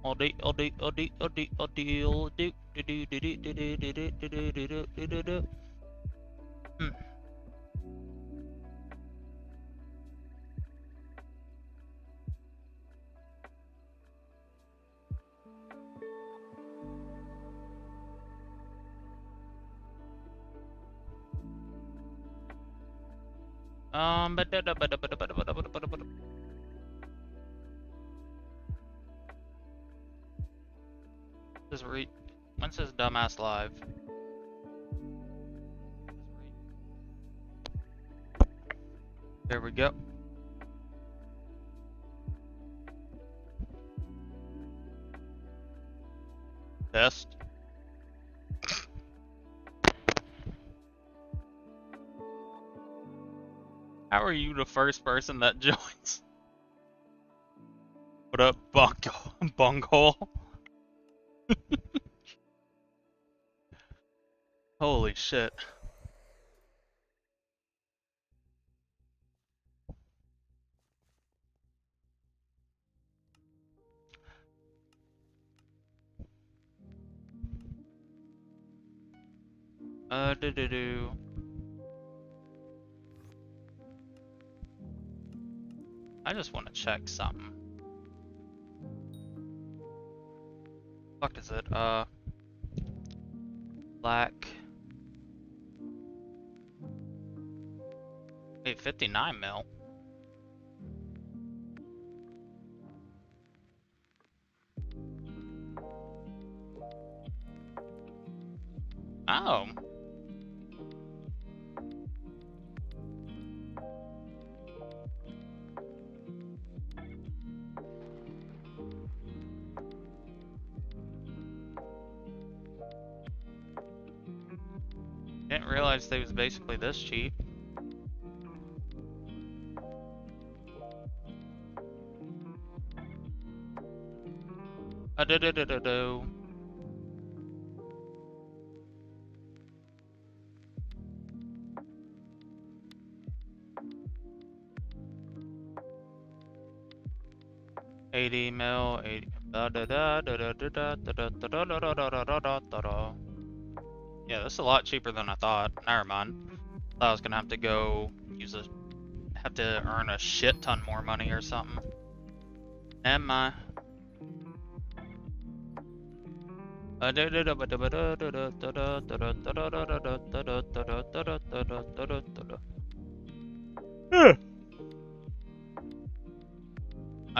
All day, all day, all day, all day, all day, all day, do do do do do do do do do do do do do. Just read. When's this dumbass live? There we go. Test. How are you the first person that joins? What up, bunghole? Holy shit. Do. I just want to check something. Fuck is it? Black. Hey, 59 mil. Oh. Didn't realize they was basically this cheap. Do. 80 mil, 80. Yeah, that's a lot cheaper than I thought. Never mind. Thought I was gonna have to go have to earn a shit ton more money or something. Never mind. I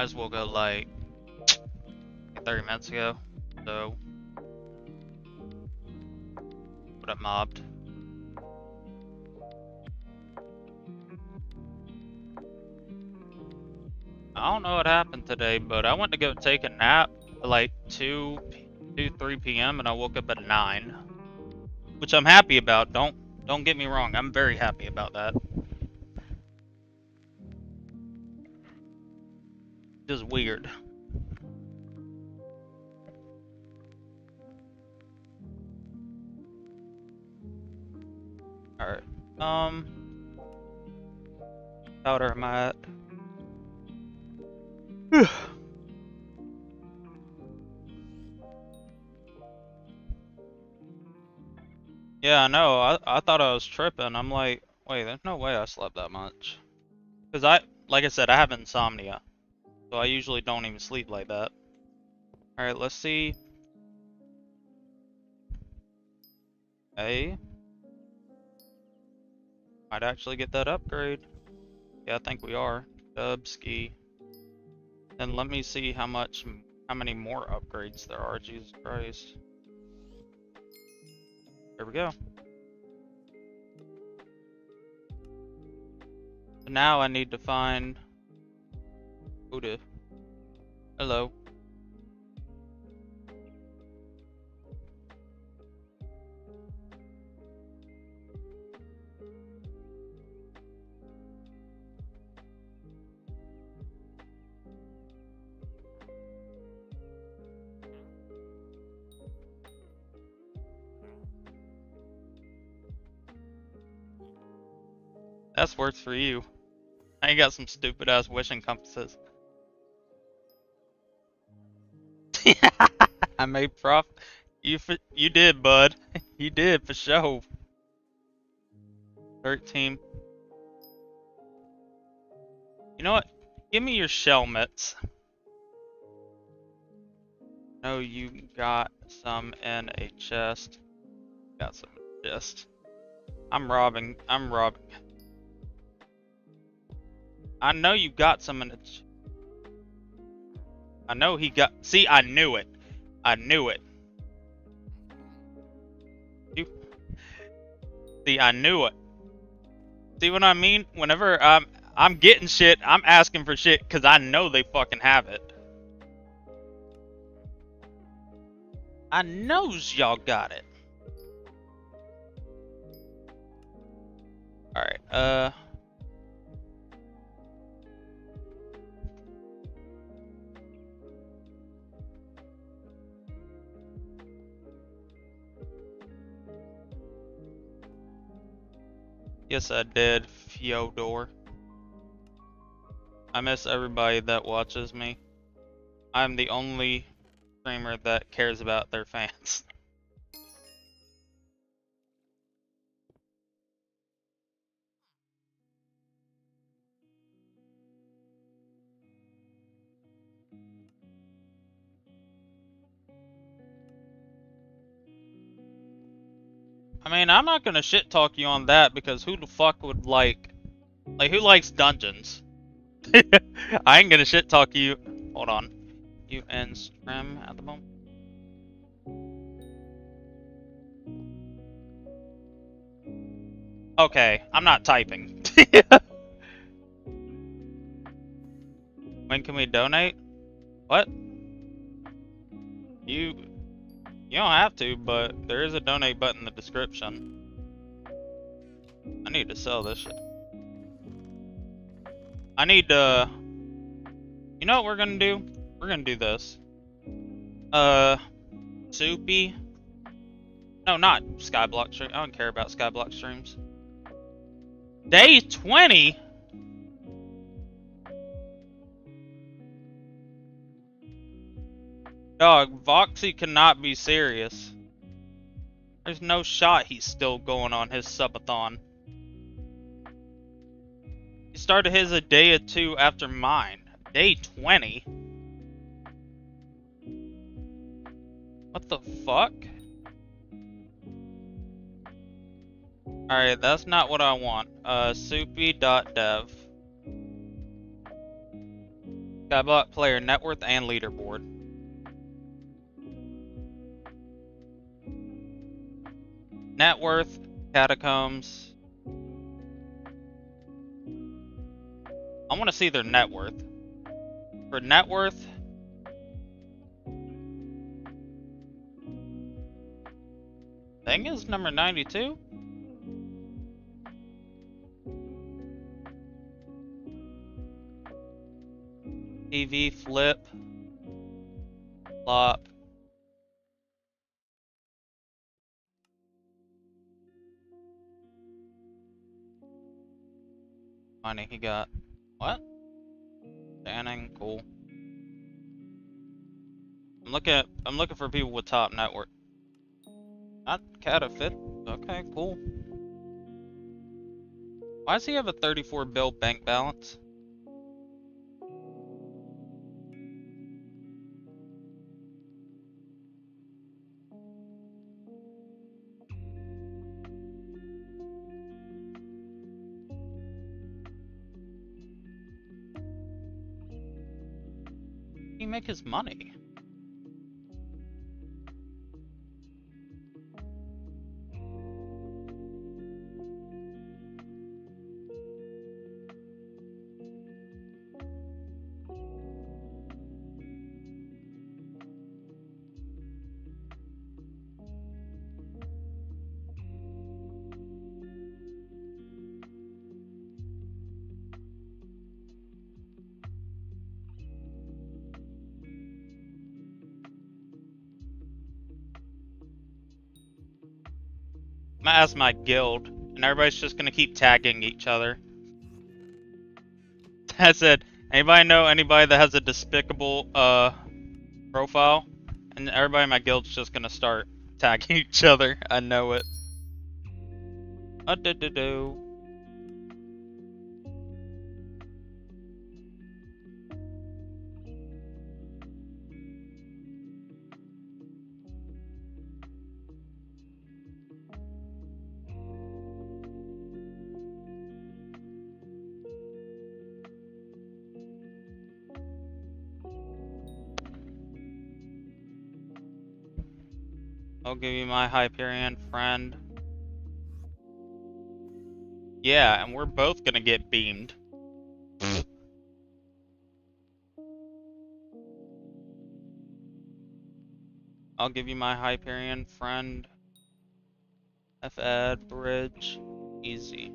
just woke up like 30 minutes ago, so what up, mobbed? I don't know what happened today, but I went to go take a nap at like 3 p.m. and I woke up at 9, which I'm happy about. Don't get me wrong, I'm very happy about that. Just weird. Alright. Powder am I at? Yeah, I know. I thought I was tripping. I'm like, wait, there's no way I slept that much. Cause like I said, I have insomnia, so I usually don't even sleep like that. All right, let's see. Hey, might actually get that upgrade. Yeah, I think we are. Dubski. And let me see how many more upgrades there are. Jesus Christ. There we go. Now I need to find Buddha. Hello. That's works for you. I ain't got some stupid ass wishing compasses. I made profit. You did, bud. You did for sure. 13. You know what? Give me your shell mitts. No, you got some in a chest. Got some in a chest. I'm robbing. I know you got some in a chest. I know he got. See, I knew it. I knew it. You. See, I knew it. See what I mean? Whenever I'm getting shit, I'm asking for shit because I know they fucking have it. I knows y'all got it. Alright, yes I did, Fyodor. I miss everybody that watches me. I'm the only streamer that cares about their fans. I mean, I'm not gonna shit talk you on that because who the fuck would like who likes dungeons? I ain't gonna shit talk you. Hold on. You in stream at the moment? Okay, I'm not typing. When can we donate? What? You don't have to, but there is a donate button in the description. I need to sell this shit. I need to... You know what we're gonna do? We're gonna do this. Soupy. No, not Skyblock stream. I don't care about Skyblock streams. Day 20? Dog, Voxy cannot be serious. There's no shot he's still going on his subathon. He started his a day or two after mine. Day 20? What the fuck? Alright, that's not what I want. Soupy.dev. Skyblock player net worth and leaderboard. Net worth, catacombs. I want to see their net worth. For net worth, thing is number 92. TV flip, flop. Funny, he got what? Standing, cool. I'm looking for people with top net worth. Not Catafit. Okay, cool. Why does he have a 34 bill bank balance? He make his money. I'm gonna ask my guild, and everybody's just gonna keep tagging each other. I said, anybody know anybody that has a despicable profile? And everybody in my guild's just gonna start attacking each other. I know it. Do. I'll give you my Hyperion friend. Yeah, and we're both gonna get beamed. I'll give you my Hyperion friend. F-add, bridge, easy.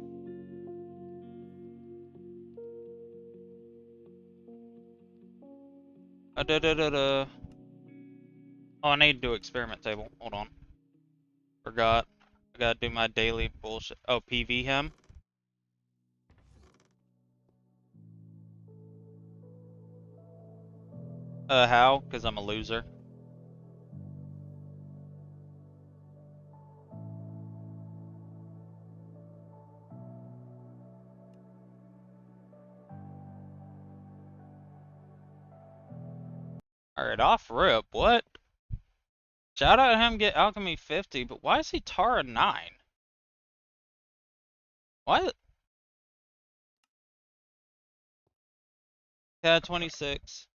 Da da da da. Oh, I need to do experiment table. Hold on. Forgot. I gotta do my daily bullshit. Oh, PV him. How? Because I'm a loser. Alright, off rip. What? Shout out to him get Alchemy 50, but why is he Tara 9? Why? Yeah, 26.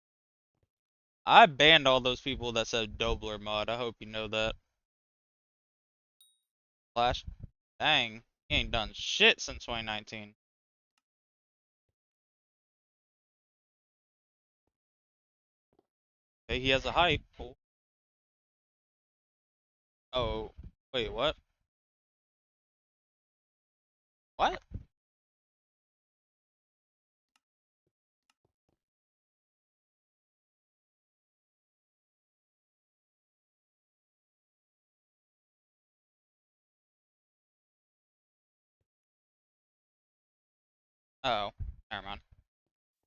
I banned all those people that said Dobler mod. I hope you know that. Flash. Dang. He ain't done shit since 2019. Okay, he has a hype. Cool. Oh, wait, what? What? Oh, never mind.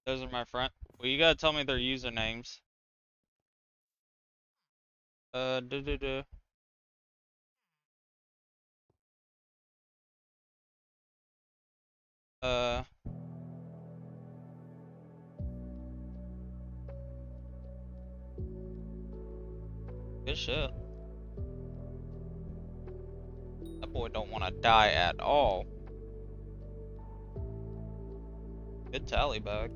Those are my friend. Well, you gotta tell me their usernames. Do do do. Uh, good shit. That boy don't want to die at all. Good tally bag.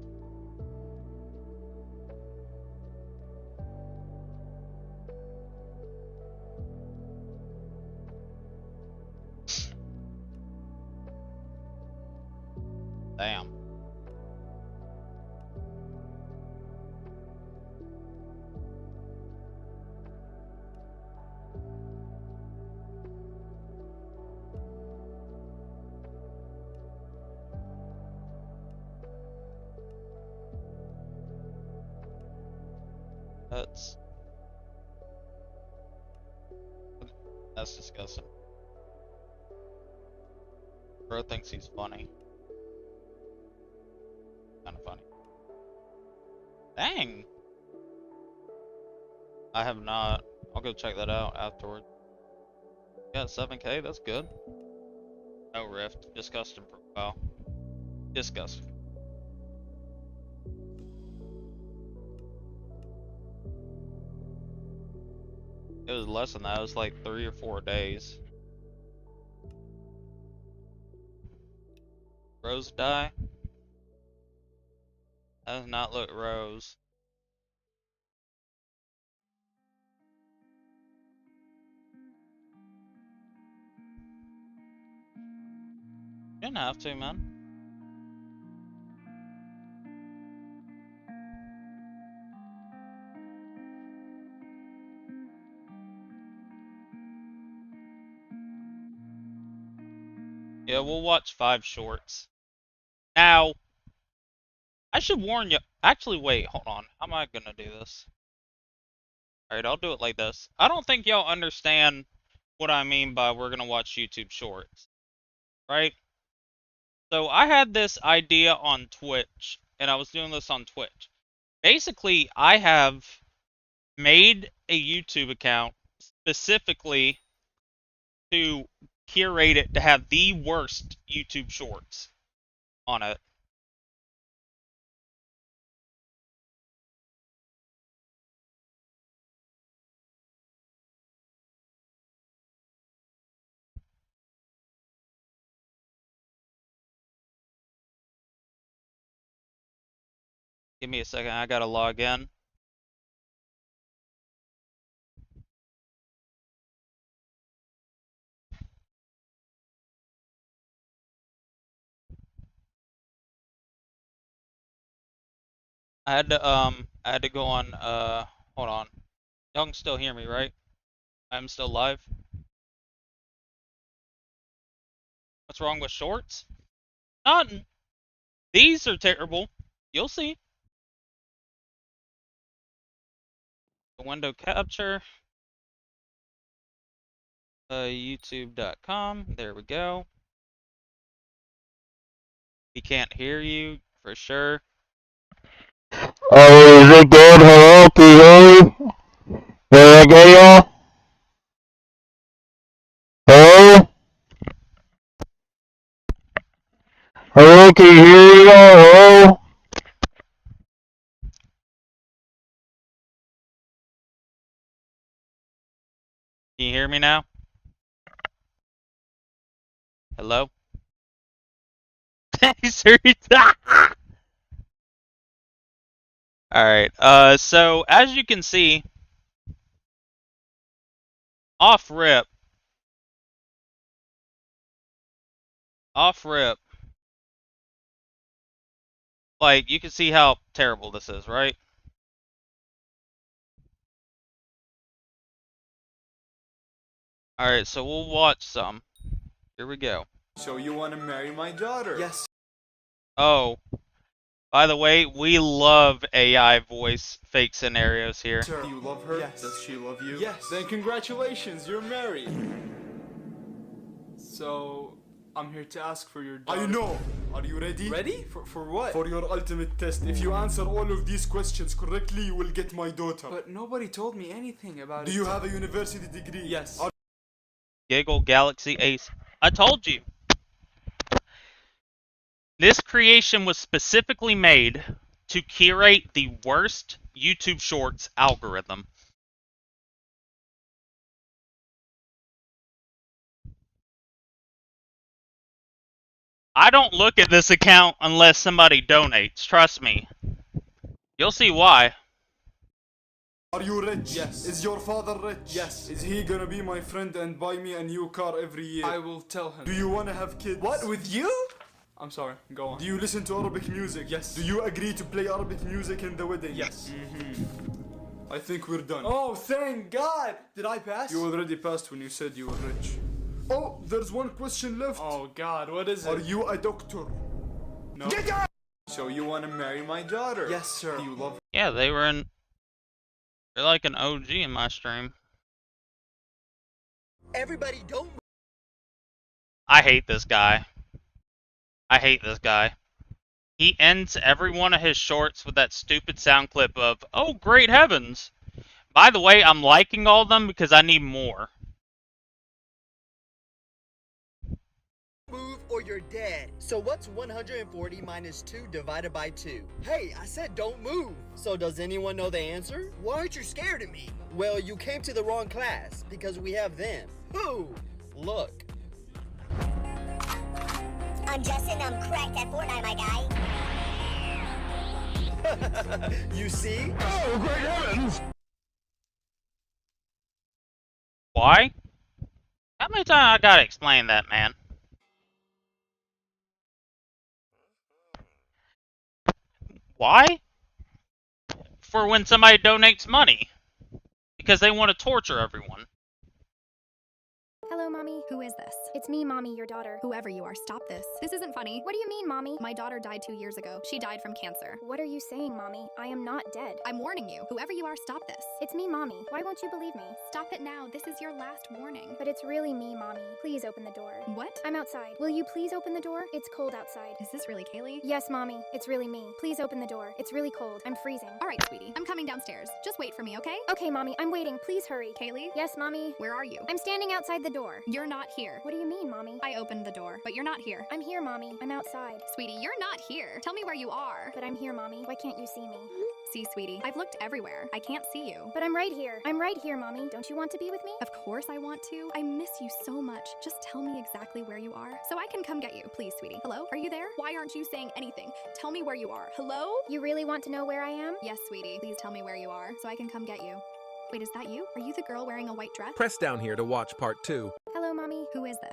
Damn. That's that's disgusting. Bro thinks he's funny. Kind of funny. Dang. I have not. I'll go check that out afterward. Got 7K. That's good. No rift. Just custom profile. Disgusting. It was less than that. It was like 3 or 4 days. Rose die? That does not look rose. You didn't have to, man. Yeah, we'll watch 5 shorts. Now, I should warn you. Actually, wait, hold on. How am I gonna do this? Alright, I'll do it like this. I don't think y'all understand what I mean by we're gonna watch YouTube shorts. Right? So I had this idea on Twitch, and I was doing this on Twitch. Basically, I have made a YouTube account specifically to curate it to have the worst YouTube shorts on it. Give me a second, I gotta log in. I had to go on, hold on. Y'all can still hear me, right? I'm still live. What's wrong with shorts? None. These are terrible. You'll see. The window capture. YouTube.com. There we go. We can't hear you for sure. Oh, is it good? Hello, can you hear me? There I go, y'all. Hello? Hello, can you hear me, y'all? Hello? Can you hear me now? Hello? Alright, so as you can see, off rip, like, you can see how terrible this is, right? Alright, so we'll watch some. Here we go. So you want to marry my daughter? Yes. Oh, by the way, we love AI voice fake scenarios here. Sir, do you love her? Yes. Does she love you? Yes. Then congratulations, you're married. So, I'm here to ask for your daughter. I know. Are you ready? Ready? For what? For your ultimate test. If you answer all of these questions correctly, you will get my daughter. But nobody told me anything about it. Do you have a university degree? Yes. Giggle Galaxy Ace. I told you. This creation was specifically made to curate the worst YouTube Shorts algorithm. I don't look at this account unless somebody donates, trust me. You'll see why. Are you rich? Yes. Is your father rich? Yes. Is he gonna be my friend and buy me a new car every year? I will tell him. Do you wanna have kids? What, with you? I'm sorry, go on. Do you listen to Arabic music? Yes. Do you agree to play Arabic music in the wedding? Yes. I think we're done. Oh, thank God! Did I pass? You already passed when you said you were rich. Oh, there's one question left. Oh God, what is it? Are you a doctor? No. Get out! So you want to marry my daughter? Yes, sir. Do you love her? Yeah, they're like an OG in my stream. Everybody don't. I hate this guy. He ends every one of his shorts with that stupid sound clip of, "Oh, great heavens." By the way, I'm liking all of them because I need more. Move or you're dead. So what's 140 minus 2 divided by 2? Hey, I said don't move. So does anyone know the answer? Why aren't you scared of me? Well, you came to the wrong class because we have them. Who? Look. I'm Justin, I'm cracked at Fortnite, my guy. You see? Oh, great heavens! Why? How many times I gotta explain that, man? Why? For when somebody donates money. Because they want to torture everyone. Hello, Mommy. Who is this? It's me, Mommy, your daughter. Whoever you are, stop this. This isn't funny. What do you mean, Mommy? My daughter died 2 years ago. She died from cancer. What are you saying, Mommy? I am not dead. I'm warning you. Whoever you are, stop this. It's me, Mommy. Why won't you believe me? Stop it now. This is your last warning. But it's really me, Mommy. Please open the door. What? I'm outside. Will you please open the door? It's cold outside. Is this really Kaylee? Yes, Mommy. It's really me. Please open the door. It's really cold. I'm freezing. All right, sweetie. I'm coming downstairs. Just wait for me, okay? Okay, Mommy. I'm waiting. Please hurry. Kaylee? Yes, Mommy. Where are you? I'm standing outside the door. You're not here. What do you mean, Mommy? I opened the door, but you're not here. I'm here, Mommy. I'm outside. Sweetie, you're not here. Tell me where you are. But I'm here, Mommy. Why can't you see me? See, sweetie, I've looked everywhere. I can't see you. But I'm right here. I'm right here, Mommy. Don't you want to be with me? Of course I want to. I miss you so much. Just tell me exactly where you are so I can come get you. Please, sweetie. Hello? Are you there? Why aren't you saying anything? Tell me where you are. Hello? You really want to know where I am? Yes, sweetie. Please tell me where you are so I can come get you. Wait, is that you? Are you the girl wearing a white dress? Press down here to watch part 2. Hello, Mommy. Who is this?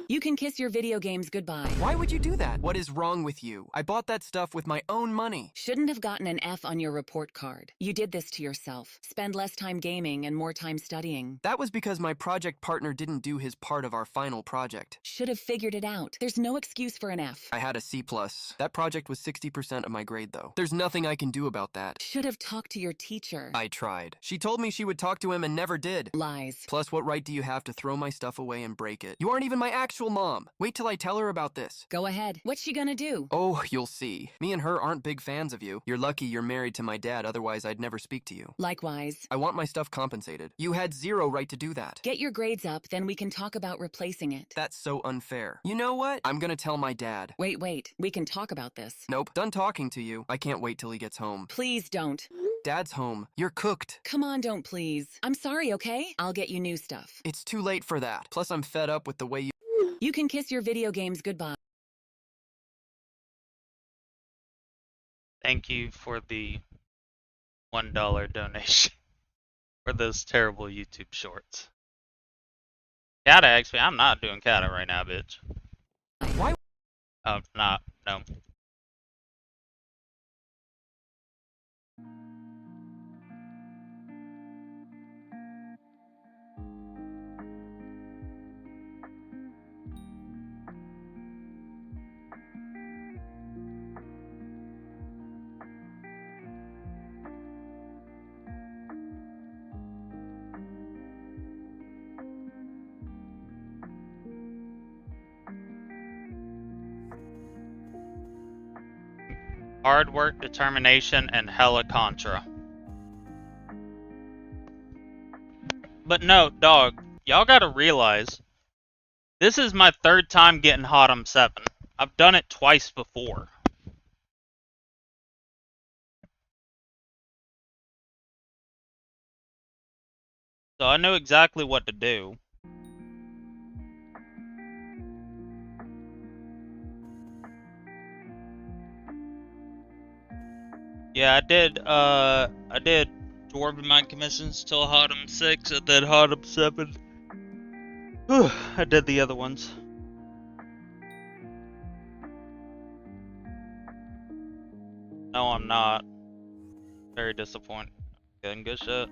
You can kiss your video games goodbye. Why would you do that? What is wrong with you? I bought that stuff with my own money. Shouldn't have gotten an F on your report card. You did this to yourself. Spend less time gaming and more time studying. That was because my project partner didn't do his part of our final project. Should have figured it out. There's no excuse for an F. I had a C+. That project was 60% of my grade, though. There's nothing I can do about that. Should have talked to your teacher. I tried. She told me she would talk to him and never did. Lies. Plus, what right do you have to throw my stuff away and break it? You aren't even my actual mom. Wait till I tell her about this. Go ahead. What's she gonna do? Oh, you'll see. Me and her aren't big fans of you. You're lucky you're married to my dad, otherwise I'd never speak to you. Likewise. I want my stuff compensated. You had zero right to do that. Get your grades up, then we can talk about replacing it. That's so unfair. You know what? I'm gonna tell my dad. Wait. We can talk about this. Nope. Done talking to you. I can't wait till he gets home. Please don't. Dad's home. You're cooked. Come on, don't please. I'm sorry, okay? I'll get you new stuff. It's too late for that. Plus, I'm fed up with the way you... You can kiss your video games goodbye. Thank you for the $1 donation for those terrible YouTube shorts. Kata XP, I'm not doing Kata right now, bitch. Why? Oh, not, no. Hard work, determination, and hella contra. But no, dog, y'all gotta realize, this is my 3rd time getting hot on 7. I've done it twice before. So I know exactly what to do. Yeah, I did Dwarven Mind Commissions till Hotum 6, and then Hotum 7. Whew, I did the other ones. No, I'm not. Very disappointed. Getting good shit.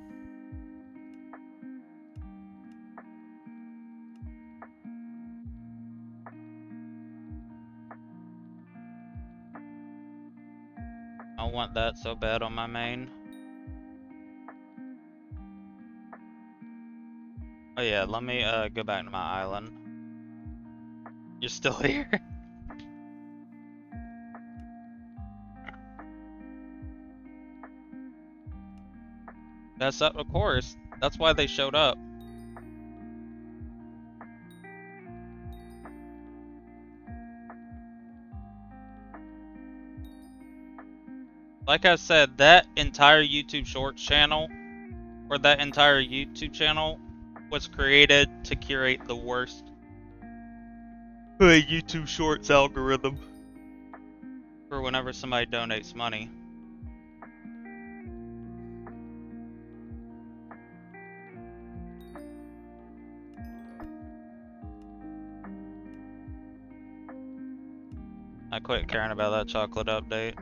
I want that so bad on my main. Oh yeah, let me go back to my island. You're still here? That's of course. That's why they showed up. Like I said, that entire YouTube Shorts channel, or that entire YouTube channel, was created to curate the worst YouTube Shorts algorithm for whenever somebody donates money. I quit caring about that chocolate update.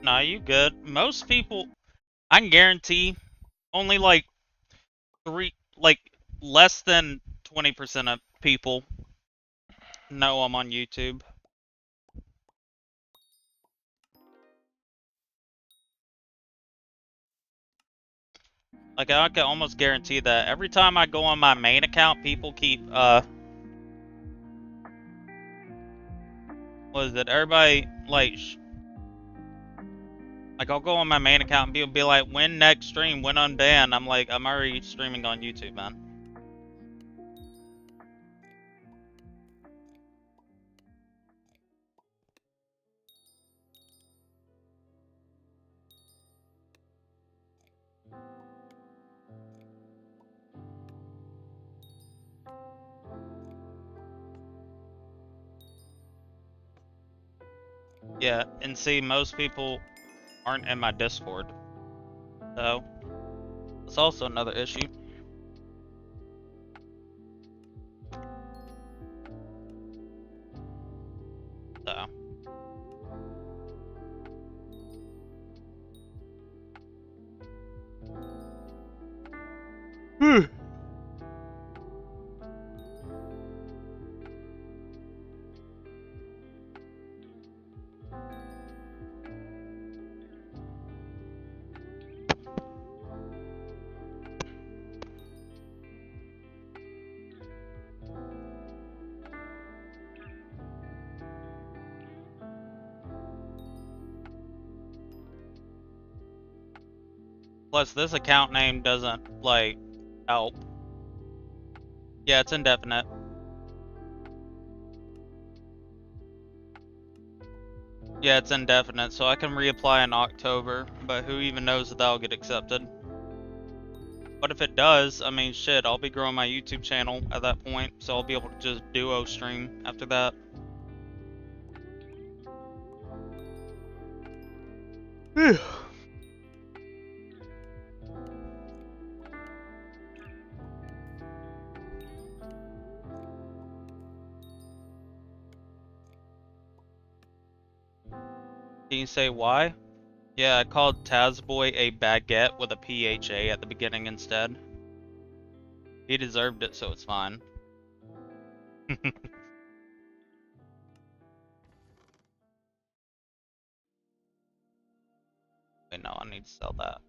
Nah, you good. Most people, I can guarantee, only like less than 20% of people know I'm on YouTube. Like, I can almost guarantee that every time I go on my main account, people keep, what is it? Everybody, like, I'll go on my main account and people be like, when next stream, when unbanned? I'm like, I'm already streaming on YouTube, man. Yeah, and see, most people aren't in my Discord. So, it's also another issue. So. Plus, this account name doesn't, like, help. Yeah, it's indefinite. Yeah, it's indefinite, so I can reapply in October, but who even knows if that'll get accepted. But if it does, I mean, shit, I'll be growing my YouTube channel at that point, so I'll be able to just duo stream after that. Phew. Can you say why? Yeah, I called Tazboy a baguette with a PHA at the beginning instead. He deserved it, so it's fine. Wait, no, I need to sell that.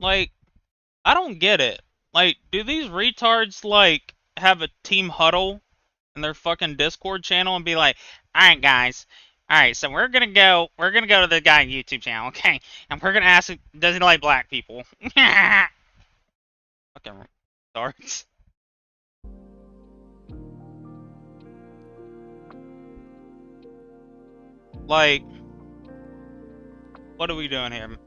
Like, I don't get it. Like, do these retards, like, have a team huddle in their fucking Discord channel and be like, alright guys, alright, so we're gonna go to the guy YouTube channel, okay? And we're gonna ask him, does he like black people? Fucking retards. Like, what are we doing here?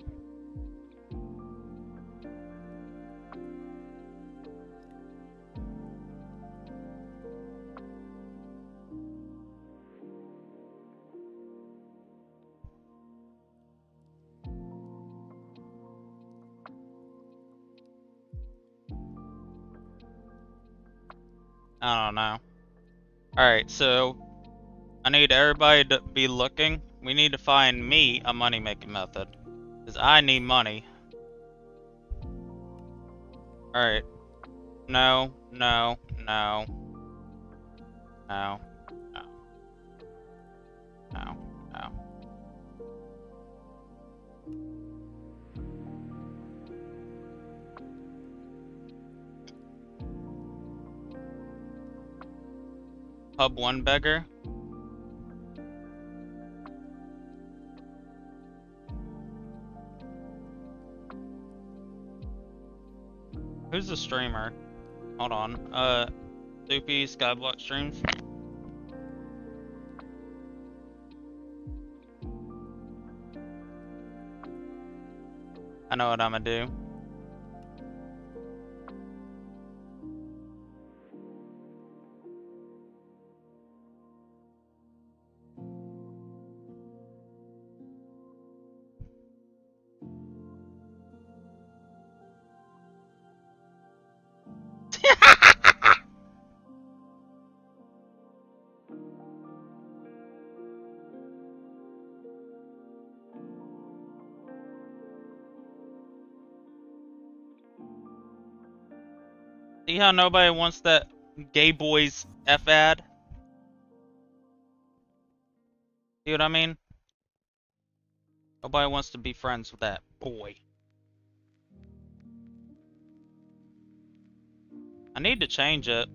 I don't know. Alright, so I need everybody to be looking. We need to find me a money-making method. Because I need money. Alright. No, no, no. No. No. No. No. Hub 1 beggar. Who's the streamer? Hold on. Soupy Skyblock streams. I know what I'm gonna do. See how nobody wants that gay boys F ad? See what I mean? Nobody wants to be friends with that boy. I need to change it.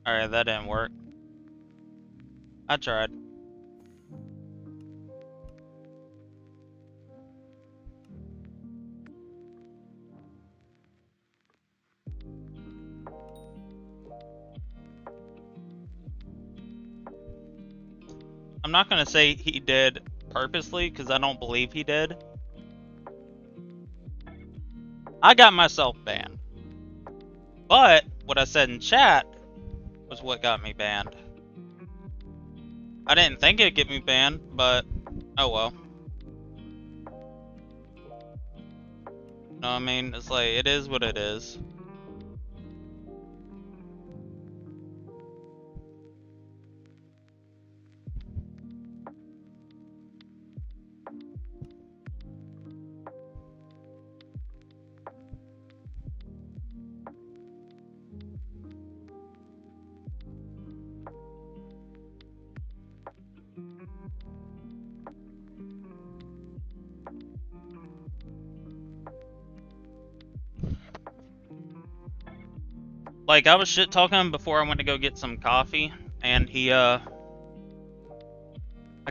Alright, that didn't work. I tried. I'm not gonna say he did purposely, because I don't believe he did. I got myself banned. But what I said in chat was what got me banned. I didn't think it'd get me banned, but oh well. You know what I mean? It's like, it is what it is. Like, I was shit talking him before I went to go get some coffee, and he, I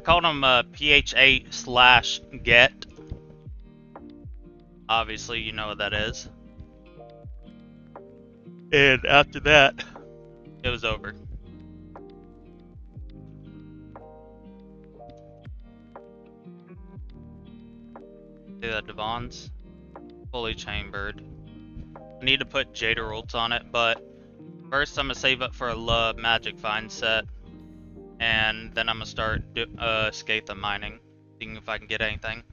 called him, PH8/get. Obviously, you know what that is. And after that, it was over. See that, Devon's? Fully chambered. I need to put Jade Rolls on it, but first I'm gonna save up for a Magic Find set, and then I'm gonna start Skatha mining, seeing if I can get anything.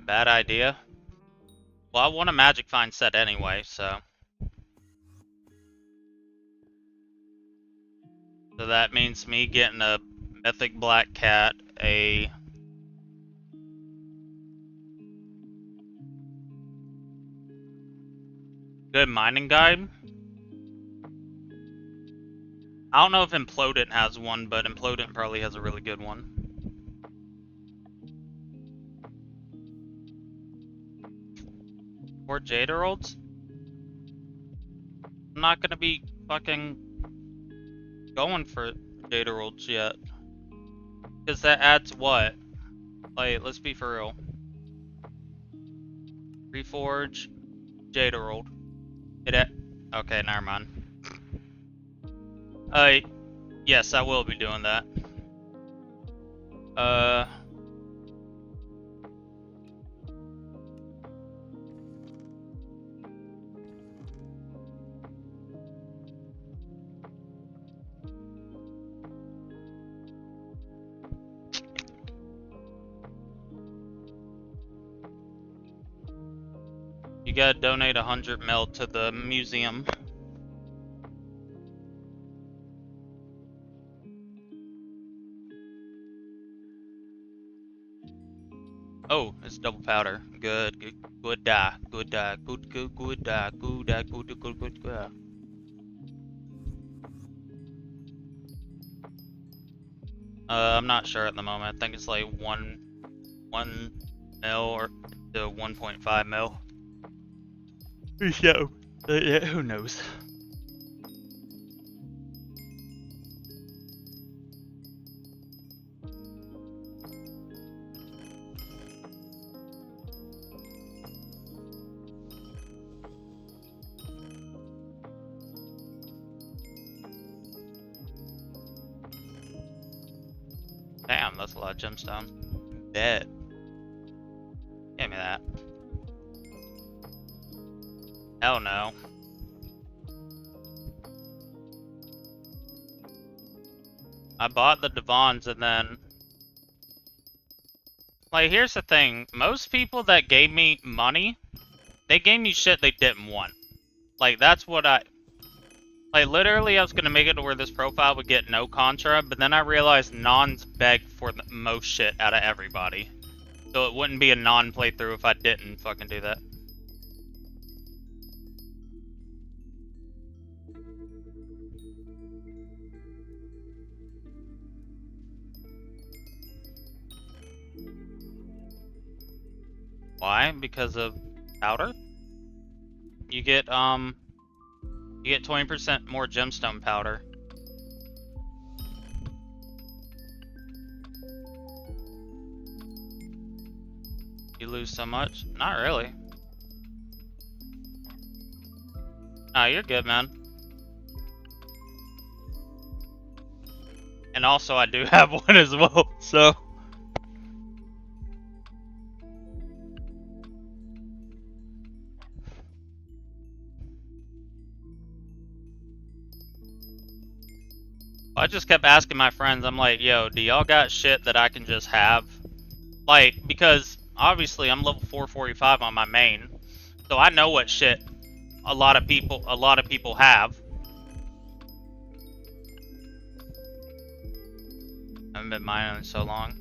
Bad idea. Well, I want a Magic Find set anyway, so. So that means me getting a Mythic Black Cat, a good mining guide. I don't know if Implodent has one, but Implodent probably has a really good one. Or Jade Emeralds? I'm not gonna be fucking going for Jade Emeralds yet. Because that adds what? Like, let's be for real. Reforge, Jade Emerald. Okay, never mind. Yes, I will be doing that. You gotta donate 100 mil to the museum. Oh, it's double powder. Good, good, good, good, good, good, good, good, good, good, good, good. I'm not sure at the moment. I think it's like 1 mil or to 1.5 mil. So, yeah, who knows? Damn, that's a lot of gemstone. Bet. Give me that. Hell no. I bought the Devons and then... Like, here's the thing. Most people that gave me money, they gave me shit they didn't want. Like, that's what I... Like, literally, I was gonna make it to where this profile would get no contra, but then I realized nons beg for the most shit out of everybody. So it wouldn't be a non-playthrough if I didn't fucking do that. Why? Because of powder? You get 20% more gemstone powder. You lose so much? Not really. Nah, you're good, man. And also, I do have one as well, so... I just kept asking my friends, I'm like, yo, do y'all got shit that I can just have? Like, because obviously I'm level 445 on my main, so I know what shit a lot of people have. I haven't been mining in so long.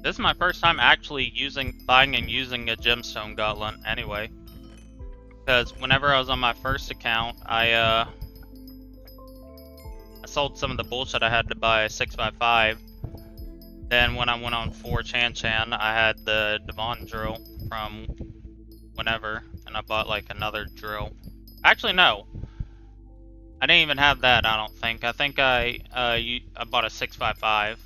This is my first time actually buying and using a gemstone gauntlet anyway. Because whenever I was on my first account, I sold some of the bullshit I had to buy a 6x5. Then when I went on 4chan, I had the Devon drill from whenever, and I bought like another drill. Actually, no. I didn't even have that, I don't think. I think I bought a 6x5.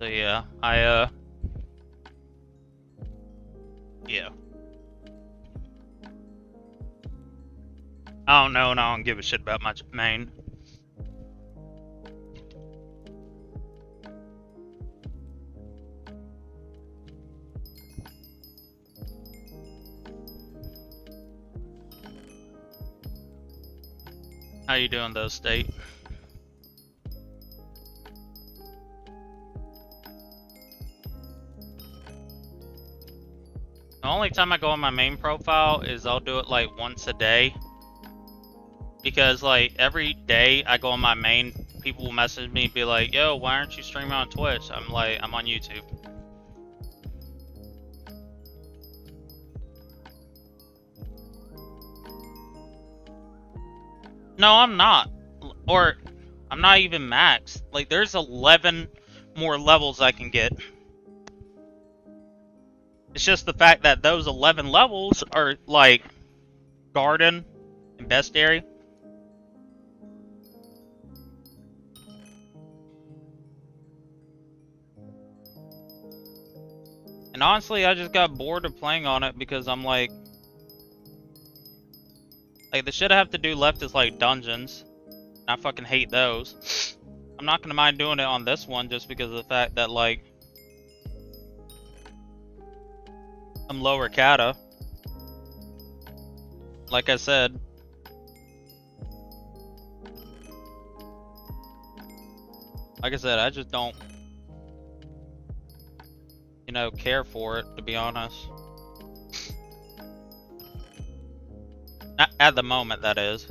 So yeah, yeah. I don't know, and I don't give a shit about my main. How you doing though, State? The only time I go on my main profile is I'll do it like once a day. Because like every day I go on my main, people will message me and be like, yo, why aren't you streaming on Twitch? I'm like, I'm on YouTube. No, I'm not. Or, I'm not even max. Like, there's 11 more levels I can get. It's just the fact that those 11 levels are, like, Garden and Bestiary. And honestly, I just got bored of playing on it because I'm like... Like, the shit I have to do left is, like, dungeons. And I fucking hate those. I'm not gonna mind doing it on this one just because of the fact that, like, I'm lower kata. Like I said. I just don't, you know, care for it, to be honest. At the moment, that is.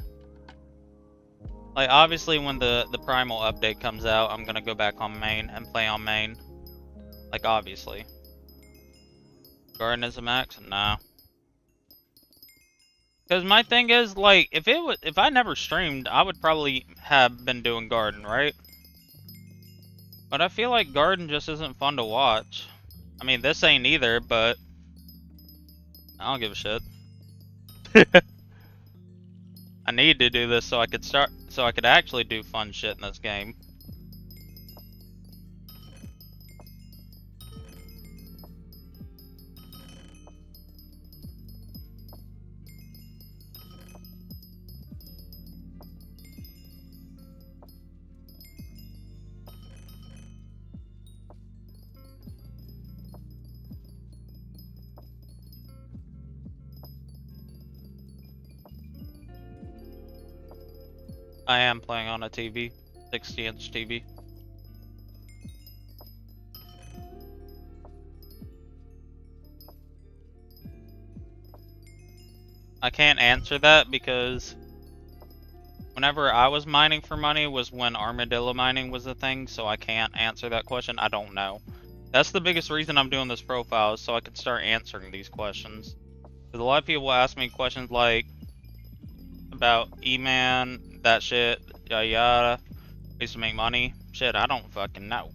Like, obviously, when the primal update comes out, I'm gonna go back on main and play on main. Like, obviously. Garden is a max? Nah. Because my thing is, like, if I never streamed, I would probably have been doing Garden, right? But I feel like Garden just isn't fun to watch. I mean, this ain't either, but I don't give a shit. I need to do this so I could actually do fun shit in this game. I am playing on a TV, 60-inch TV. I can't answer that because whenever I was mining for money was when armadillo mining was a thing, so I can't answer that question. I don't know. That's the biggest reason I'm doing this profile, is so I can start answering these questions. Because a lot of people ask me questions like about E-Man, that shit, yada yada, ways to make money. Shit, I don't fucking know.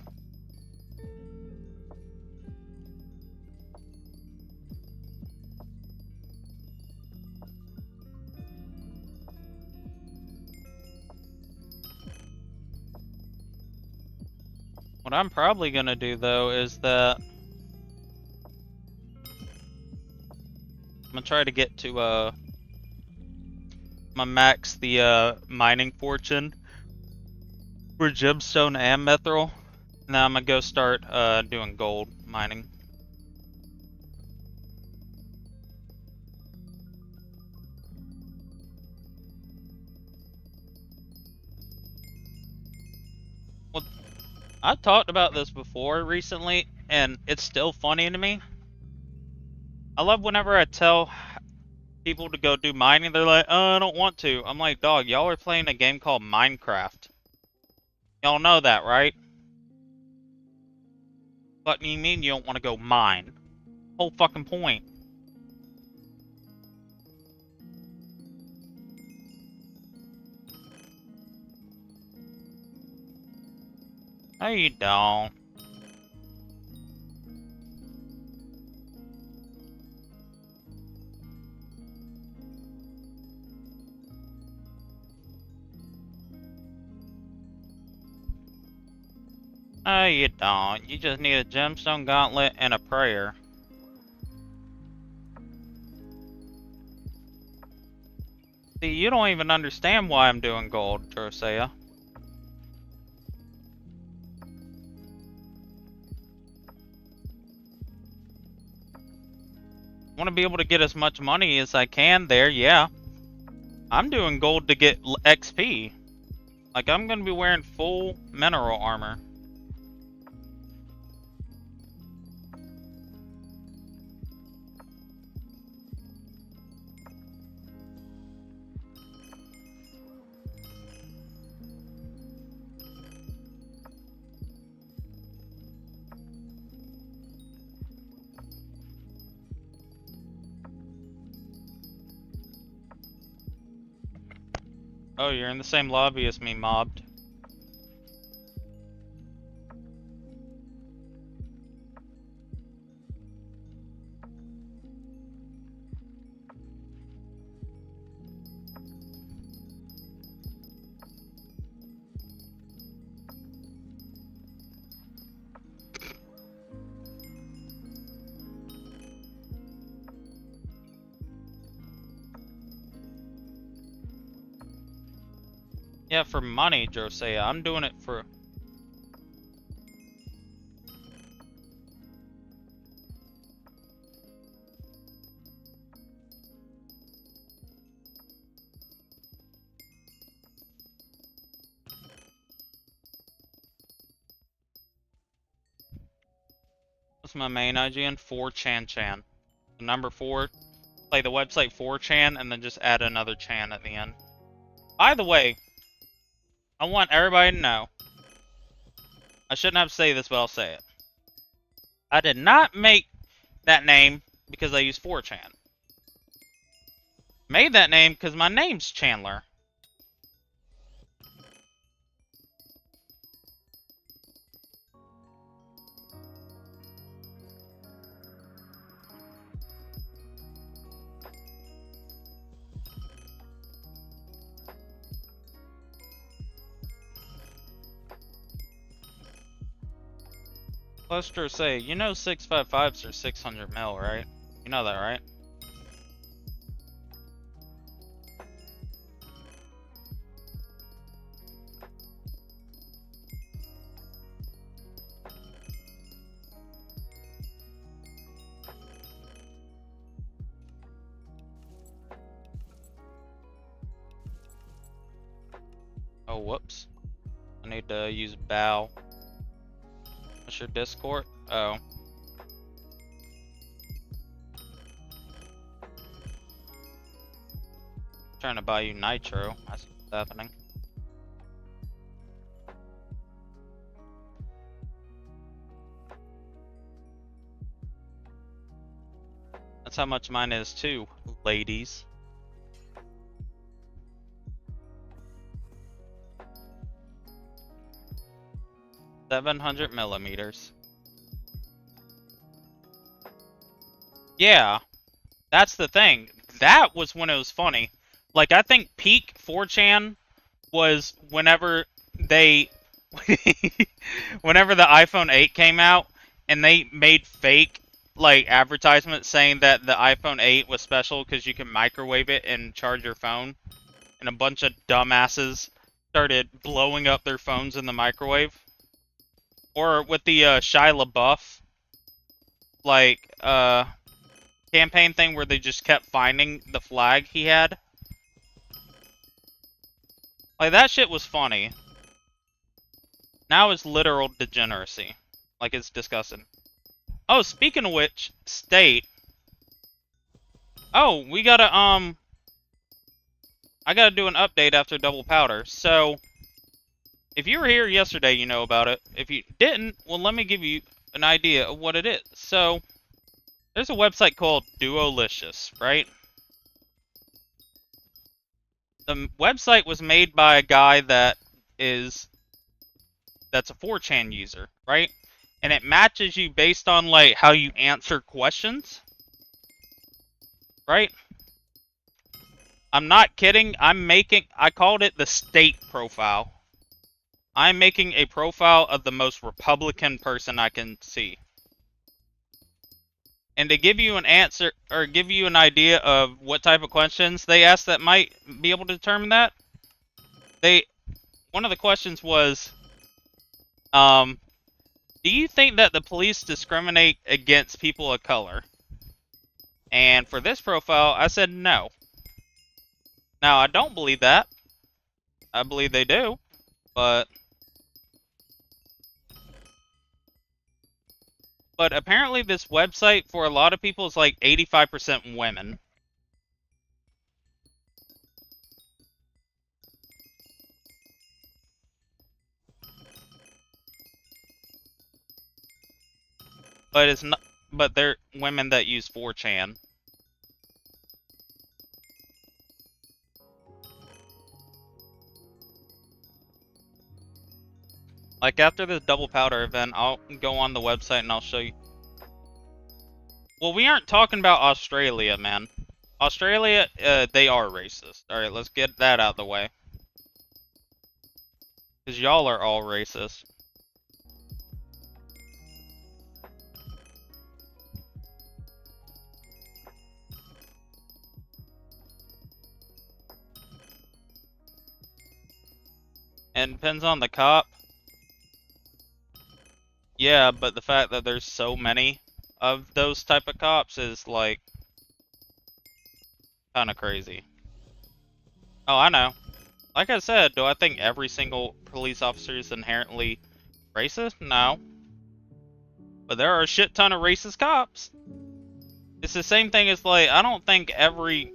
What I'm probably gonna do though is that I'm gonna try to get to I'm gonna max the mining fortune for gemstone and mithril. Now I'm gonna go start doing gold mining. Well, I've talked about this before recently, and it's still funny to me. I love whenever I tell people to go do mining, they're like, oh, I don't want to. I'm like, dog, y'all are playing a game called Minecraft. Y'all know that, right? What do you mean you don't want to go mine? Whole fucking point. No, you don't. No, you don't. You just need a gemstone gauntlet and a prayer. See, you don't even understand why I'm doing gold, Josiah. I want to be able to get as much money as I can there, yeah. I'm doing gold to get XP. Like, I'm gonna be wearing full mineral armor. Oh, you're in the same lobby as me, mobbed. Yeah, for money, Josiah. I'm doing it for What's my main IGN? 4chan. The number 4. Play the website 4chan and then just add another chan at the end. By the way, I want everybody to know. I shouldn't have to say this, but I'll say it. I did not make that name because I use 4chan. Made that name because my name's Chandler. Lester say, you know 655s are 600 mil, right? You know that, right? Oh, whoops. I need to use bow. What's your Discord? Oh. Trying to buy you nitro. That's what's happening. That's how much mine is too, ladies. $700mm. Yeah, that's the thing. That was when it was funny. Like, I think peak 4chan was whenever they... whenever the iPhone 8 came out, and they made fake, like, advertisements saying that the iPhone 8 was special because you can microwave it and charge your phone. And a bunch of dumbasses started blowing up their phones in the microwave. Or with the Shia LaBeouf, like, campaign thing where they just kept finding the flag he had. Like, that shit was funny. Now it's literal degeneracy. Like, it's disgusting. Oh, speaking of which, State. Oh, we gotta, I gotta do an update after Double Powder. So, if you were here yesterday, you know about it. If you didn't, well, let me give you an idea of what it is. So, there's a website called Duolicious, right? The website was made by a guy that's a 4chan user, right? And it matches you based on, like, how you answer questions, right? I'm not kidding. I called it the state profile. I'm making a profile of the most Republican person I can see. And to give you an answer, or give you an idea of what type of questions they asked that might be able to determine that, one of the questions was, do you think that the police discriminate against people of color? And for this profile, I said no. Now, I don't believe that. I believe they do, but apparently this website, for a lot of people, is like 85% women. But it's not, but they're women that use 4chan. Like, after this Double Powder event, I'll go on the website and I'll show you. Well, we aren't talking about Australia, man. Australia, they are racist. Alright, let's get that out of the way. Because y'all are all racist. And depends on the cop. Yeah, but the fact that there's so many of those type of cops is, like, kind of crazy. Oh, I know. Like I said, do I think every single police officer is inherently racist? No. but there are a shit ton of racist cops. It's the same thing as, like, I don't think every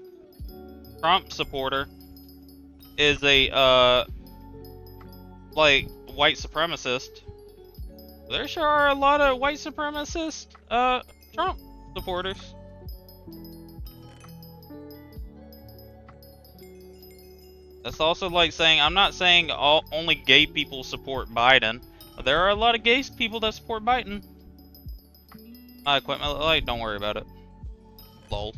Trump supporter is a, like, white supremacist. There sure are a lot of white supremacist, Trump supporters. That's also like saying, I'm not saying only gay people support Biden. But there are a lot of gay people that support Biden. My equipment light, don't worry about it. Lol.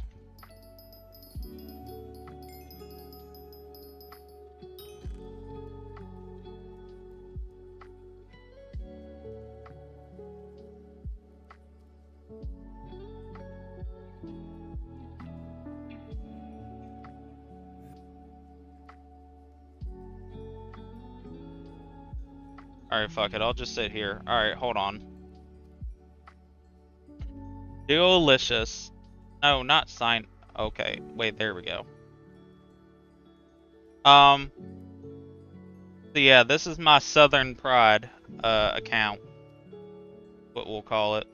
Alright, fuck it. I'll just sit here. Alright, hold on. Delicious. No, not sign. Okay, wait, there we go. So yeah, this is my Southern Pride account. What we'll call it.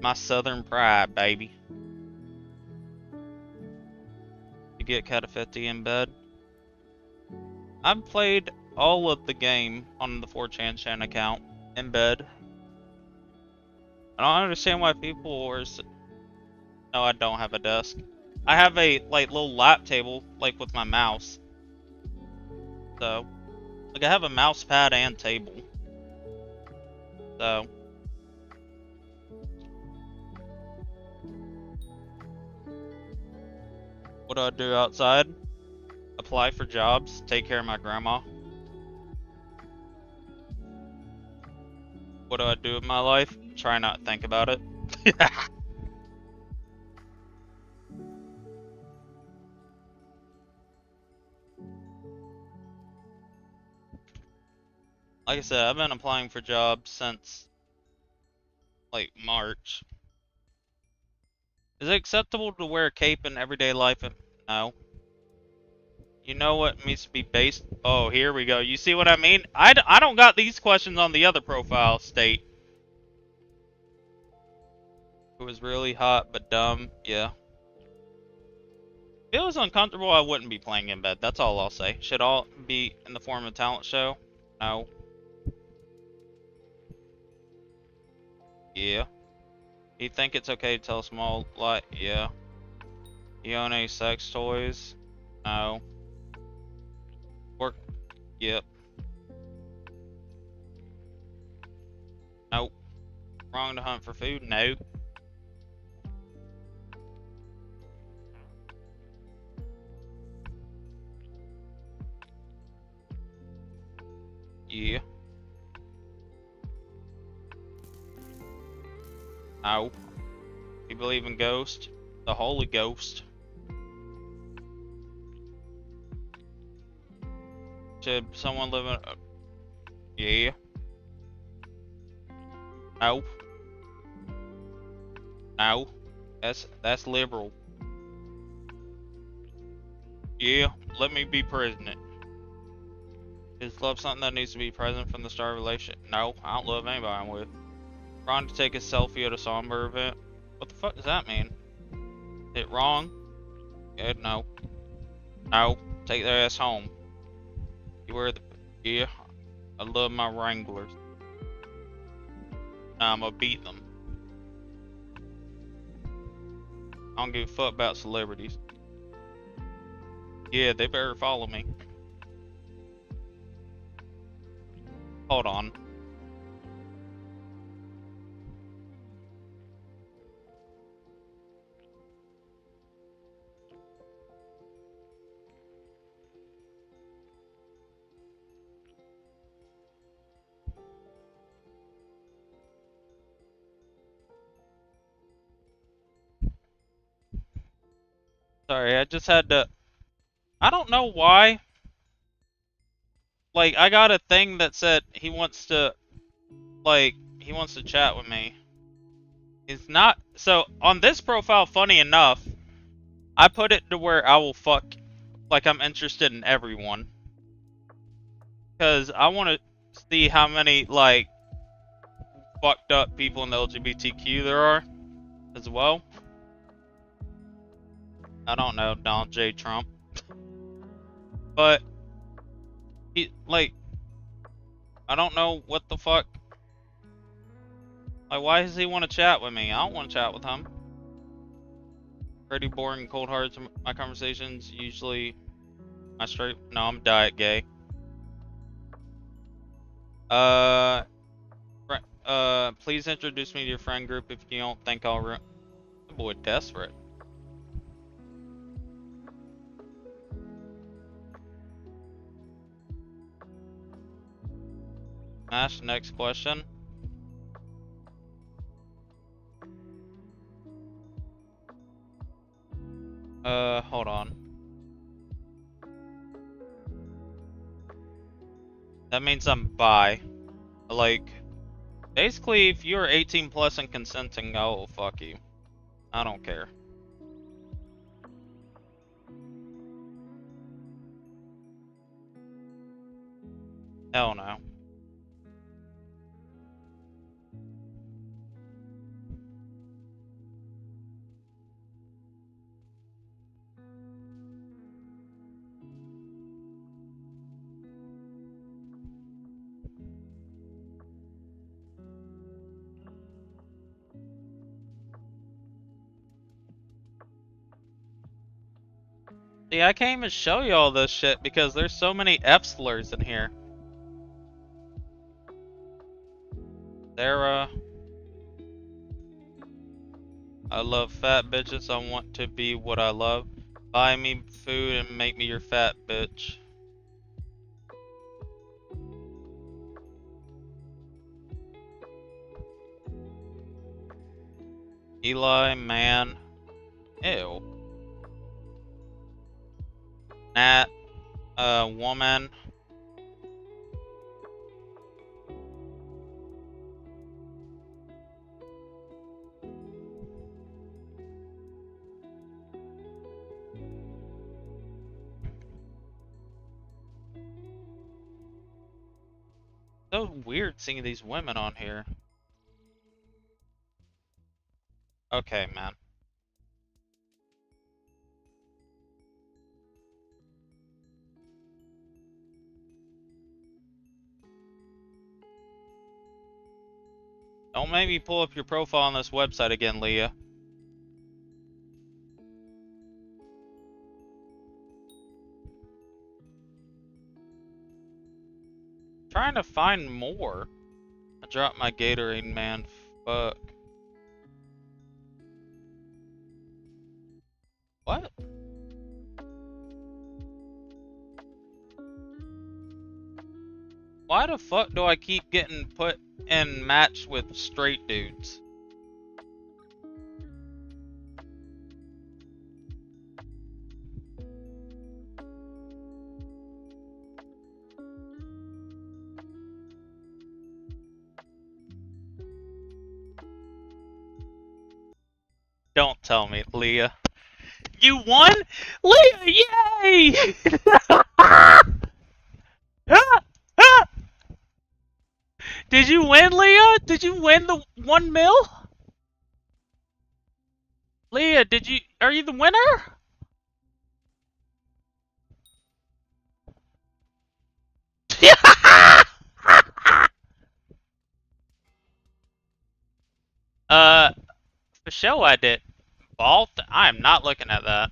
My Southern Pride, baby. You get Catafetti in bed. I've played all of the game on the 4chan account in bed. I don't understand why people are. No, I don't have a desk. I have a like little lap table, like with my mouse. So, like I have a mouse pad and table. So, what do I do outside? Apply for jobs, take care of my grandma. What do I do with my life? Try not to think about it. Like I said, I've been applying for jobs since, like, March. Is it acceptable to wear a cape in everyday life? No. You know what needs to be based? Oh, here we go. You see what I mean? I don't got these questions on the other profile state. It was really hot but dumb. Yeah. If it was uncomfortable, I wouldn't be playing in bed. That's all I'll say. Should all be in the form of a talent show? No. Yeah. You think it's okay to tell a small lie? Yeah. You own any sex toys? No. Work? Yep. Nope. Wrong to hunt for food? Nope. Yeah. No. You believe in ghosts? The Holy Ghost. Should someone live in? Yeah. No. No. That's liberal. Yeah. Let me be president. Is love something that needs to be present from the start of a relationship? No. I don't love anybody I'm with. Wrong to take a selfie at a somber event? What the fuck does that mean? Is it wrong? Yeah, no. No. Take their ass home. You wear the... Yeah. I love my Wranglers. Nah, I'm gonna beat them. I don't give a fuck about celebrities. Yeah, they better follow me. Hold on. Sorry, I just had to... I don't know why. Like, I got a thing that said he wants to... Like, he wants to chat with me. It's not... So, on this profile, funny enough, I put it to where I will fuck... Like, I'm interested in everyone. Because I want to see how many, like... fucked up people in the LGBTQ there are as well. I don't know, Donald J. Trump. But he, like, I don't know what the fuck. Like, why does he want to chat with me? I don't want to chat with him. Pretty boring, cold hearts. My conversations usually. My straight. No, I'm diet gay. Please introduce me to your friend group if you don't think I'll ruin. The boy desperate. Ash, next question. Hold on. That means I'm bi. Like, basically, if you're 18 plus and consenting, oh, fuck you. I don't care. Hell no. See, I can't even show you all this shit because there's so many F slurs in here. Sarah. I love fat bitches. I want to be what I love. Buy me food and make me your fat bitch. Eli, man. Ew. Nat, woman. So weird seeing these women on here. Okay, man. Don't make me pull up your profile on this website again, Leah. Trying to find more. I dropped my Gatorade, man. Fuck. What? Why the fuck do I keep getting put in match with straight dudes? Don't tell me, Leah. You won? Leah, yay! Did you win, Leah? Did you win the 1 mil? Leah, are you the winner? For sure I did. Vault? I am not looking at that.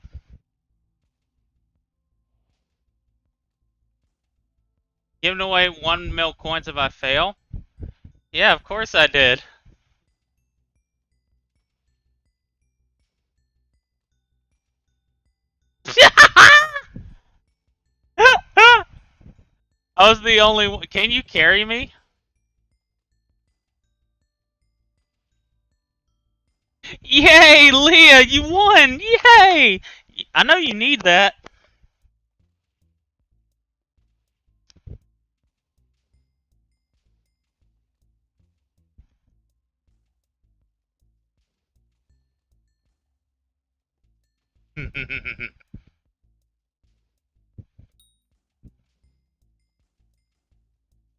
Giving away 1 mil coins if I fail? Yeah, of course I did. I was the only one. Can you carry me? Yay, Leah, you won! Yay! I know you need that.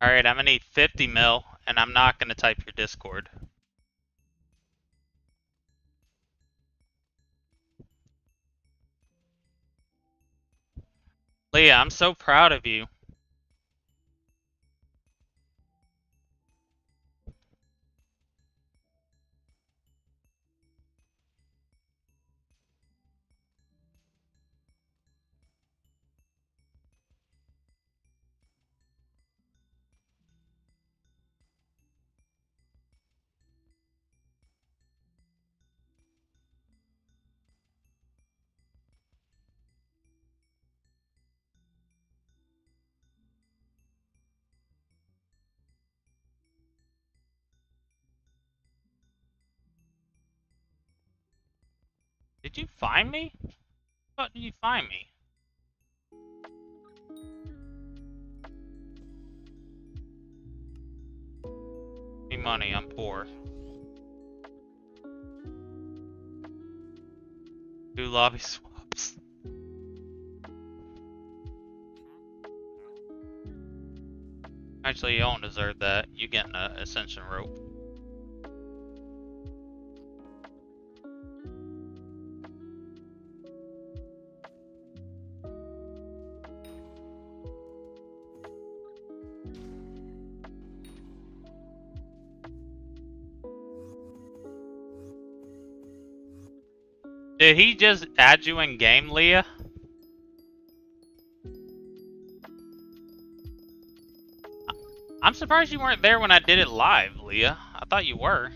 Alright, I'm gonna need 50 mil and I'm not gonna type your Discord. Leah, I'm so proud of you. Did you find me? How did you find me? Give me money, I'm poor. Do lobby swaps. Actually, you don't deserve that. You getting an ascension rope. Did he just add you in game, Leah? I'm surprised you weren't there when I did it live, Leah. I thought you were.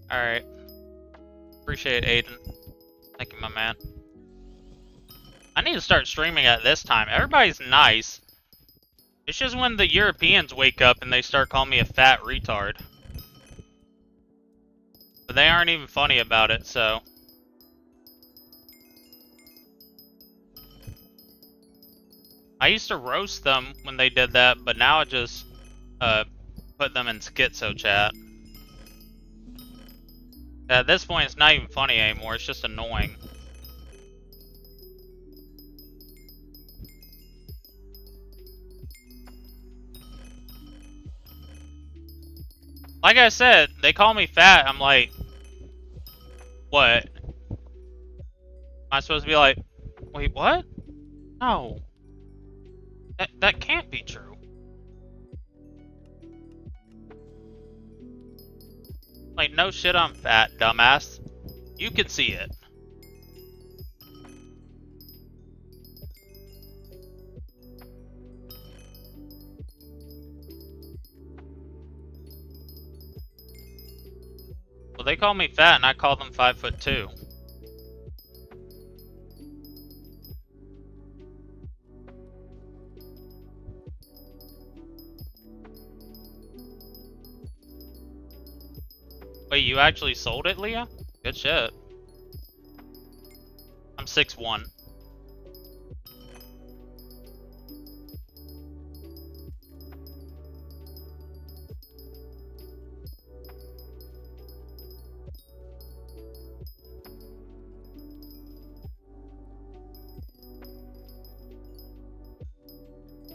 Alright. Appreciate it, Aiden. Thank you, my man. I need to start streaming at this time. Everybody's nice. It's just when the Europeans wake up and they start calling me a fat retard. But they aren't even funny about it, so... I used to roast them when they did that, but now I just put them in schizo chat. At this point, it's not even funny anymore, it's just annoying. Like I said, they call me fat, I'm like, what? Am I supposed to be like, wait, what? No. That can't be true. Like, no shit, I'm fat, dumbass. You can see it. Well, they call me fat and I call them 5'2". Wait, you actually sold it, Leah? Good shit. I'm 6'1".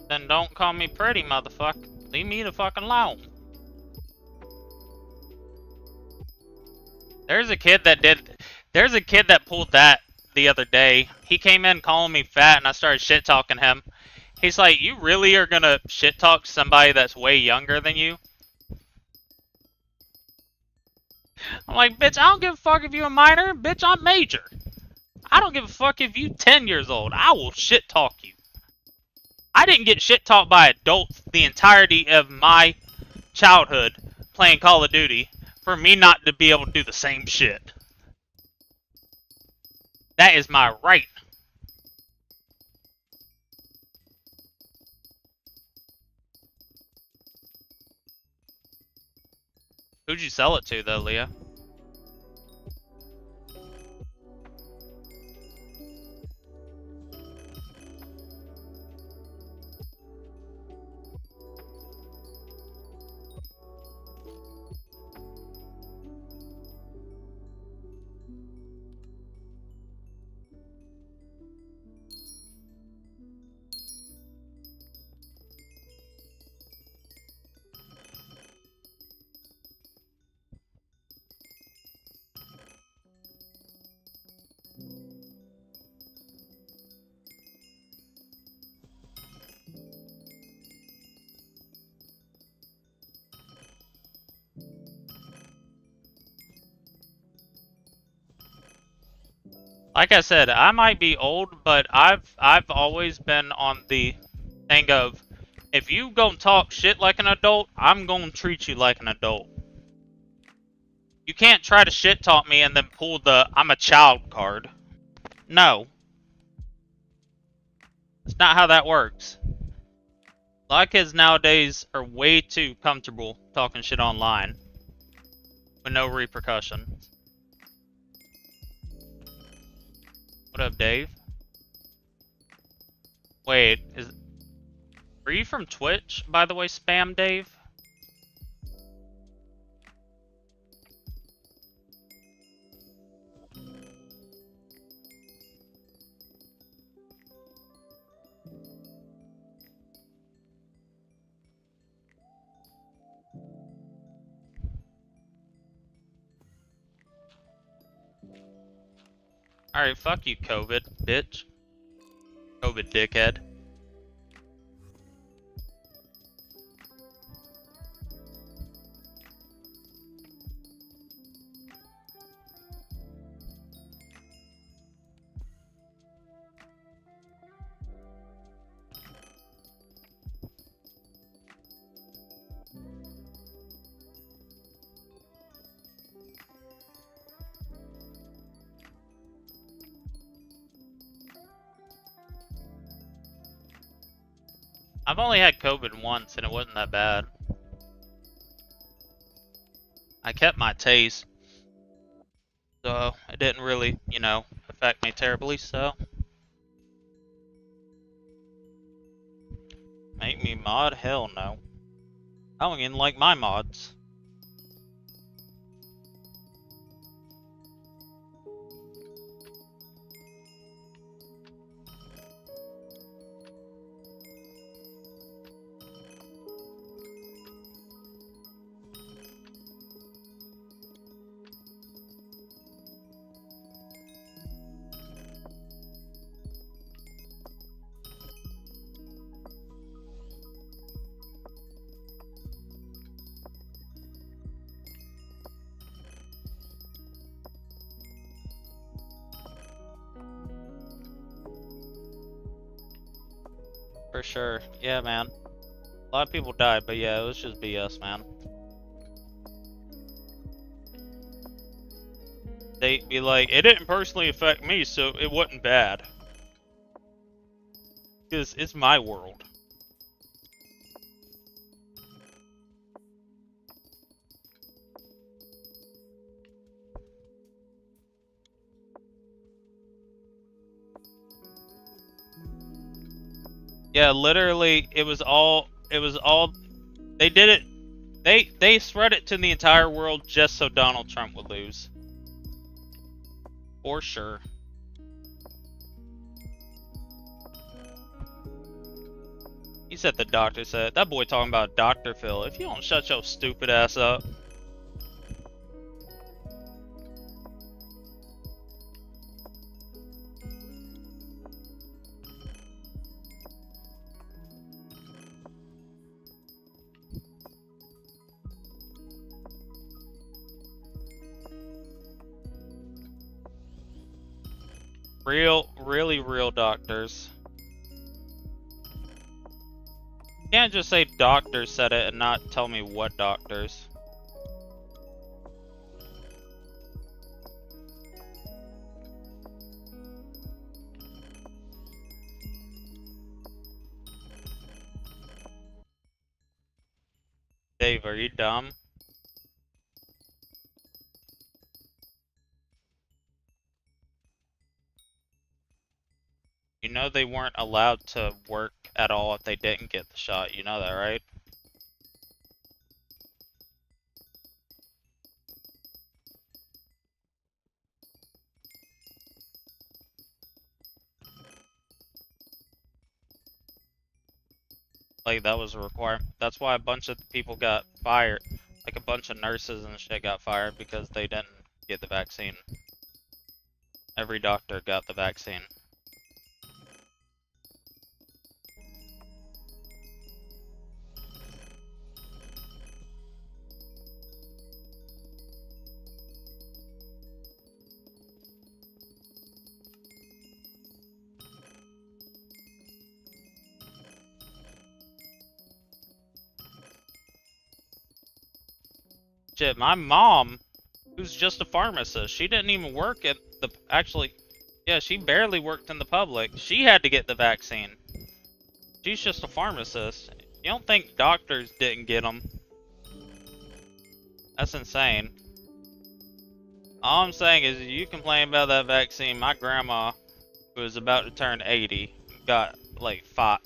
Then don't call me pretty, motherfucker. Leave me the fuck alone. There's a kid that pulled that the other day. He came in calling me fat and I started shit talking him. He's like, you really are gonna shit talk somebody that's way younger than you? I'm like, bitch, I don't give a fuck if you're a minor. Bitch, I'm major. I don't give a fuck if you 10 years old. I will shit talk you. I didn't get shit talked by adults the entirety of my childhood playing Call of Duty for me not to be able to do the same shit. That is my right. Who'd you sell it to, though, Leah? Like I said, I might be old, but I've always been on the thing of, if you gonna talk shit like an adult, I'm gonna treat you like an adult. You can't try to shit talk me and then pull the I'm a child card. No. It's not how that works. A lot of kids nowadays are way too comfortable talking shit online with no repercussions. What up, Dave? Wait, are you from Twitch, by the way, Spam Dave? Alright, fuck you, COVID, bitch. COVID dickhead. I've only had COVID once and it wasn't that bad. I kept my taste, so it didn't really, you know, affect me terribly, so. Make me mod? Hell no. I don't even like my mods. For sure. Yeah, man. A lot of people died, but yeah, it was just BS, man. They'd be like, it didn't personally affect me, so it wasn't bad. Because it's my world. Yeah, literally, it was all, they did it, they spread it to the entire world just so Donald Trump would lose. For sure. He said the doctor said, that boy talking about Dr. Phil, if you don't shut your stupid ass up. Really real doctors. You can't just say doctors said it and not tell me what doctors. Dave, are you dumb? You know they weren't allowed to work at all if they didn't get the shot. You know that, right? Like, that was a requirement. That's why a bunch of people got fired. Like, a bunch of nurses and shit got fired because they didn't get the vaccine. Every doctor got the vaccine. Shit, my mom, who's just a pharmacist, she didn't even work at the, actually, yeah, she barely worked in the public. She had to get the vaccine. She's just a pharmacist. You don't think doctors didn't get them? That's insane. All I'm saying is, you complain about that vaccine. My grandma, who was about to turn 80, got like 4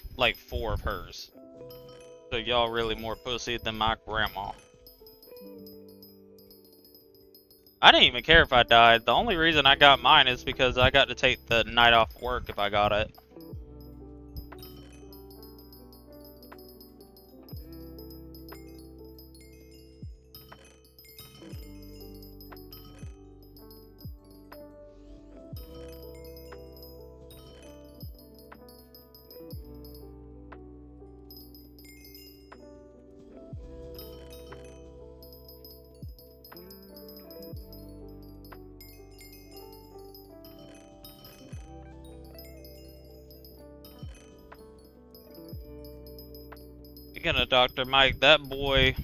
of hers. So y'all really more pussy than my grandma. I didn't even care if I died. The only reason I got mine is because I got to take the night off work if I got it. Speaking of Dr. Mike, that boy,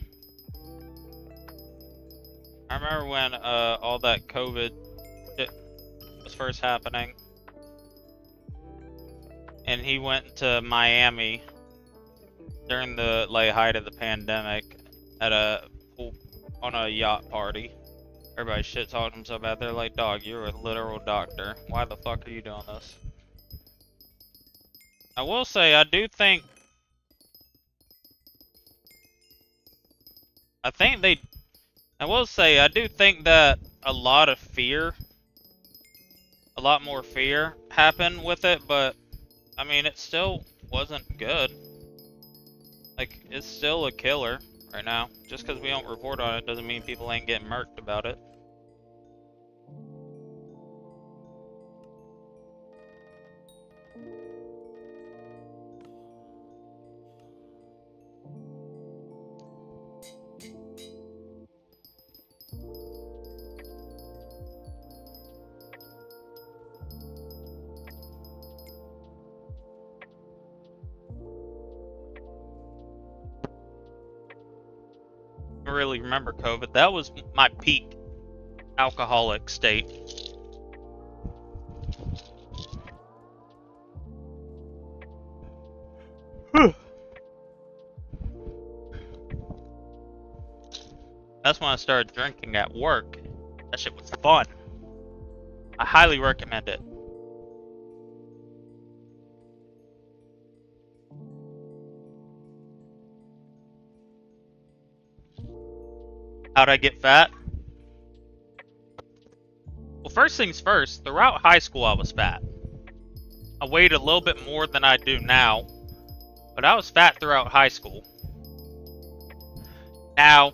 I remember when all that COVID shit was first happening, and he went to Miami during the height of the pandemic at on a yacht party. Everybody shit talking him so bad. They're like, "Dog, you're a literal doctor. Why the fuck are you doing this?" I will say, I do think. I will say, I do think that a lot more fear happened with it, but, I mean, it still wasn't good. Like, it's still a killer right now. Just because we don't report on it doesn't mean people ain't getting murked about it. I really remember COVID. That was my peak alcoholic state. That's when I started drinking at work. That shit was fun. I highly recommend it. How'd I get fat? Well, first things first, throughout high school I was fat. I weighed a little bit more than I do now, but I was fat throughout high school. Now,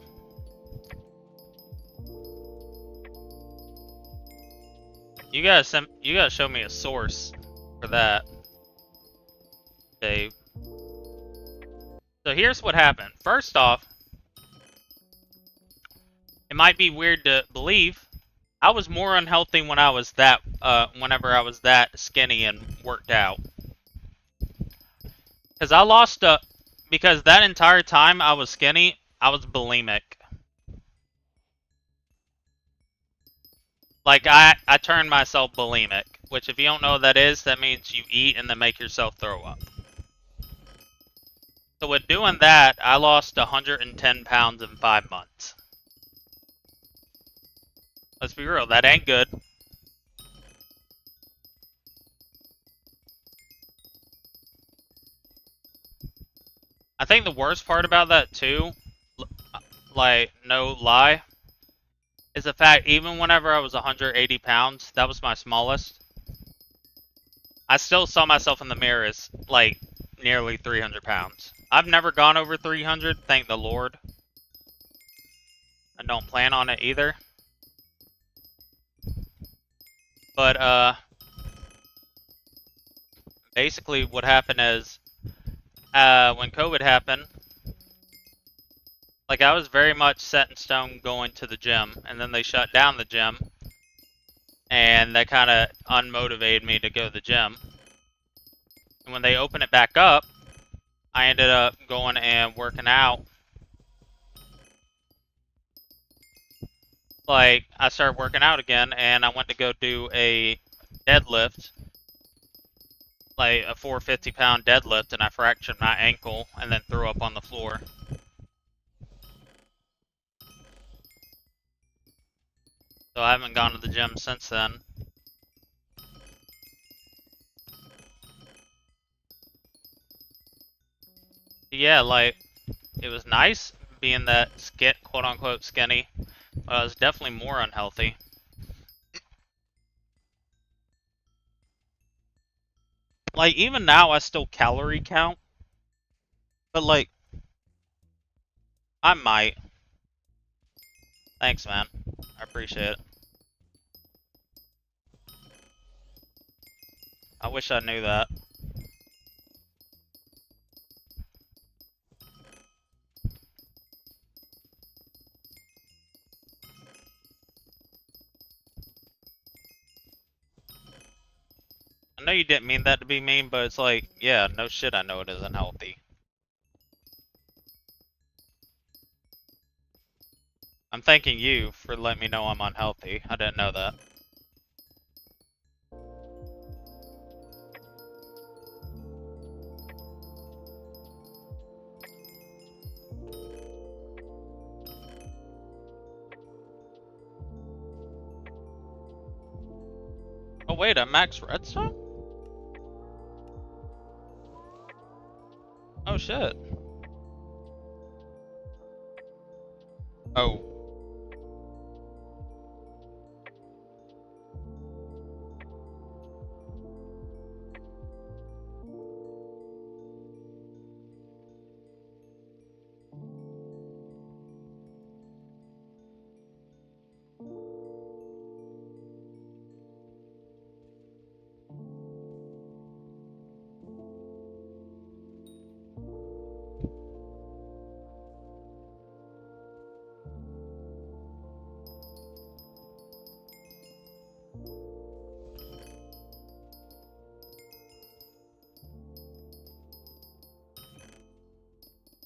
you gotta show me a source for that, Dave. So here's what happened. First off, it might be weird to believe, I was more unhealthy when I was whenever I was that skinny and worked out. Because I lost because that entire time I was skinny, I was bulimic. Like, I turned myself bulimic, which if you don't know what that is, that means you eat and then make yourself throw up. So with doing that, I lost 110 pounds in 5 months. Let's be real, that ain't good. I think the worst part about that too, like, no lie, is the fact even whenever I was 180 pounds, that was my smallest, I still saw myself in the mirror as, like, nearly 300 pounds. I've never gone over 300, thank the Lord. I don't plan on it either. But, basically what happened is, when COVID happened, like, I was very much set in stone going to the gym, and then they shut down the gym, and that kind of unmotivated me to go to the gym. And when they opened it back up, I ended up going and working out like, I started working out again, and I went to go do a deadlift, like a 450-pound deadlift, and I fractured my ankle and then threw up on the floor. So I haven't gone to the gym since then. Yeah, like, it was nice being that quote-unquote skinny, but I was definitely more unhealthy. Like, even now, I still calorie count, but, like, I might. Thanks, man. I appreciate it. I wish I knew that. I know you didn't mean that to be mean, but it's like, yeah, no shit, I know it isn't healthy. I'm thanking you for letting me know I'm unhealthy. I didn't know that. Oh wait, I'm max redstone? Oh shit. Oh.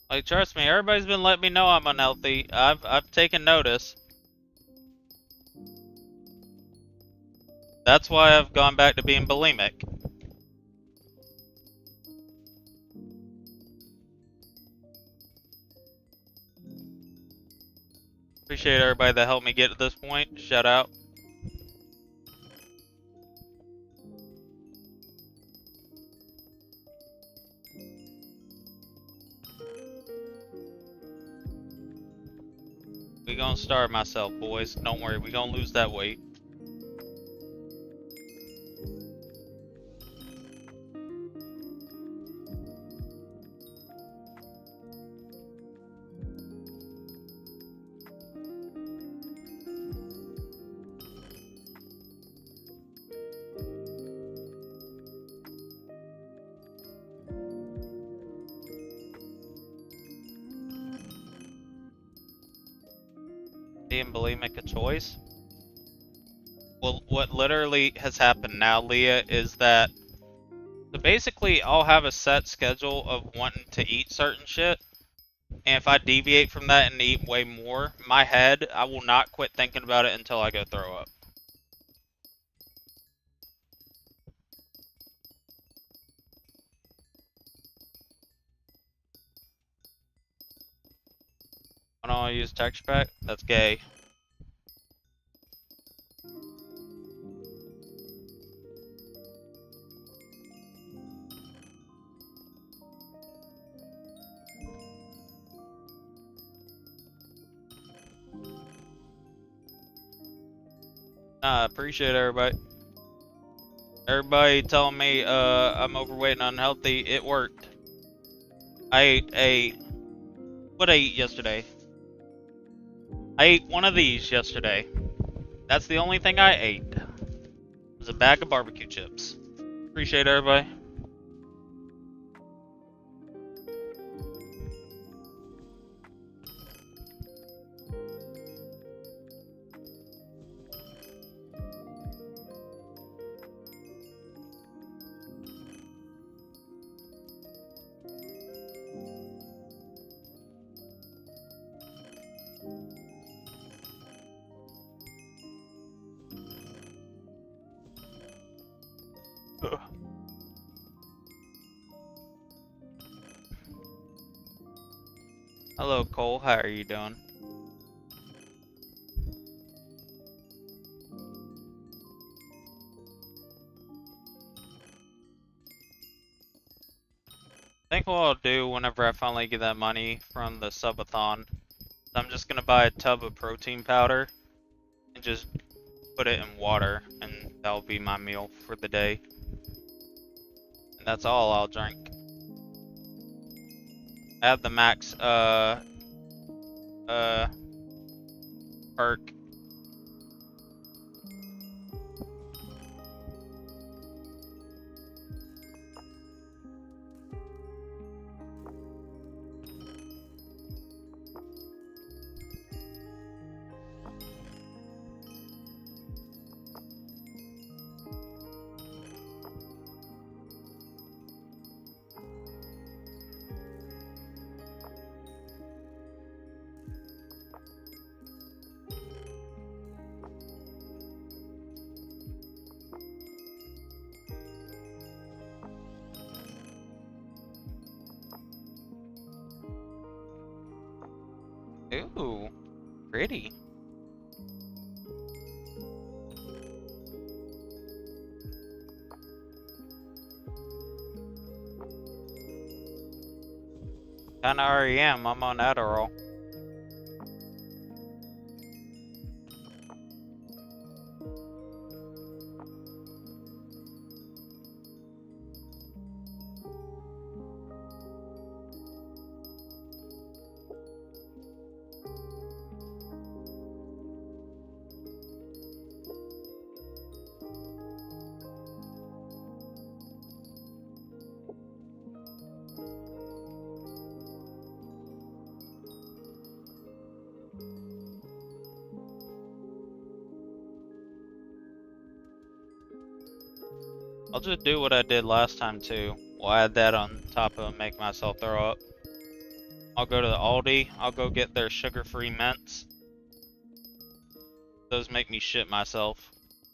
Like, trust me, everybody's been letting me know I'm unhealthy. I've taken notice. That's why I've gone back to being bulimic. Appreciate everybody that helped me get to this point. Shout out. We gonna starve myself, boys. Don't worry, we gonna lose that weight. Being bulimic a choice? Well, what literally has happened now, Leah, is that so basically I'll have a set schedule of wanting to eat certain shit, and if I deviate from that and eat way more, my head, I will not quit thinking about it until I go throw up. I don't use texture pack? That's gay. Nah, I appreciate everybody. Everybody telling me I'm overweight and unhealthy. It worked. What I ate yesterday? I ate one of these yesterday. That's the only thing I ate. It was a bag of barbecue chips. Appreciate everybody. Hello, Cole. How are you doing? I think what I'll do whenever I finally get that money from the subathon, I'm just gonna buy a tub of protein powder and just put it in water, and that'll be my meal for the day. And that's all I'll drink. I have the max perk. Ooh, pretty. Kinda already am. I'm on Adderall. I'll just do what I did last time too. We'll add that on top of make myself throw up. I'll go to the Aldi. I'll go get their sugar-free mints. Those make me shit myself,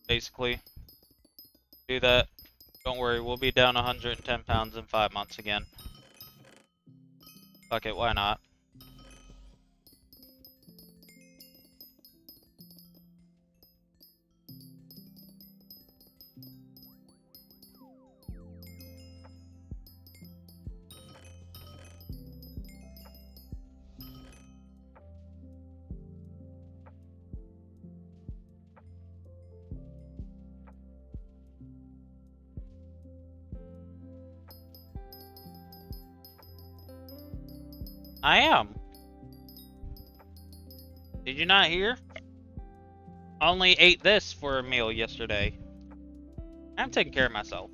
basically. Do that. Don't worry, we'll be down 110 pounds in 5 months again. Fuck it, why not? I am. Did you not hear? I only ate this for a meal yesterday. I'm taking care of myself.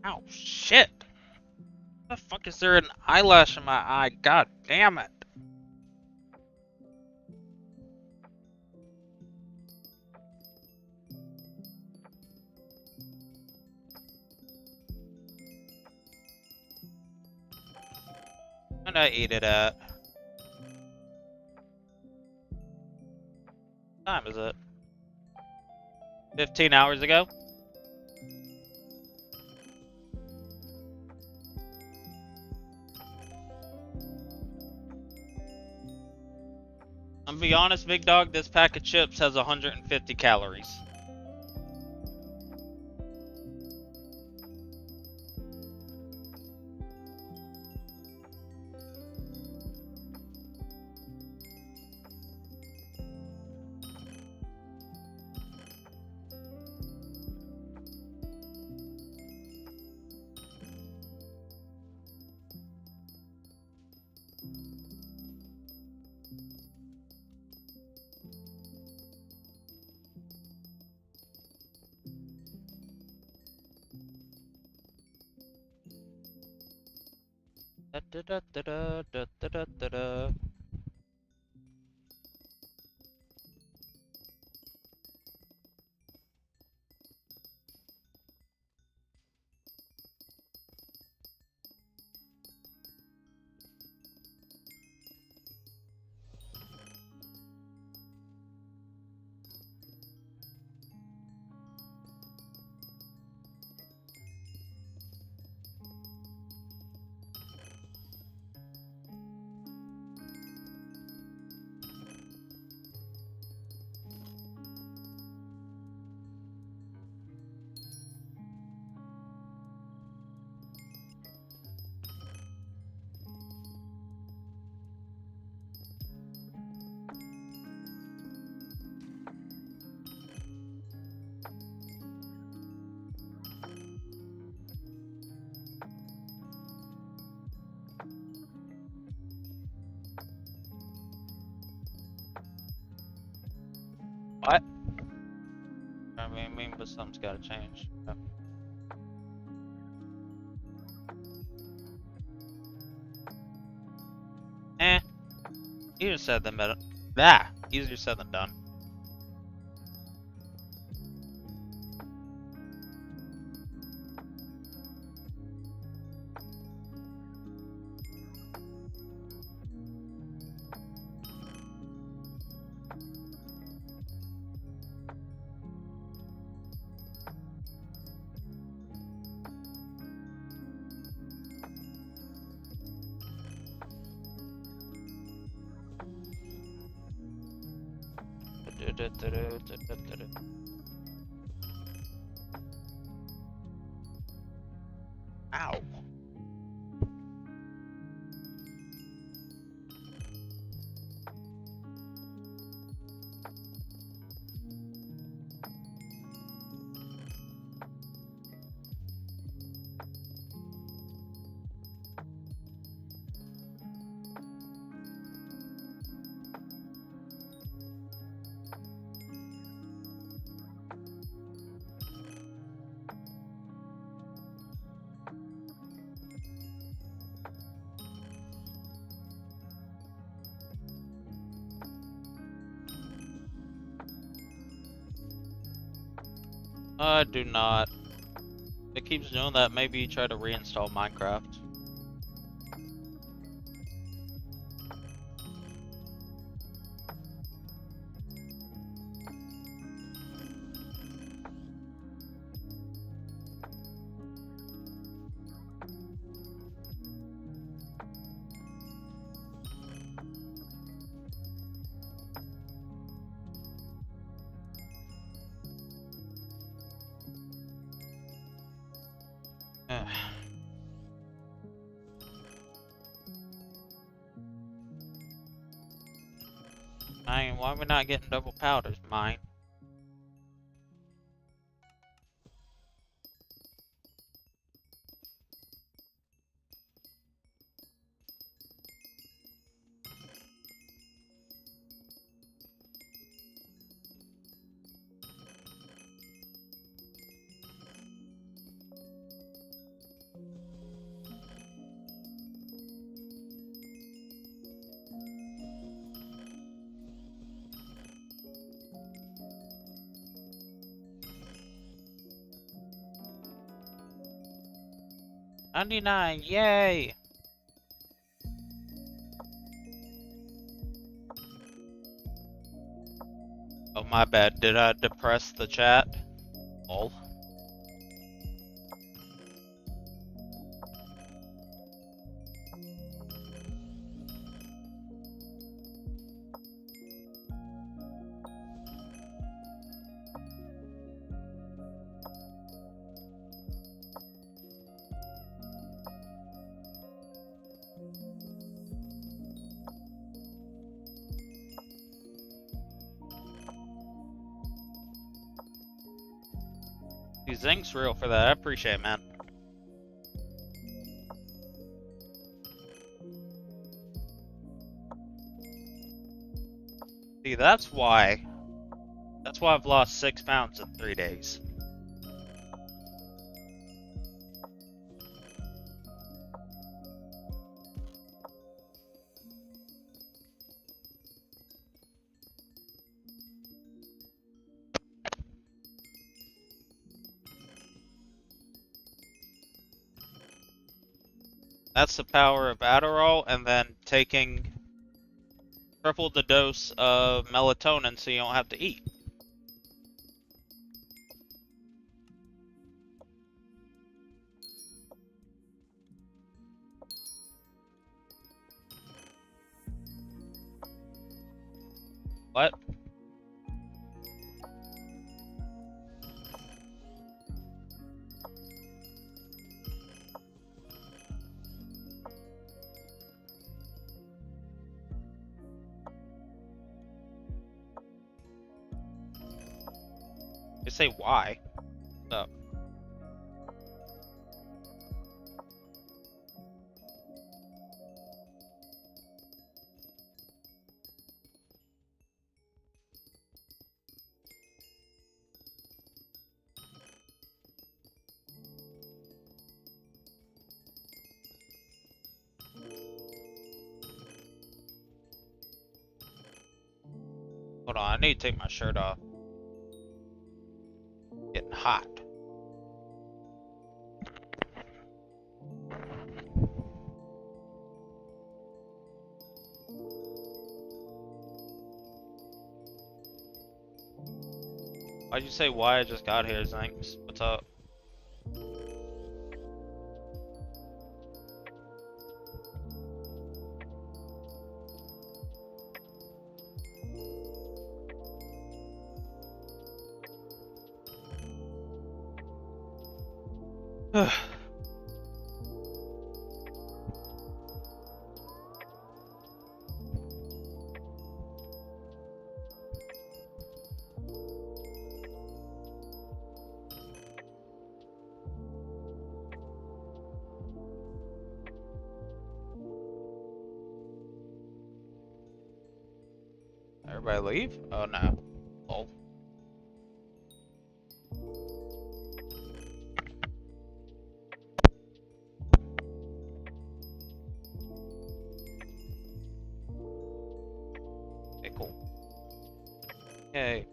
Ow, shit! What the fuck is there an eyelash in my eye? God damn it! When did I eat it at? What time is it? 15 hours ago? I'm gonna be honest, big dog, this pack of chips has 150 calories. Da da da da da da da da da. What? I mean, but something's gotta change. Okay. Easier said than better. Easier said than done. Ow. I do not. If it keeps doing that, maybe try to reinstall Minecraft. Mine, why are we not getting double powders, mine? $99, yay! Oh, my bad. Did I depress the chat? Lol. Zinc's real for that. I appreciate it, man. See, that's why. That's why I've lost 6 pounds in 3 days. That's the power of Adderall, and then taking triple the dose of melatonin so you don't have to eat. What? They say why? What's up? Hold on, I need to take my shirt off. Getting hot. Why'd you say why I just got here, Zinks? What's up? Everybody leave? Oh no. Oh. Okay, cool. Yay.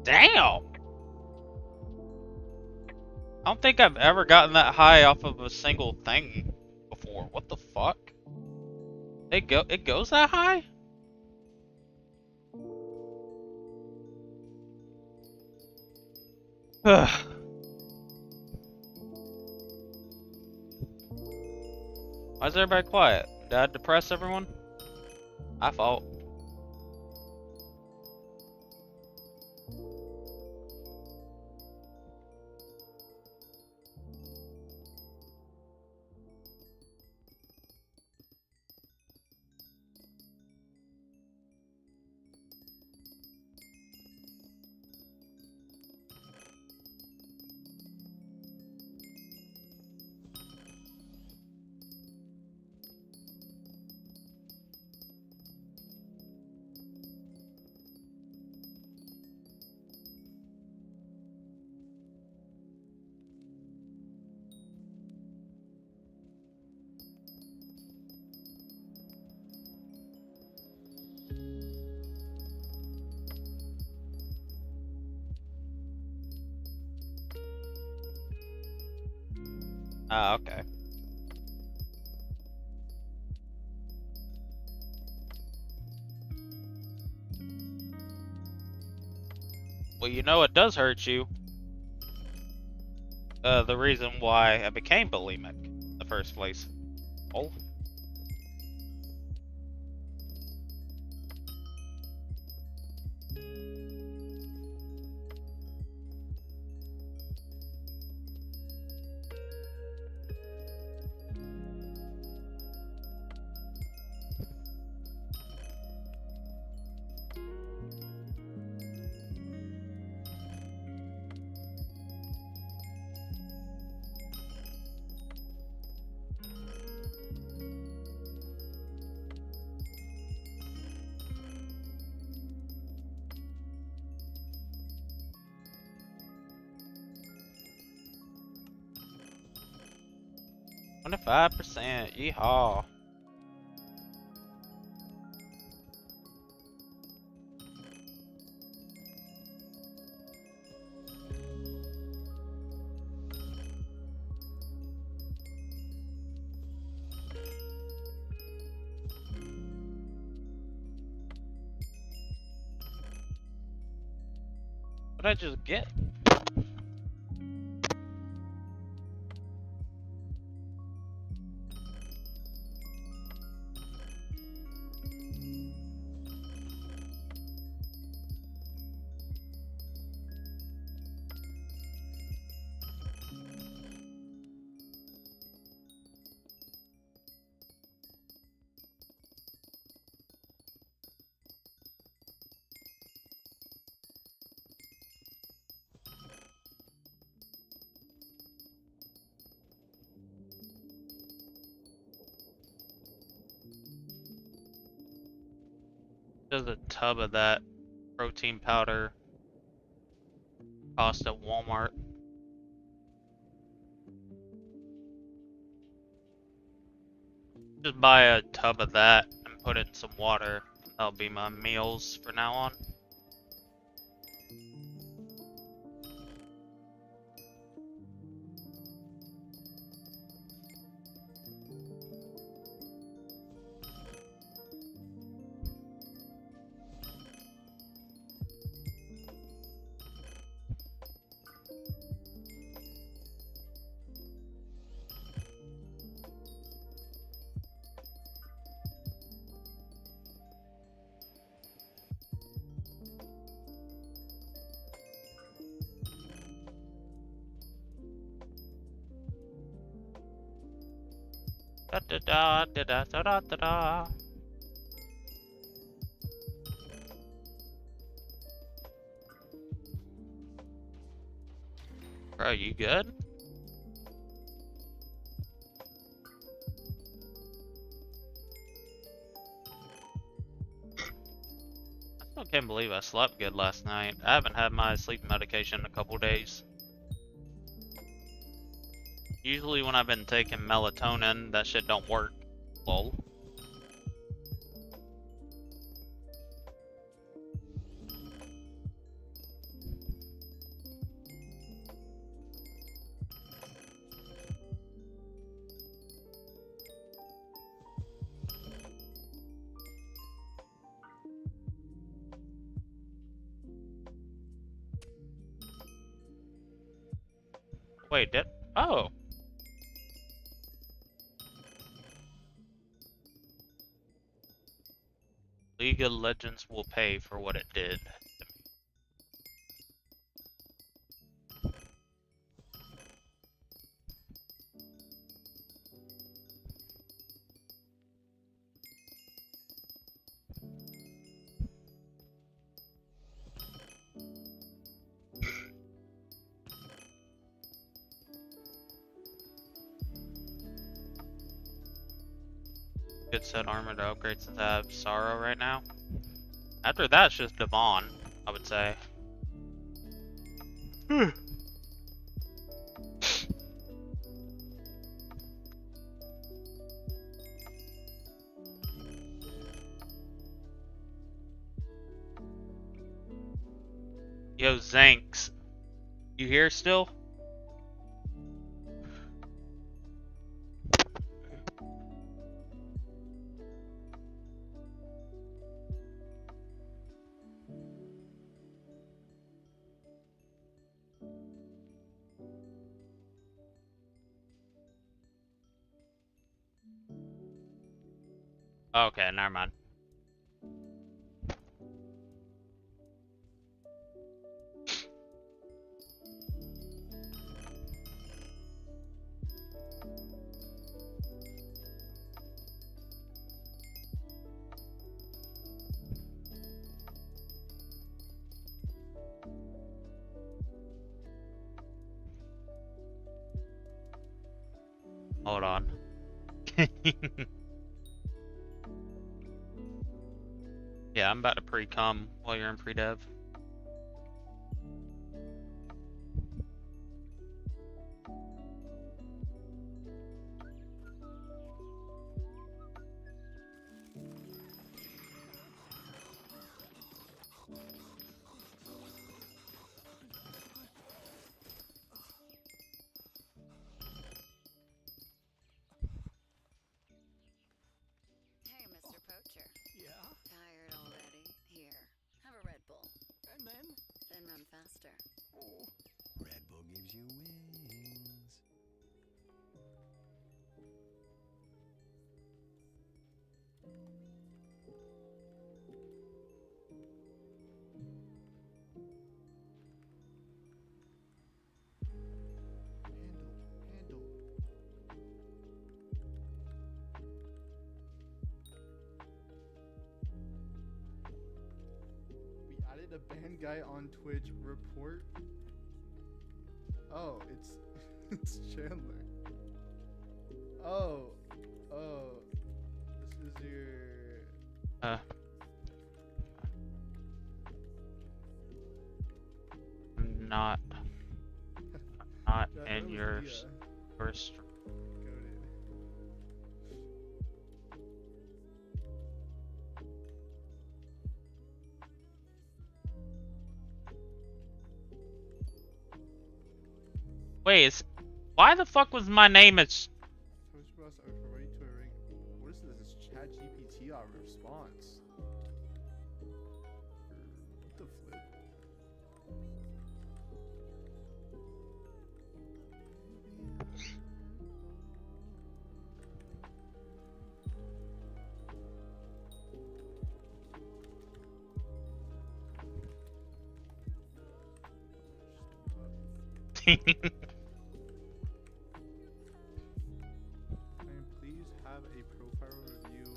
Damn! I don't think I've ever gotten that high off of a single thing before. What the fuck? It goes that high? Why is everybody quiet? Did I depress everyone? My fault. Ah, okay. Well, you know it does hurt you. The reason why I became bulimic in the first place. Oh. $25%, yeehaw. What did I just get? Does a tub of that protein powder cost at Walmart? Just buy a tub of that and put it in some water. That'll be my meals for now on. Da da da da da da da da da. Bro, you good? I still can't believe I slept good last night. I haven't had my sleep medication in a couple days. Usually when I've been taking melatonin, that shit don't work. Lol. Wait, did... Oh! League of Legends will pay for what it did. Good set armor to upgrade since I have Sorrow right now. After that, it's just Devon, I would say. Yo, Zanks. You here still? Okay, never mind. Hold on. Yeah, I'm about to pre-cum while you're in pre-dev. Hey, Mr. Poacher. Yeah? Tired already? Here, have a Red Bull. And then? Then run faster. Oh. Red Bull gives you wings. Handle. We added a band guy on Twitch. Report. Oh, it's Chandler. Oh, this is your. your Yeah. first. Wait, why the fuck was my name as? What is this? It's Chat GPT our response. What the flip? Please have a profile review.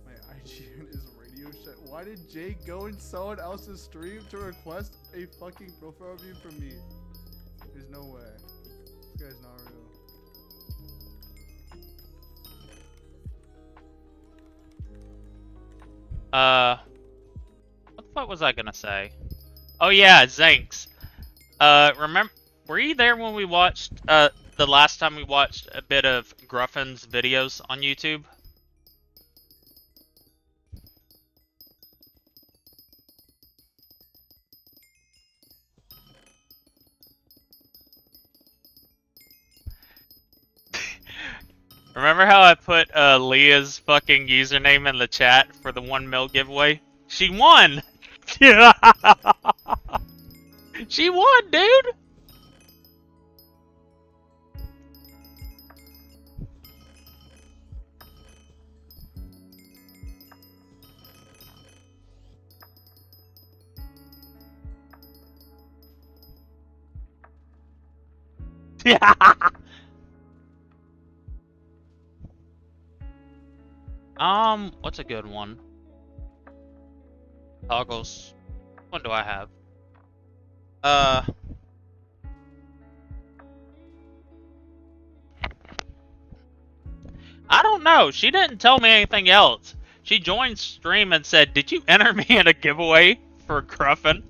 My IGN is radio shit. Why did Jay go in someone else's stream to request a fucking profile review from me? There's no way. This guy's not real. What the fuck was I gonna say? Oh yeah, Zanks. Remember, were you there when we watched, the last time we watched a bit of Gruffin's videos on YouTube? Remember how I put, Leah's fucking username in the chat for the 1 mil giveaway? She won! She won, dude! Yeah. What's a good one? Toggles. What do I have? I don't know. She didn't tell me anything else. She joined stream and said, "Did you enter me in a giveaway for Gruffin?"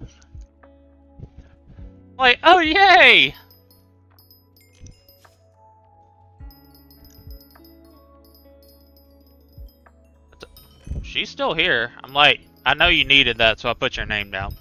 Like, oh yay! She's still here. I'm like, I know you needed that, so I put your name down.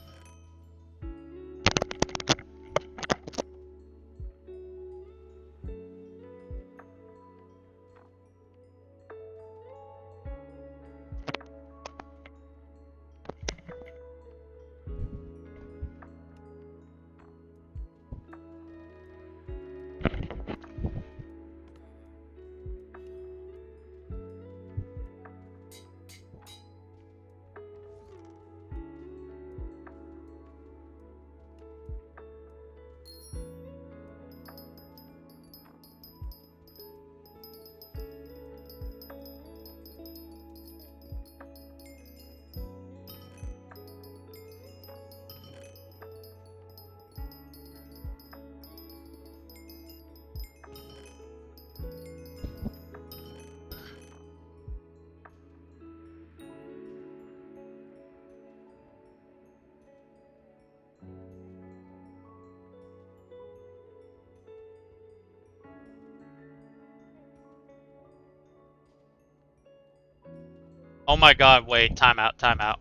Oh my god, wait, time out, time out.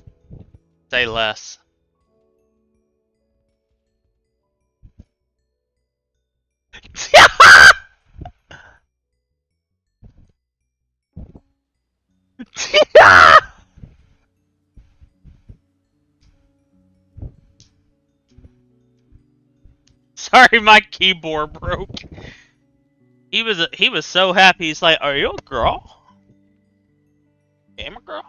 Say less. Sorry, my keyboard broke. He was so happy. He's like, "Are you a girl? Gamer girl?"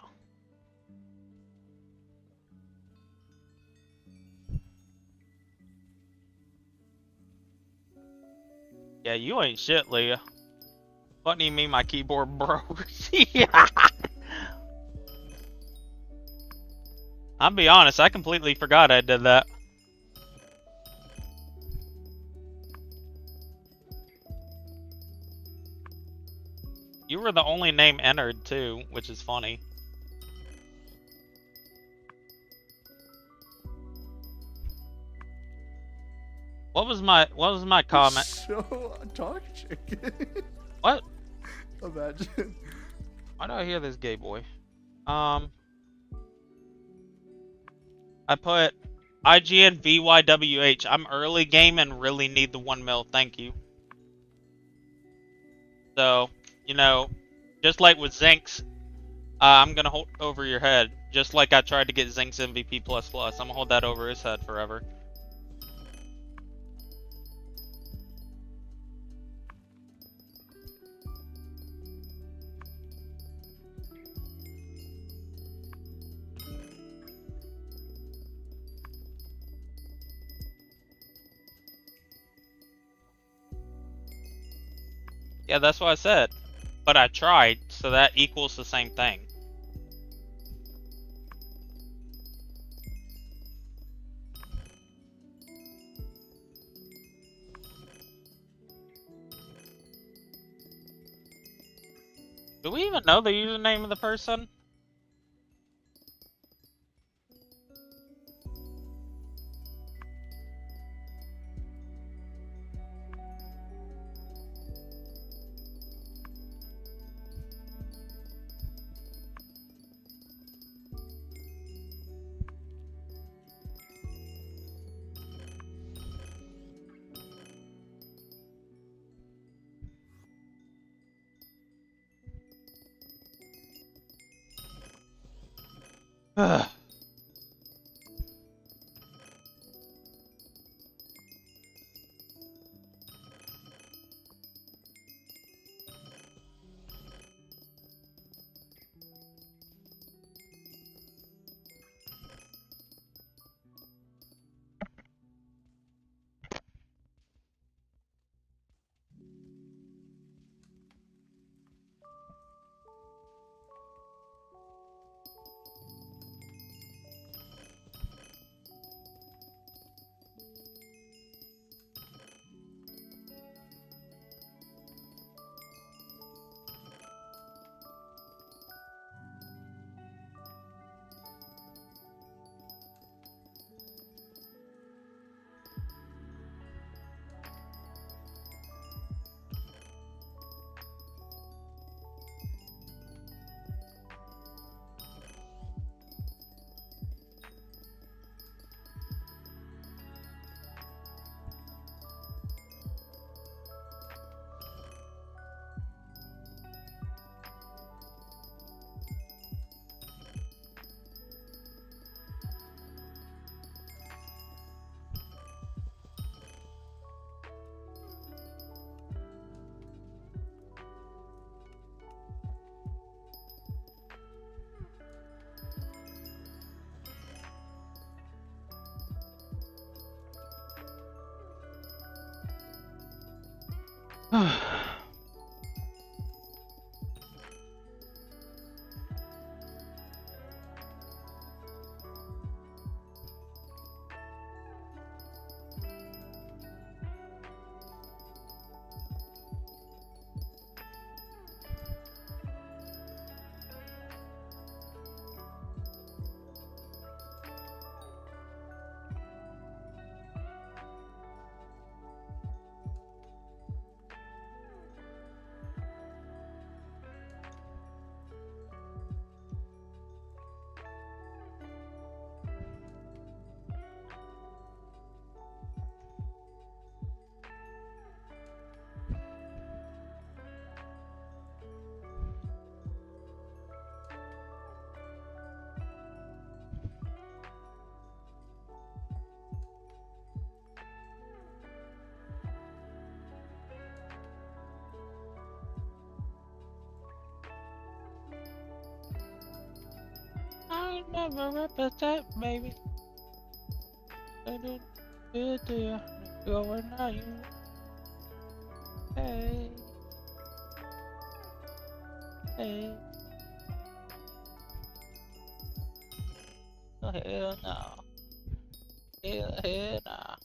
Yeah, you ain't shit, Leah. What do you mean my keyboard broke? Yeah. I'll be honest, I completely forgot I did that. You were the only name entered too, which is funny. What was my comment? Show talk chicken. What? Imagine. Why do I hear this gay boy? I put IGN VYWH. I'm early game and really need the 1 mil. Thank you. So, you know, just like with Zinx, I'm gonna hold over your head. Just like I tried to get Zinx MVP++. I'm gonna hold that over his head forever. Yeah, that's what I said. But I tried, so that equals the same thing. Do we even know the username of the person? Ugh. I never represent, baby. I did good to you. Going now, you. Hey. Hey. Oh, hell no. Hell no.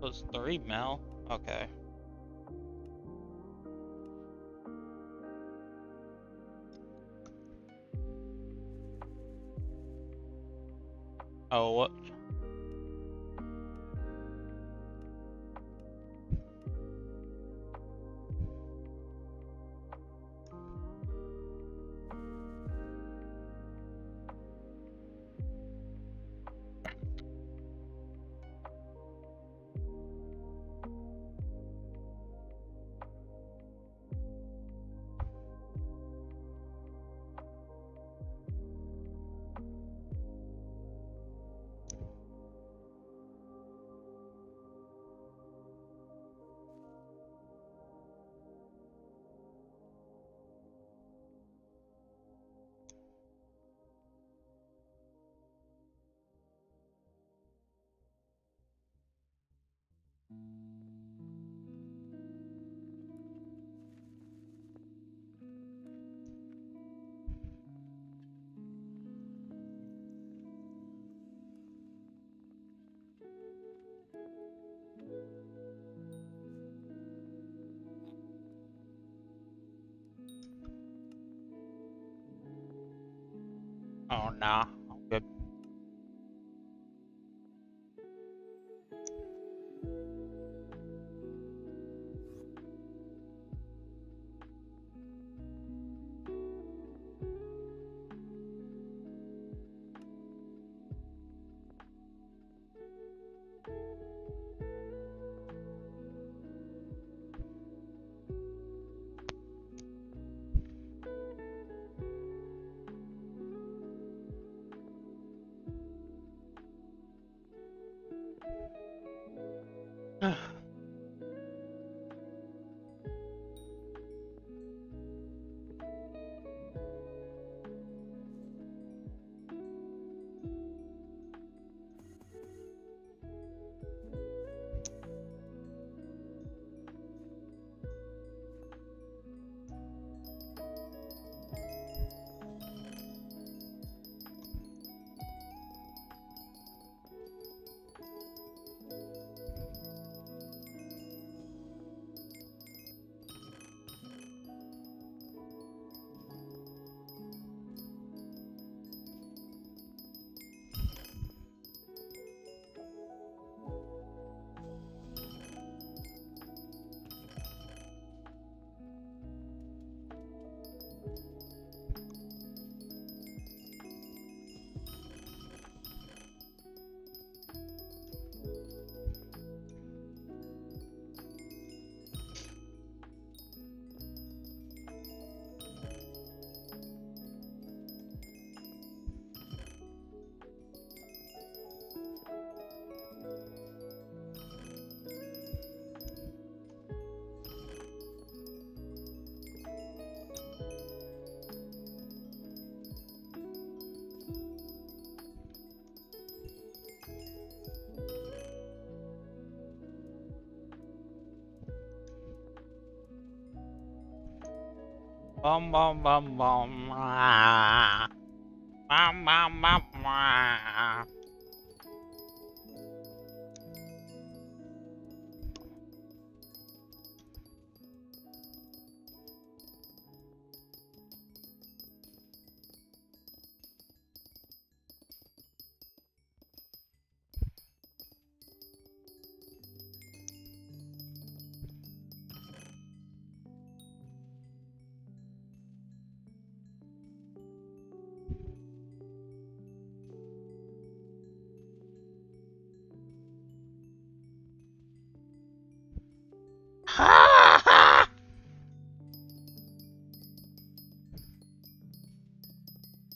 Was 3 mil? Okay. Oh, what? Oh, nah. I'm good. Bum bum bum bum. Ah. Bum bum bum. Ah.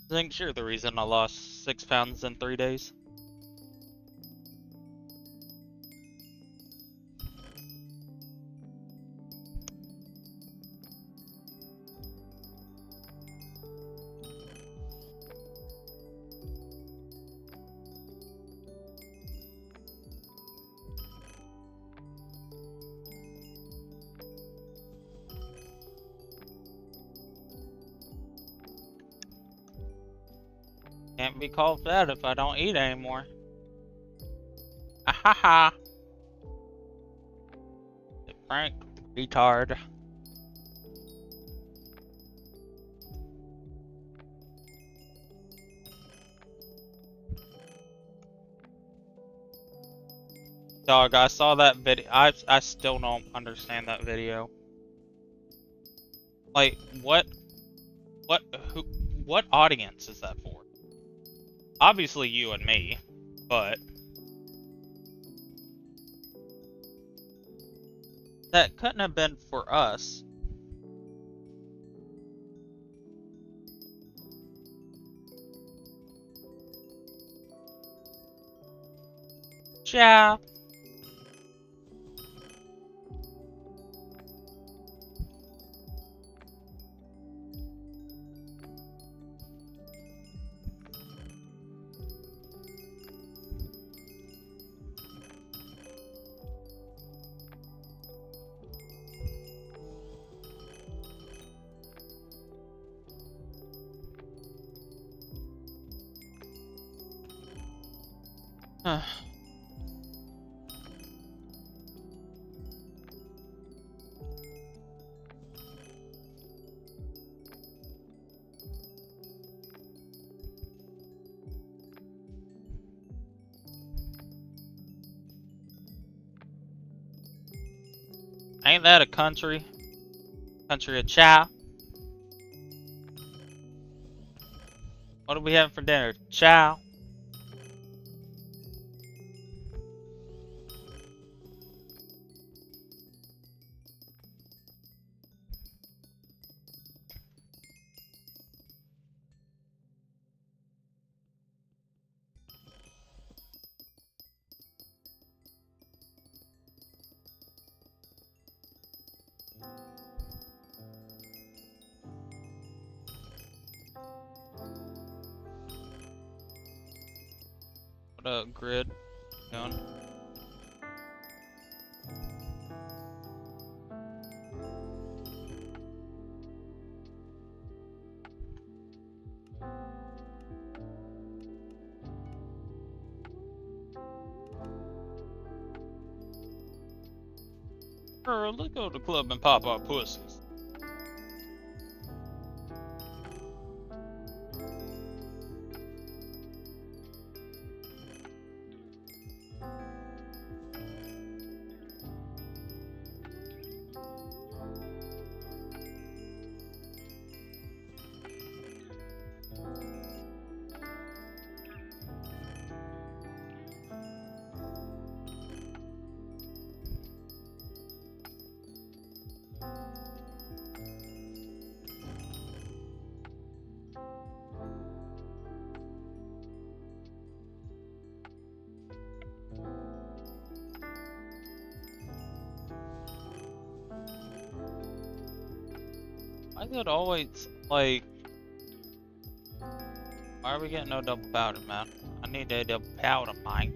I think you're the reason I lost 6 pounds in 3 days. Can't be called fat if I don't eat anymore. Ahaha. Frank, retard. Dog, I saw that video. I still don't understand that video. Like, what audience is that for? Obviously you and me, but that couldn't have been for us. Ciao. Ain't that a country? Country of chow? What are we having for dinner? Chow? What up, Grid? Doing? Girl, let's go to the club and pop our pussies. I could always, like... Why are we getting no double powder, man? I need a double powder, mate.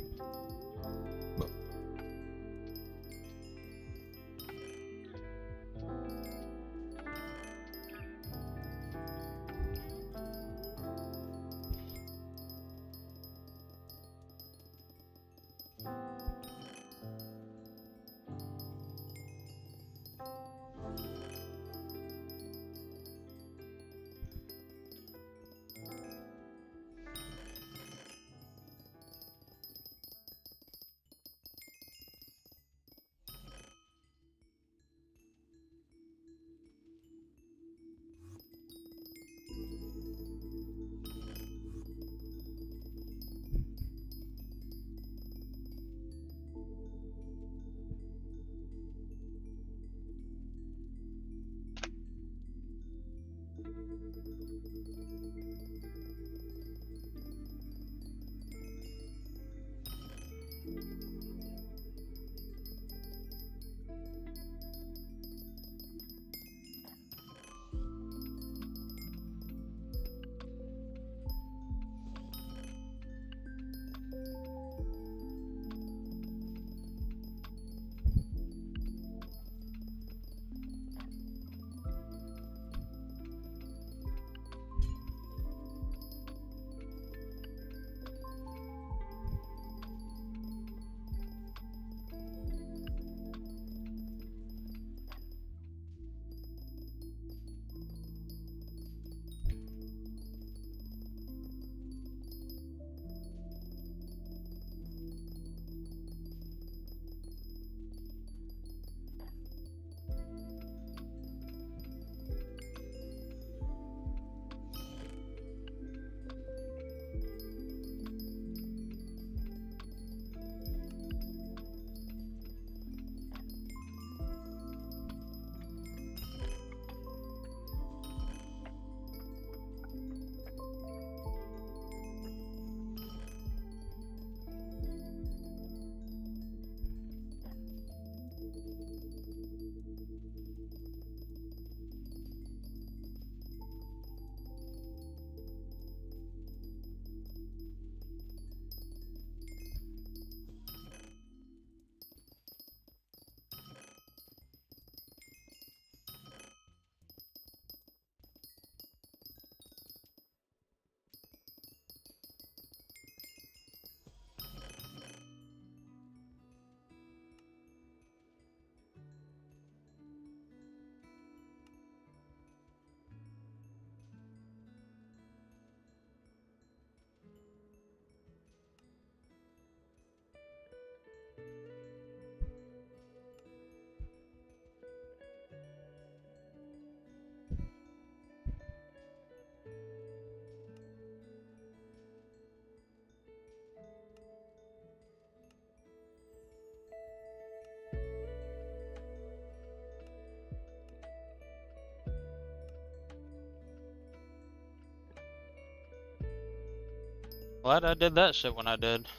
Glad I did that shit when I did.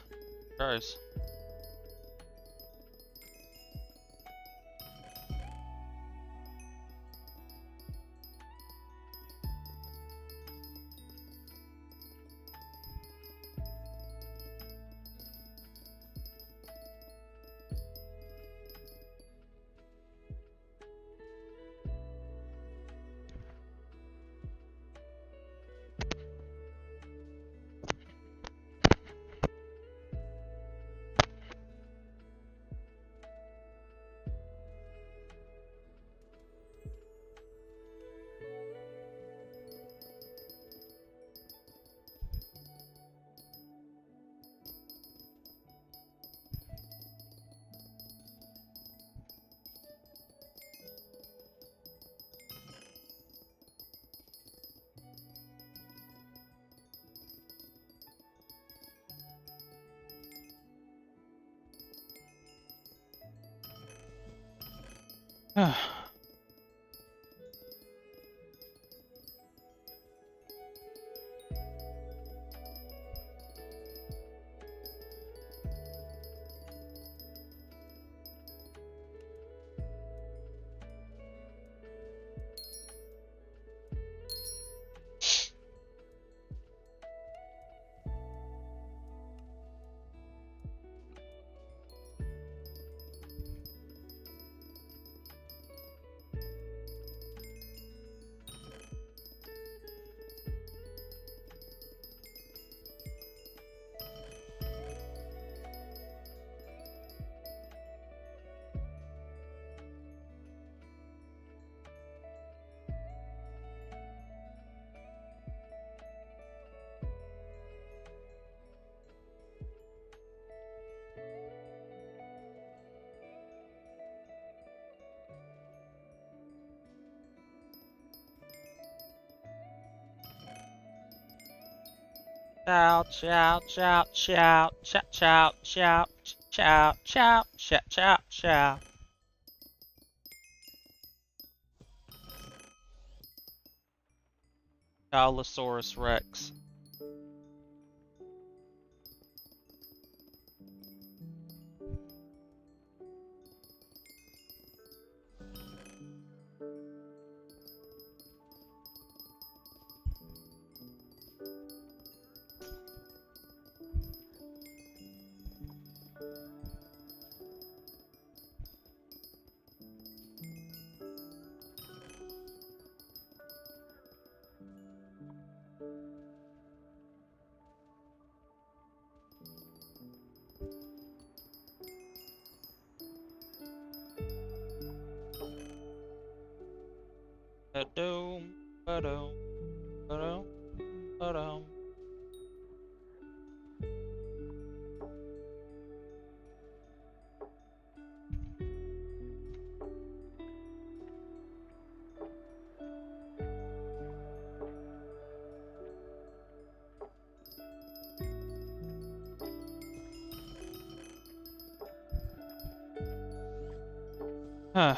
Christ. Chow, chow, chow, chow, chow, chow, chow, chow, chow, chow, chow, chow. Allosaurus Rex. Ba-doom, ba-doom, ba-doom, ba-doom. Huh.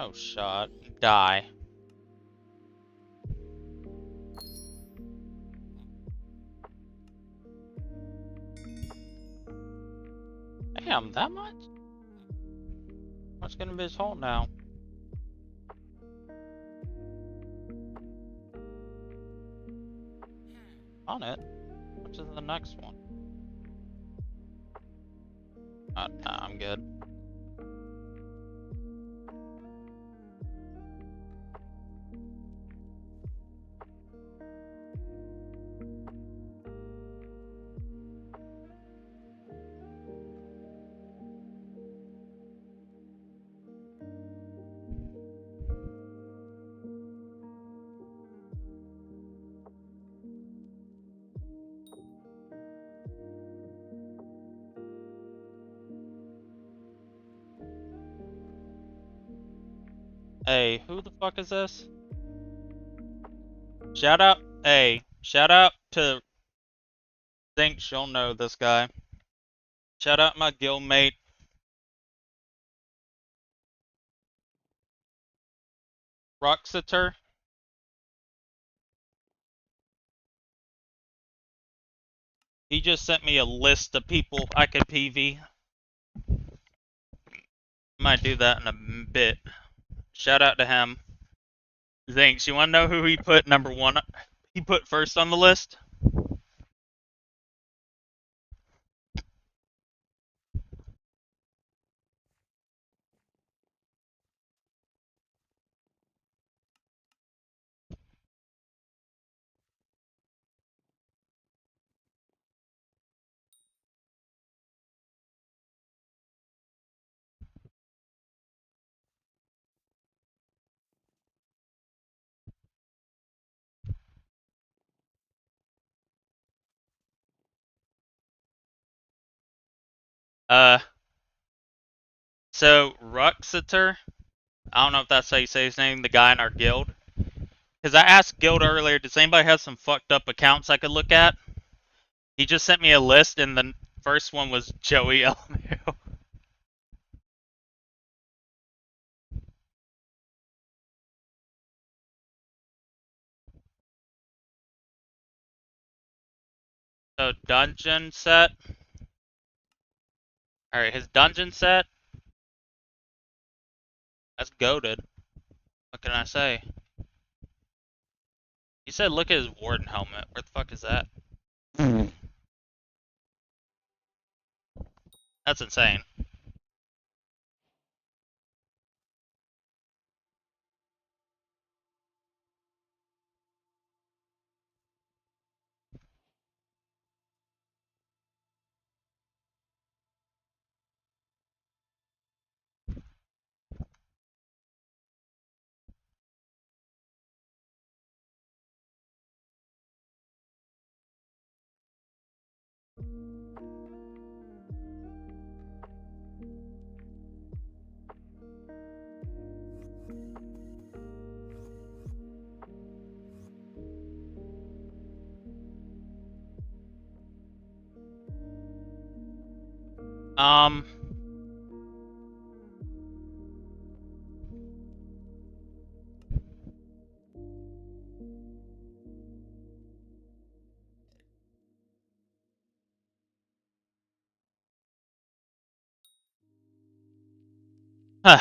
No shot. Die. Damn, that much? What's gonna be his hole now? On it. Which is the next one? Nah, I'm good. Hey, who the fuck is this? Shout out, hey, shout out to think she'll know this guy. Shout out my guildmate. Roxeter. He just sent me a list of people I could PV. Might do that in a bit. Shout out to him. Thanks. You wanna know who he put number one? He put first on the list? So Roxeter, I don't know if that's how you say his name, the guy in our guild. Because I asked guild earlier, does anybody have some fucked up accounts I could look at? He just sent me a list, and the first one was Joey LVL. So dungeon set. Alright, his dungeon set. That's goated. What can I say? He said look at his warden helmet. Where the fuck is that? That's insane. Huh.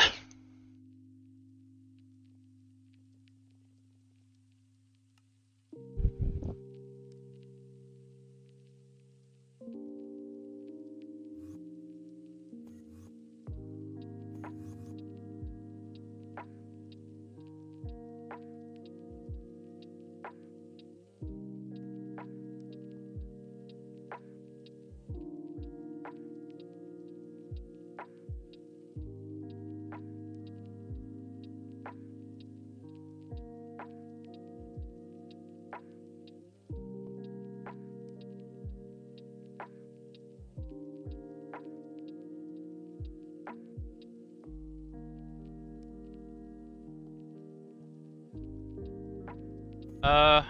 I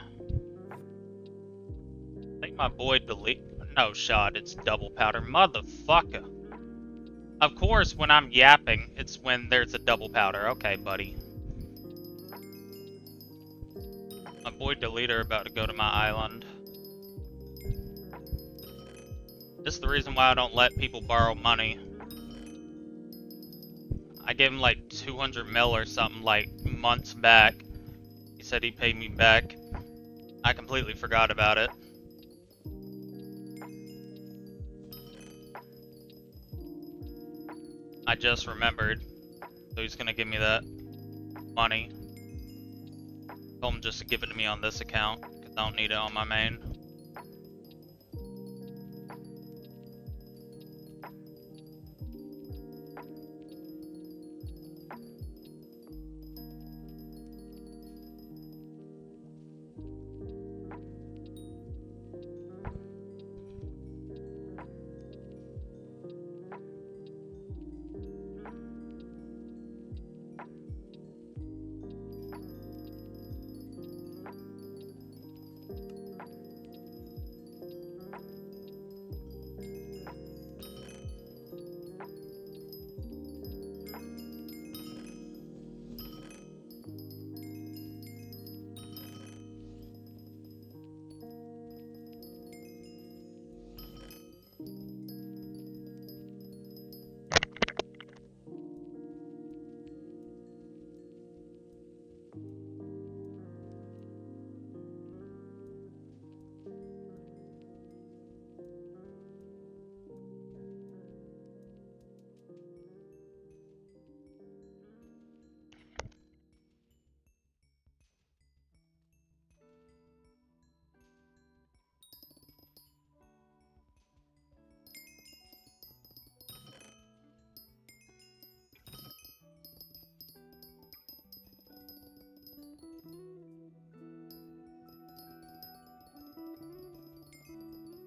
think my boy delete. No shot, it's double powder. Motherfucker. Of course, when I'm yapping, it's when there's a double powder. Okay, buddy. My boy Deleter about to go to my island. This is the reason why I don't let people borrow money. I gave him like 200 mil or something like months back. He said he'd pay me back. I completely forgot about it. I just remembered. So he's gonna give me that money. Told him just to give it to me on this account, because I don't need it on my main.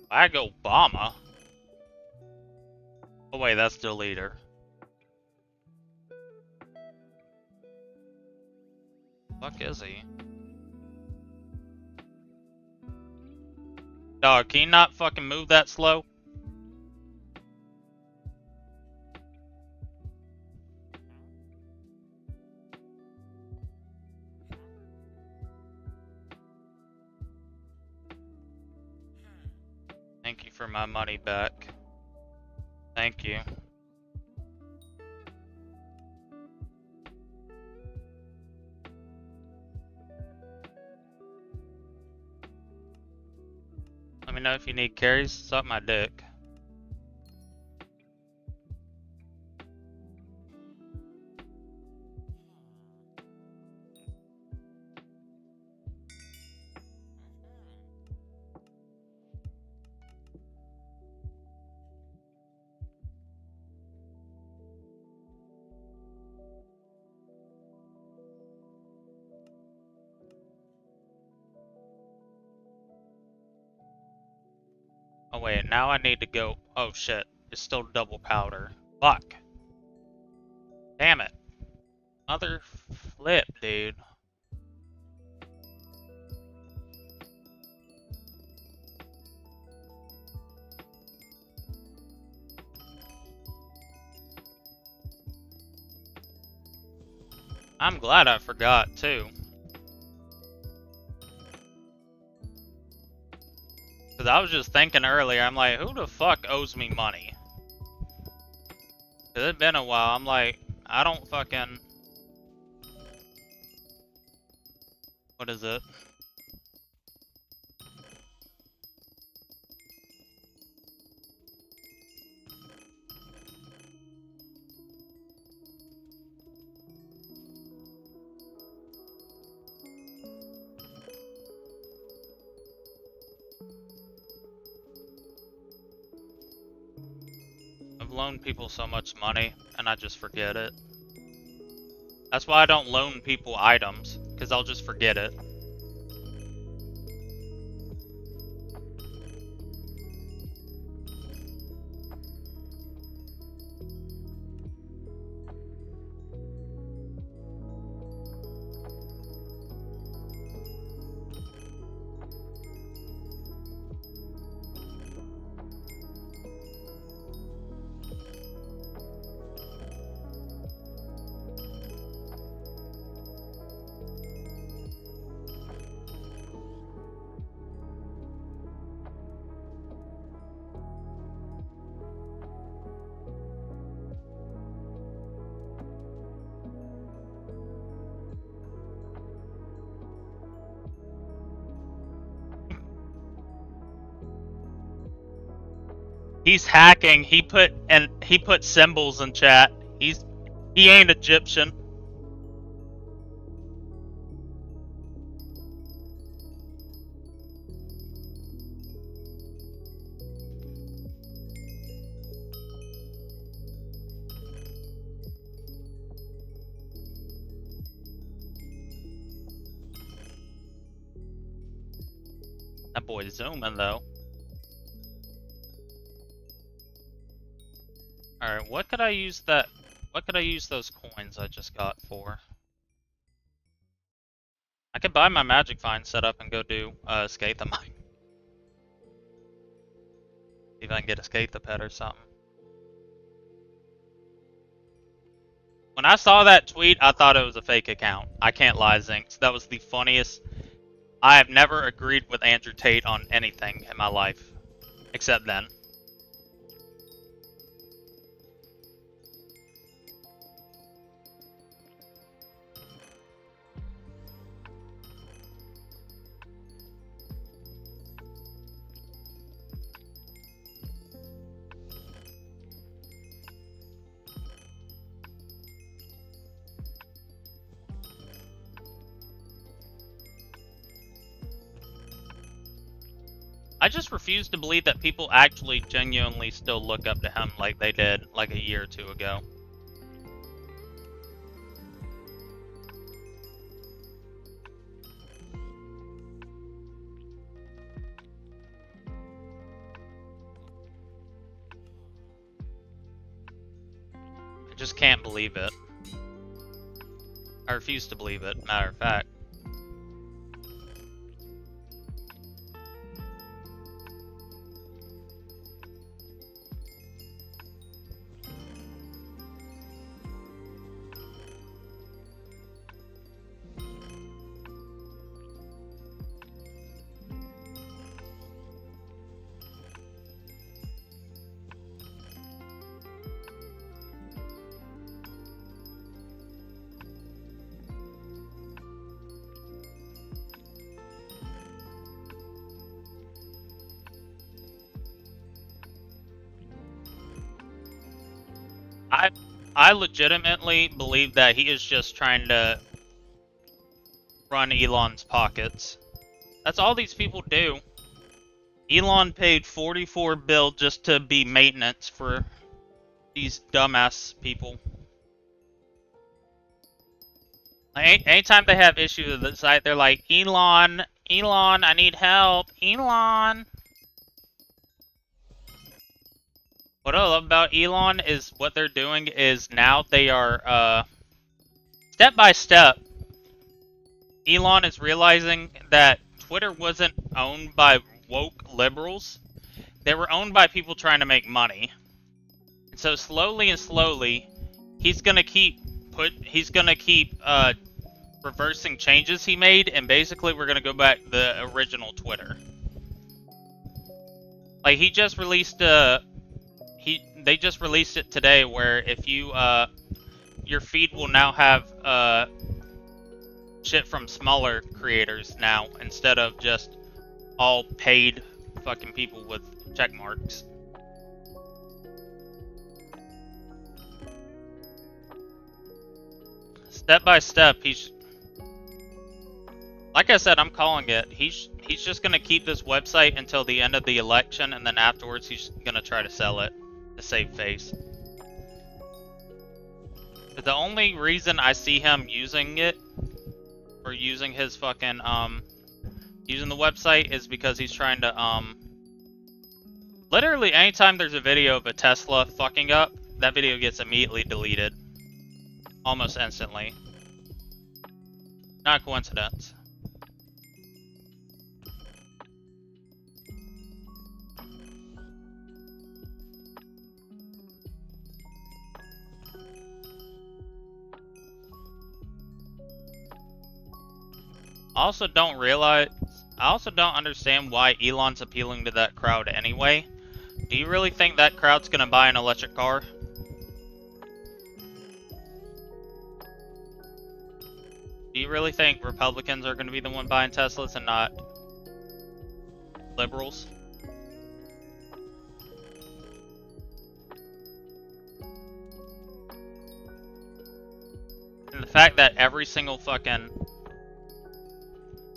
Flag Obama? Oh wait, that's the leader. Fuck is he? Dog, can you not fucking move that slow? Thank you for my money back. Thank you. Let me know if you need carries. Suck my dick. Oh wait, now I need to go. Oh shit, it's still double powder. Fuck. Damn it. Mother flip, dude. I'm glad I forgot too. Cause I was just thinking earlier, I'm like, who the fuck owes me money? Cause it's been a while, I'm like, I don't fucking... What is it? I've loaned people so much money, and I just forget it. That's why I don't loan people items, because I'll just forget it. He's hacking. He put symbols in chat. He ain't Egyptian. That boy's zooming though. Alright, what could I use those coins I just got for? I could buy my magic find set up and go do skate the mine. See if I can get a skate the pet or something. When I saw that tweet, I thought it was a fake account. I can't lie, Zinx. That was the funniest. I have never agreed with Andrew Tate on anything in my life. Except then. I just refuse to believe that people actually genuinely still look up to him like they did like a year or two ago. I just can't believe it. I refuse to believe it, matter of fact. I legitimately believe that he is just trying to run Elon's pockets. That's all these people do. Elon paid 44 bill just to be maintenance for these dumbass people. Anytime they have issues with the site, they're like, Elon, I need help, Elon. What I love about Elon is what they're doing is now they are, step by step, Elon is realizing that Twitter wasn't owned by woke liberals. They were owned by people trying to make money. And so slowly and slowly, he's gonna keep reversing changes he made, and basically we're gonna go back to the original Twitter. Like he just released they just released it today where if you your feed will now have shit from smaller creators now instead of just all paid fucking people with check marks. Step by step, like I said, I'm calling it. He's just gonna keep this website until the end of the election, and then afterwards he's gonna try to sell it to save face. But the only reason I see him using it, or using his fucking, using the website is because he's trying to, literally anytime there's a video of a Tesla fucking up, that video gets immediately deleted. Almost instantly. Not a coincidence. I also don't understand why Elon's appealing to that crowd anyway. Do you really think that crowd's gonna buy an electric car? Do you really think Republicans are gonna be the one buying Teslas and not liberals? fact that every single fucking...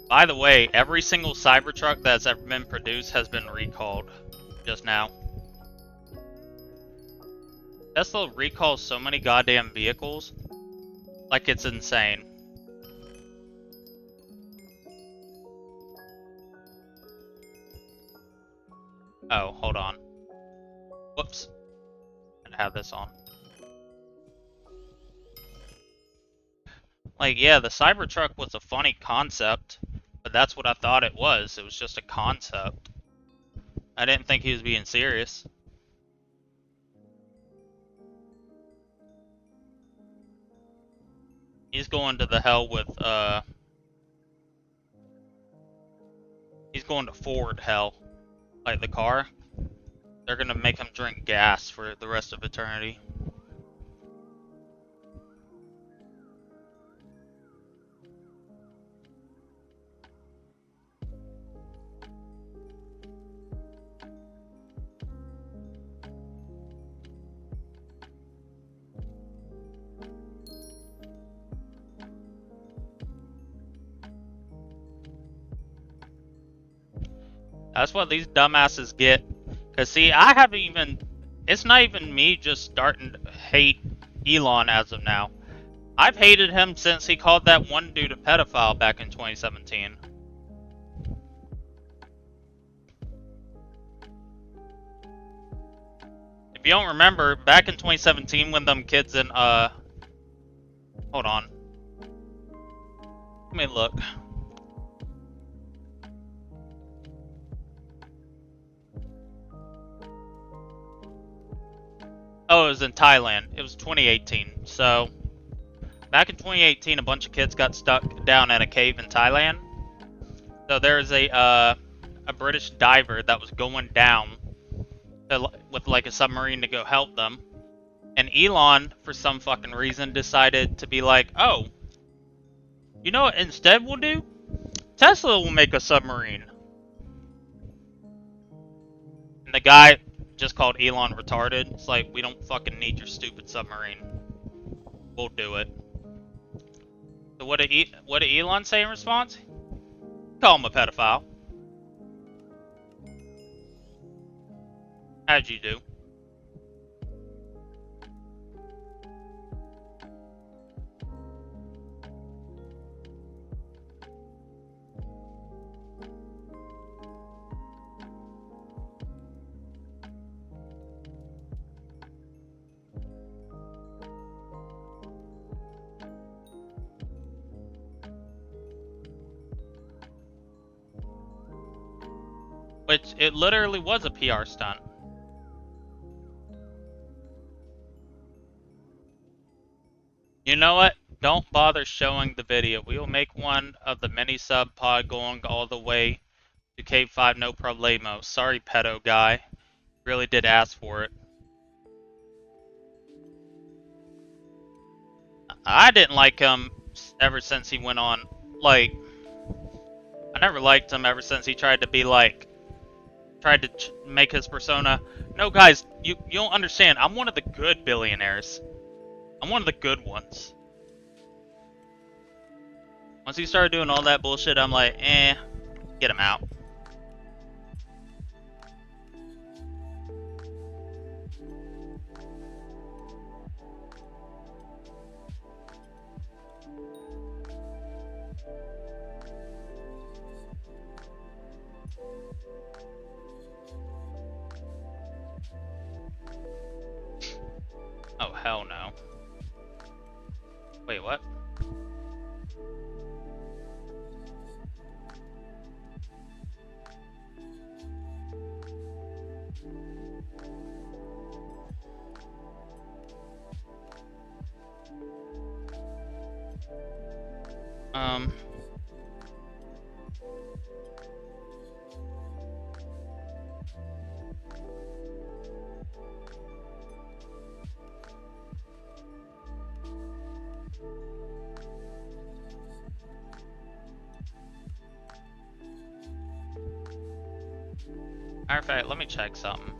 By the way, every single Cybertruck that's ever been produced has been recalled. Just now. Tesla recalls so many goddamn vehicles. Like it's insane. Oh, hold on. Whoops. I have this on. Like, yeah, the Cybertruck was a funny concept, but that's what I thought it was. It was just a concept. I didn't think he was being serious. He's going to the hell with, he's going to Ford hell. Like the car. They're gonna make him drink gas for the rest of eternity. That's what these dumbasses get. Cause see, I haven't even, it's not even me just starting to hate Elon as of now. I've hated him since he called that one dude a pedophile back in 2017. If you don't remember, back in 2017 when them kids in, hold on. Let me look. Oh, it was in Thailand. It was 2018. So, back in 2018, a bunch of kids got stuck down in a cave in Thailand. So there's a British diver that was going down with like a submarine to go help them. And Elon, for some fucking reason, decided to be like, oh, you know what instead we'll do? Tesla will make a submarine. And the guy just called Elon retarded. It's like, we don't fucking need your stupid submarine. We'll do it. So what did Elon say in response? Call him a pedophile. How'd you do? Which, it literally was a PR stunt. You know what? Don't bother showing the video. We will make one of the mini sub pod going all the way to Cave 5, no problemo. Sorry, pedo guy. Really did ask for it. I didn't like him ever since he went on, like, I never liked him ever since he tried to be like, tried to make his persona. No, guys, you don't understand. I'm one of the good billionaires. I'm one of the good ones. Once he started doing all that bullshit, I'm like, get him out. Oh, hell no. Wait, what? Matter of fact, let me check something.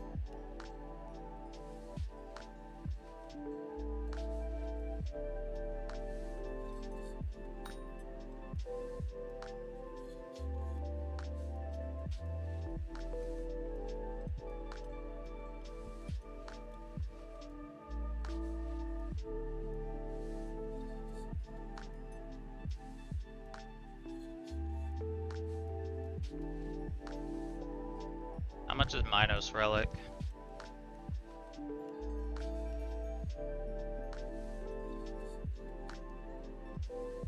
much is Minos Relic?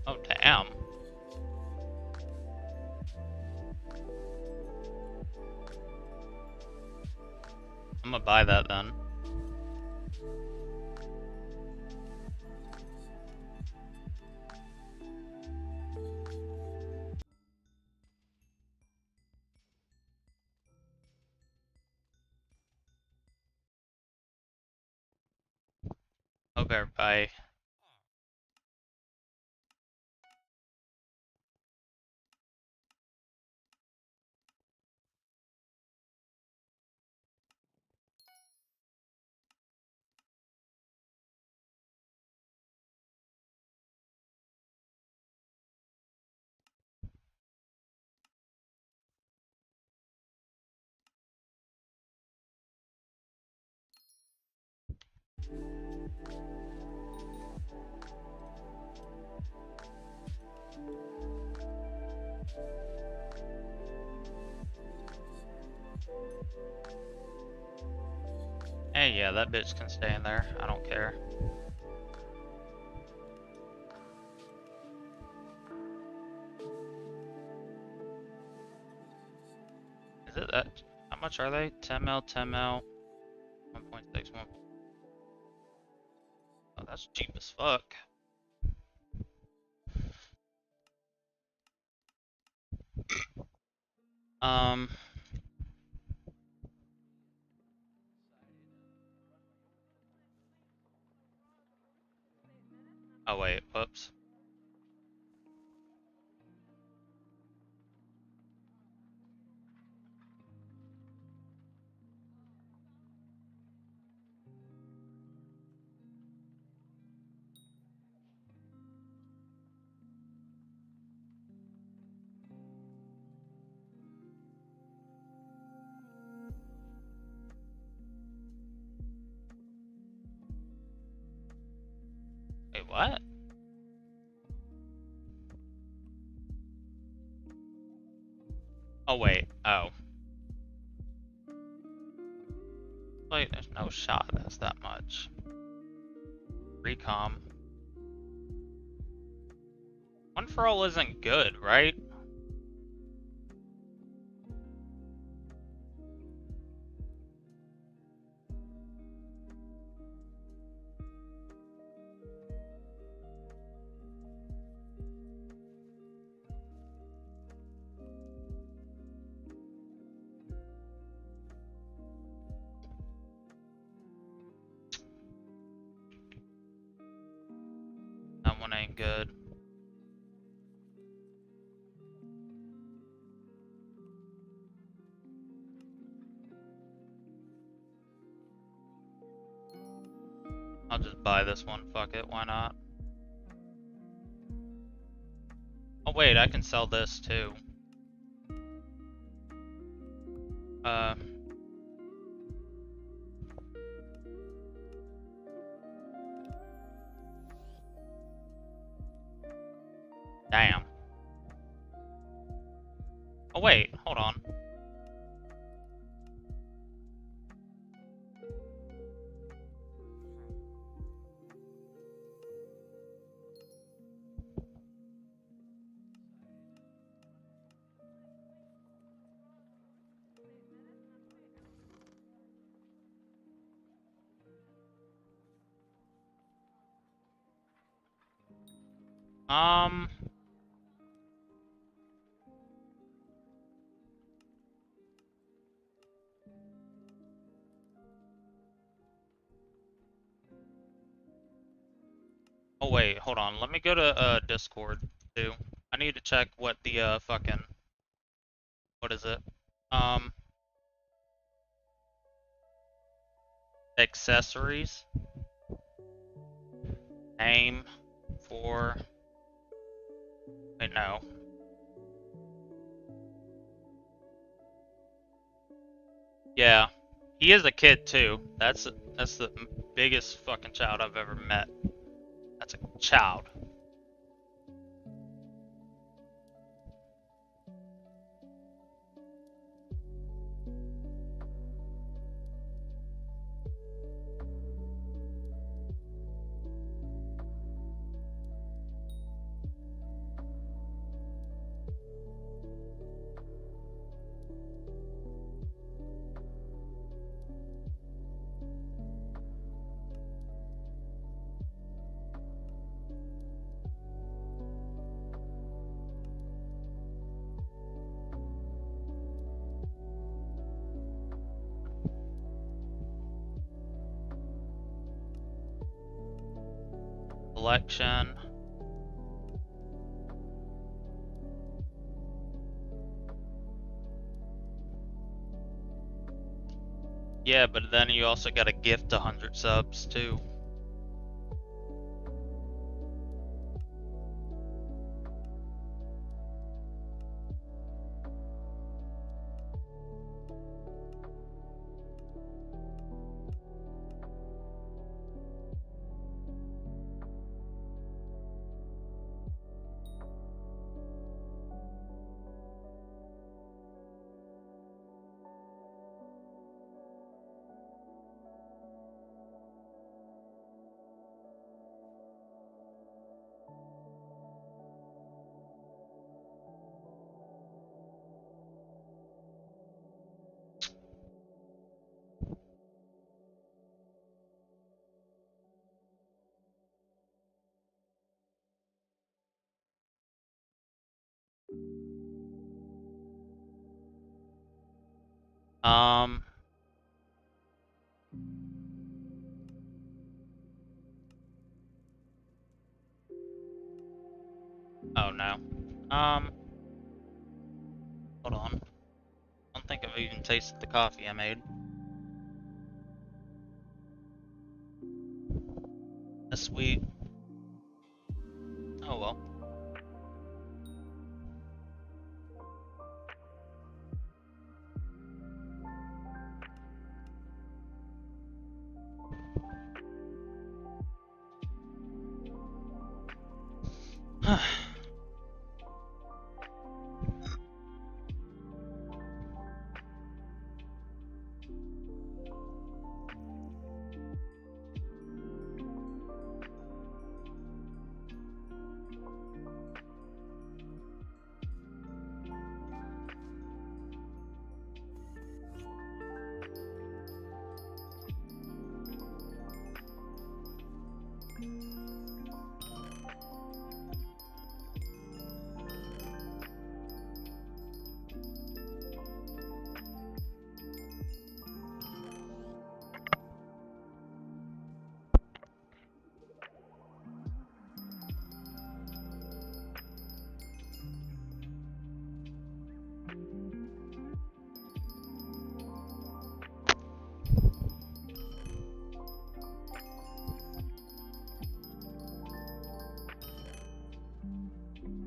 Oh, damn. I'm gonna buy that then. Okay, bye. Hey, yeah, that bitch can stay in there. I don't care. Is it that? How much are they? 10 mil, 10 mil, 1.6, 1. Oh, that's cheap as fuck. Um. Oh wait, whoops. Wait, what? Oh wait, oh. Wait, there's no shot that's that much. Recom. One for all isn't good, right? That one ain't good. I'll just buy this one, fuck it, why not? Oh wait, I can sell this too. Damn. Oh wait, hold on. Oh wait, hold on. Let me go to Discord too. I need to check what the fucking, what is it? Accessories. Name for, wait, no. Yeah, he is a kid too. That's the biggest fucking child I've ever met. That's a child. selection. Yeah, but then you also gotta gift 100 subs too. Um. Oh no. Hold on. I don't think I've even tasted the coffee I made. That's sweet. Oh well.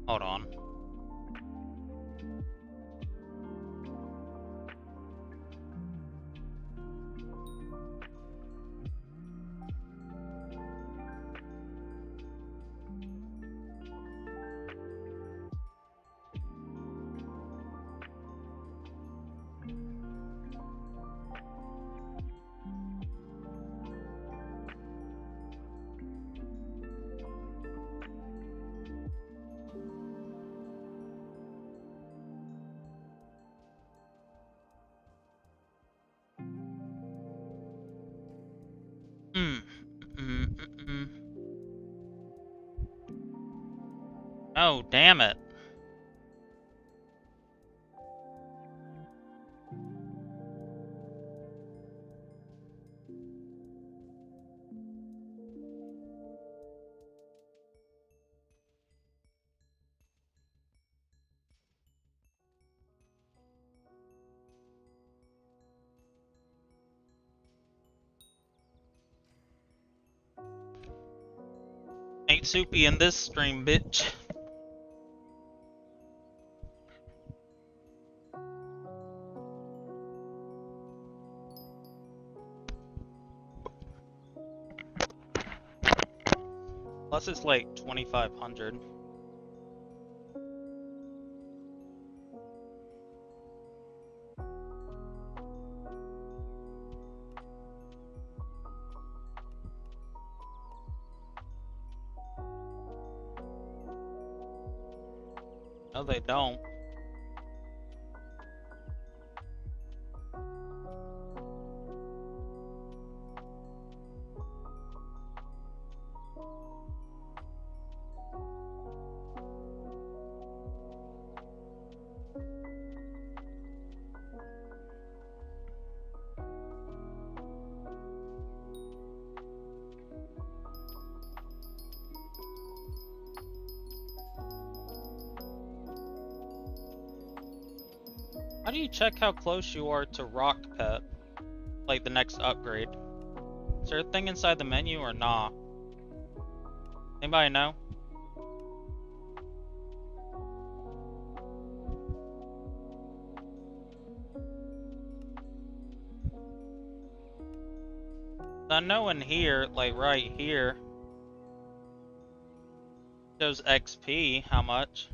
Hold on. Oh, damn it. Ain't soupy in this stream, bitch. Plus it's like 2,500. No, they don't. How do you check how close you are to Rock Pet? Like the next upgrade? Is there a thing inside the menu or nah? Anybody know? I know in here, like right here, shows XP, how much?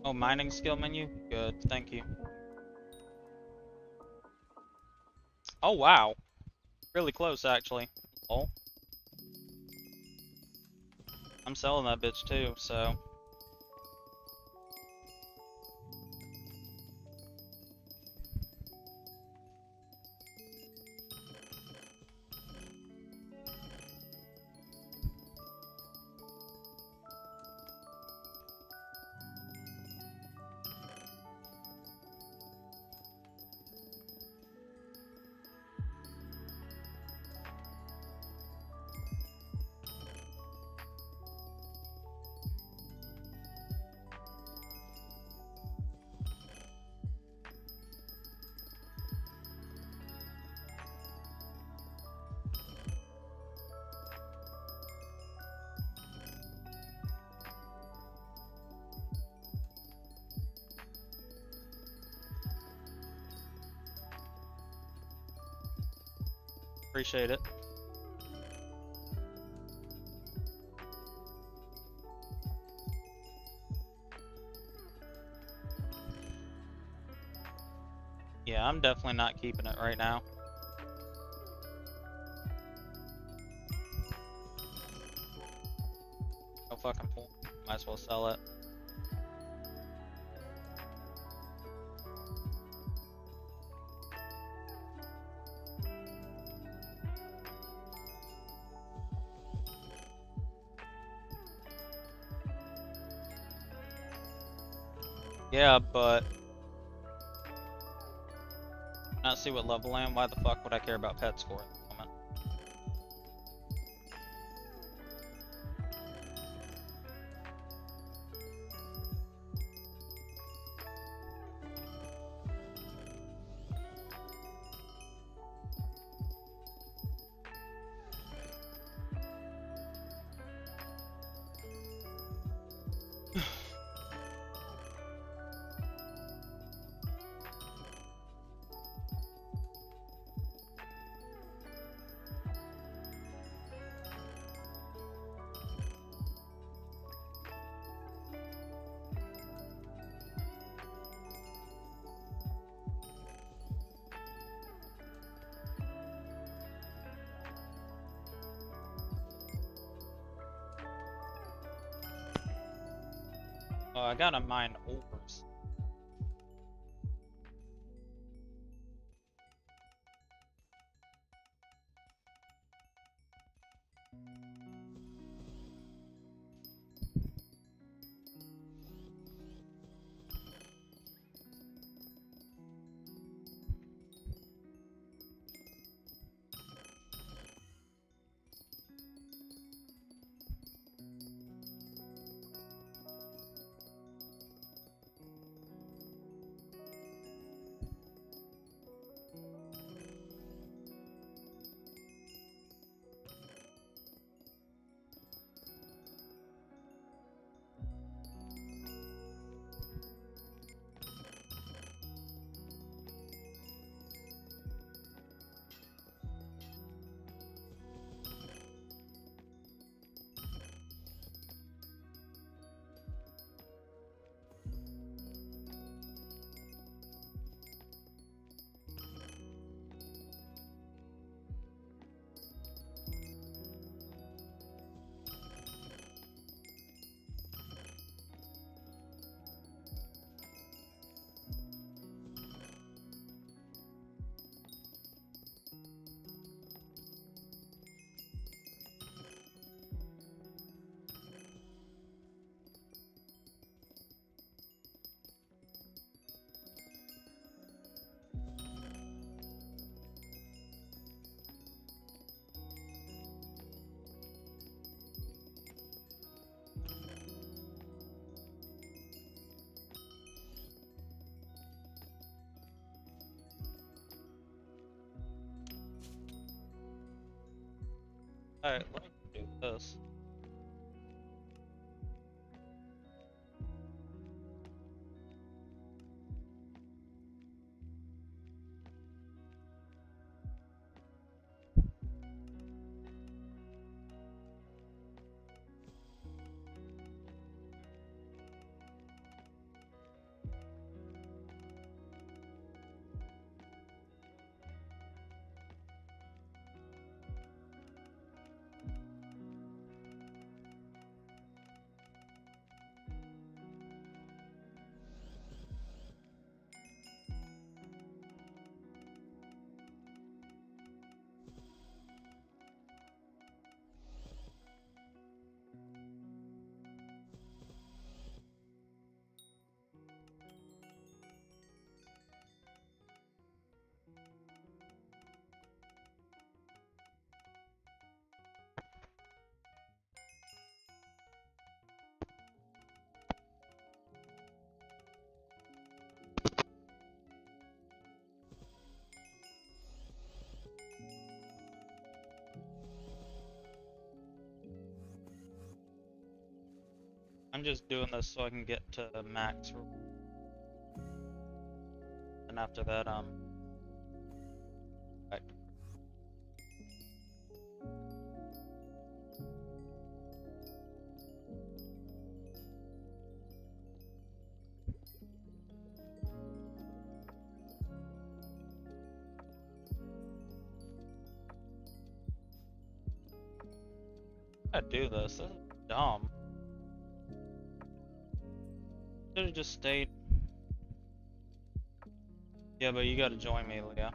Oh, mining skill menu? Good, thank you. Oh wow. Really close actually. Oh. I'm selling that bitch too, so. Appreciate it. Yeah, I'm definitely not keeping it right now. No fucking point. Might as well sell it. Yeah, but not see what level I am. Why the fuck would I care about pet score at the moment? Oh, I gotta mine ores. Alright, let me do this. I'm just doing this so I can get to max. And after that, back. I do this. This is dumb. Should have just stayed. Yeah, but you gotta join me, Leah.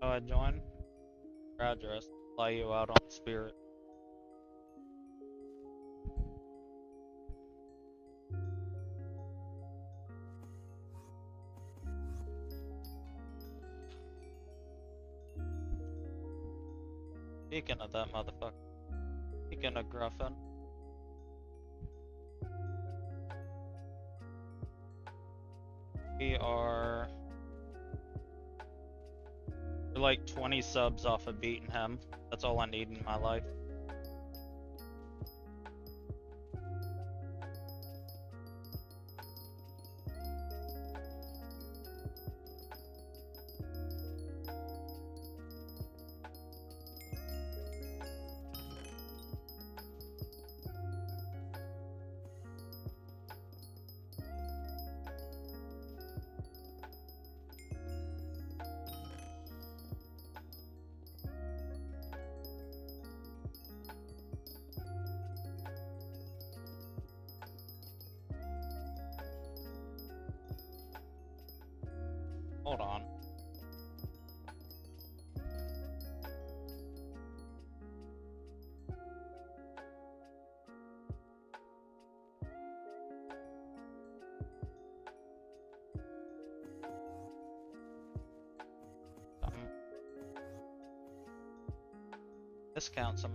Oh, I join? Your address. Fly you out on Spirit. Speaking of that motherfucker. Speaking of Gruffin. We are... We're like 20 subs off of beating him. That's all I need in my life. Hold on. Discount some.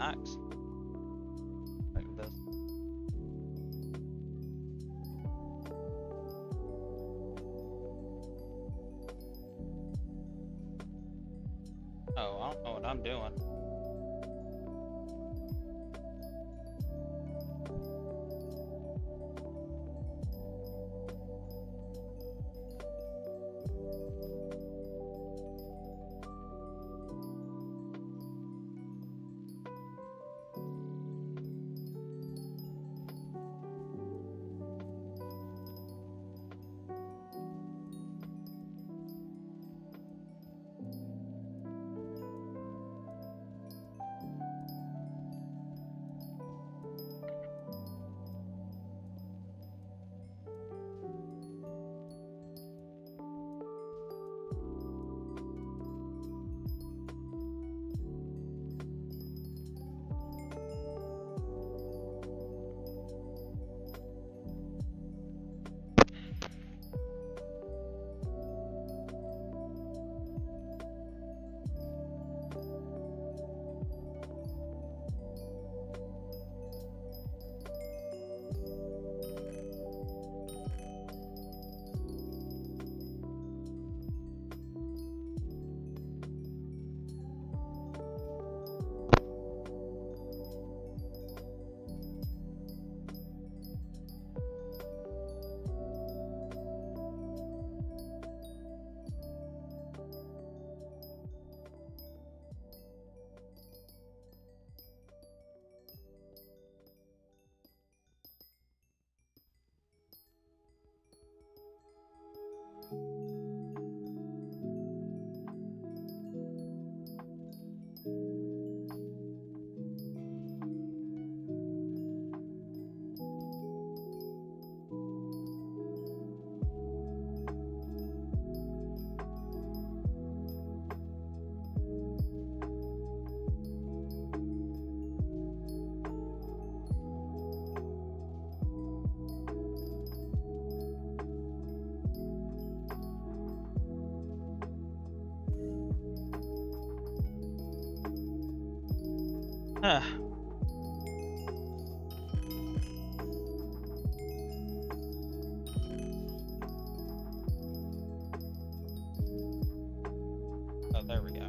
Axe. Like this. Oh, I don't know what I'm doing. Huh. Oh, there we go.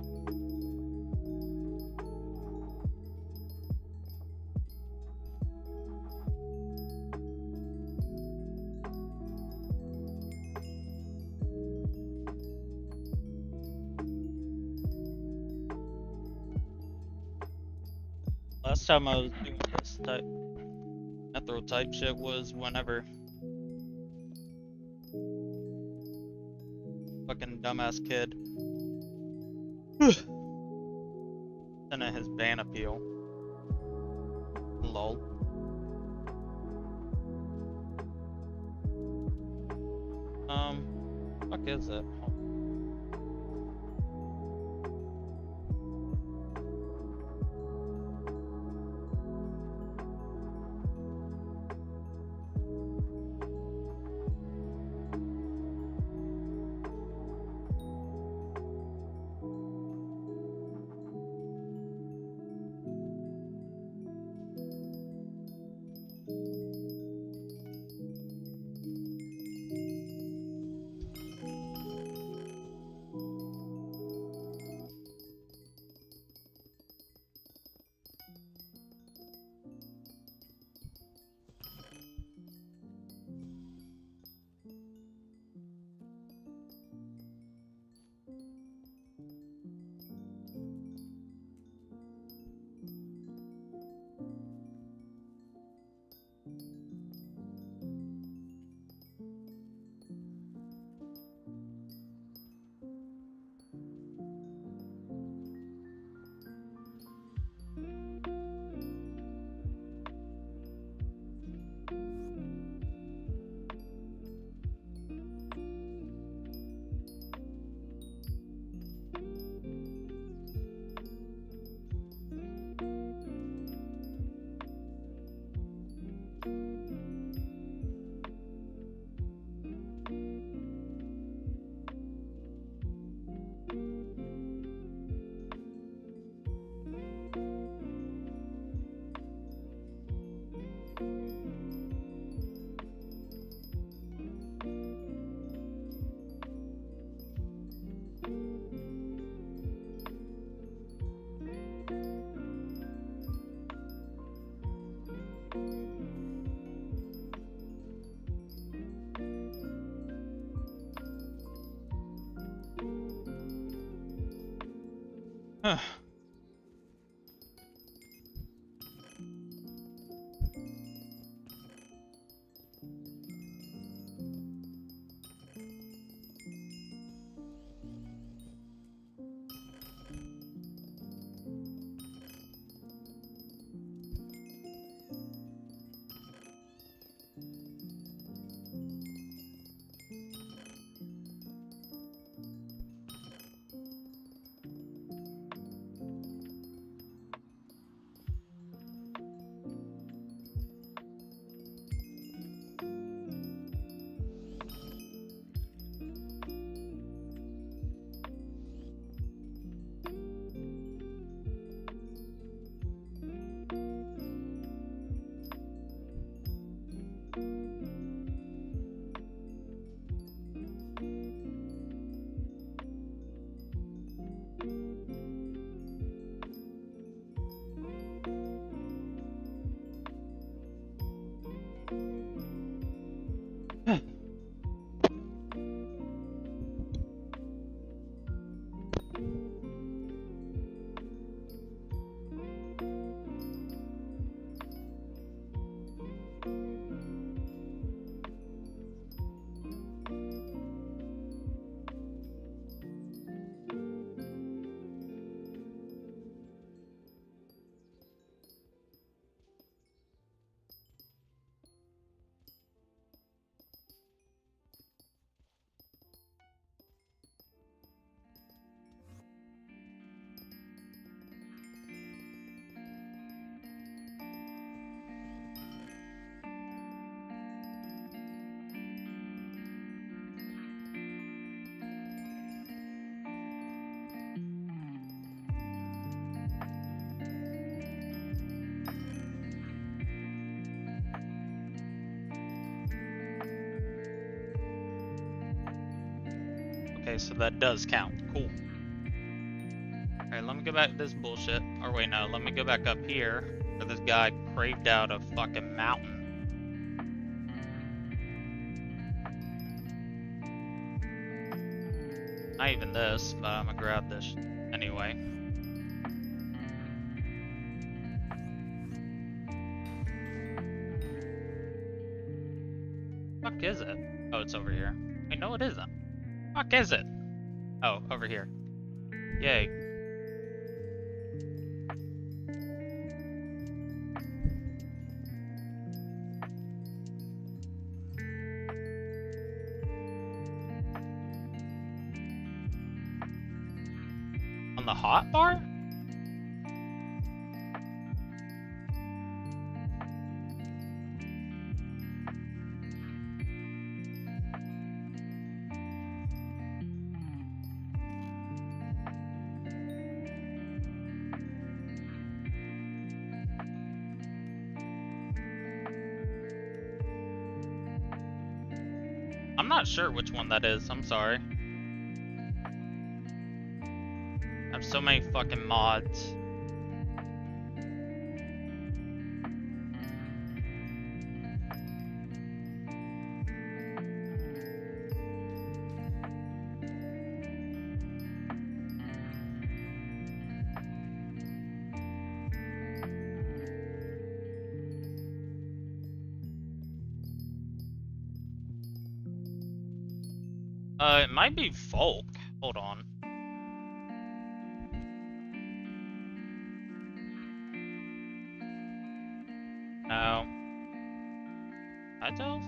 Last time I was doing this type Metro type shit was whenever fucking dumbass kid sent in his ban appeal. Lol. Fuck is it? Okay, so that does count. Cool. Alright, let me go back to this bullshit. Or wait, no, let me go back up here where this guy craved out a fucking mountain. Not even this, but I'm gonna grab this anyway. Fuck is it? Oh, it's over here. Wait, no, it isn't. Fuck is it? Oh, over here. Yay. On the hot bar? I'm not sure which one that is, I'm sorry. I have so many fucking mods. It might be Volk. Hold on. No. Hypixel?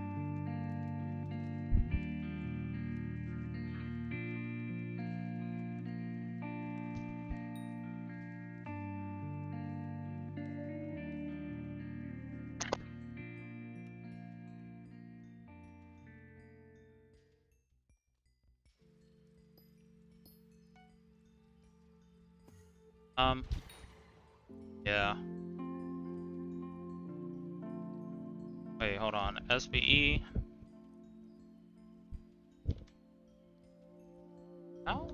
Yeah. Wait, hold on. SBE. No?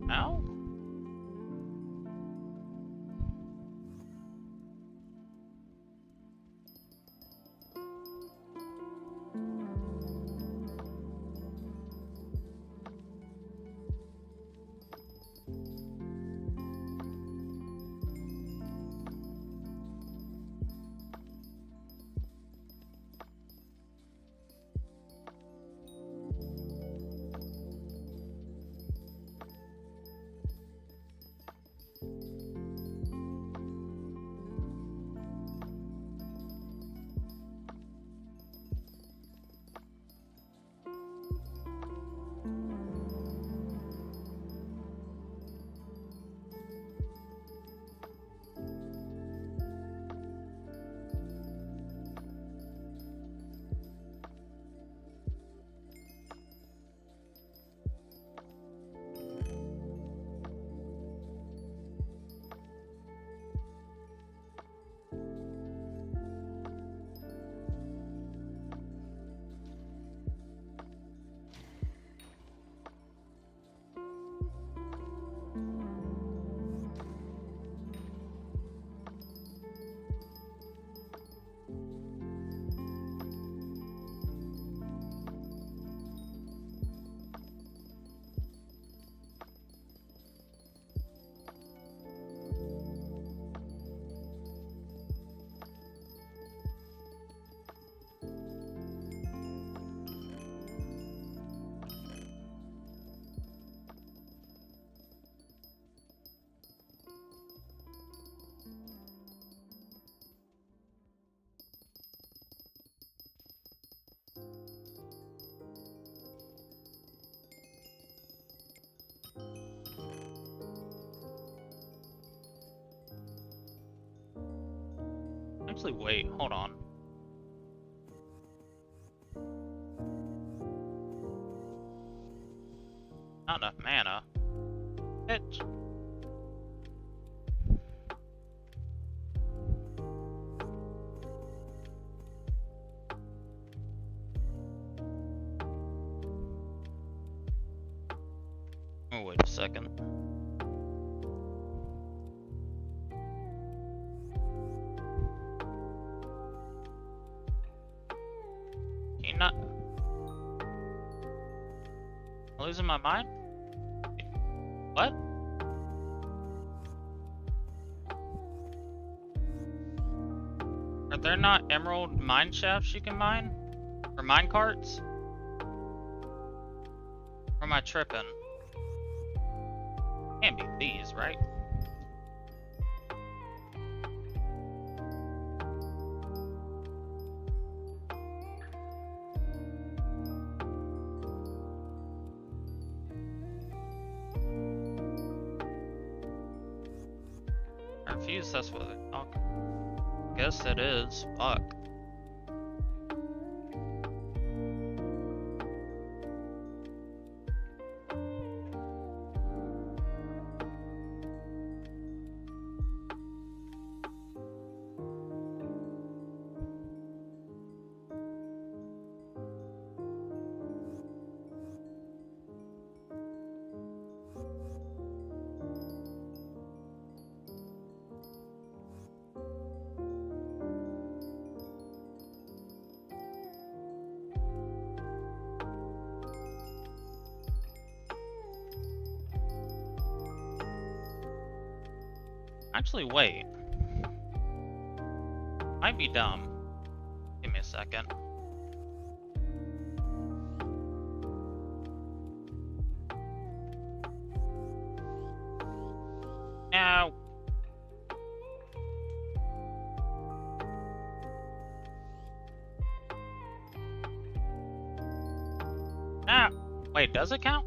No? Actually, wait, hold on. Not enough mana. Bitch. Oh, wait a second. Can you not? I'm losing my mind? What? Are there not emerald mine shafts you can mine? Or mine carts? Or am I tripping? Can't be these, right? Confused, that's what I guess it is. Fuck. Actually, wait. Might be dumb. Give me a second. Now. Ah, wait, does it count?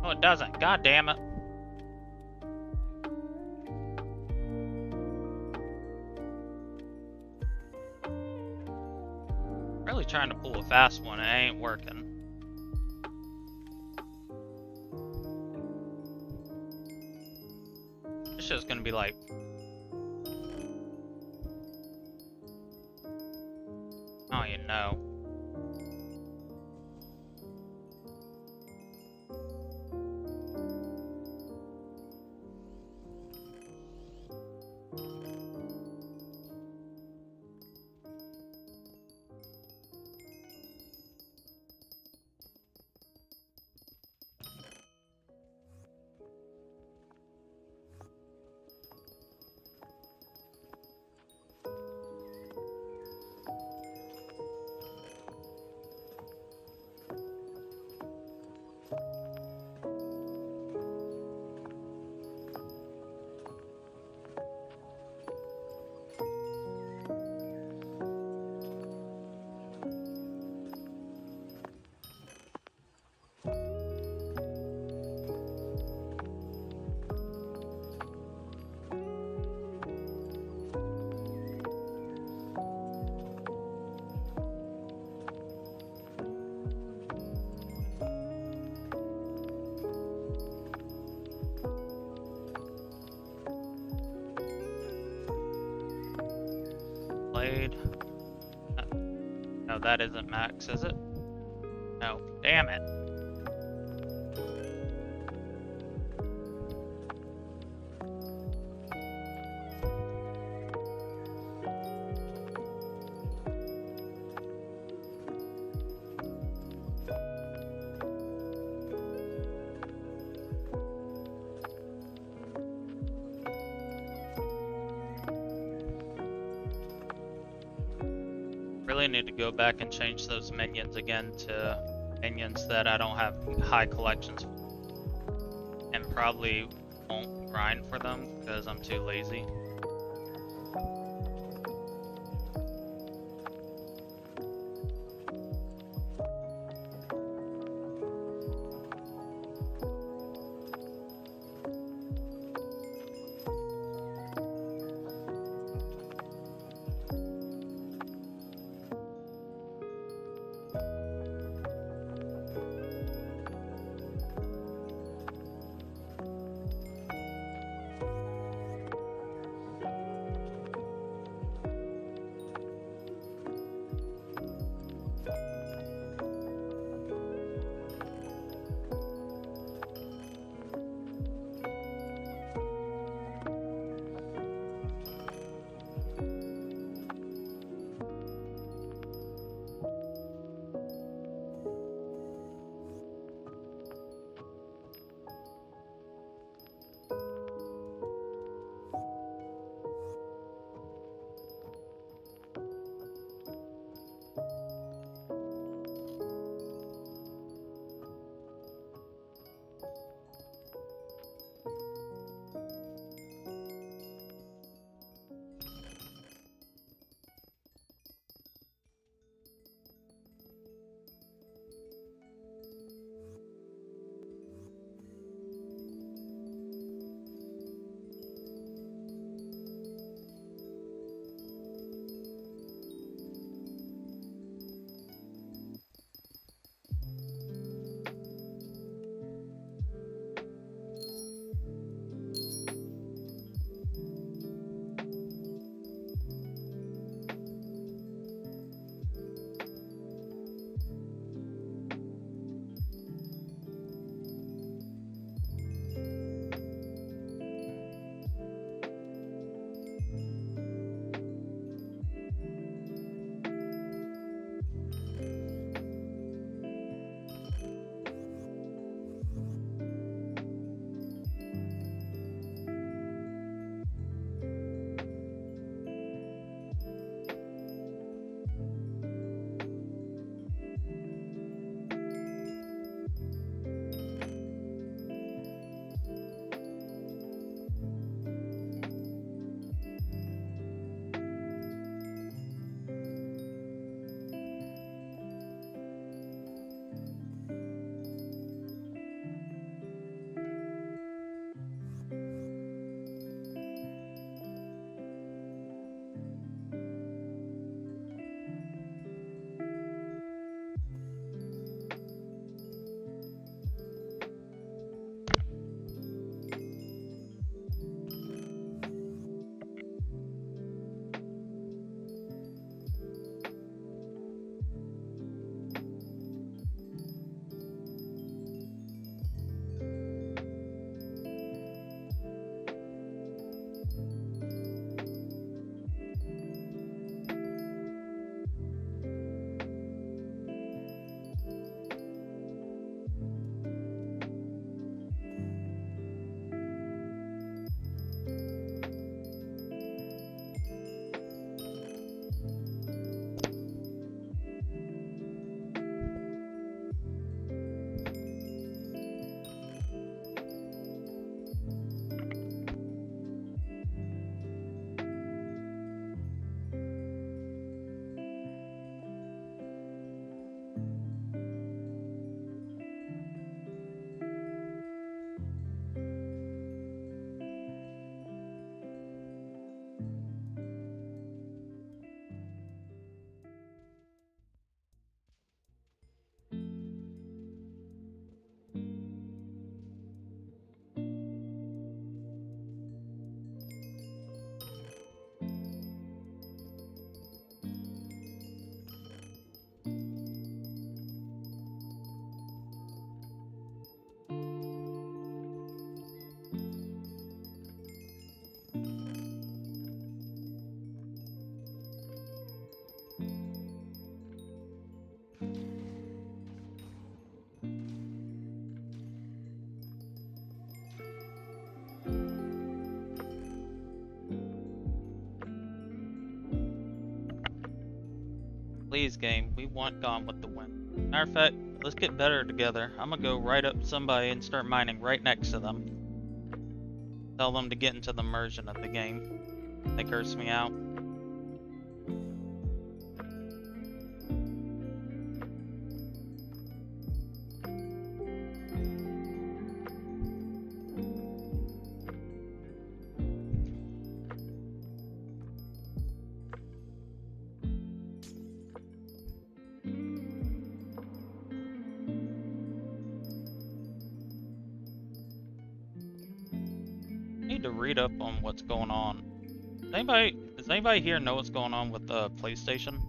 No, it doesn't. God damn it. Really trying to pull a fast one, it ain't working. It's just gonna be like... Oh, you know. Blade. No, that isn't max, is it? No. Damn it. Really need to go back and change those minions again to minions that I don't have high collections, and probably won't grind for them because I'm too lazy. Please, game. We want Gone with the Wind. Matter of fact, let's get better together. I'm gonna go right up to somebody and start mining right next to them. Tell them to get into the immersion of the game. They curse me out. To read up on what's going on. Does anybody here know what's going on with the PlayStation?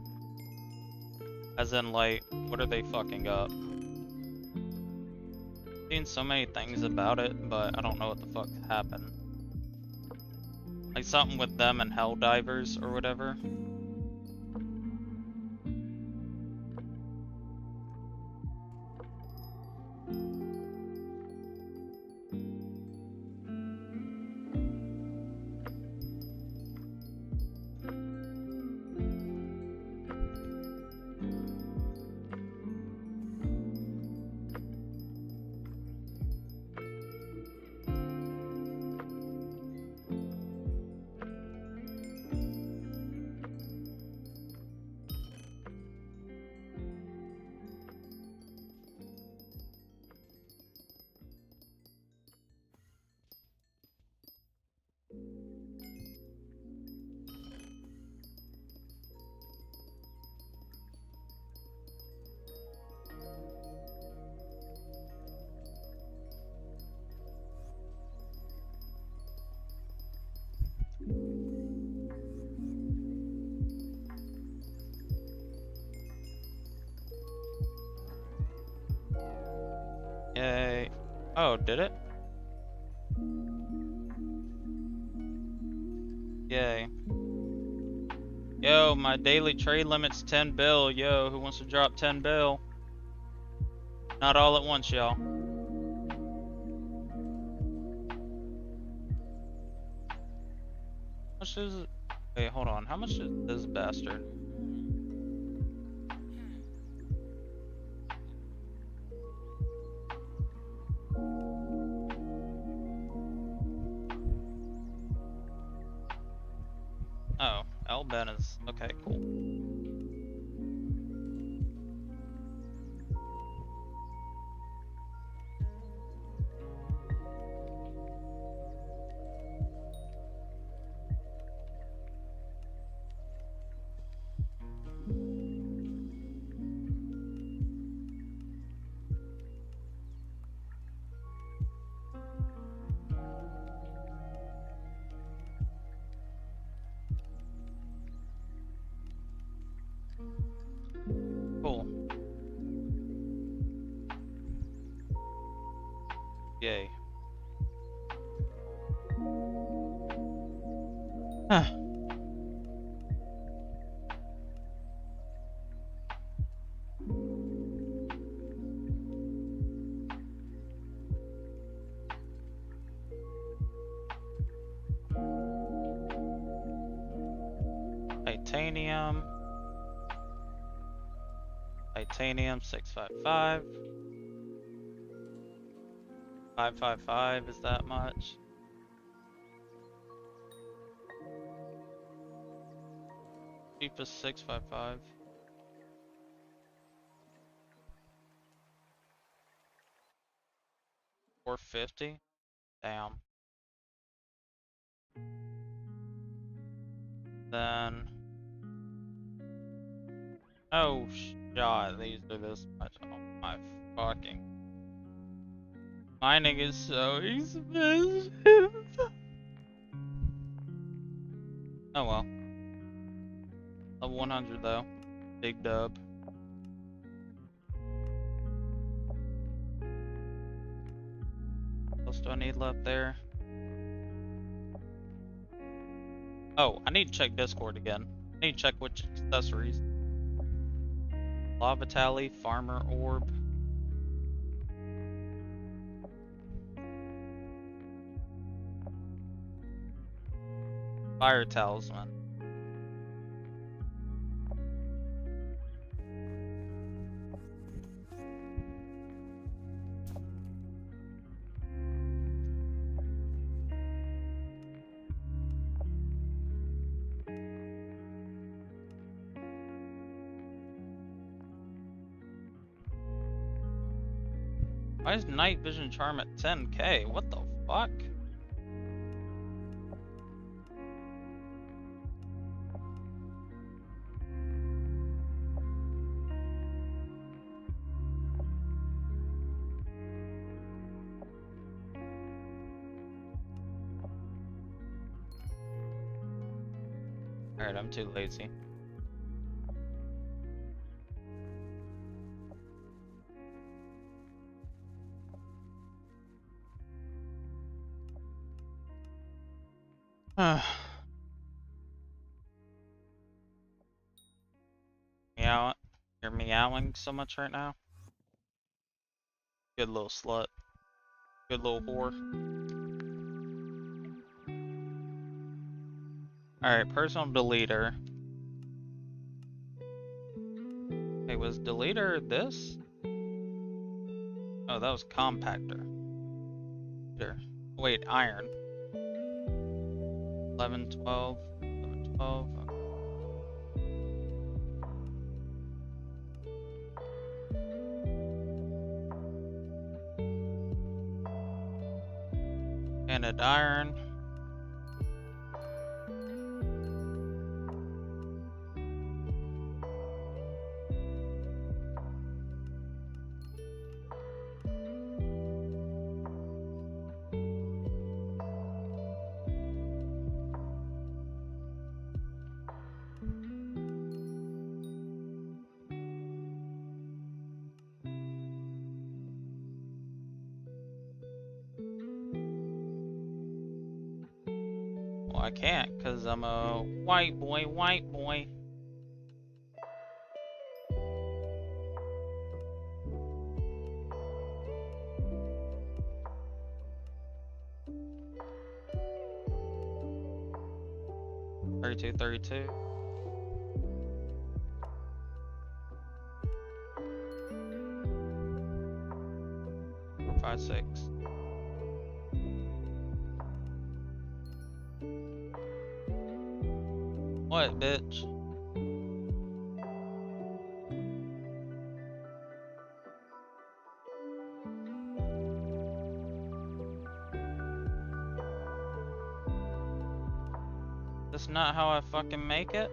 As in, like, what are they fucking up? Seen so many things about it, but I don't know what the fuck happened. Like something with them and Helldivers or whatever. Yay. Oh, did it? Yay. Yo, my daily trade limit's 10 bill. Yo, who wants to drop 10 bill? Not all at once, y'all. How much is it? Wait, hold on. How much is this bastard? Oh, L-Ben is... okay, cool. Cool. Yay. Huh. Titanium. Titanium 655. 555 is that much? Cheapest 655. $450? Damn. Then oh god, these are this much. Oh my fucking. Mining is so expensive. Oh well. Level 100 though. Big dub. What else do I need left there? Oh, I need to check Discord again. I need to check which accessories. Lava Tally, Farmer Orb. Fire Talisman. Why is night vision charm at 10k? What the fuck? Alright, I'm too lazy. Meow. You're meowing so much right now. Good little slut. Good little whore. Alright, personal deleter. Hey, was deleter this? Oh, that was compactor. Here. Wait, iron. 11, 12, 11, 12. Banded iron. Well, I can't, because I'm a white boy, white boy. Thirty-two, 32. Four, 5, 6. What, bitch? That's not how I fucking make it?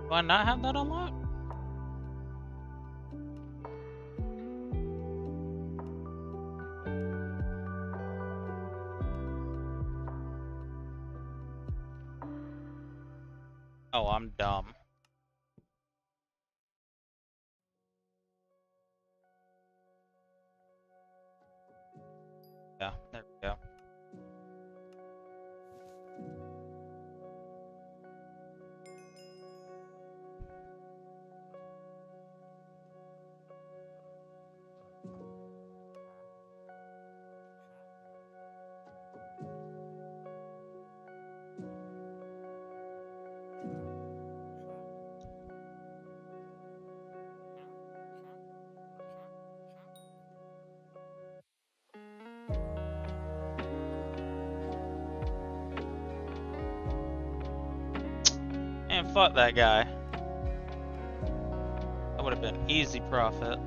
Do I not have that unlocked? Oh, I'm dumb. Yeah, there we go. And fuck that guy. That would have been easy profit.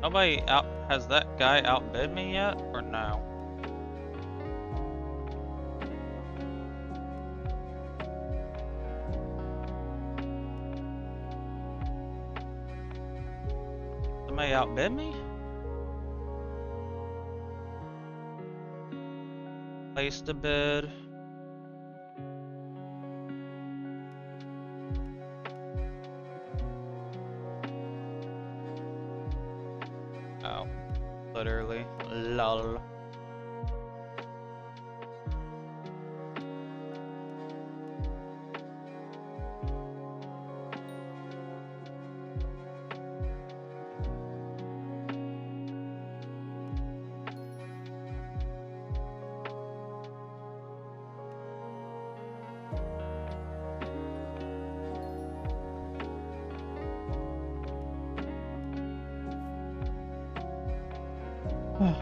Nobody has that guy outbid me yet, or no? Somebody outbid me? Placed a bid. Oh, literally, lol. I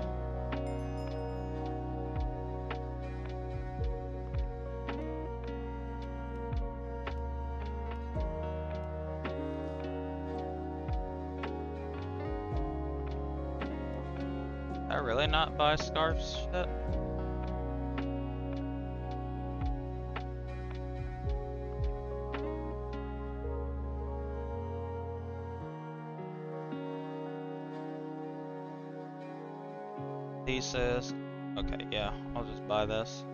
really not buy scarves yet? Thesis. Okay, yeah, I'll just buy this.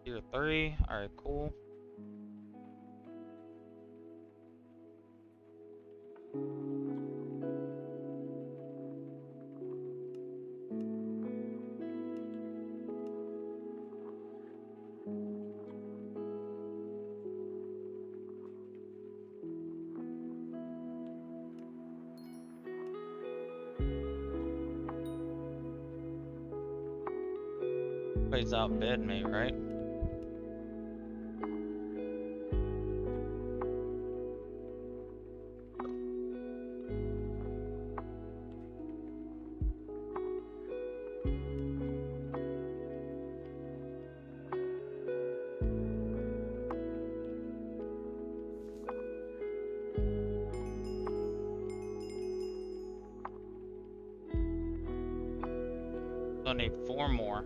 Tier 3, alright, cool. Plays outbid me, right? I need 4 more.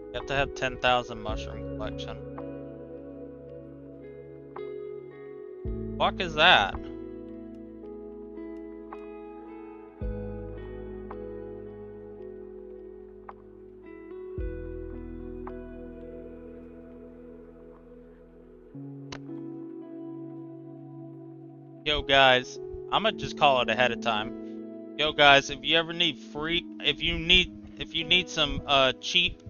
You have to have 10,000 mushroom collection. Fuck is that? Yo guys, I'ma just call it ahead of time. Yo guys, if you ever need if you need some cheap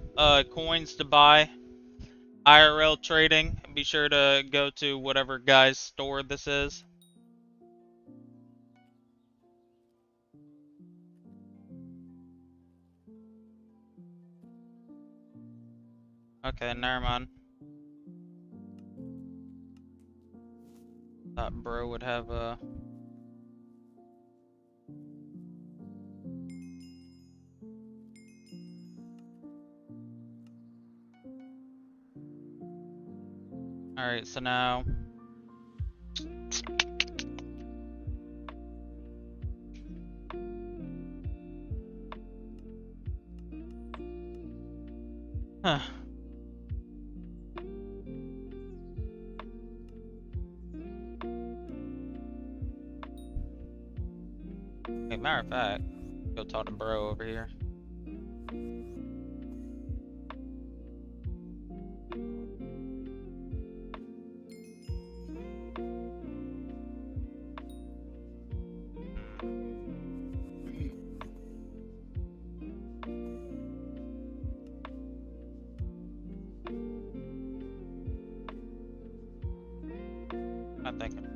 coins to buy IRL trading, be sure to go to whatever guy's store this is. Okay, never mind. Thought bro would have a Alright, so now huh. Hey, matter of fact, go talk to bro over here. Not thinking.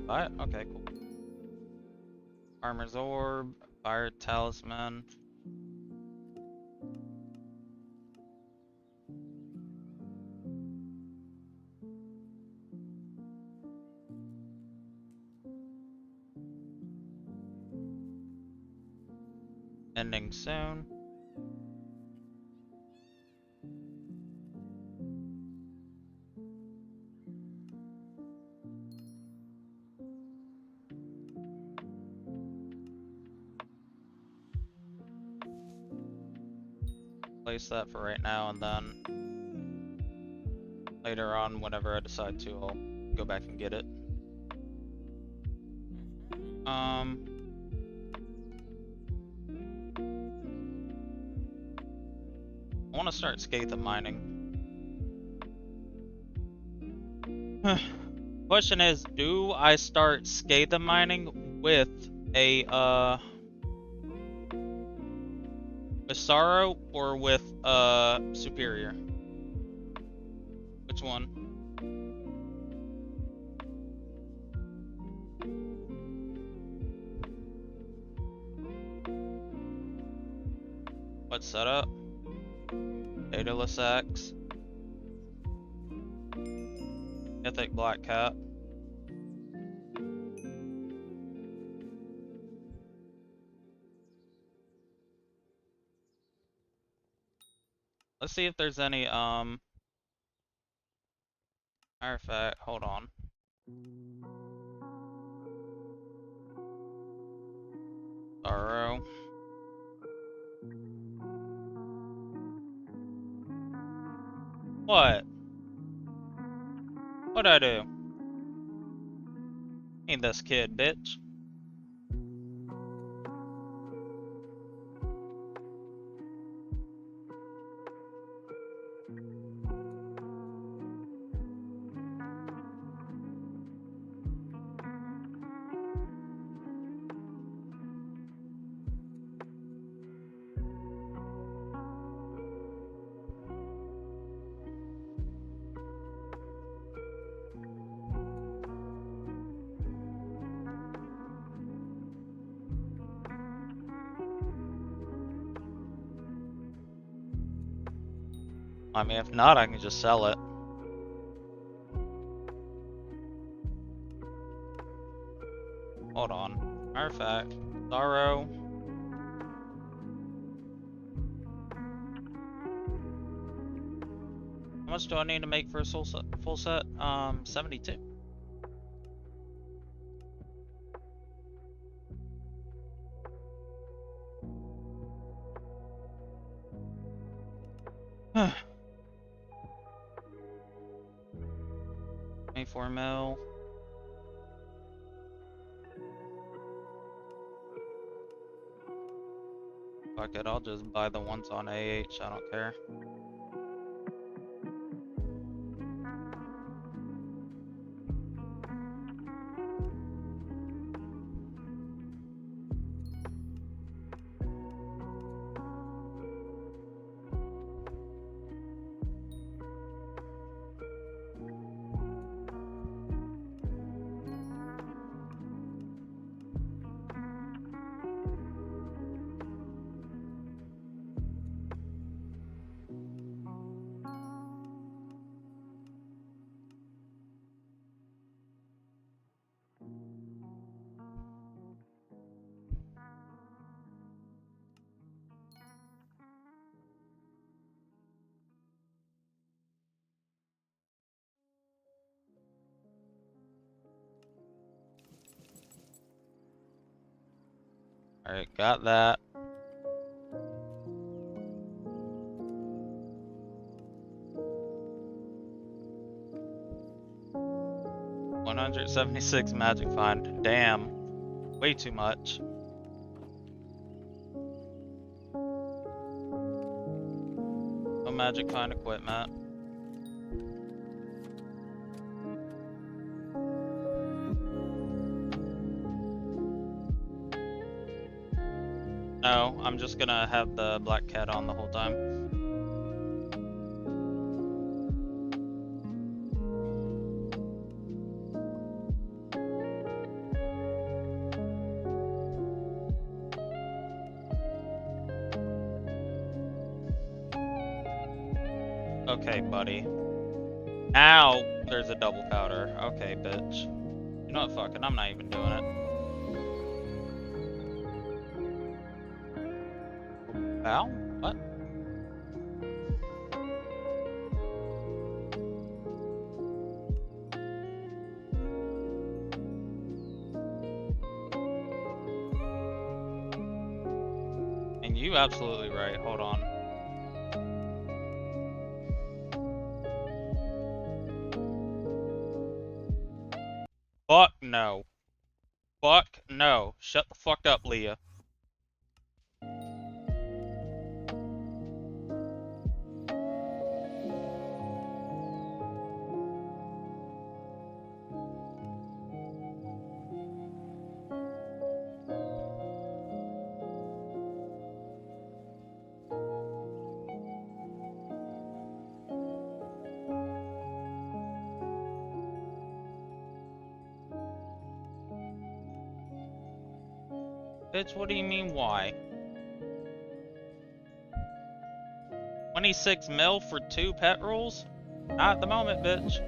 Buy it? Okay, cool. Armor's Orb, Fire Talisman. Ending soon. Place that for right now, and then later on, whenever I decide to, I'll go back and get it. I want to start Skatha mining. Question is, do I start Skatha mining with a with Sorrow or with Superior? Which one? What setup? Dataless X. Mythic Black Cat. Let's see if there's any matter of fact, hold on. Sorrow. What? What'd I do? Ain't this kid, bitch. I mean, if not, I can just sell it. Hold on. Matter of fact, Sorrow. How much do I need to make for a full set? 72. Huh. 24 mil. Fuck it, I'll just buy the ones on AH, I don't care. Alright, got that. $176 magic find. Damn. Way too much. No magic find equipment. No, I'm just gonna have the black cat on the whole time. Okay, buddy. Now there's a double powder. Okay, bitch. You know what? Fuck it. I'm not even doing it. Ow? What? And you absolutely right. Hold on. Fuck no. Fuck no. Shut the fuck up, Leah. Bitch, what do you mean why? 26 mil for 2 pet rolls? Not at the moment, bitch.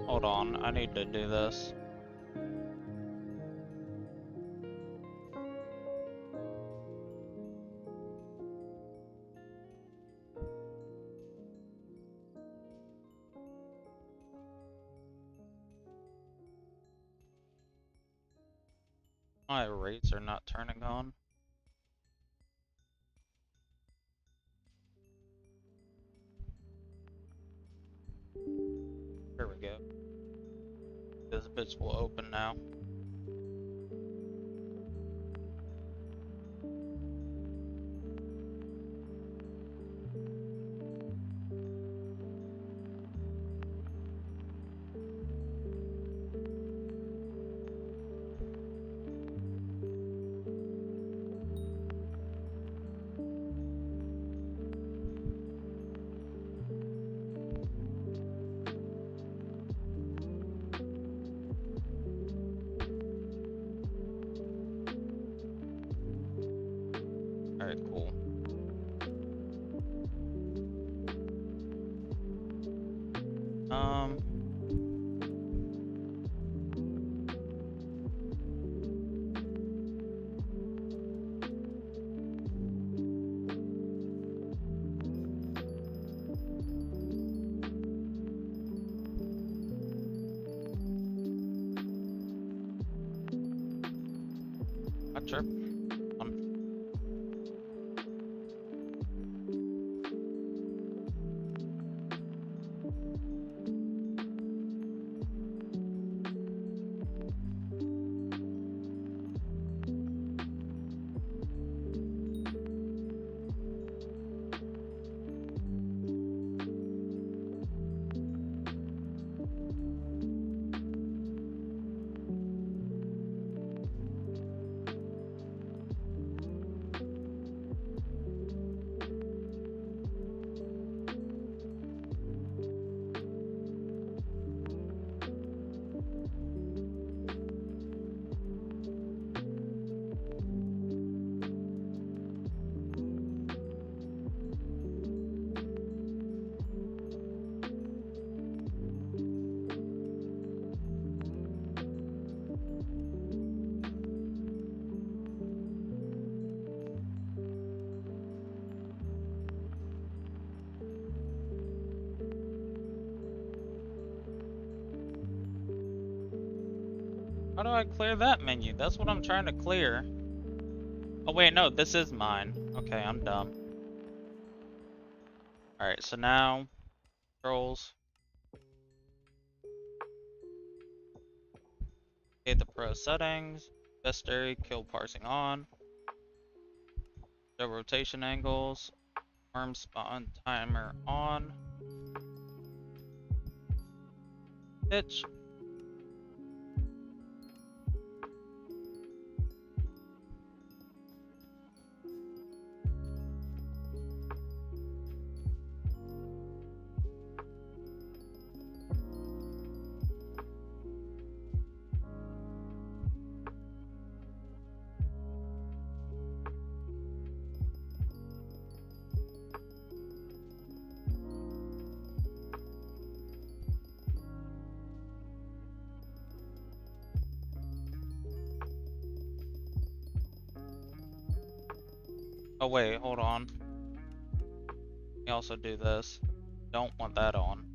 Hold on, I need to do this. My rates are not turning on. There we go. This bitch will open now. Alright, cool. Not sure. How do I clear that menu? That's what I'm trying to clear. Oh wait, no, this is mine. Okay, I'm dumb. Alright, so now, controls. Okay, the pro settings. Best area, kill parsing on. Show rotation angles. Arm spawn timer on. Pitch. Oh wait, hold on. You also do this. Don't want that on.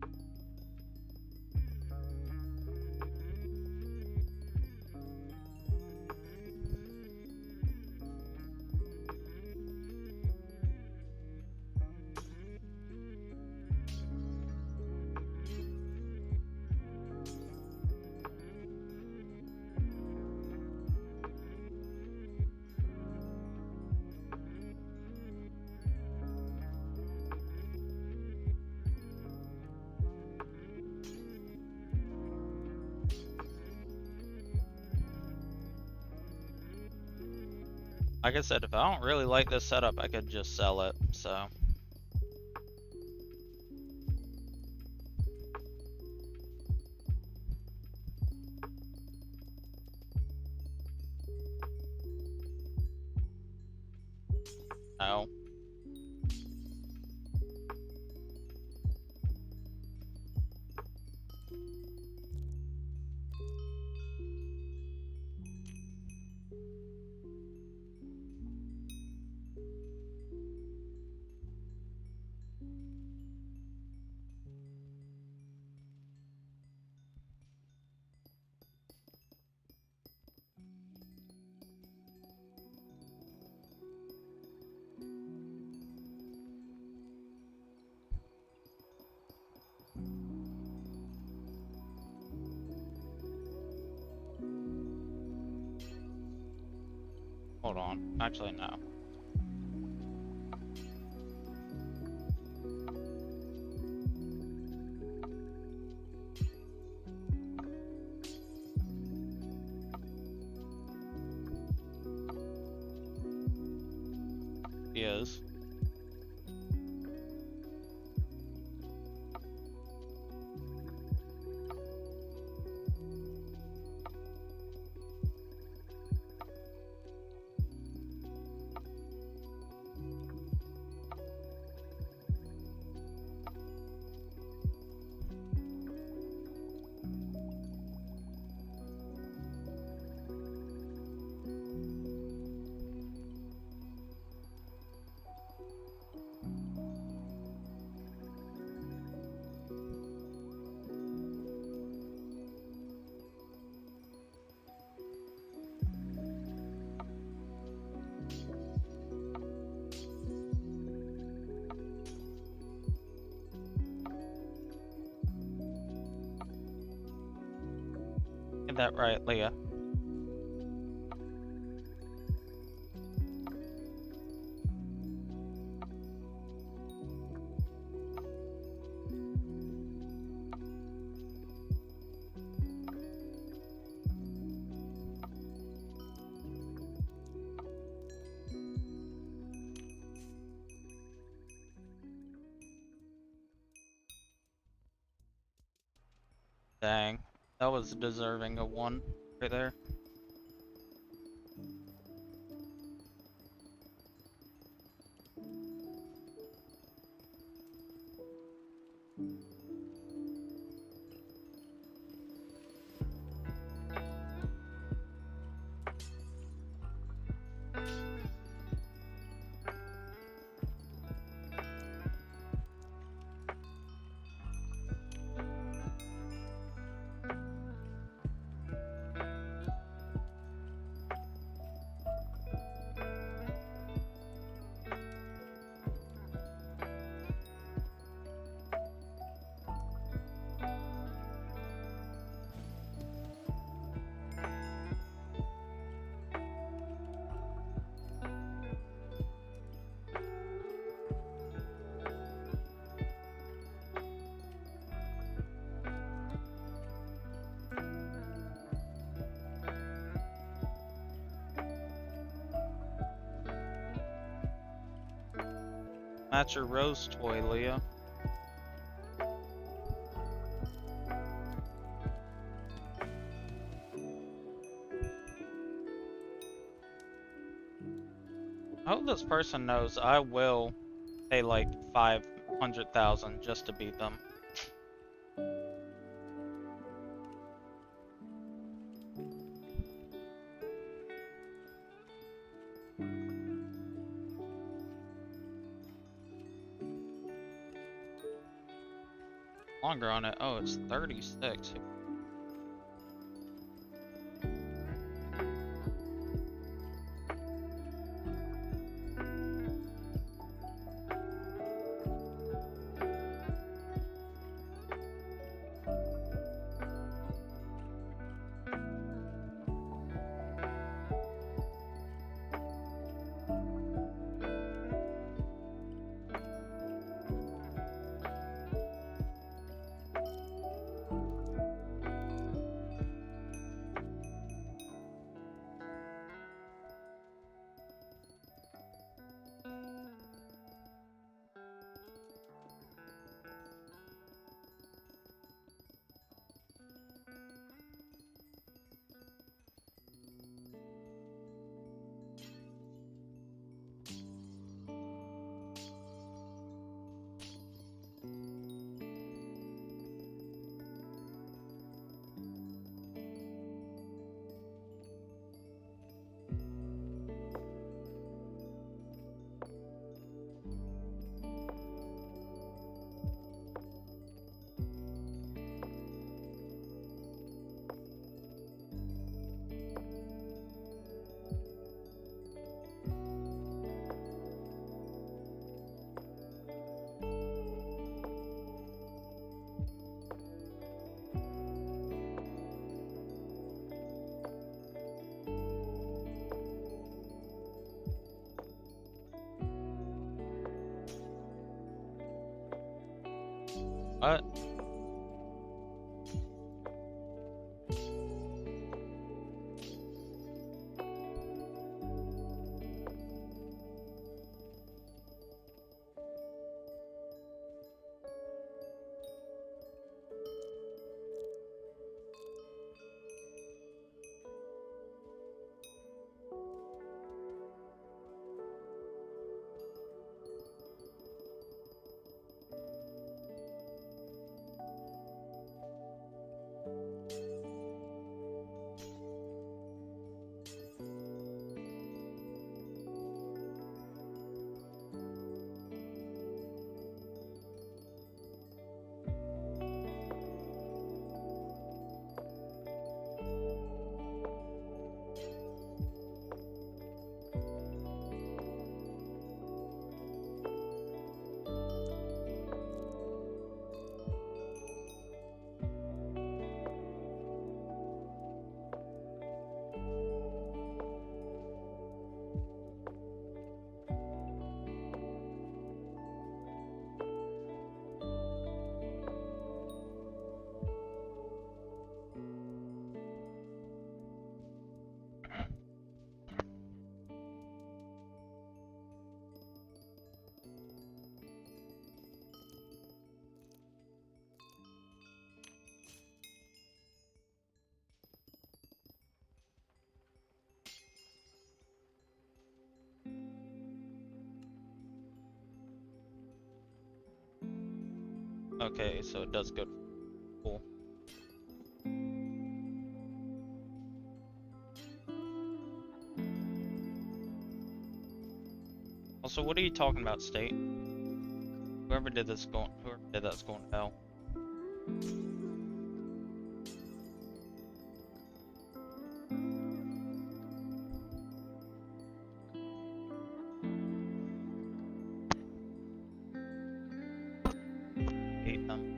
Like I said, if I don't really like this setup, I could just sell it, so. No. Hold on. Actually, no. He is. Get that right, Leah. Dang, that was deserving of one right there. That's your rose toy, Leah. I hope this person knows I will pay like 500,000 just to beat them. Longer on it. Oh, it's 36. What? Okay, so it does go. Cool. Also, what are you talking about, State? Whoever did that's going to hell. Hate them.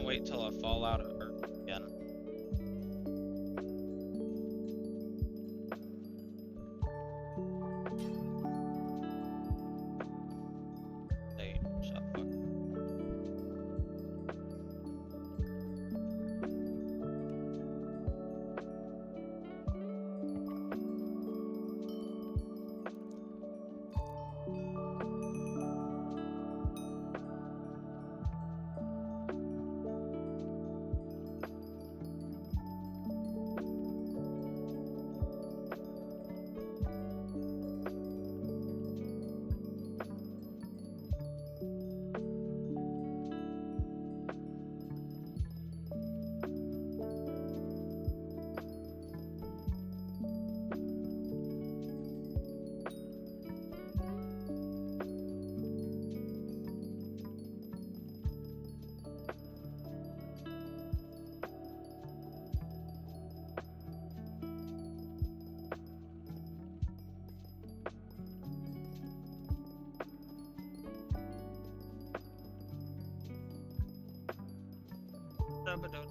can't wait till I fall out of Earth again. Hey, shut the fuck up.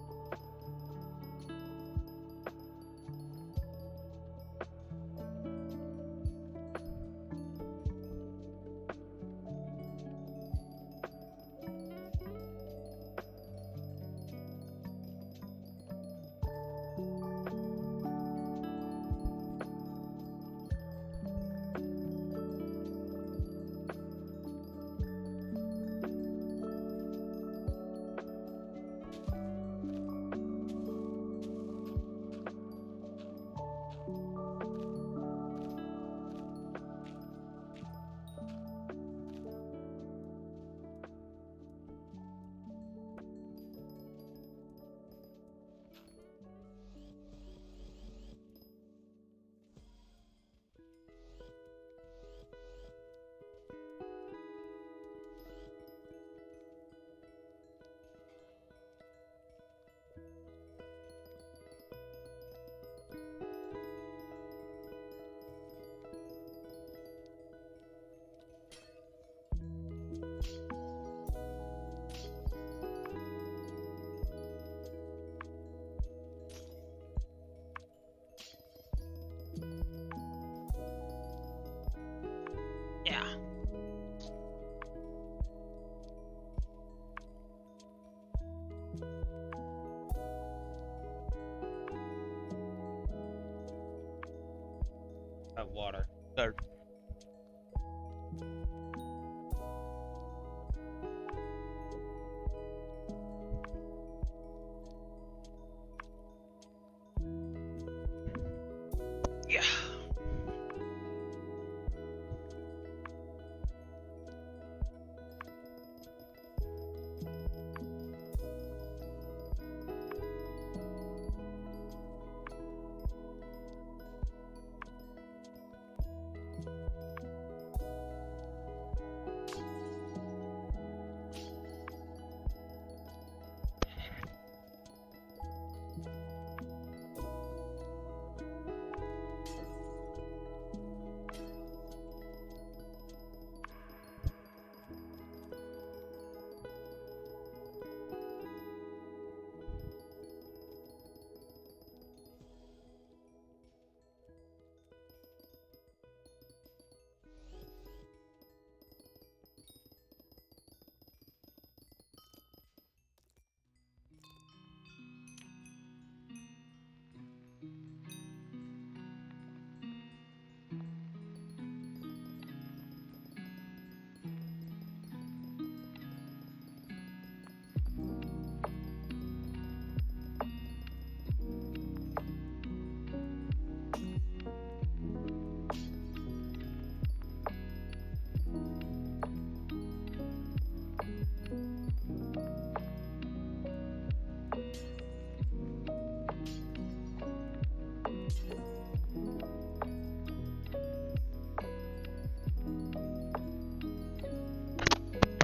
Yeah. Have water. Third. Yeah.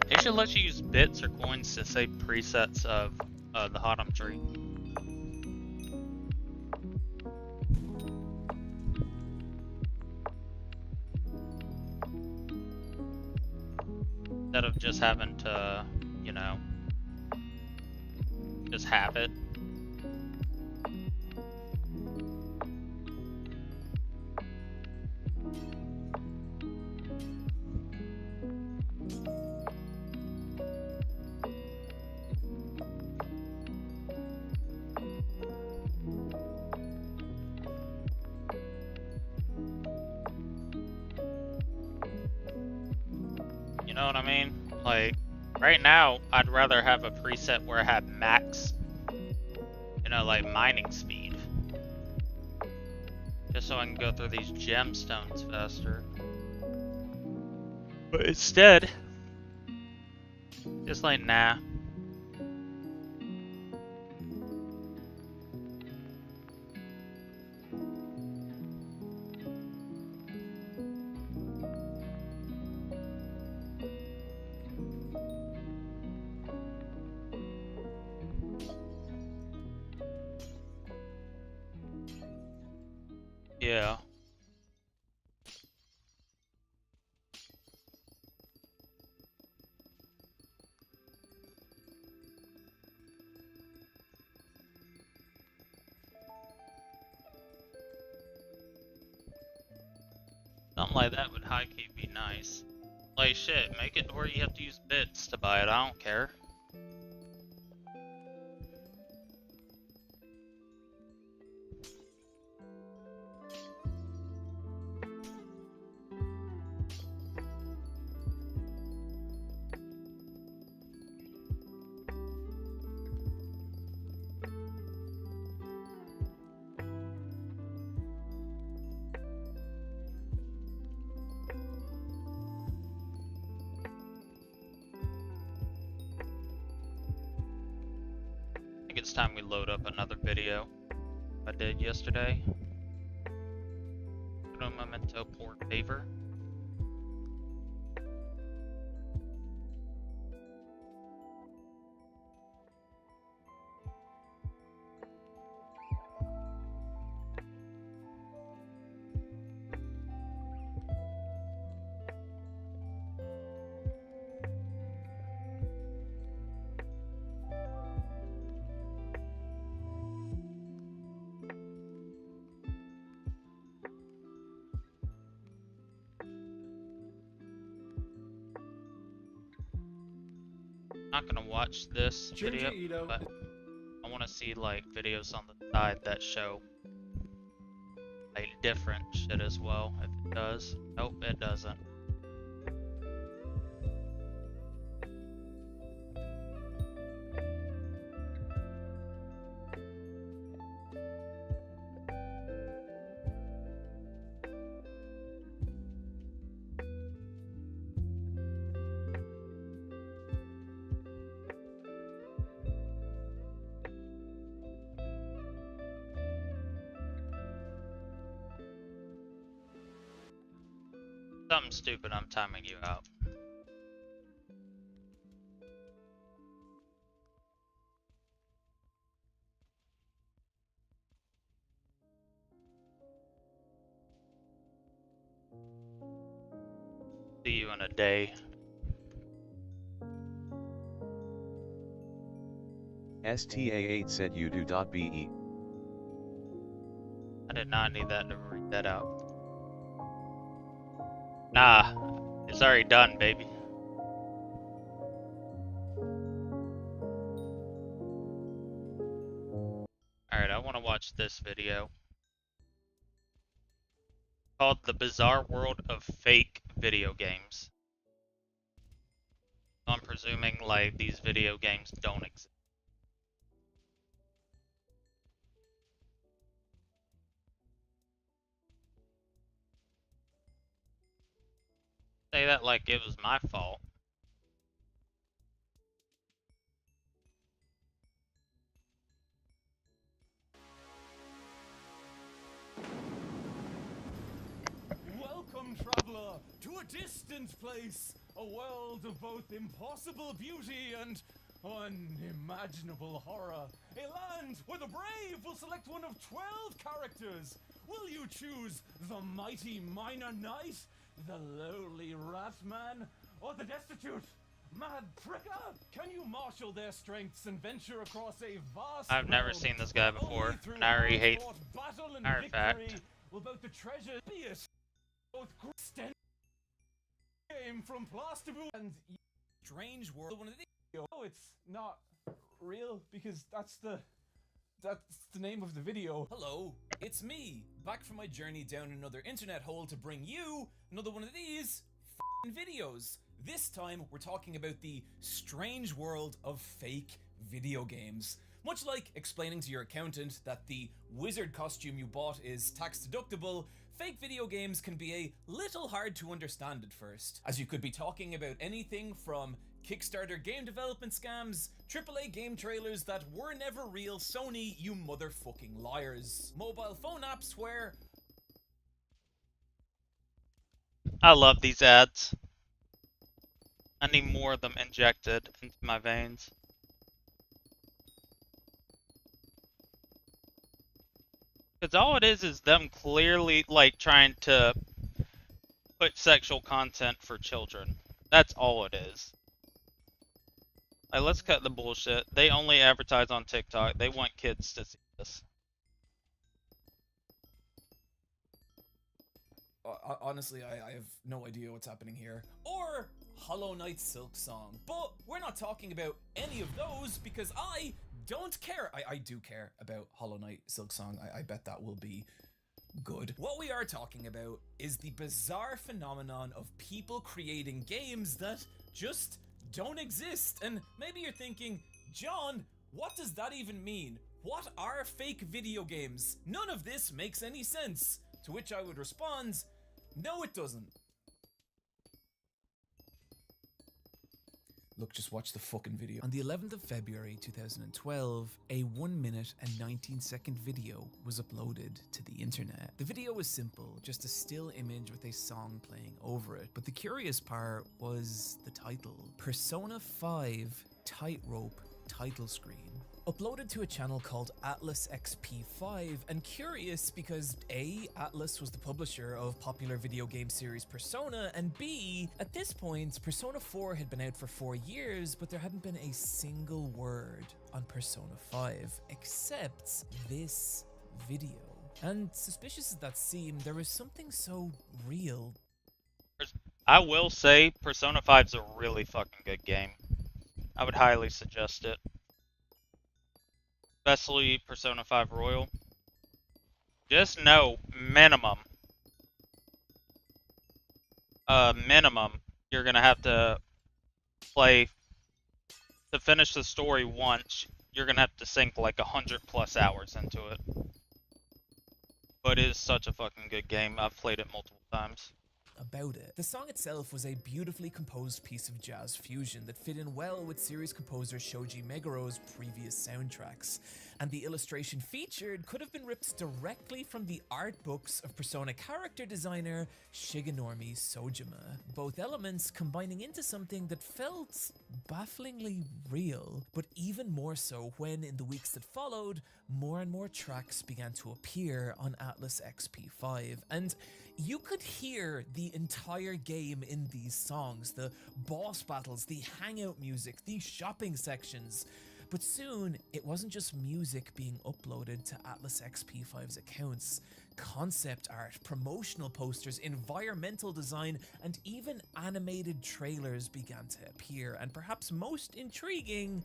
It should let you use bits or coins to save presets of the Hotum tree. Instead of just having to, you know, just have it. You know what I mean? Like, right now, I'd rather have a preset where I have max, you know, like mining speed. Just so I can go through these gemstones faster. But instead, just like, nah. Yeah. Something like that would high-key be nice. Like, shit, make it where you have to use bits to buy it, I don't care. I think it's time we load up another video I did yesterday. No memento por favor. Not gonna watch this video, but I want to see like videos on the side that show like different shit as well. If it does, nope, it doesn't. Something stupid, I'm timing you out. See you in a day. STA8 said you do.be. I did not need that to read that out. Nah, it's already done, baby. Alright, I want to watch this video called The Bizarre World of Fake Video Games. I'm presuming like these video games don't exist. Say that like it was my fault. Welcome, traveler, to a distant place, a world of both impossible beauty and unimaginable horror. A land where the brave will select one of 12 characters. Will you choose the mighty miner knight, the lowly rat man, or the destitute Mad pricker! Can you marshal their strengths and venture across a vast I've never realm, seen this guy where before, only through and I already hate hard-fought battle and Artifact. victory will both the treasure be a both extend game from plasterboard and strange world. One of the oh, it's not real because that's the name of the video. Hello, it's me, back from my journey down another internet hole to bring you another one of these f***ing videos. This time, we're talking about the strange world of fake video games. Much like explaining to your accountant that the wizard costume you bought is tax deductible, fake video games can be a little hard to understand at first, as you could be talking about anything from Kickstarter game development scams, AAA game trailers that were never real, Sony, you motherfucking liars, mobile phone apps where... I love these ads. I need more of them injected into my veins. Because all it is them clearly, like, trying to put sexual content for children. That's all it is. Like, let's cut the bullshit. They only advertise on TikTok. They want kids to see this. Honestly, I have no idea what's happening here. Or Hollow Knight Silk Song. But we're not talking about any of those because I don't care. I do care about Hollow Knight Silk Song. I bet that will be good. What we are talking about is the bizarre phenomenon of people creating games that just don't exist. And maybe you're thinking, John, what does that even mean? What are fake video games? None of this makes any sense. To which I would respond, no it doesn't. Look, just watch the fucking video. On the 11th of February 2012, a 1 minute and 19-second video was uploaded to the internet. The video was simple, just a still image with a song playing over it. But the curious part was the title. Persona 5 Tightrope title screen. Uploaded to a channel called Atlas XP5, and curious because A, Atlas was the publisher of popular video game series Persona, and B, at this point, Persona 4 had been out for 4 years, but there hadn't been a single word on Persona 5, except this video. And suspicious as that seemed, there was something so real. I will say, Persona 5's a really fucking good game. I would highly suggest it. Especially Persona 5 Royal. Just know, minimum, you're gonna have to play, to finish the story once, you're gonna have to sink like 100+ hours into it. But it is such a fucking good game. I've played it multiple times. About it. The song itself was a beautifully composed piece of jazz fusion that fit in well with series composer Shoji Meguro's previous soundtracks, and the illustration featured could have been ripped directly from the art books of Persona character designer Shigenori Sojima, both elements combining into something that felt bafflingly real, but even more so when, in the weeks that followed, more and more tracks began to appear on Atlas XP5, and you could hear the entire game in these songs, the boss battles, the hangout music, the shopping sections. But soon, it wasn't just music being uploaded to Atlas XP5's accounts. Concept art, promotional posters, environmental design, and even animated trailers began to appear, and perhaps most intriguing,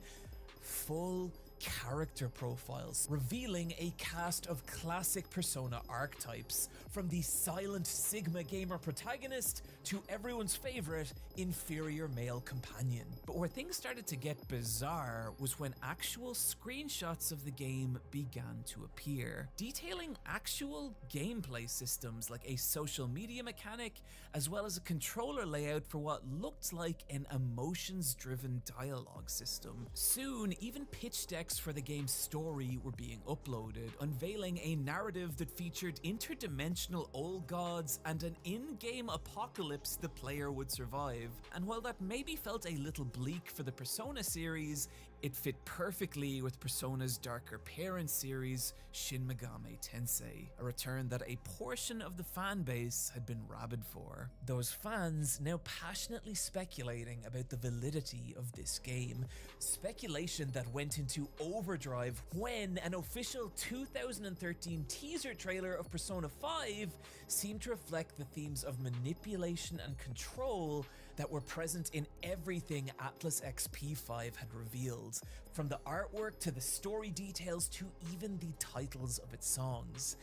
full character profiles, revealing a cast of classic Persona archetypes, from the silent Sigma gamer protagonist to everyone's favorite inferior male companion. But where things started to get bizarre was when actual screenshots of the game began to appear, detailing actual gameplay systems like a social media mechanic, as well as a controller layout for what looked like an emotions-driven dialogue system. Soon, even pitch decks for the game's story were being uploaded, unveiling a narrative that featured interdimensional old gods and an in-game apocalypse the player would survive. And while that maybe felt a little bleak for the Persona series, It fit perfectly with Persona's darker parent series, Shin Megami Tensei, a return that a portion of the fan base had been rabid for. Those fans now passionately speculating about the validity of this game, speculation that went into overdrive when an official 2013 teaser trailer of Persona 5 seemed to reflect the themes of manipulation and control that were present in everything Atlas XP5 had revealed, from the artwork to the story details to even the titles of its songs.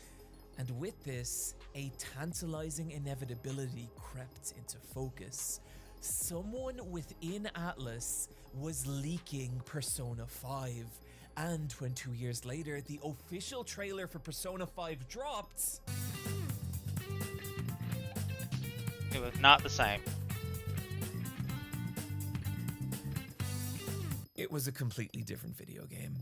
And with this, a tantalizing inevitability crept into focus. Someone within Atlas was leaking Persona 5, and when 2 years later the official trailer for Persona 5 dropped, it was not the same. It was a completely different video game.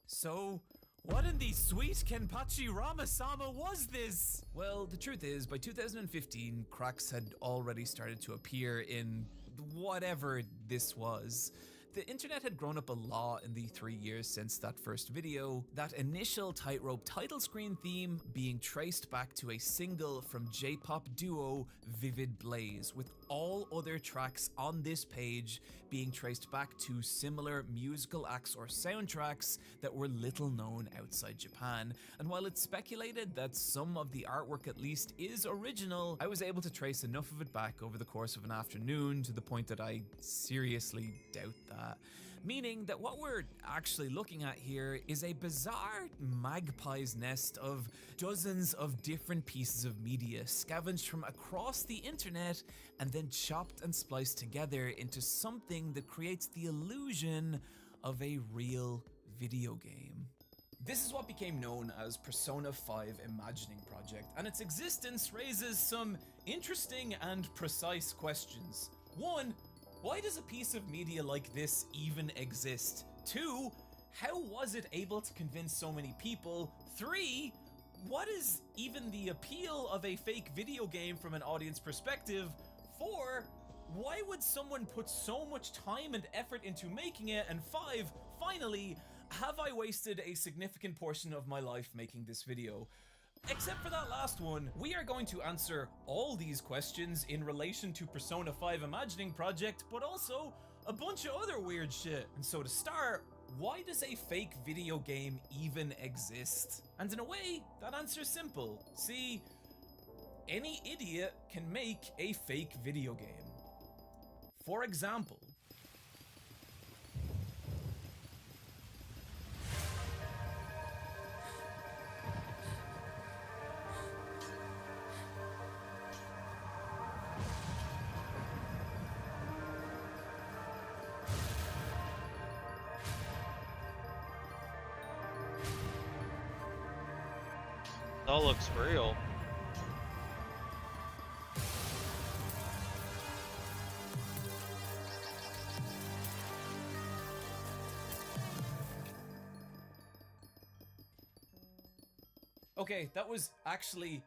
So, what in the sweet Kenpachi Ramasama was this? Well, the truth is, by 2015, cracks had already started to appear in whatever this was. The internet had grown up a lot in the 3 years since that first video, that initial tightrope title screen theme being traced back to a single from J-pop duo Vivid Blaze, with all other tracks on this page being traced back to similar musical acts or soundtracks that were little known outside Japan. And while it's speculated that some of the artwork at least is original, I was able to trace enough of it back over the course of an afternoon to the point that I seriously doubt that. Meaning that what we're actually looking at here is a bizarre magpie's nest of dozens of different pieces of media scavenged from across the internet and then chopped and spliced together into something that creates the illusion of a real video game. This is what became known as Persona 5 Imagining Project, and its existence raises some interesting and precise questions. 1. Why does a piece of media like this even exist? 2. How was it able to convince so many people? 3. What is even the appeal of a fake video game from an audience perspective? 4. Why would someone put so much time and effort into making it? And 5. Finally, have I wasted a significant portion of my life making this video? Except for that last one, we are going to answer all these questions in relation to Persona 5 Imagining Project, but also a bunch of other weird shit. And so to start, why does a fake video game even exist? And in a way, that answer's simple. See, any idiot can make a fake video game. For example, It all looks real. okay, that was actually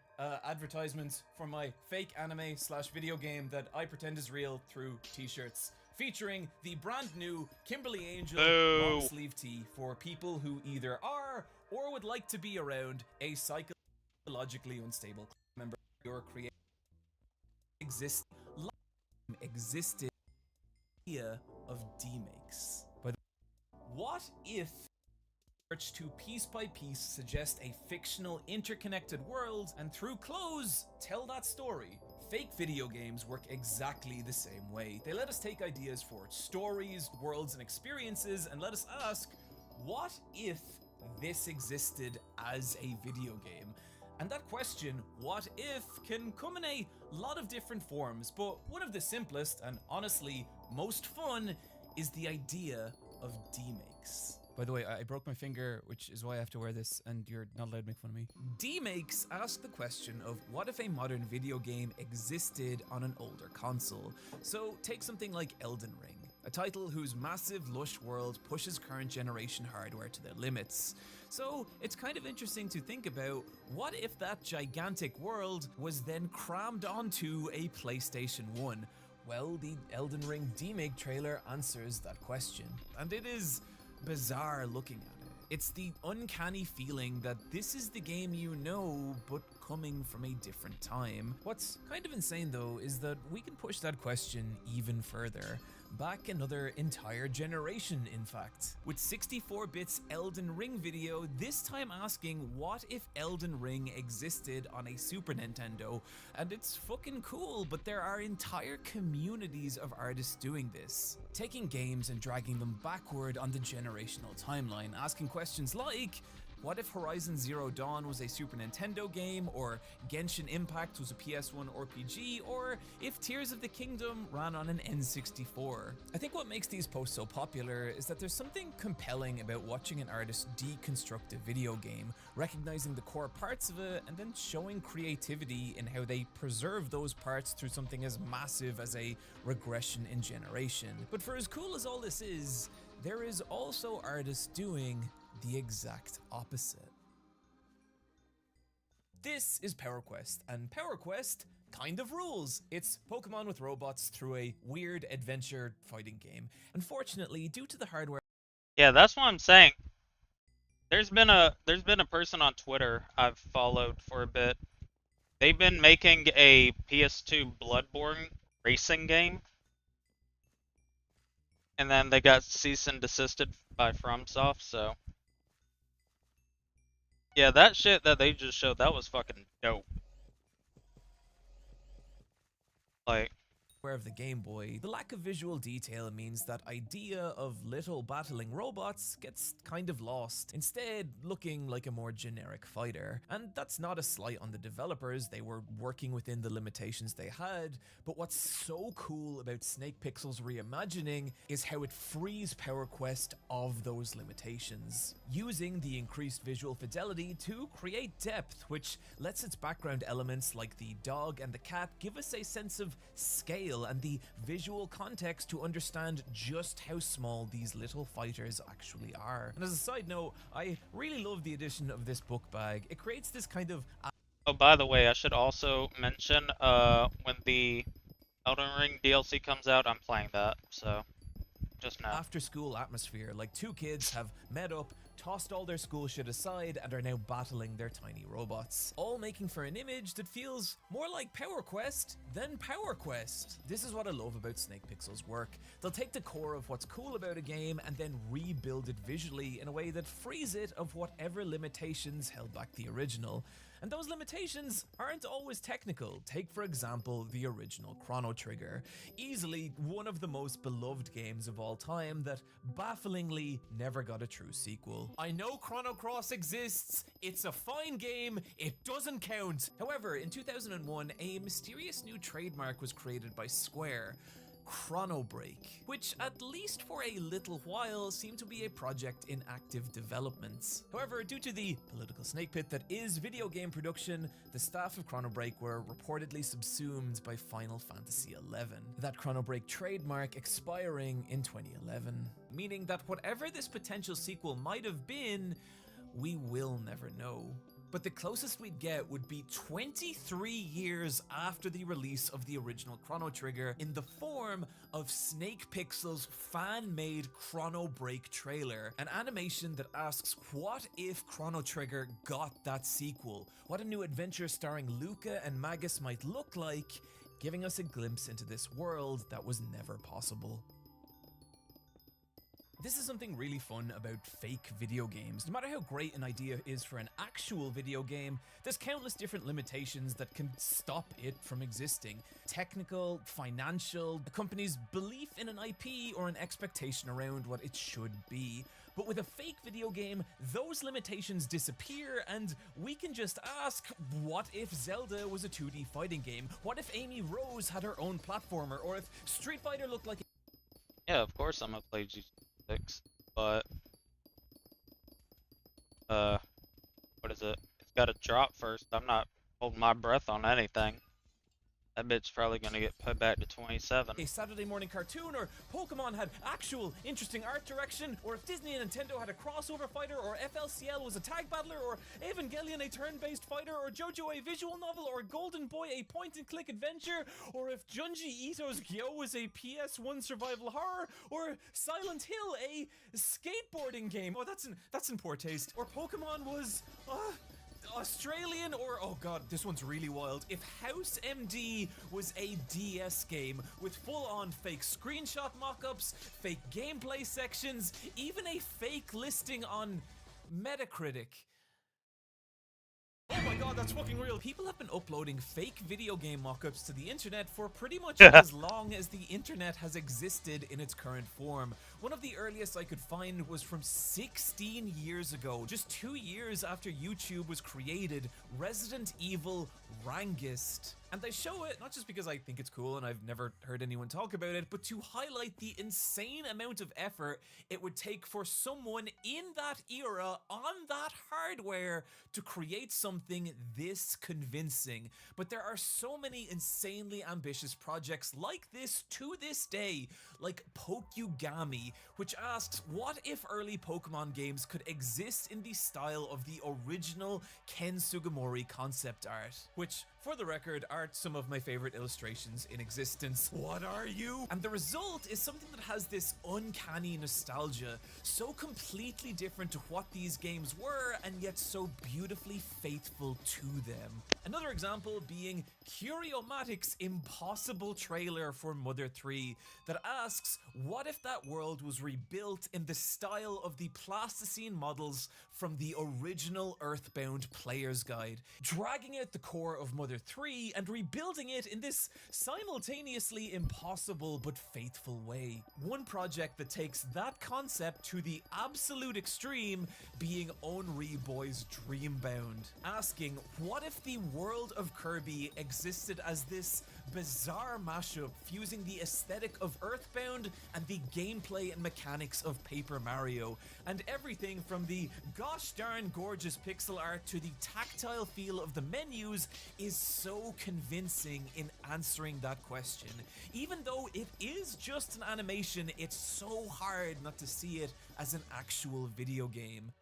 advertisements for my fake anime / video game that I pretend is real through t-shirts, featuring the brand new Kimberly Angel long sleeve tee for people who either are or would like to be around a psychologically unstable member of your creative existed idea of demakes. But what if to piece by piece suggest a fictional interconnected world and through close tell that story? Fake video games work exactly the same way. They let us take ideas for stories, worlds, and experiences and let us ask, what if this existed as a video game? And that question, what if, can come in a lot of different forms, but one of the simplest and honestly most fun is the idea of demakes. By the way, I broke my finger, which is why I have to wear this, and you're not allowed to make fun of me. Demakes ask the question of what if a modern video game existed on an older console? So take something like Elden Ring, a title whose massive, lush world pushes current generation hardware to their limits. So it's kind of interesting to think about, what if that gigantic world was then crammed onto a PlayStation 1? Well, the Elden Ring remake trailer answers that question, and it is bizarre looking at it. It's the uncanny feeling that this is the game you know, but coming from a different time. What's kind of insane though is that we can push that question even further. Back another entire generation, in fact. With 64-bits Elden Ring video, this time asking what if Elden Ring existed on a Super Nintendo. And it's fucking cool, but there are entire communities of artists doing this. Taking games and dragging them backward on the generational timeline, asking questions like, what if Horizon Zero Dawn was a Super Nintendo game, or Genshin Impact was a PS1 RPG, or if Tears of the Kingdom ran on an N64? I think what makes these posts so popular is that there's something compelling about watching an artist deconstruct a video game, recognizing the core parts of it, and then showing creativity in how they preserve those parts through something as massive as a regression in generation. But for as cool as all this is, there is also artists doing the exact opposite. This is PowerQuest, and PowerQuest kind of rules. It's Pokemon with robots through a weird adventure fighting game. Unfortunately, due to the hardware... Yeah, that's what I'm saying. There's been a person on Twitter I've followed for a bit. They've been making a PS2 Bloodborne racing game. And then they got cease and desisted by FromSoft, so... Yeah, that shit that they just showed, that was fucking dope. Like... of the Game Boy, the lack of visual detail means that idea of little battling robots gets kind of lost, instead looking like a more generic fighter. And that's not a slight on the developers, they were working within the limitations they had, but what's so cool about Hypixel's reimagining is how it frees PowerQuest of those limitations, using the increased visual fidelity to create depth, which lets its background elements like the dog and the cat give us a sense of scale and the visual context to understand just how small these little fighters actually are. And as a side note, I really love the addition of this book bag. It creates this kind of... Oh, by the way, I should also mention, when the Elden Ring DLC comes out, I'm playing that, so just now. After school atmosphere, like two kids have met up, tossed all their school shit aside, and are now battling their tiny robots, all making for an image that feels more like PowerQuest than PowerQuest. This is what I love about Hypixel's work. They'll take the core of what's cool about a game and then rebuild it visually in a way that frees it of whatever limitations held back the original. And those limitations aren't always technical. Take, for example, the original Chrono Trigger. Easily one of the most beloved games of all time that bafflingly never got a true sequel. I know Chrono Cross exists, it's a fine game, it doesn't count. However, in 2001, a mysterious new trademark was created by Square, Chrono Break, which at least for a little while seemed to be a project in active development. However, due to the political snake pit that is video game production, the staff of Chrono Break were reportedly subsumed by Final Fantasy XI, that Chrono Break trademark expiring in 2011, meaning that whatever this potential sequel might have been, we will never know. But the closest we'd get would be 23 years after the release of the original Chrono Trigger in the form of Hypixel's fan-made Chrono Break trailer, an animation that asks what if Chrono Trigger got that sequel, what a new adventure starring Luca and Magus might look like, giving us a glimpse into this world that was never possible. This is something really fun about fake video games. No matter how great an idea is for an actual video game, there's countless different limitations that can stop it from existing. Technical, financial, a company's belief in an IP, or an expectation around what it should be. But with a fake video game, those limitations disappear, and we can just ask, what if Zelda was a 2D fighting game? What if Amy Rose had her own platformer? Or if Street Fighter looked like... Yeah, of course I'm gonna play G6, but what is it? It's gotta drop first. I'm not holding my breath on anything. That bit's probably gonna get put back to 27. a Saturday morning cartoon, or Pokemon had actual interesting art direction, or if Disney and Nintendo had a crossover fighter, or FLCL was a tag battler, or Evangelion a turn-based fighter, or JoJo a visual novel, or Golden Boy a point-and-click adventure, or if Junji Ito's Gyo was a PS1 survival horror, or Silent Hill a skateboarding game. Oh, that's in poor taste. Or Pokemon was Australian, or oh god, this one's really wild. If House MD was a DS game with full-on fake screenshot mock-ups, fake gameplay sections, even a fake listing on Metacritic. Oh my god, that's fucking real. People have been uploading fake video game mock-ups to the internet for pretty much as long as the internet has existed in its current form. One of the earliest I could find was from 16 years ago, just 2 years after YouTube was created, Resident Evil Rangist. And they show it not just because I think it's cool and I've never heard anyone talk about it, but to highlight the insane amount of effort it would take for someone in that era on that hardware to create something this convincing. But there are so many insanely ambitious projects like this to this day, like Pokugami, which asks, what if early Pokemon games could exist in the style of the original Ken Sugimori concept art? Which, for the record, are some of my favorite illustrations in existence. What are you? And the result is something that has this uncanny nostalgia, so completely different to what these games were, and yet so beautifully faithful to them. Another example being Curiomatic's impossible trailer for Mother 3 that asks, what if that world was rebuilt in the style of the Plasticine models from the original Earthbound Player's Guide, dragging out the core of Mother 3 and rebuilding it in this simultaneously impossible but faithful way. One project that takes that concept to the absolute extreme being Onry Boy's Dreambound, asking, what if the world of Kirby existed as this bizarre mashup fusing the aesthetic of Earthbound and the gameplay and mechanics of Paper Mario, and everything from the gosh darn gorgeous pixel art to the tactile feel of the menus is so convincing in answering that question. Even though it is just an animation, it's so hard not to see it as an actual video game.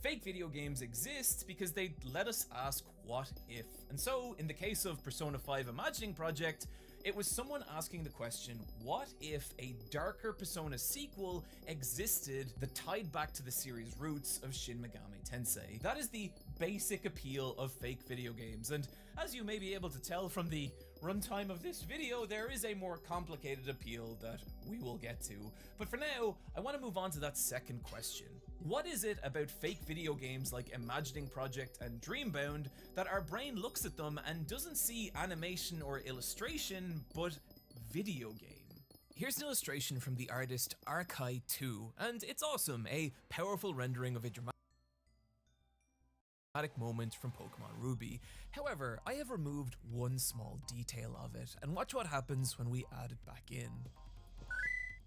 Fake video games exist because they let us ask what if. And so, in the case of Persona 5 Imagining Project, it was someone asking the question, what if a darker Persona sequel existed that tied back to the series' roots of Shin Megami Tensei? That is the basic appeal of fake video games, and as you may be able to tell from the runtime of this video, there is a more complicated appeal that we will get to. But for now, I want to move on to that second question. What is it about fake video games like Imagining Project and Dreambound that our brain looks at them and doesn't see animation or illustration, but video game? Here's an illustration from the artist Arkai2, and it's awesome, a powerful rendering of a dramatic moment from Pokemon Ruby. However, I have removed one small detail of it, and watch what happens when we add it back in.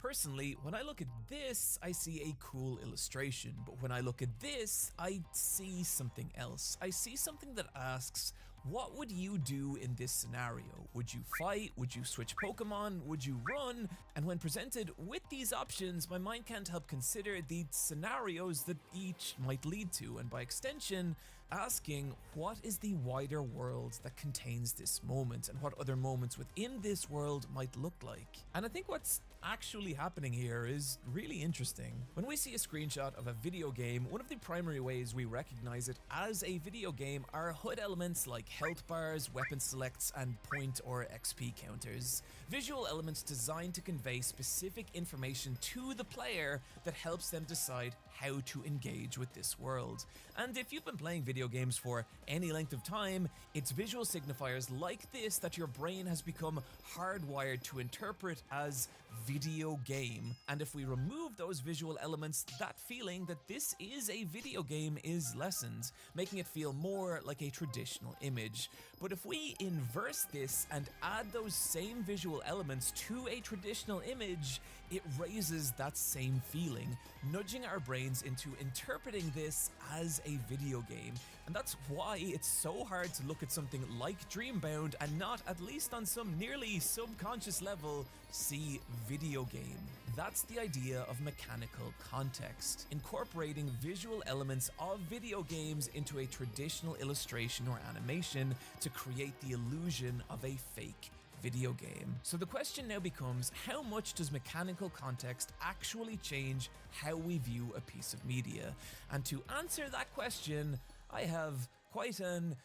Personally, when I look at this, I see a cool illustration, but when I look at this, I see something else. I see something that asks, what would you do in this scenario? Would you fight? Would you switch Pokemon? Would you run? And when presented with these options, my mind can't help consider the scenarios that each might lead to, and by extension, asking what is the wider world that contains this moment and what other moments within this world might look like. And I think what's actually happening here is really interesting. When we see a screenshot of a video game, one of the primary ways we recognize it as a video game are HUD elements like health bars, weapon selects, and point or XP counters. Visual elements designed to convey specific information to the player that helps them decide how to engage with this world. And if you've been playing video games for any length of time, it's visual signifiers like this that your brain has become hardwired to interpret as video game. And if we remove those visual elements, that feeling that this is a video game is lessened, making it feel more like a traditional image. But if we inverse this and add those same visual elements to a traditional image, it raises that same feeling, nudging our brain brains into interpreting this as a video game. And that's why it's so hard to look at something like Dreambound and not, at least on some nearly subconscious level, see video game. That's the idea of mechanical context, incorporating visual elements of video games into a traditional illustration or animation to create the illusion of a fake video game. So the question now becomes, how much does mechanical context actually change how we view a piece of media? And to answer that question, I have quite an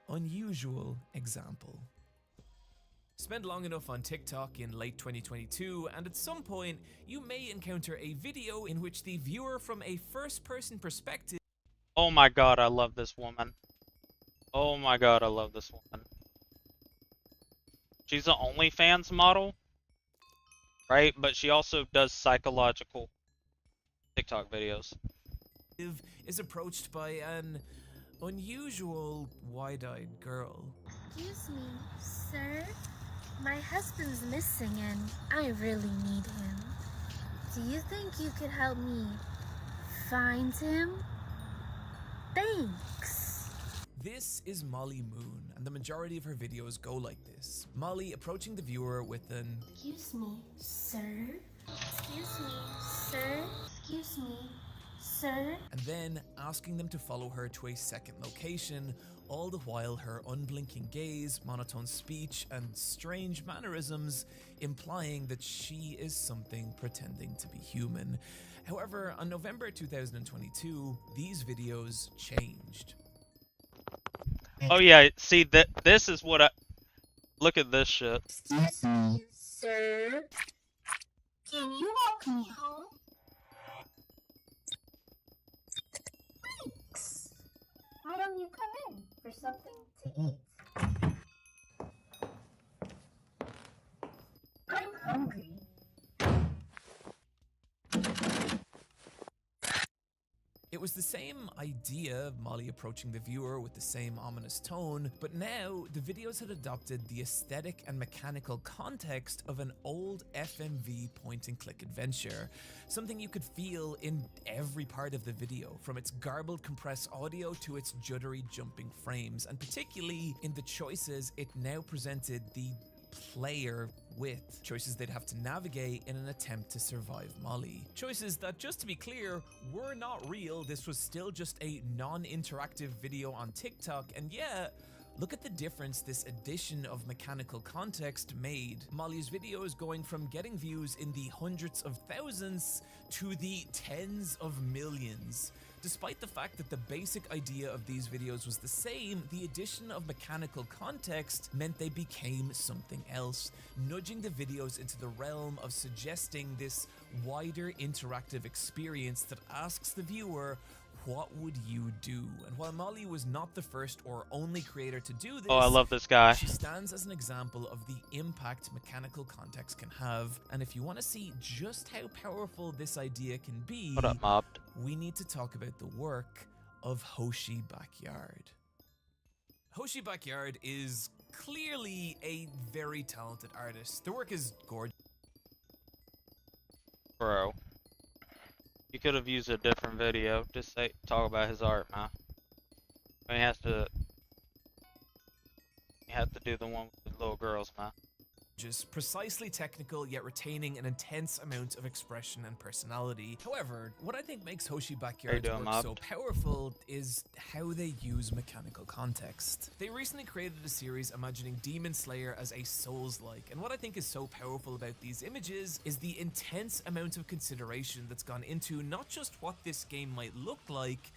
unusual example. Spend long enough on TikTok in late 2022, and at some point, you may encounter a video in which the viewer from a first-person perspective... Oh my god, I love this woman. Oh my god, I love this woman. She's an OnlyFans model, right? But she also does psychological TikTok videos. ...is approached by an unusual, wide-eyed girl. Excuse me, sir? My husband's missing and I really need him. Do you think you could help me find him? Thanks. This is Molly Moon, and the majority of her videos go like this. Molly approaching the viewer with an Excuse me, sir? Excuse me, sir? Excuse me, sir? And then asking them to follow her to a second location, all the while her unblinking gaze, monotone speech, and strange mannerisms implying that she is something pretending to be human. However, on November 2022, these videos changed. Oh yeah, see, this is what I... Look at this shit. Excuse me, sir? Can you walk me home? Thanks. Why don't you come in for something to eat? I'm hungry. It was the same idea of Molly approaching the viewer with the same ominous tone, but now the videos had adopted the aesthetic and mechanical context of an old FMV point-and-click adventure. Something you could feel in every part of the video, from its garbled compressed audio to its juddery jumping frames, and particularly in the choices it now presented the player with, choices they'd have to navigate in an attempt to survive Molly. Choices that, just to be clear, were not real. This was still just a non-interactive video on TikTok, and yeah, look at the difference this addition of mechanical context made. Molly's videos going from getting views in the hundreds of thousands to the tens of millions. Despite the fact that the basic idea of these videos was the same, the addition of mechanical context meant they became something else, nudging the videos into the realm of suggesting this wider interactive experience that asks the viewer, what would you do? And while Molly was not the first or only creator to do this, Oh, I love this guy. she stands as an example of the impact mechanical context can have. And if you want to see just how powerful this idea can be, What up, mobbed? we need to talk about the work of Hoshi Backyard. Hoshi Backyard is clearly a very talented artist. The work is gorgeous. Bro. You could have used a different video. Just talk about his art, man. I mean, you have to do the one with the little girls, man. Just precisely technical, yet retaining an intense amount of expression and personality. However, what I think makes Hoshi Backyard's work so powerful is how they use mechanical context. They recently created a series imagining Demon Slayer as a Souls-like, and what I think is so powerful about these images is the intense amount of consideration that's gone into not just what this game might look like,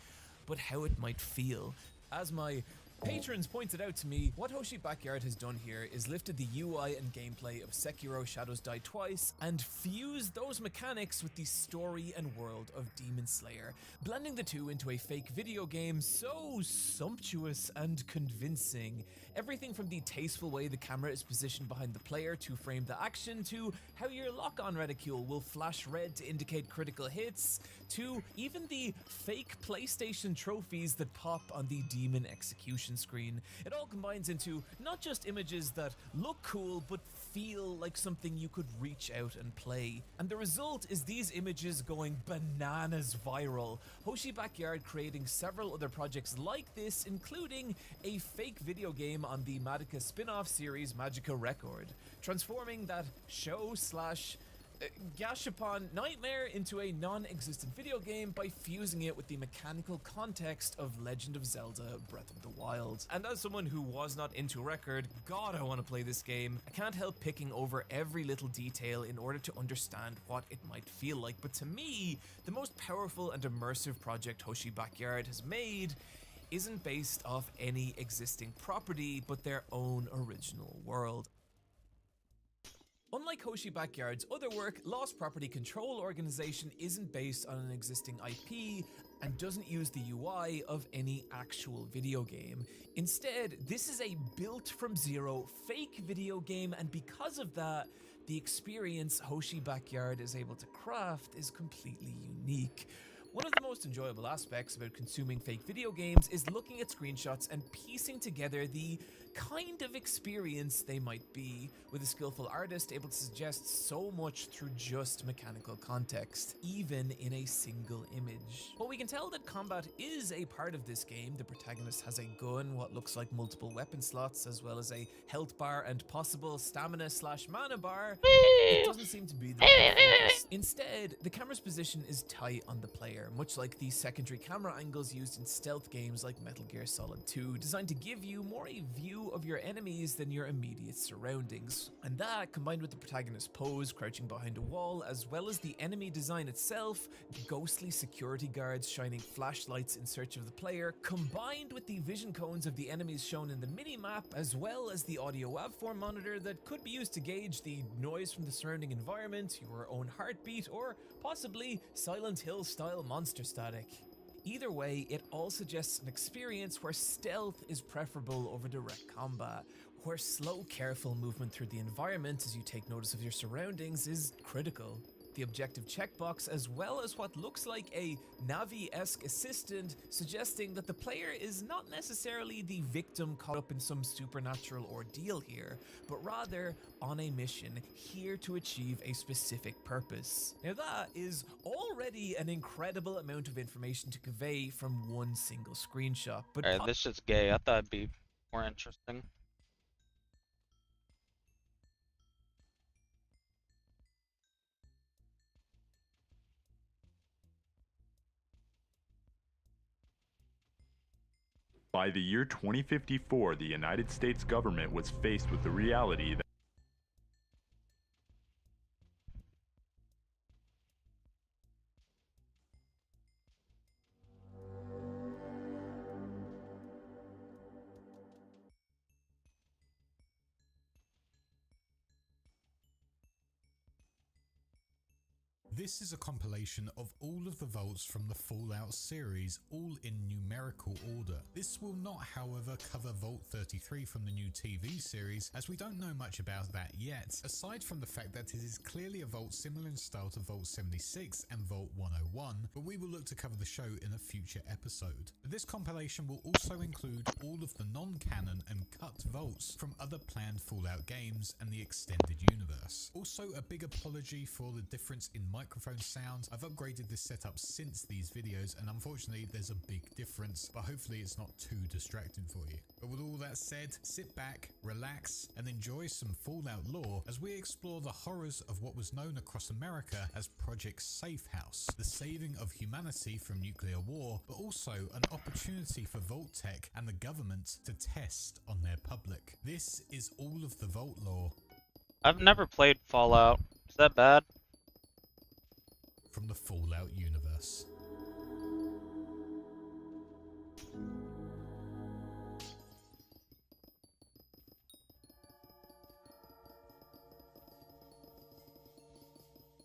but how it might feel. As my patrons pointed out to me, what Hoshi Backyard has done here is lifted the UI and gameplay of Sekiro Shadows Die Twice and fused those mechanics with the story and world of Demon Slayer, blending the two into a fake video game so sumptuous and convincing, Everything from the tasteful way the camera is positioned behind the player to frame the action, to how your lock-on reticule will flash red to indicate critical hits, to even the fake PlayStation trophies that pop on the demon execution screen. It all combines into not just images that look cool, but feel like something you could reach out and play. And the result is these images going bananas viral. Hoshi Backyard creating several other projects like this, including a fake video game on the Magica spin-off series Magica Record, transforming that show slash Gashapon nightmare into a non-existent video game by fusing it with the mechanical context of Legend of Zelda Breath of the Wild. And as someone who was not into Record, God, I want to play this game. I can't help picking over every little detail in order to understand what it might feel like, but to me, the most powerful and immersive project Hoshi Backyard has made isn't based off any existing property, but their own original world. Unlike Hoshi Backyard's other work, Lost Property Control Organization isn't based on an existing IP and doesn't use the UI of any actual video game. Instead, this is a built from zero fake video game, and because of that, the experience Hoshi Backyard is able to craft is completely unique. One of the most enjoyable aspects about consuming fake video games is looking at screenshots and piecing together the kind of experience they might be, with a skillful artist able to suggest so much through just mechanical context, even in a single image. While we can tell that combat is a part of this game, the protagonist has a gun, what looks like multiple weapon slots, as well as a health bar and possible stamina slash mana bar, it doesn't seem to be the main focus. Instead, the camera's position is tight on the player, much like the secondary camera angles used in stealth games like Metal Gear Solid 2, designed to give you more a view of your enemies than your immediate surroundings. And that, combined with the protagonist's pose, crouching behind a wall, as well as the enemy design itself, ghostly security guards shining flashlights in search of the player, combined with the vision cones of the enemies shown in the mini-map, as well as the audio waveform monitor that could be used to gauge the noise from the surrounding environment, your own heartbeat, or possibly Silent Hill style monster static. Either way, it all suggests an experience where stealth is preferable over direct combat, where slow, careful movement through the environment as you take notice of your surroundings is critical. The objective checkbox, as well as what looks like a Navi-esque assistant, suggesting that the player is not necessarily the victim caught up in some supernatural ordeal here, but rather on a mission, here to achieve a specific purpose. Now that is already an incredible amount of information to convey from one single screenshot, but Alright, this shit's gay. I thought it'd be more interesting. By the year 2054, the United States government was faced with the reality that This is a compilation of all of the vaults from the Fallout series, all in numerical order. This will not, however, cover Vault 33 from the new TV series, as we don't know much about that yet, aside from the fact that it is clearly a vault similar in style to Vault 76 and Vault 101, but we will look to cover the show in a future episode. This compilation will also include all of the non-canon and cut vaults from other planned Fallout games and the extended universe. Also, a big apology for the difference in microphone sound. I've upgraded this setup since these videos, and unfortunately there's a big difference, but hopefully it's not too distracting for you. But with all that said, sit back, relax, and enjoy some Fallout lore as we explore the horrors of what was known across America as Project Safe House, the saving of humanity from nuclear war, but also an opportunity for Vault Tech and the government to test on their public. This is all of the Vault lore. I've never played Fallout. Is that bad? From the Fallout universe.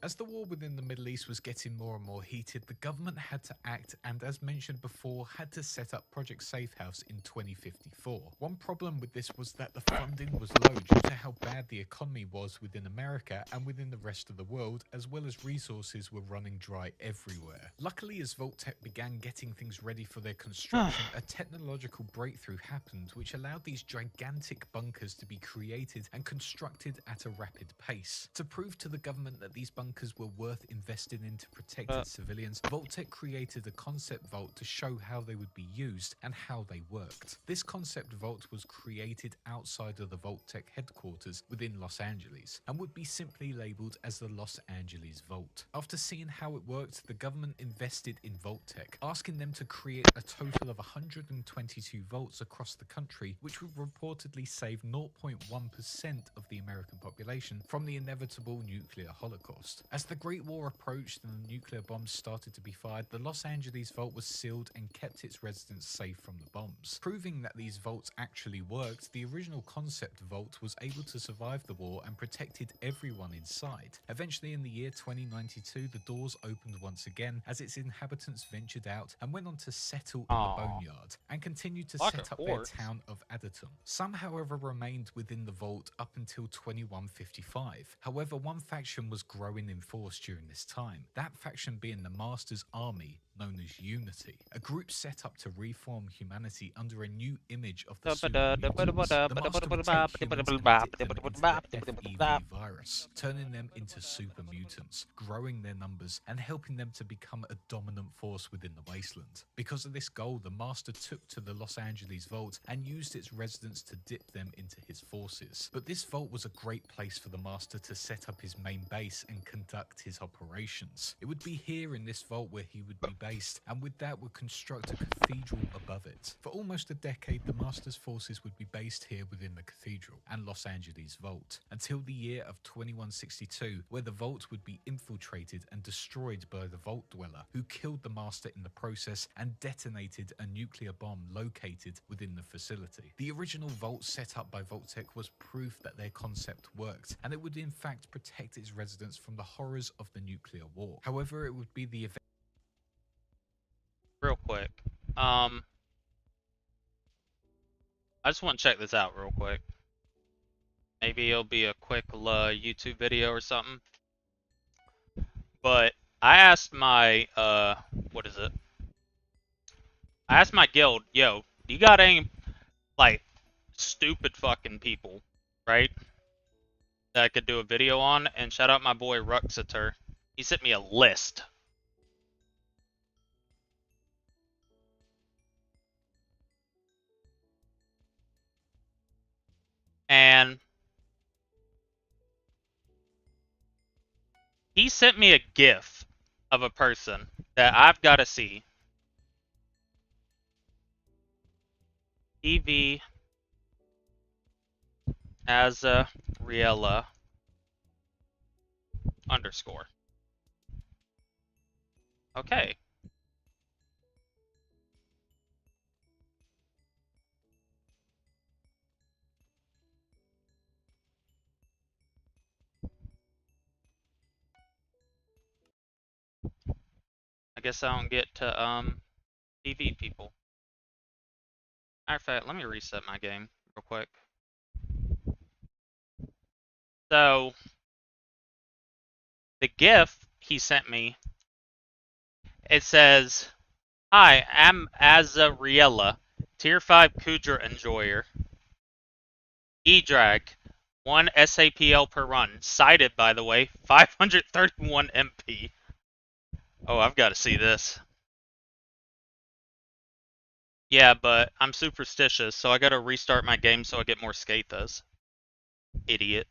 As the war within the Middle East was getting more and more heated, the government had to act and, as mentioned before, had to set up Project Safe House in 2054. One problem with this was that the funding was low due to how bad the economy was within America and within the rest of the world, as well as resources were running dry everywhere. Luckily, as Vault-Tec began getting things ready for their construction, a technological breakthrough happened which allowed these gigantic bunkers to be created and constructed at a rapid pace. To prove to the government that these bunkers were worth investing in to protect its civilians, Vault-Tec created a concept vault to show how they would be used and how they worked. This concept vault was created outside of the Vault-Tec headquarters within Los Angeles and would be simply labeled as the Los Angeles Vault. After seeing how it worked, the government invested in Vault-Tec, asking them to create a total of 122 vaults across the country, which would reportedly save 0.1% of the American population from the inevitable nuclear holocaust. As the Great War approached and the nuclear bombs started to be fired, the Los Angeles Vault was sealed and kept its residents safe from the bombs. Proving that these vaults actually worked, the original concept vault was able to survive the war and protected everyone inside. Eventually, in the year 2092, the doors opened once again as its inhabitants ventured out and went on to settle in the Boneyard and continued to set up their town of Adatum. Some, however, remained within the vault up until 2155. However, one faction was growing in force during this time, that faction being the Master's Army, known as Unity, a group set up to reform humanity under a new image of the super mutants. The Master would take humans and dip them into the FEV virus, turning them into super mutants, growing their numbers and helping them to become a dominant force within the wasteland. Because of this goal, the Master took to the Los Angeles Vault and used its residents to dip them into his forces. But this vault was a great place for the Master to set up his main base and conduct his operations. It would be here in this vault where he would be based, and with that would construct a cathedral above it. For almost a decade, the Master's forces would be based here within the cathedral and Los Angeles Vault, until the year of 2162, where the vault would be infiltrated and destroyed by the Vault Dweller, who killed the Master in the process and detonated a nuclear bomb located within the facility. The original vault set up by Vault-Tec was proof that their concept worked, and it would in fact protect its residents from the horrors of the nuclear war. However, it would be the event. Real quick. I just want to check this out real quick. Maybe it'll be a quick YouTube video or something. But I asked my, what is it? I asked my guild, yo, you got any, like, stupid fucking people, right? That I could do a video on, and shout out my boy Ruxiter. He sent me a list. And he sent me a GIF of a person that I've got to see. EV Azariella _ Okay. I guess I don't get to TV people. Matter of fact, let me reset my game real quick. So the GIF he sent me, it says, "Hi, I'm Azariella, Tier 5 Kudra Enjoyer. E-Drag, 1 SAPL per run. Cited, by the way, 531 MP. Oh, I've got to see this. Yeah, but I'm superstitious, so I gotta restart my game so I get more Skathas. Idiot.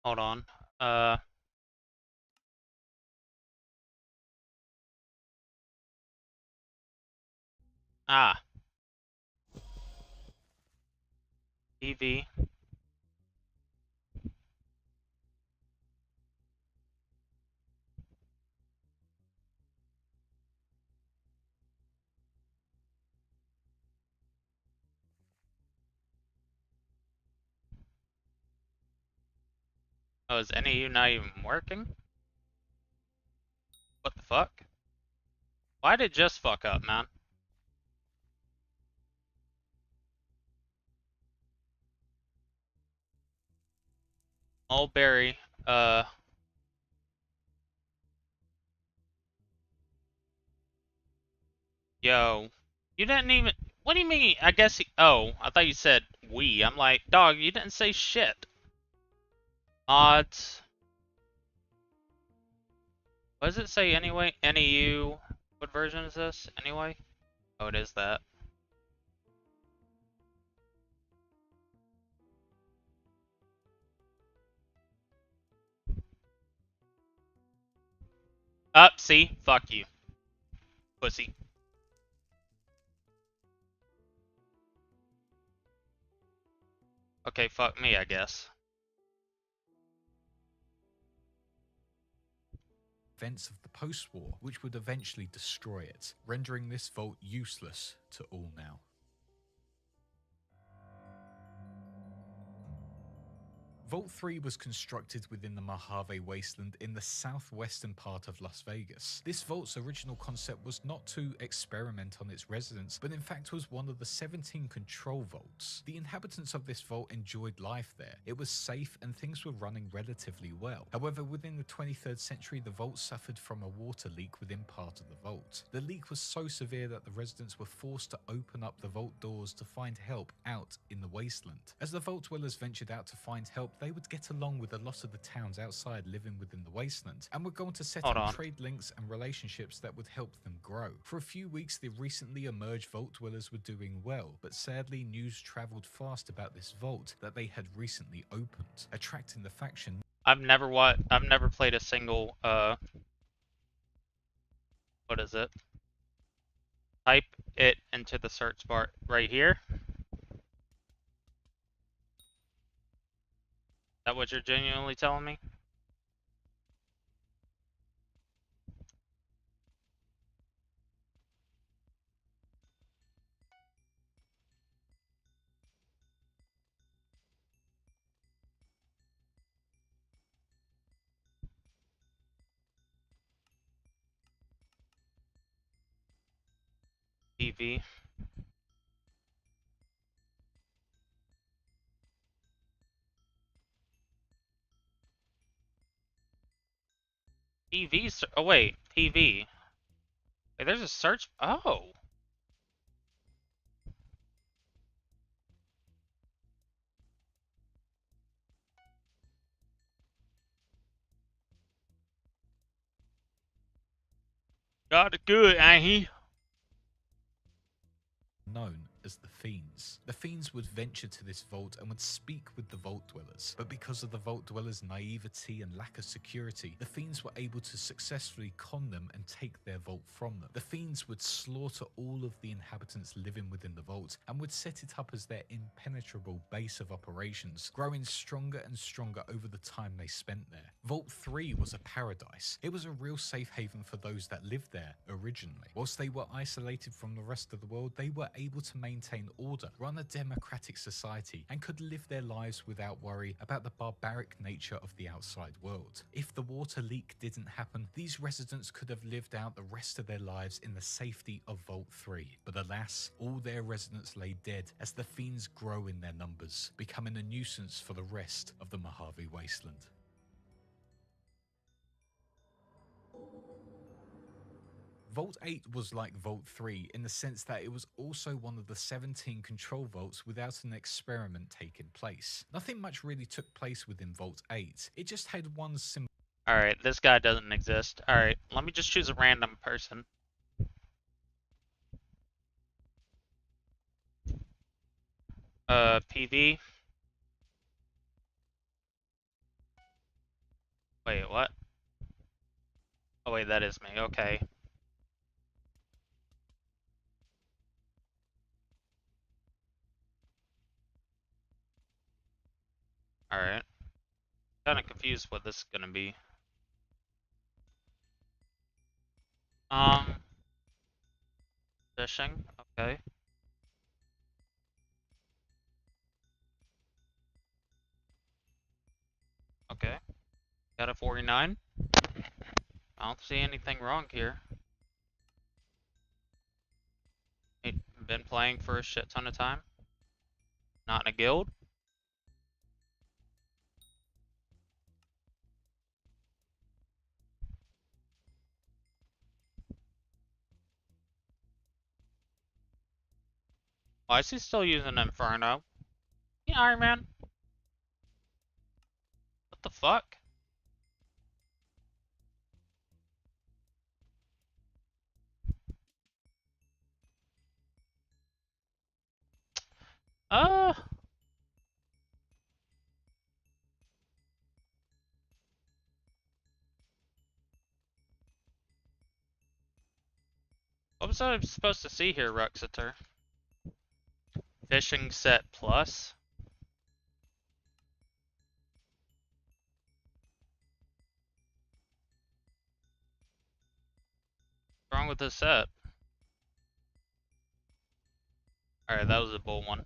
Hold on. Ah. TV. Oh, is any of you not even working? What the fuck? Why did it just fuck up, man? Mulberry, yo. You didn't even, what do you mean? I guess oh, I thought you said we. I'm like, dog, you didn't say shit. Odds. What does it say anyway? NEU. What version is this anyway? Oh, it is that. Up, see? Fuck you. Pussy. Okay, fuck me, I guess. Events of the post-war, which would eventually destroy it, rendering this vault useless to all now. Vault 3 was constructed within the Mojave Wasteland in the southwestern part of Las Vegas. This vault's original concept was not to experiment on its residents, but in fact was one of the 17 control vaults. The inhabitants of this vault enjoyed life there. It was safe and things were running relatively well. However, within the 23rd century, the vault suffered from a water leak within part of the vault. The leak was so severe that the residents were forced to open up the vault doors to find help out in the wasteland. As the vault dwellers ventured out to find help, they would get along with a lot of the towns outside living within the wasteland, and were going to set up trade links and relationships that would help them grow. For a few weeks, the recently emerged vault dwellers were doing well, but sadly news traveled fast about this vault that they had recently opened, attracting the faction. I've never played a single, what is it? Type it into the search bar right here. Is that what you're genuinely telling me? TV. TV, oh wait, TV. Wait, there's a search, oh. Got it good, ain't he? Known as the Fiends. The Fiends would venture to this vault and would speak with the vault dwellers, but because of the vault dwellers' naivety and lack of security, the Fiends were able to successfully con them and take their vault from them. The Fiends would slaughter all of the inhabitants living within the vault and would set it up as their impenetrable base of operations, growing stronger and stronger over the time they spent there. Vault 3 was a paradise. It was a real safe haven for those that lived there originally. Whilst they were isolated from the rest of the world, they were able to maintain order, run a democratic society, and could live their lives without worry about the barbaric nature of the outside world. If the water leak didn't happen, these residents could have lived out the rest of their lives in the safety of Vault 3. But alas, all their residents lay dead as the fiends grow in their numbers, becoming a nuisance for the rest of the Mojave Wasteland. Vault 8 was like Vault 3 in the sense that it was also one of the 17 control vaults without an experiment taking place. Nothing much really took place within Vault 8. It just had one simple... Alright, this guy doesn't exist. Alright, let me just choose a random person. PV. Wait, what? Oh wait, that is me. Okay. Alright. Kinda confused what this is gonna be. Fishing, okay. Okay. Got a 49. I don't see anything wrong here. Ain't been playing for a shit ton of time. Not in a guild. Why is he still using Inferno? Yeah, Iron Man. What the fuck? Uh. What was I supposed to see here, Ruxiter? Fishing set plus? What's wrong with this set? Alright, that was a bull one.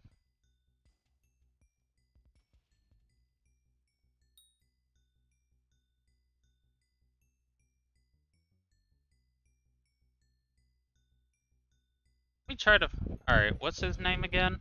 Let me try to... Alright, what's his name again?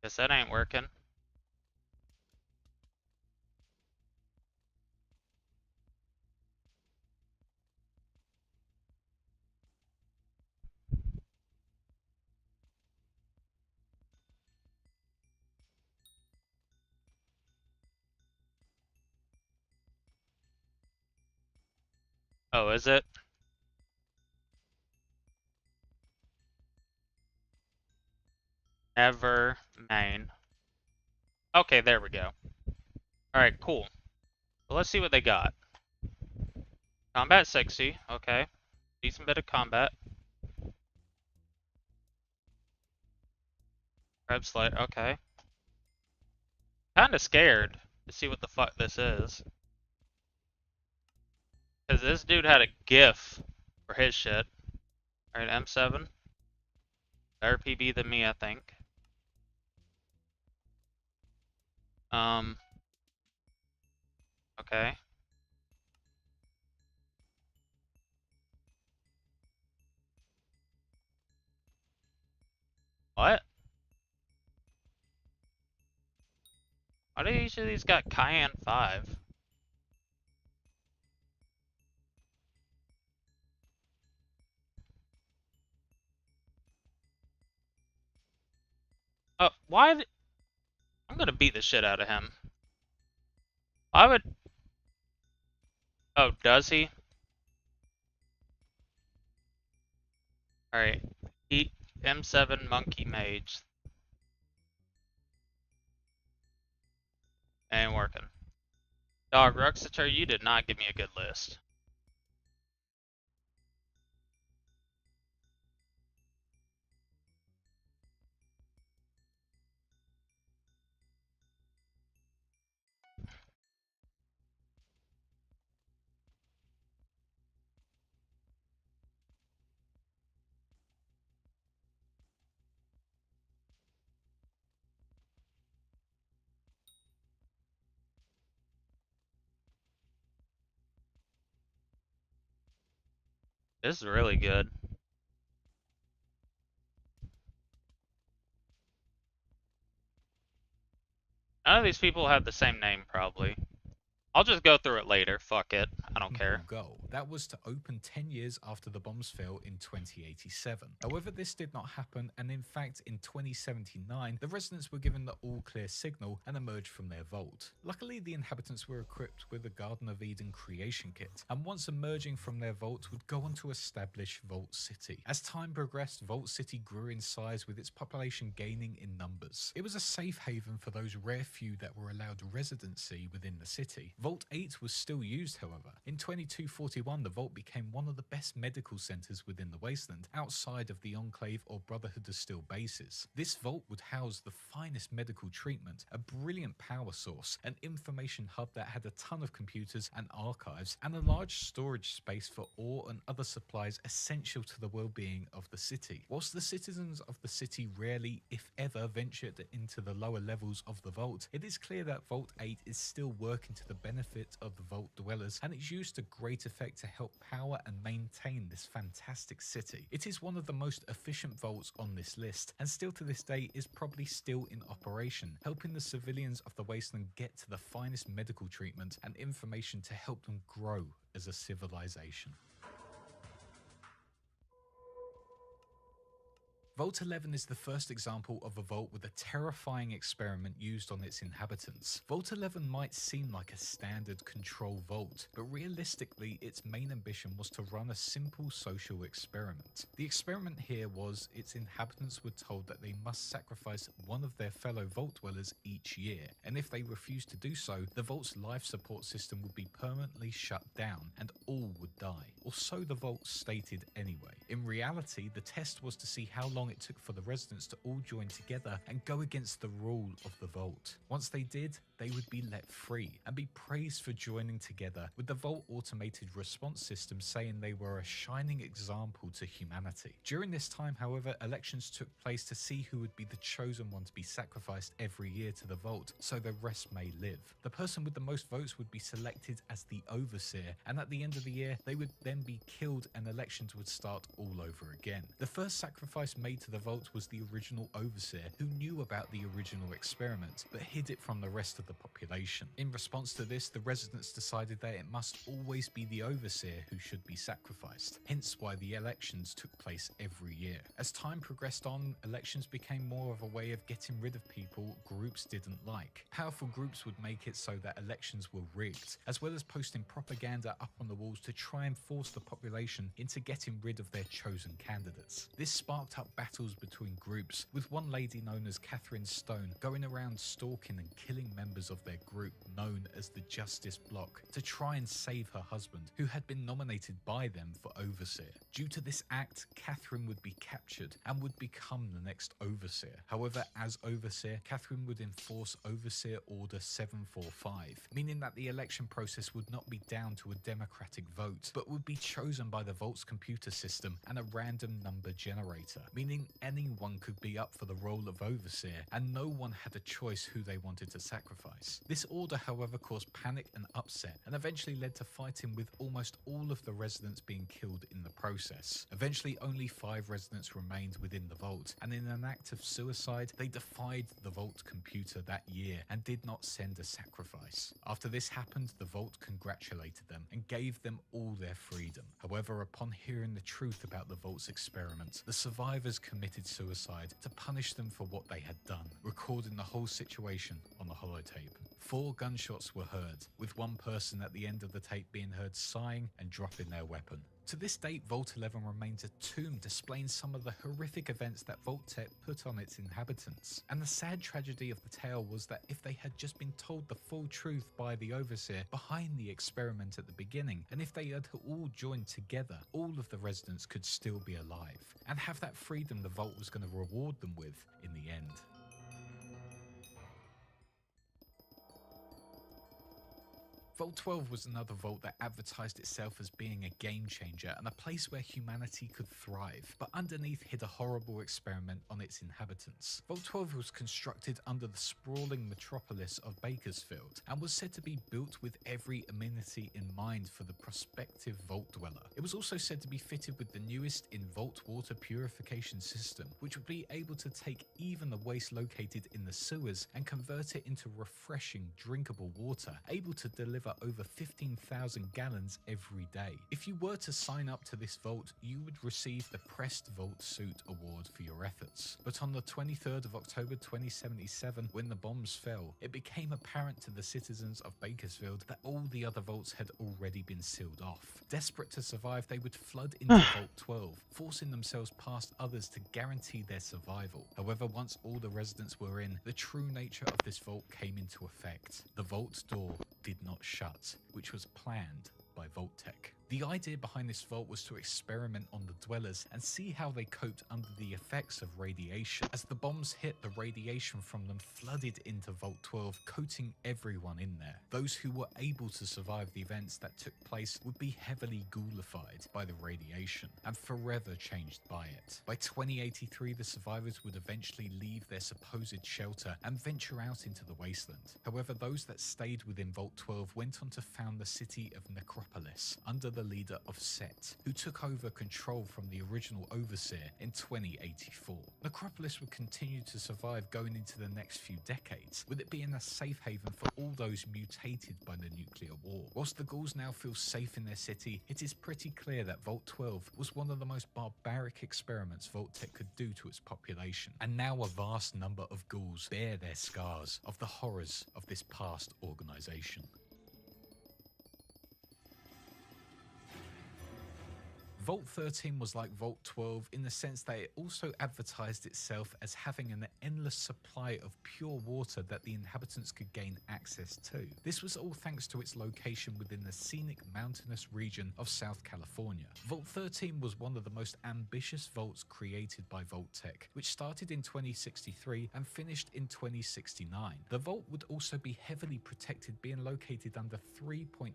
Guess that ain't working. Oh, is it? Never main. Okay, there we go. Alright, cool. Well, let's see what they got. Combat 60, okay. Decent bit of combat. Crab slide, okay. Kinda scared to see what the fuck this is. Cause this dude had a GIF for his shit. Alright, M7. Better PB than me, I think. Okay. What? Why do each of these got Cayenne 5? Why? I'm gonna beat the shit out of him. Why would... Oh, does he? Alright. M7 Monkey Mage. Ain't working. Dog, Ruxiter, you did not give me a good list. This is really good. None of these people have the same name, probably. I'll just go through it later. Fuck it. I don't care. Goal. That was to open 10 years after the bombs fell in 2087. However, this did not happen, and in fact, in 2079, the residents were given the all-clear signal and emerged from their vault. Luckily, the inhabitants were equipped with the Garden of Eden creation kit, and once emerging from their vault, would go on to establish Vault City. As time progressed, Vault City grew in size, with its population gaining in numbers. It was a safe haven for those rare few that were allowed residency within the city. Vault 8 was still used, however. In 2241, the Vault became one of the best medical centers within the Wasteland, outside of the Enclave or Brotherhood of Steel bases. This Vault would house the finest medical treatment, a brilliant power source, an information hub that had a ton of computers and archives, and a large storage space for ore and other supplies essential to the well-being of the city. Whilst the citizens of the city rarely, if ever, ventured into the lower levels of the Vault, it is clear that Vault 8 is still working to the benefit of the Vault dwellers, and it's used to great effect to help power and maintain this fantastic city. It is one of the most efficient vaults on this list, and still to this day is probably still in operation, helping the civilians of the Wasteland get to the finest medical treatment and information to help them grow as a civilization. Vault 11 is the first example of a vault with a terrifying experiment used on its inhabitants. Vault 11 might seem like a standard control vault, but realistically its main ambition was to run a simple social experiment. The experiment here was its inhabitants were told that they must sacrifice one of their fellow vault dwellers each year, and if they refused to do so, the vault's life support system would be permanently shut down and all would die, or so the vault stated anyway. In reality, the test was to see how long it took for the residents to all join together and go against the rule of the Vault. Once they did, they would be let free and be praised for joining together, with the Vault automated response system saying they were a shining example to humanity. During this time, however, elections took place to see who would be the chosen one to be sacrificed every year to the Vault, so the rest may live. The person with the most votes would be selected as the Overseer, and at the end of the year, they would then be killed and elections would start all over again. The first sacrifice made to the Vault was the original Overseer, who knew about the original experiment, but hid it from the rest of the population. In response to this, the residents decided that it must always be the Overseer who should be sacrificed, hence why the elections took place every year. As time progressed on, elections became more of a way of getting rid of people groups didn't like. Powerful groups would make it so that elections were rigged, as well as posting propaganda up on the walls to try and force the population into getting rid of their chosen candidates. This sparked up battles between groups, with one lady known as Catherine Stone going around stalking and killing members of their group known as the Justice Block to try and save her husband, who had been nominated by them for Overseer. Due to this act, Catherine would be captured and would become the next Overseer. However, as Overseer, Catherine would enforce Overseer Order 745, meaning that the election process would not be down to a democratic vote, but would be chosen by the Vault's computer system and a random number generator, meaning anyone could be up for the role of Overseer and no one had a choice who they wanted to sacrifice. This order, however, caused panic and upset and eventually led to fighting, with almost all of the residents being killed in the process. Eventually, only 5 residents remained within the Vault, and in an act of suicide, they defied the Vault computer that year and did not send a sacrifice. After this happened, the Vault congratulated them and gave them all their freedom. However, upon hearing the truth about the Vault's experiment, the survivors committed suicide to punish them for what they had done, recording the whole situation on the holotape. 4 gunshots were heard, with one person at the end of the tape being heard sighing and dropping their weapon. To this date, Vault 11 remains a tomb displaying some of the horrific events that Vault Tech put on its inhabitants. And the sad tragedy of the tale was that if they had just been told the full truth by the Overseer behind the experiment at the beginning, and if they had all joined together, all of the residents could still be alive, and have that freedom the Vault was going to reward them with in the end. Vault 12 was another vault that advertised itself as being a game changer and a place where humanity could thrive, but underneath hid a horrible experiment on its inhabitants. Vault 12 was constructed under the sprawling metropolis of Bakersfield and was said to be built with every amenity in mind for the prospective vault dweller. It was also said to be fitted with the newest in-vault water purification system, which would be able to take even the waste located in the sewers and convert it into refreshing, drinkable water, able to deliver over 15,000 gallons every day. If you were to sign up to this vault, you would receive the Pressed Vault Suit Award for your efforts. But on the 23rd of October 2077, when the bombs fell, it became apparent to the citizens of Bakersfield that all the other vaults had already been sealed off. Desperate to survive, they would flood into Vault 12, forcing themselves past others to guarantee their survival. However, once all the residents were in, the true nature of this vault came into effect. The vault door did not shut, which was planned by Vault-Tec. The idea behind this vault was to experiment on the dwellers and see how they coped under the effects of radiation. As the bombs hit, the radiation from them flooded into Vault 12, coating everyone in there. Those who were able to survive the events that took place would be heavily ghoulified by the radiation and forever changed by it. By 2083, the survivors would eventually leave their supposed shelter and venture out into the wasteland. However, those that stayed within Vault 12 went on to found the city of Necropolis under the leader of Set, who took over control from the original overseer in 2084. Necropolis would continue to survive going into the next few decades, with it being a safe haven for all those mutated by the nuclear war. Whilst the ghouls now feel safe in their city, it is pretty clear that Vault 12 was one of the most barbaric experiments Vault-Tec could do to its population, and now a vast number of ghouls bear their scars of the horrors of this past organization. Vault 13 was like Vault 12 in the sense that it also advertised itself as having an endless supply of pure water that the inhabitants could gain access to. This was all thanks to its location within the scenic mountainous region of South California. Vault 13 was one of the most ambitious vaults created by Vault-Tec, which started in 2063 and finished in 2069. The vault would also be heavily protected, being located under 3.2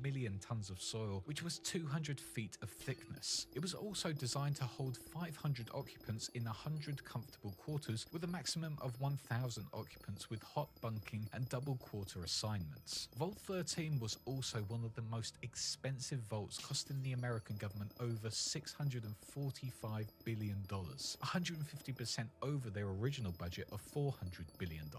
million tons of soil, which was 200 feet of thickness. It was also designed to hold 500 occupants in 100 comfortable quarters with a maximum of 1,000 occupants with hot bunking and double quarter assignments. Vault 13 was also one of the most expensive vaults, costing the American government over $645 billion, 150% over their original budget of $400 billion.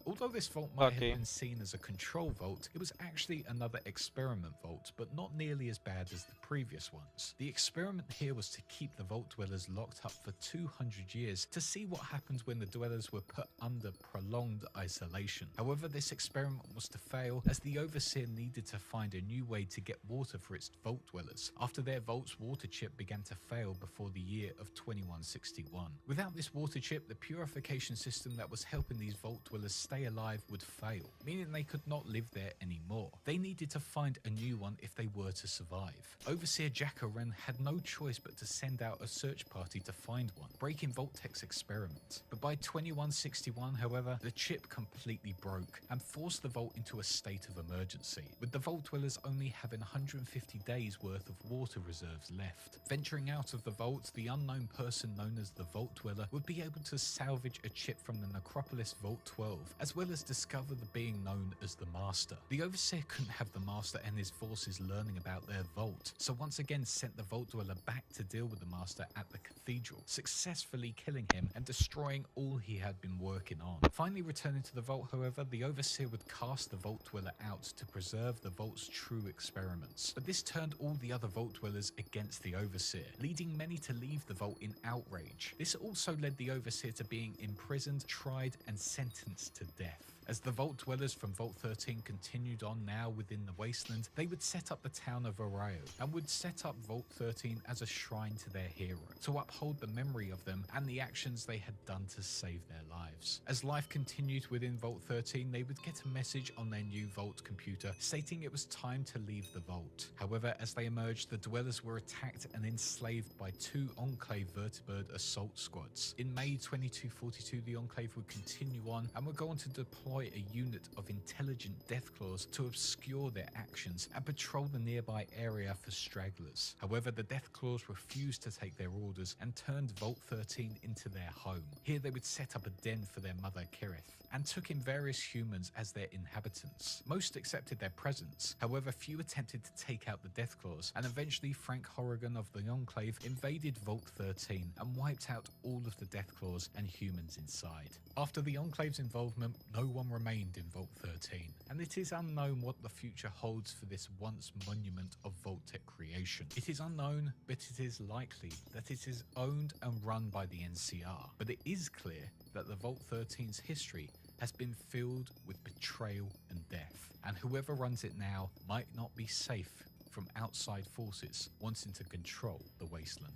Although this vault might have been seen as a control vault, it was actually another experiment vault, but not nearly as bad as the previous ones. The experiment here was to keep the vault dwellers locked up for 200 years to see what happens when the dwellers were put under prolonged isolation. However, this experiment was to fail as the overseer needed to find a new way to get water for its vault dwellers after their vault's water chip began to fail before the year of 2161. Without this water chip, the purification system that was helping these vault dwellers stay alive would fail, meaning they could not live there anymore. They needed to find a new one if they were to survive. Overseer Jack Oren had no choice but to send out a search party to find one, breaking Vault-Tec's experiment. But by 2161, however, the chip completely broke and forced the vault into a state of emergency, with the vault dwellers only having 150 days worth of water reserves left. Venturing out of the vault, the unknown person known as the Vault Dweller would be able to salvage a chip from the Necropolis Vault 12, as well as discover the being known as the Master. The Overseer couldn't have the Master and his forces learning about their vault, so once again sent the Vault Dweller back to deal with the Master at the cathedral, successfully killing him and destroying all he had been working on. Finally returning to the vault, however, the Overseer would cast the Vault Dweller out to preserve the vault's true experiments. But this turned all the other Vault Dwellers against the Overseer, leading many to leave the vault in outrage. This also led the Overseer to being imprisoned, tried, and sentenced to death. As the Vault Dwellers from Vault 13 continued on now within the wasteland, they would set up the town of Arroyo and would set up Vault 13 as a shrine to their hero, to uphold the memory of them and the actions they had done to save their lives. As life continued within Vault 13, they would get a message on their new Vault computer stating it was time to leave the Vault. However, as they emerged, the dwellers were attacked and enslaved by 2 Enclave vertibird assault squads. In May 2242, the Enclave would continue on and would go on to deploy a unit of intelligent Deathclaws to obscure their actions and patrol the nearby area for stragglers. However, the Deathclaws refused to take their orders and turned Vault 13 into their home. Here they would set up a den for their mother Kirith and took in various humans as their inhabitants. Most accepted their presence, however few attempted to take out the Deathclaws, and eventually Frank Horrigan of the Enclave invaded Vault 13 and wiped out all of the Deathclaws and humans inside. After the Enclave's involvement, no one remained in Vault 13, and it is unknown what the future holds for this once monument of Vault-Tec creation. It is unknown, but it is likely that it is owned and run by the NCR. But it is clear that the Vault 13's history has been filled with betrayal and death, and whoever runs it now might not be safe from outside forces wanting to control the wasteland.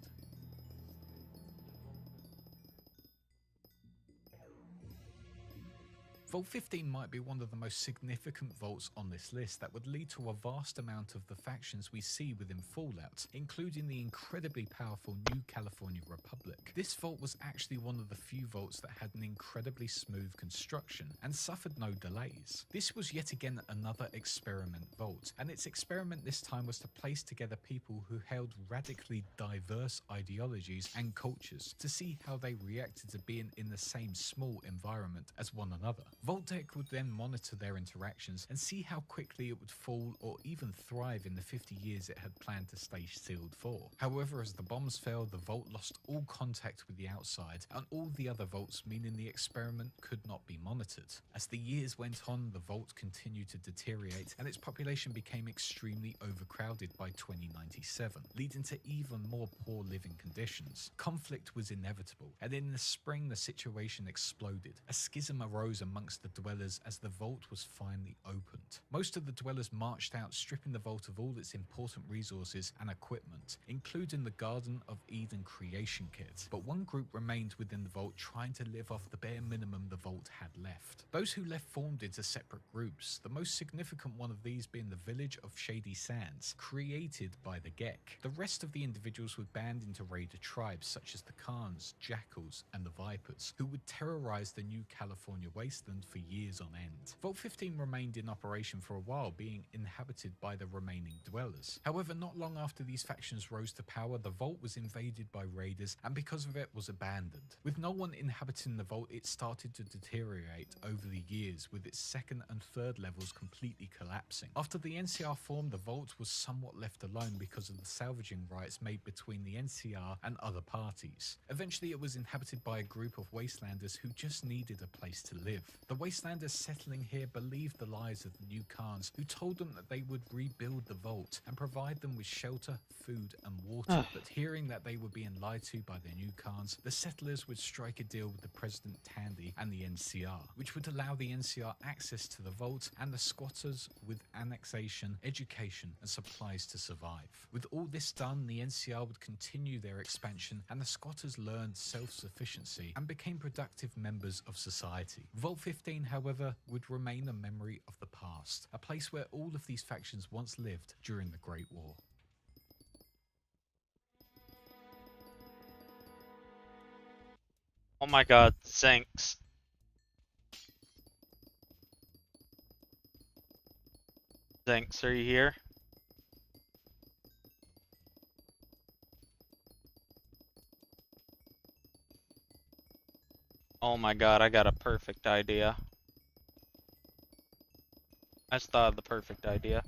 Vault 15 might be one of the most significant vaults on this list that would lead to a vast amount of the factions we see within Fallout, including the incredibly powerful New California Republic. This vault was actually one of the few vaults that had an incredibly smooth construction and suffered no delays. This was yet again another experiment vault, and its experiment this time was to place together people who held radically diverse ideologies and cultures to see how they reacted to being in the same small environment as one another. Vault-Tec would then monitor their interactions and see how quickly it would fall or even thrive in the 50 years it had planned to stay sealed for. However, as the bombs fell, the vault lost all contact with the outside and all the other vaults, meaning the experiment could not be monitored. As the years went on, the vault continued to deteriorate and its population became extremely overcrowded by 2097, leading to even more poor living conditions. Conflict was inevitable, and in the spring the situation exploded. A schism arose amongst the dwellers as the vault was finally opened. Most of the dwellers marched out, stripping the vault of all its important resources and equipment, including the Garden of Eden creation kit. But one group remained within the vault, trying to live off the bare minimum the vault had left. Those who left formed into separate groups, the most significant one of these being the village of Shady Sands, created by the Gek. The rest of the individuals would band into raider tribes such as the Khans, Jackals, and the Vipers, who would terrorize the New California wasteland for years on end. Vault 15 remained in operation for a while, being inhabited by the remaining dwellers. However, not long after these factions rose to power, the vault was invaded by raiders and because of it was abandoned. With no one inhabiting the vault, it started to deteriorate over the years, with its second and third levels completely collapsing. After the NCR formed, the vault was somewhat left alone because of the salvaging rights made between the NCR and other parties. Eventually it was inhabited by a group of wastelanders who just needed a place to live. The wastelanders settling here believed the lies of the new Khans, who told them that they would rebuild the vault and provide them with shelter, food and water. But hearing that they were being lied to by their new Khans, the settlers would strike a deal with the President Tandy and the NCR, which would allow the NCR access to the vault and the squatters with annexation, education and supplies to survive. With all this done, the NCR would continue their expansion and the squatters learned self-sufficiency and became productive members of society. Vault 15, however, would remain a memory of the past, a place where all of these factions once lived during the Great War. Oh my god, Zinx. Zinx, are you here? Oh my god, I got a perfect idea. I just thought of the perfect idea.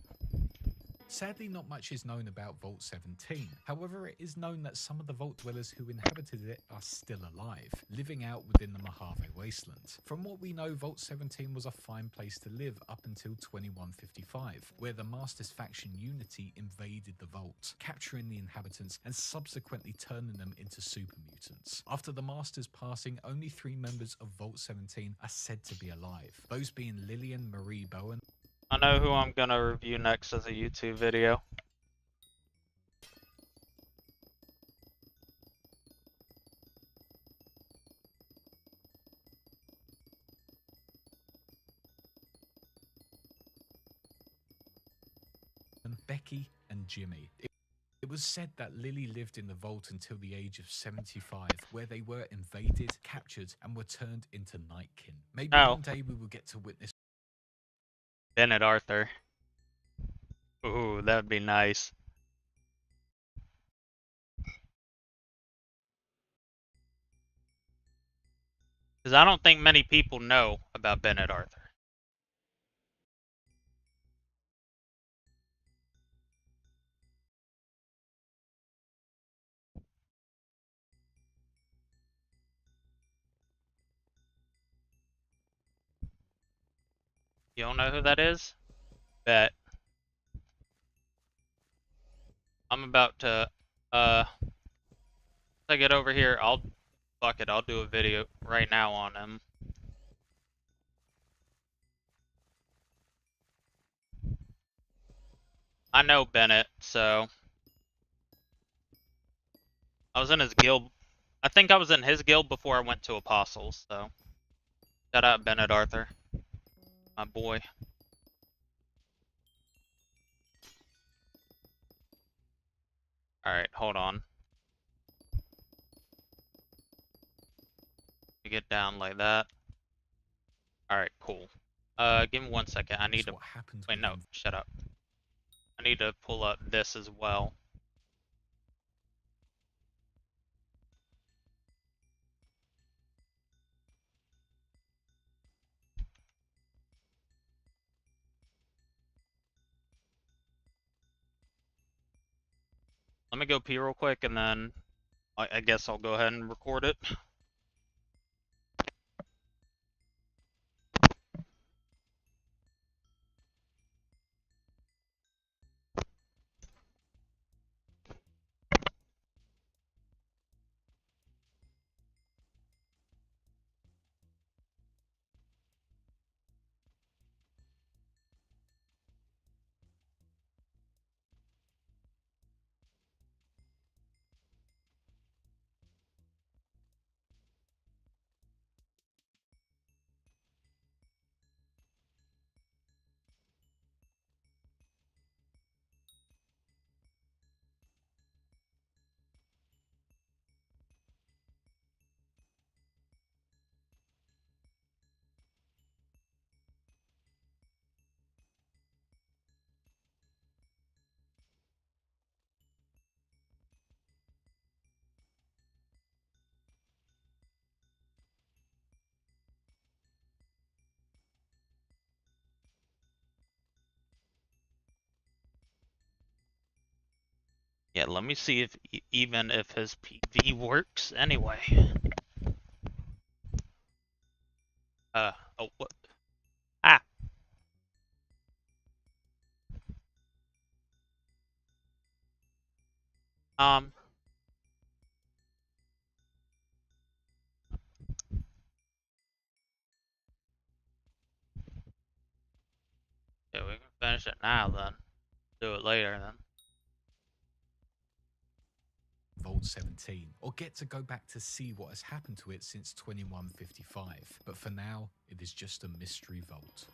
Sadly, not much is known about Vault 17. However, it is known that some of the Vault dwellers who inhabited it are still alive, living out within the Mojave Wasteland. From what we know, Vault 17 was a fine place to live up until 2155, where the Masters faction Unity invaded the Vault, capturing the inhabitants and subsequently turning them into super mutants. After the Masters' passing, only 3 members of Vault 17 are said to be alive, those being Lillian Marie Bowen. I know who I'm gonna review next as a YouTube video. Becky and Jimmy. It was said that Lily lived in the vault until the age of 75, where they were invaded, captured, and were turned into nightkin. Maybe one day we will get to witness Bennett Arthur. Ooh, that would be nice. Because I don't think many people know about Bennett Arthur. You don't know who that is? Bet. I'm about to, once I get over here, fuck it, I'll do a video right now on him. I know Bennett, so I was in his guild. I think I was in his guild before I went to Apostles, so shout out Bennett Arthur, my boy. Alright, hold on. You get down like that. Alright, cool. Give me 1 second. I need to... Wait, no, shut up. I need to pull up this as well. Let me go pee real quick, and then I guess I'll go ahead and record it. Yeah, let me see if even if his PV works anyway. Oh, what? Ah! Yeah, we can finish it now then. Do it later then. Vault 17, or get to go back to see what has happened to it since 2155. But for now, it is just a mystery vault.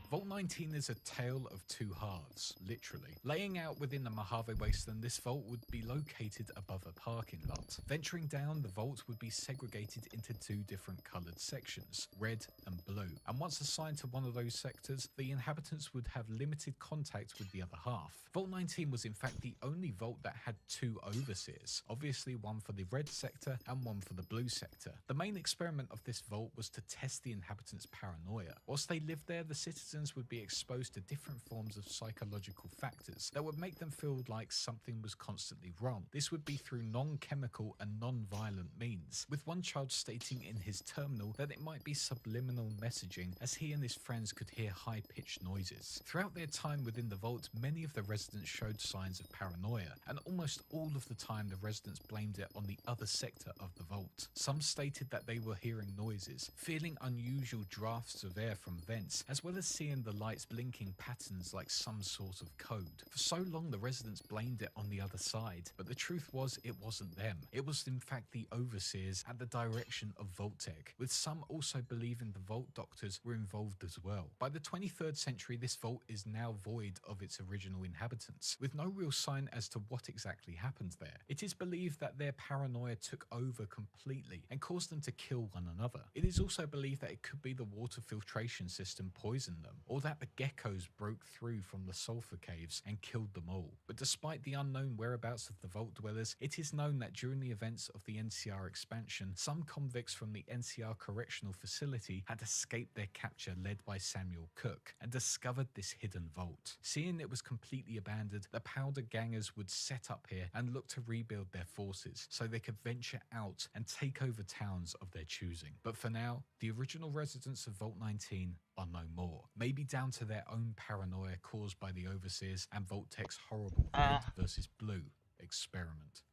Vault 19 is a tale of two halves, literally. Laying out within the Mojave Wasteland, this vault would be located above a parking lot. Venturing down, the vault would be segregated into two different coloured sections, red and blue. And once assigned to one of those sectors, the inhabitants would have limited contact with the other half. Vault 19 was in fact the only vault that had two overseers, obviously one for the red sector and one for the blue sector. The main experiment of this vault was to test the inhabitants' paranoia. Whilst they lived there, the citizens would be exposed to different forms of psychological factors that would make them feel like something was constantly wrong. This would be through non-chemical and non-violent means, with one child stating in his terminal that it might be subliminal messaging, as he and his friends could hear high-pitched noises. Throughout their time within the vault, many of the residents showed signs of paranoia, and almost all of the time the residents blamed it on the other sector of the vault. Some stated that they were hearing noises, feeling unusual drafts of air from vents, as well as seeing seeing the lights blinking patterns like some sort of code. For so long the residents blamed it on the other side, but the truth was it wasn't them. It was in fact the overseers at the direction of Vault-Tec, with some also believing the Vault Doctors were involved as well. By the 23rd century, this vault is now void of its original inhabitants, with no real sign as to what exactly happened there. It is believed that their paranoia took over completely and caused them to kill one another. It is also believed that it could be the water filtration system poisoned them, or that the geckos broke through from the sulfur caves and killed them all. But despite the unknown whereabouts of the Vault Dwellers, it is known that during the events of the NCR expansion, some convicts from the NCR Correctional Facility had escaped their capture led by Samuel Cook and discovered this hidden vault. Seeing it was completely abandoned, the Powder Gangers would set up here and look to rebuild their forces so they could venture out and take over towns of their choosing. But for now, the original residents of Vault 19 are no more, maybe down to their own paranoia caused by the Overseers and Vault-Tec's horrible red versus blue experiment.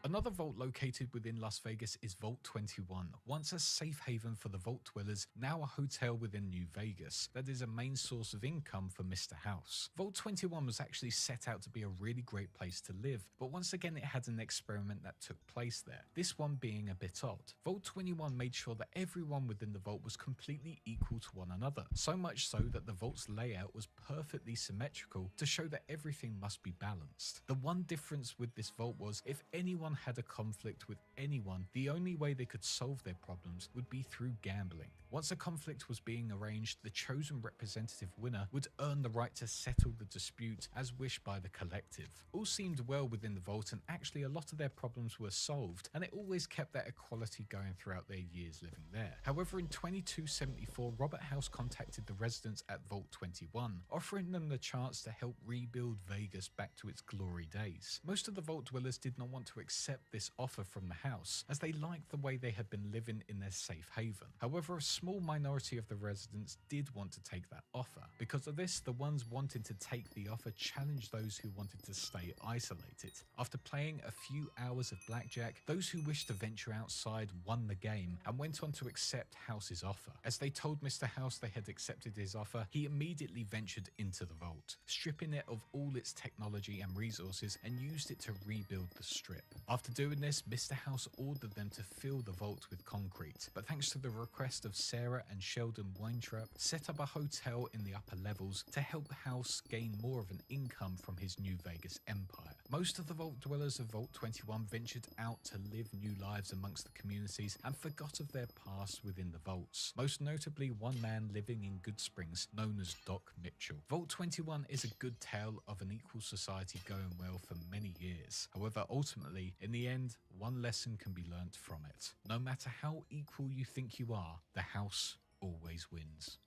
Another vault located within Las Vegas is Vault 21, once a safe haven for the Vault Dwellers, now a hotel within New Vegas that is a main source of income for Mr. House. Vault 21 was actually set out to be a really great place to live, but once again it had an experiment that took place there, this one being a bit odd. Vault 21 made sure that everyone within the vault was completely equal to one another, so much so that the vault's layout was perfectly symmetrical to show that everything must be balanced. The one difference with this vault was if anyone had a conflict with anyone, the only way they could solve their problems would be through gambling. Once a conflict was being arranged, the chosen representative winner would earn the right to settle the dispute as wished by the collective. All seemed well within the vault, and actually a lot of their problems were solved, and it always kept that equality going throughout their years living there. However, in 2274, Robert House contacted the residents at Vault 21, offering them the chance to help rebuild Vegas back to its glory days. Most of the Vault Dwellers did not want to accept this offer from the house, as they liked the way they had been living in their safe haven. However, a small minority of the residents did want to take that offer. Because of this, the ones wanting to take the offer challenged those who wanted to stay isolated. After playing a few hours of blackjack, those who wished to venture outside won the game and went on to accept House's offer. As they told Mr. House they had accepted his offer, he immediately ventured into the vault, stripping it of all its technology and resources and used it to rebuild the strip. After doing this, Mr. House ordered them to fill the vault with concrete, but thanks to the request of Sarah and Sheldon Weintraub, set up a hotel in the upper levels to help House gain more of an income from his New Vegas empire. Most of the Vault Dwellers of Vault 21 ventured out to live new lives amongst the communities and forgot of their past within the vaults, most notably one man living in Good Springs known as Doc Mitchell. Vault 21 is a good tale of an equal society going well for many years. However, ultimately, in the end, one lesson can be learnt from it. No matter how equal you think you are, the house always wins.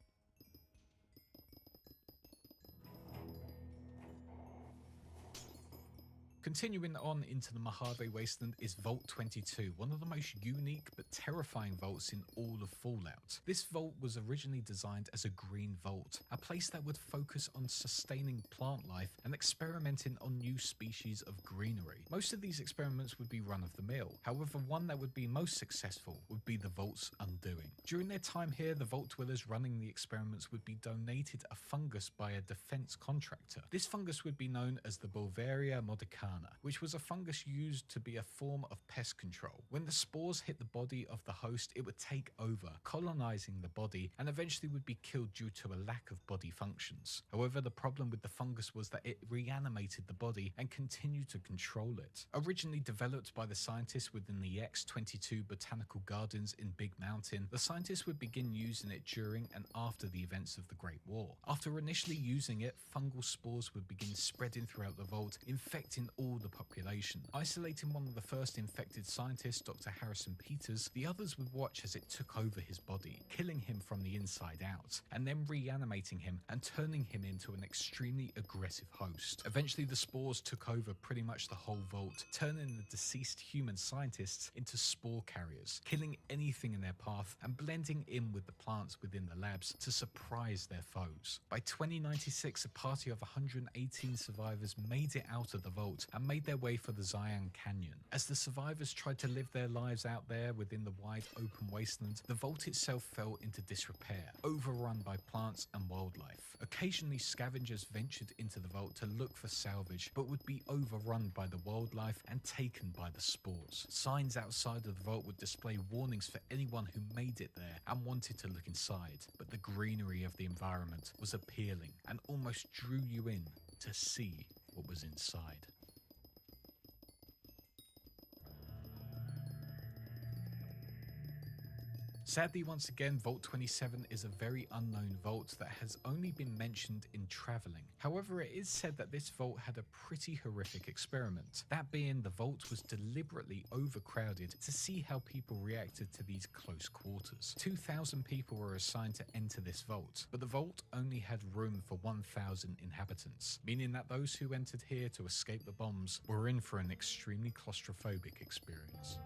Continuing on into the Mojave Wasteland is Vault 22, one of the most unique but terrifying vaults in all of Fallout. This vault was originally designed as a green vault, a place that would focus on sustaining plant life and experimenting on new species of greenery. Most of these experiments would be run of the mill, however one that would be most successful would be the vault's undoing. During their time here, the Vault Dwellers running the experiments would be donated a fungus by a defense contractor. This fungus would be known as the Bulvaria modicana, which was a fungus used to be a form of pest control. When the spores hit the body of the host, it would take over, colonizing the body, and eventually would be killed due to a lack of body functions. However, the problem with the fungus was that it reanimated the body and continued to control it. Originally developed by the scientists within the X-22 Botanical Gardens in Big Mountain, the scientists would begin using it during and after the events of the Great War. After initially using it, fungal spores would begin spreading throughout the vault, infecting all the population. Isolating one of the first infected scientists, Dr. Harrison Peters, the others would watch as it took over his body, killing him from the inside out, and then reanimating him and turning him into an extremely aggressive host. Eventually the spores took over pretty much the whole vault, turning the deceased human scientists into spore carriers, killing anything in their path and blending in with the plants within the labs to surprise their foes. By 2096, a party of 118 survivors made it out of the vault and made their way for the Zion Canyon. As the survivors tried to live their lives out there within the wide open wasteland, the vault itself fell into disrepair, overrun by plants and wildlife. Occasionally, scavengers ventured into the vault to look for salvage, but would be overrun by the wildlife and taken by the spores. Signs outside of the vault would display warnings for anyone who made it there and wanted to look inside, but the greenery of the environment was appealing and almost drew you in to see what was inside. Sadly, once again, Vault 27 is a very unknown vault that has only been mentioned in travelling. However, it is said that this vault had a pretty horrific experiment. That being, the vault was deliberately overcrowded to see how people reacted to these close quarters. 2,000 people were assigned to enter this vault, but the vault only had room for 1,000 inhabitants, meaning that those who entered here to escape the bombs were in for an extremely claustrophobic experience.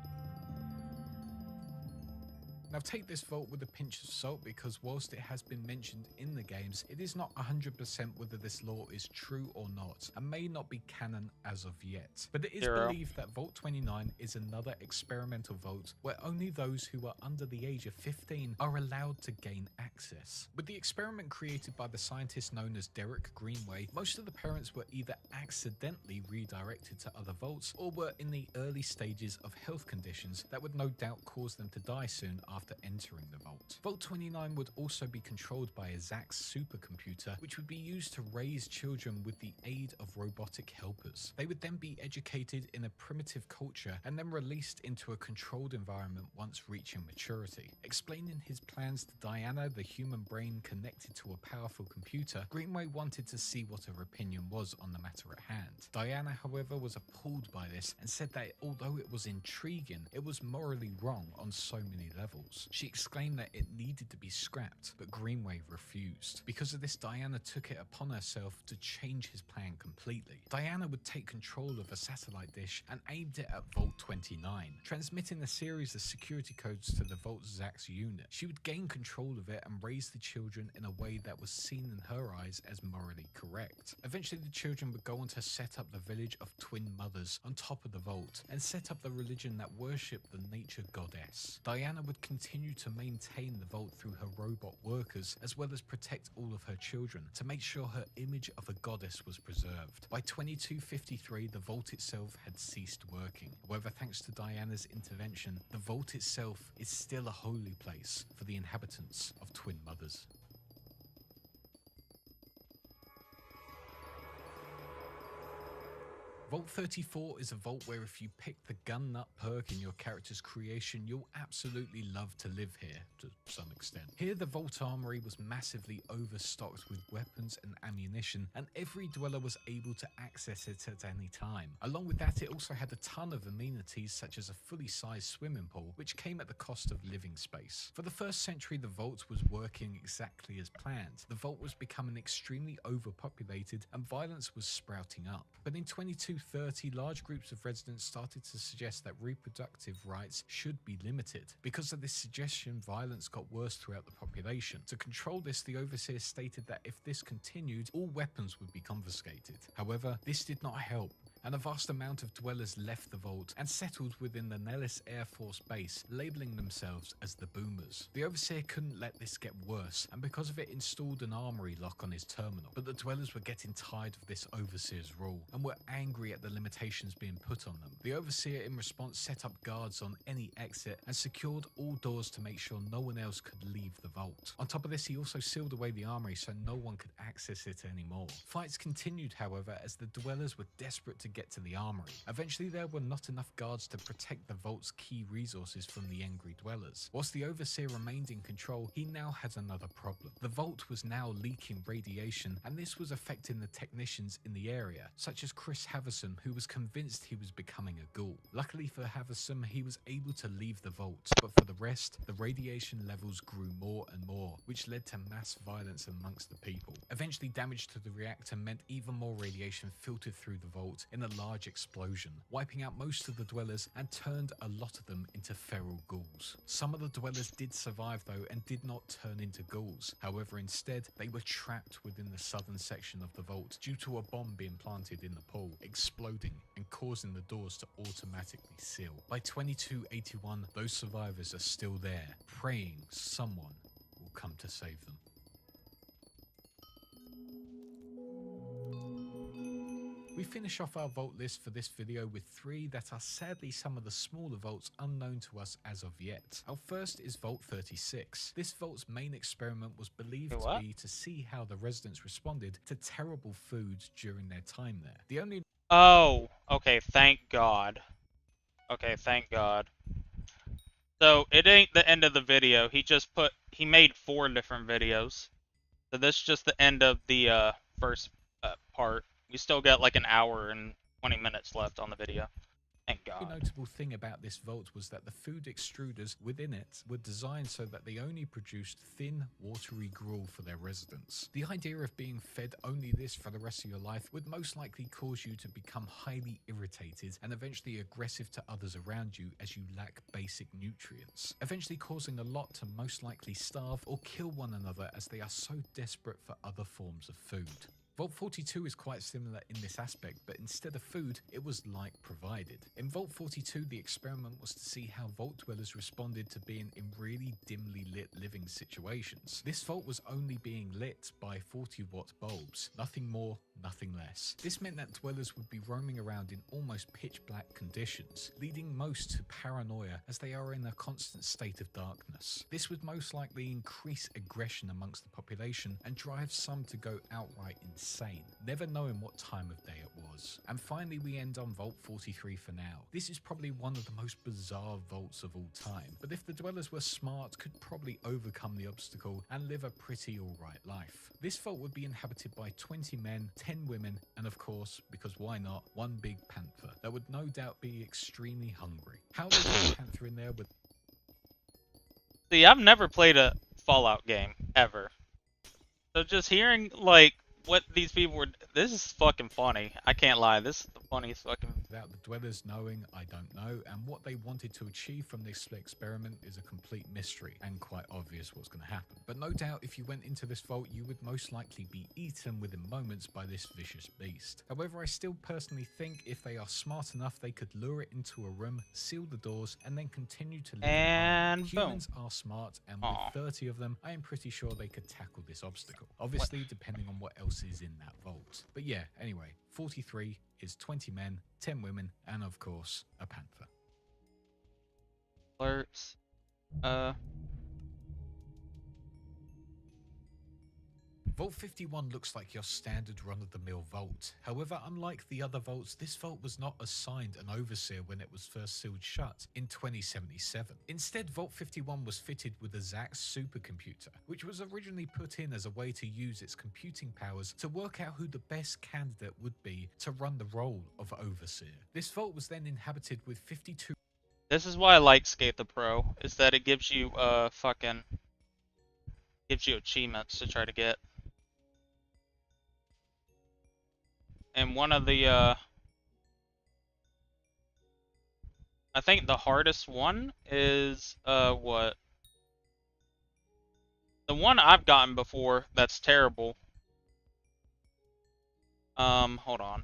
Now take this vault with a pinch of salt, because whilst it has been mentioned in the games, it is not 100% whether this lore is true or not, and may not be canon as of yet. But it is believed that Vault 29 is another experimental vault where only those who are under the age of 15 are allowed to gain access. With the experiment created by the scientist known as Derek Greenway, most of the parents were either accidentally redirected to other vaults or were in the early stages of health conditions that would no doubt cause them to die soon after entering the vault. Vault 29 would also be controlled by a Zax supercomputer, which would be used to raise children with the aid of robotic helpers. They would then be educated in a primitive culture and then released into a controlled environment once reaching maturity. Explaining his plans to Diana, the human brain connected to a powerful computer, Greenway wanted to see what her opinion was on the matter at hand. Diana, however, was appalled by this and said that although it was intriguing, it was morally wrong on so many levels. She exclaimed that it needed to be scrapped, but Greenway refused. Because of this, Diana took it upon herself to change his plan completely. Diana would take control of a satellite dish and aimed it at Vault 29, transmitting a series of security codes to the Vault's Zax unit. She would gain control of it and raise the children in a way that was seen in her eyes as morally correct. Eventually, the children would go on to set up the village of Twin Mothers on top of the vault and set up the religion that worshipped the nature goddess. Diana would continue to maintain the vault through her robot workers, as well as protect all of her children to make sure her image of a goddess was preserved. By 2253, the vault itself had ceased working. However, thanks to Diana's intervention, the vault itself is still a holy place for the inhabitants of Twin Mothers. Vault 34 is a vault where if you pick the gun nut perk in your character's creation, you'll absolutely love to live here, to some extent. Here, the vault armory was massively overstocked with weapons and ammunition, and every dweller was able to access it at any time. Along with that, it also had a ton of amenities such as a fully sized swimming pool, which came at the cost of living space. For the first century, the vault was working exactly as planned. The vault was becoming extremely overpopulated and violence was sprouting up. But in 2230, large groups of residents started to suggest that reproductive rights should be limited. Because of this suggestion, violence got worse throughout the population. To control this, the overseer stated that if this continued, all weapons would be confiscated. However, this did not help, and a vast amount of dwellers left the vault and settled within the Nellis Air Force Base, labeling themselves as the Boomers. The overseer couldn't let this get worse, and because of it installed an armory lock on his terminal. But the dwellers were getting tired of this overseer's rule and were angry at the limitations being put on them. The overseer in response set up guards on any exit and secured all doors to make sure no one else could leave the vault. On top of this, he also sealed away the armory so no one could access it anymore. Fights continued, however, as the dwellers were desperate to get to the armory. Eventually, there were not enough guards to protect the vault's key resources from the angry dwellers. Whilst the overseer remained in control, he now had another problem. The vault was now leaking radiation, and this was affecting the technicians in the area, such as Chris Haverson, who was convinced he was becoming a ghoul. Luckily for Haverson, he was able to leave the vault, but for the rest, the radiation levels grew more and more, which led to mass violence amongst the people. Eventually, damage to the reactor meant even more radiation filtered through the vault in a large explosion, wiping out most of the dwellers and turned a lot of them into feral ghouls. Some of the dwellers did survive though and did not turn into ghouls. However, instead, they were trapped within the southern section of the vault due to a bomb being planted in the pool, exploding and causing the doors to automatically seal. By 2281, those survivors are still there, praying someone will come to save them. We finish off our vault list for this video with 3 that are sadly some of the smaller vaults unknown to us as of yet. Our first is Vault 36. This vault's main experiment was believed to be to see how the residents responded to terrible foods during their time there. The only... Oh, okay, thank God. Okay, thank God. So, it ain't the end of the video. He made 4 different videos. So this is just the end of the first part. We still got like an hour and 20 minutes left on the video. Thank God. The notable thing about this vault was that the food extruders within it were designed so that they only produced thin, watery gruel for their residents. The idea of being fed only this for the rest of your life would most likely cause you to become highly irritated and eventually aggressive to others around you as you lack basic nutrients, eventually causing a lot to most likely starve or kill one another as they are so desperate for other forms of food. Vault 42 is quite similar in this aspect, but instead of food, it was light provided. In Vault 42, the experiment was to see how vault dwellers responded to being in really dimly lit living situations. This vault was only being lit by 40-watt bulbs, nothing more, nothing less. This meant that dwellers would be roaming around in almost pitch black conditions, leading most to paranoia as they are in a constant state of darkness. This would most likely increase aggression amongst the population and drive some to go outright insane, never knowing what time of day it was. And finally, we end on Vault 43 for now. This is probably one of the most bizarre vaults of all time, but if the dwellers were smart, could probably overcome the obstacle and live a pretty alright life. This vault would be inhabited by 20 men, 10 women, and of course, because why not, one big panther that would no doubt be extremely hungry. How they get a panther in there with... See, I've never played a Fallout game, ever. So just hearing, like, what these people were... This is fucking funny. I can't lie. This is the funniest fucking... Without the dwellers knowing, I don't know, and what they wanted to achieve from this experiment is a complete mystery, and quite obvious what's going to happen. But no doubt, if you went into this vault, you would most likely be eaten within moments by this vicious beast. However, I still personally think if they are smart enough, they could lure it into a room, seal the doors, and then continue to live. And humans are smart, and with 30 of them, I am pretty sure they could tackle this obstacle. Obviously, depending on what else is in that vault. But yeah, anyway, 43 is 20 men, 10 women, and of course, a panther. Alerts. Vault 51 looks like your standard run-of-the-mill vault. However, unlike the other vaults, this vault was not assigned an overseer when it was first sealed shut in 2077. Instead, Vault 51 was fitted with a Zax supercomputer, which was originally put in as a way to use its computing powers to work out who the best candidate would be to run the role of overseer. This vault was then inhabited with 52... This is why I like Skate the Pro, is that it gives you, gives you achievements to try to get. And one of the, I think the hardest one is, what? The one I've gotten before that's terrible. Hold on.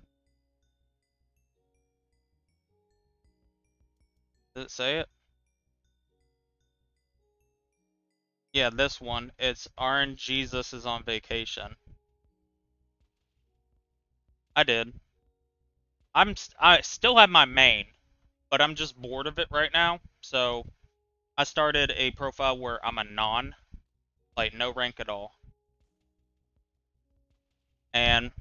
Does it say it? Yeah, this one. It's RN Jesus is on vacation. I did. I still have my main, but I'm just bored of it right now. So I started a profile where I'm a non, like no rank at all. And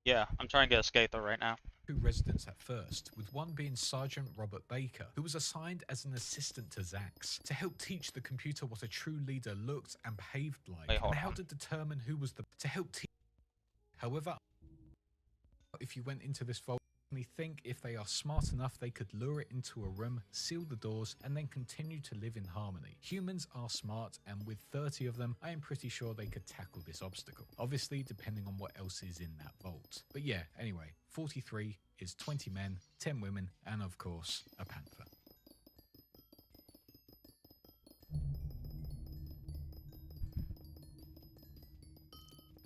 yeah, I'm trying to get a Skather right now. 2 residents at first, with one being Sergeant Robert Baker, who was assigned as an assistant to Zax to help teach the computer what a true leader looked and behaved like, and how to determine who was the... to help teach. However, if you went into this vault, personally think if they are smart enough, they could lure it into a room, seal the doors, and then continue to live in harmony. Humans are smart, and with 30 of them, I am pretty sure they could tackle this obstacle. Obviously, depending on what else is in that vault. But yeah, anyway, 43 is 20 men, 10 women, and of course, a panther.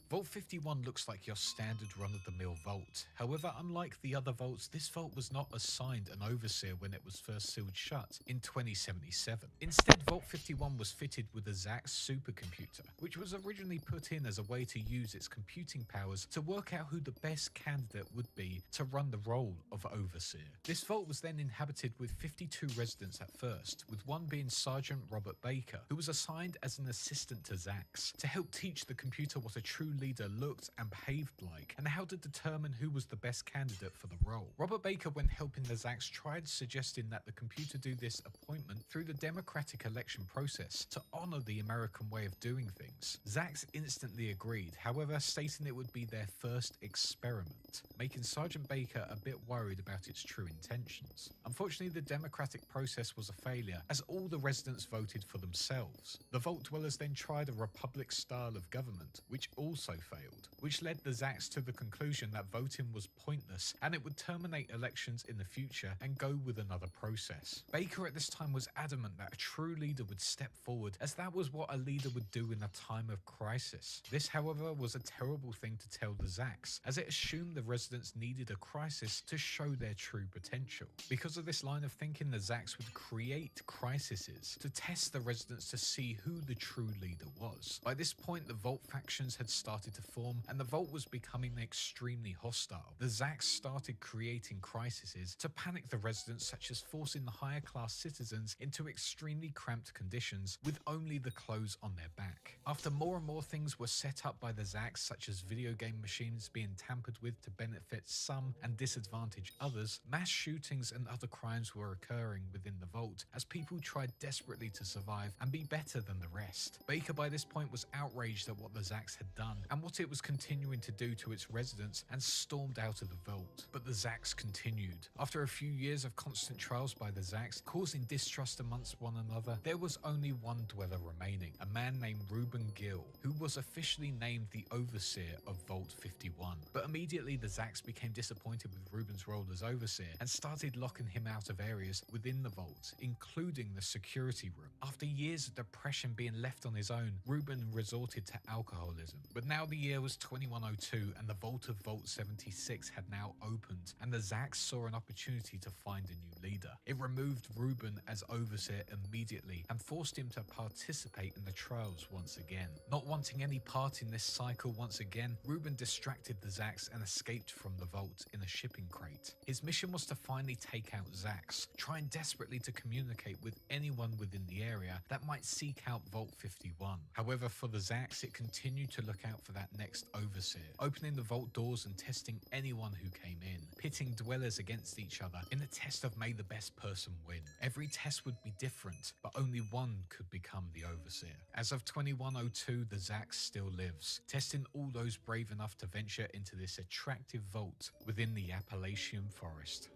Vault 51 looks like your standard run-of-the-mill vault. However, unlike the other vaults, this vault was not assigned an overseer when it was first sealed shut in 2077. Instead, Vault 51 was fitted with a Zax supercomputer, which was originally put in as a way to use its computing powers to work out who the best candidate would be to run the role of overseer. This vault was then inhabited with 52 residents at first, with one being Sergeant Robert Baker, who was assigned as an assistant to Zax to help teach the computer what a true leader looked and behaved like, and how to determine who was the best candidate for the role. Robert Baker, when helping the Zax, tried suggesting that the computer do this appointment through the democratic election process to honor the American way of doing things. Zax instantly agreed, however, stating it would be their first experiment, making Sergeant Baker a bit worried about its true intentions. Unfortunately, the democratic process was a failure, as all the residents voted for themselves. The Vault Dwellers then tried a republic style of government, which also failed, which led the Zax to the conclusion that voting was pointless and it would terminate elections in the future and go with another process. Baker at this time was adamant that a true leader would step forward, as that was what a leader would do in a time of crisis. This, however, was a terrible thing to tell the Zax, as it assumed the residents needed a crisis to show their true potential. Because of this line of thinking, the Zax would create crises to test the residents to see who the true leader was. By this point, the Vault factions had started to form, and the Vault was becoming extremely hostile. The Zax started creating crises to panic the residents, such as forcing the higher class citizens into extremely cramped conditions with only the clothes on their back. After more and more things were set up by the Zax, such as video game machines being tampered with to benefit some and disadvantage others, mass shootings and other crimes were occurring within the Vault as people tried desperately to survive and be better than the rest. Baker by this point was outraged at what the Zax had done and what it was continuing to do to its residents, and stormed out of the Vault. But the Zax continued. After a few years of constant trials by the Zax, causing distrust amongst one another, there was only one dweller remaining, a man named Reuben Gill, who was officially named the Overseer of Vault 51. But immediately the Zax became disappointed with Reuben's role as Overseer and started locking him out of areas within the Vault, including the security room. After years of depression being left on his own, Reuben resorted to alcoholism. But now the year was 2102 and the Vault of Vault 76 had now opened, and the Zax saw an opportunity to find a new leader. It removed Reuben as Overseer immediately and forced him to participate in the trials once again. Not wanting any part in this cycle once again, Reuben distracted the Zax and escaped from the Vault in a shipping crate. His mission was to finally take out Zax, trying desperately to communicate with anyone within the area that might seek out Vault 51. However, for the Zax, it continued to look out for that next Overseer, opening the Vault doors and testing anyone who came in, pitting dwellers against each other in a test of may the best person win. Every test would be different, but only one could become the Overseer. As of 2102, the Zax still lives, testing all those brave enough to venture into this attractive vault within the Appalachian Forest.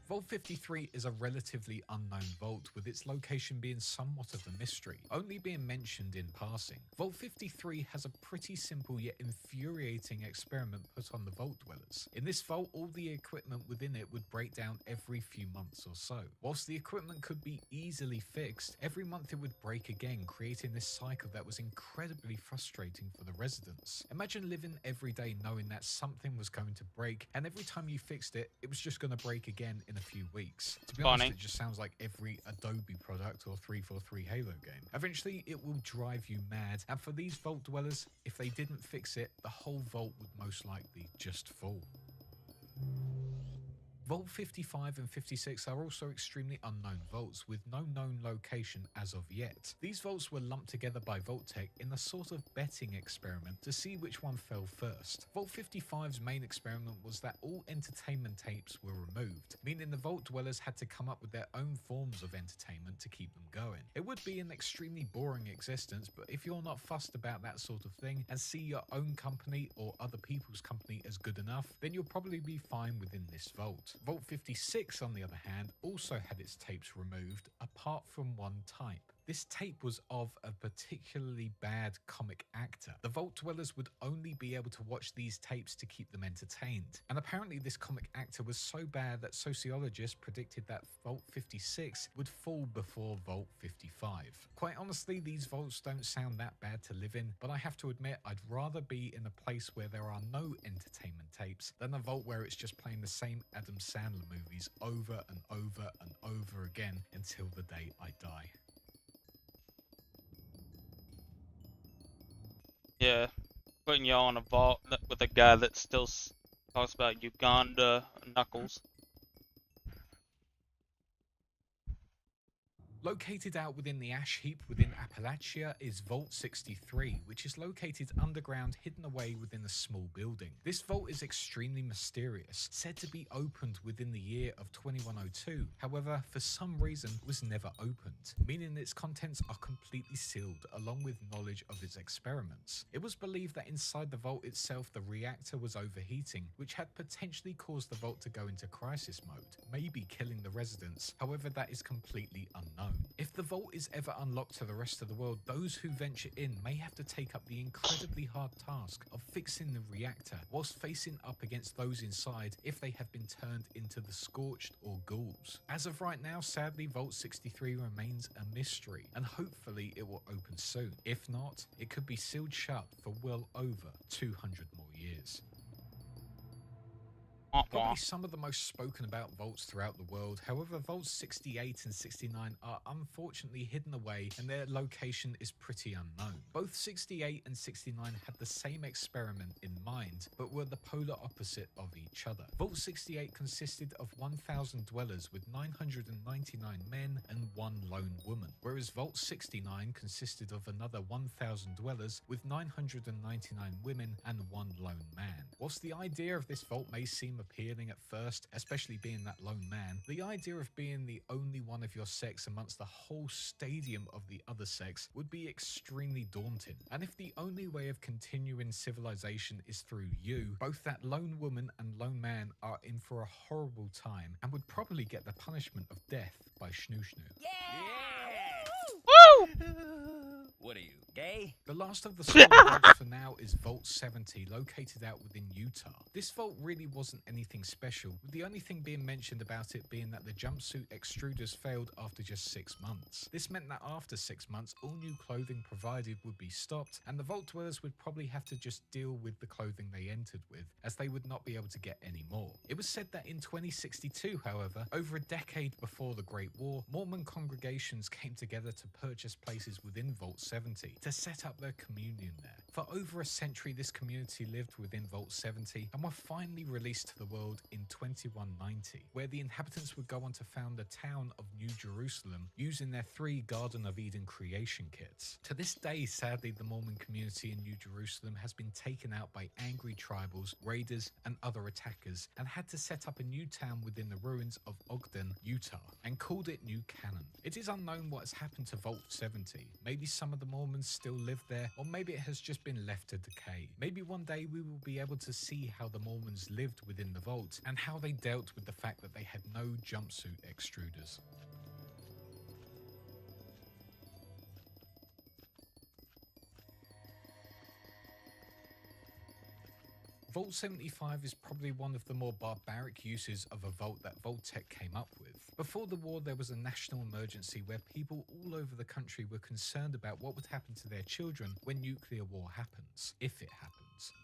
Vault 53 is a relatively unknown vault, with its location being somewhat of a mystery, only being mentioned in passing. Vault 53 has a pretty simple yet infuriating experiment put on the Vault Dwellers. In this vault, all the equipment within it would break down every few months or so. Whilst the equipment could be easily fixed, every month it would break again, creating this cycle that was incredibly frustrating for the residents. Imagine living every day knowing that something was going to break, and every time you fixed it, it was just going to break again in a few weeks. To be honest, it just sounds like every Adobe product or 343 Halo game. Eventually, it will drive you mad, and for these Vault Dwellers, if they didn't fix it, the whole vault would most likely just fall. Vault 55 and 56 are also extremely unknown vaults with no known location as of yet. These vaults were lumped together by Vault-Tec in a sort of betting experiment to see which one fell first. Vault 55's main experiment was that all entertainment tapes were removed, meaning meaning the Vault Dwellers had to come up with their own forms of entertainment to keep them going. It would be an extremely boring existence, but if you're not fussed about that sort of thing and see your own company or other people's company as good enough, then you'll probably be fine within this vault. Vault 56, on the other hand, also had its tapes removed, apart from one type. This tape was of a particularly bad comic actor. The Vault Dwellers would only be able to watch these tapes to keep them entertained. And apparently this comic actor was so bad that sociologists predicted that Vault 56 would fall before Vault 55. Quite honestly, these vaults don't sound that bad to live in, but I have to admit I'd rather be in a place where there are no entertainment tapes than a vault where it's just playing the same Adam Sandler movies over and over and over again until the day I die. Yeah, putting y'all in a vault with a guy that still talks about Uganda knuckles. Located out within the ash heap within Appalachia is Vault 63, which is located underground, hidden away within a small building. This vault is extremely mysterious, said to be opened within the year of 2102, however, for some reason was never opened, meaning its contents are completely sealed along with knowledge of its experiments. It was believed that inside the vault itself the reactor was overheating, which had potentially caused the vault to go into crisis mode, maybe killing the residents, however that is completely unknown. If the vault is ever unlocked to the rest of the world, those who venture in may have to take up the incredibly hard task of fixing the reactor whilst facing up against those inside if they have been turned into the Scorched or Ghouls. As of right now, sadly, Vault 63 remains a mystery, and hopefully it will open soon. If not, it could be sealed shut for well over 200 more years. Probably some of the most spoken about vaults throughout the world, however Vaults 68 and 69 are unfortunately hidden away and their location is pretty unknown. Both 68 and 69 had the same experiment in mind, but were the polar opposite of each other. Vault 68 consisted of 1,000 dwellers with 999 men and one lone woman, whereas Vault 69 consisted of another 1,000 dwellers with 999 women and one lone man. Whilst the idea of this vault may seem appealing at first, especially being that lone man, the idea of being the only one of your sex amongst the whole stadium of the other sex would be extremely daunting. And if the only way of continuing civilization is through you, both that lone woman and lone man are in for a horrible time and would probably get the punishment of death by Schnoo Schnoo. Woo! What are you, gay? The last of the small vaults for now is Vault 70, located out within Utah. This vault really wasn't anything special, with the only thing being mentioned about it being that the jumpsuit extruders failed after just 6 months. This meant that after 6 months, all new clothing provided would be stopped, and the vault dwellers would probably have to just deal with the clothing they entered with, as they would not be able to get any more. It was said that in 2062, however, over a decade before the Great War, Mormon congregations came together to purchase places within Vault 70 to set up their communion there. For over a century, this community lived within Vault 70 and were finally released to the world in 2190, where the inhabitants would go on to found the town of New Jerusalem using their 3 Garden of Eden creation kits. To this day, sadly, the Mormon community in New Jerusalem has been taken out by angry tribals, raiders, and other attackers, and had to set up a new town within the ruins of Ogden, Utah, and called it New Canaan. It is unknown what has happened to Vault 70. Maybe some of the Mormons still live there, or maybe it has just been left to decay. Maybe one day we will be able to see how the Mormons lived within the vault, and how they dealt with the fact that they had no jumpsuit extruders. Vault 75 is probably one of the more barbaric uses of a vault that Vault-Tec came up with. Before the war, there was a national emergency where people all over the country were concerned about what would happen to their children when nuclear war happens, if it happens.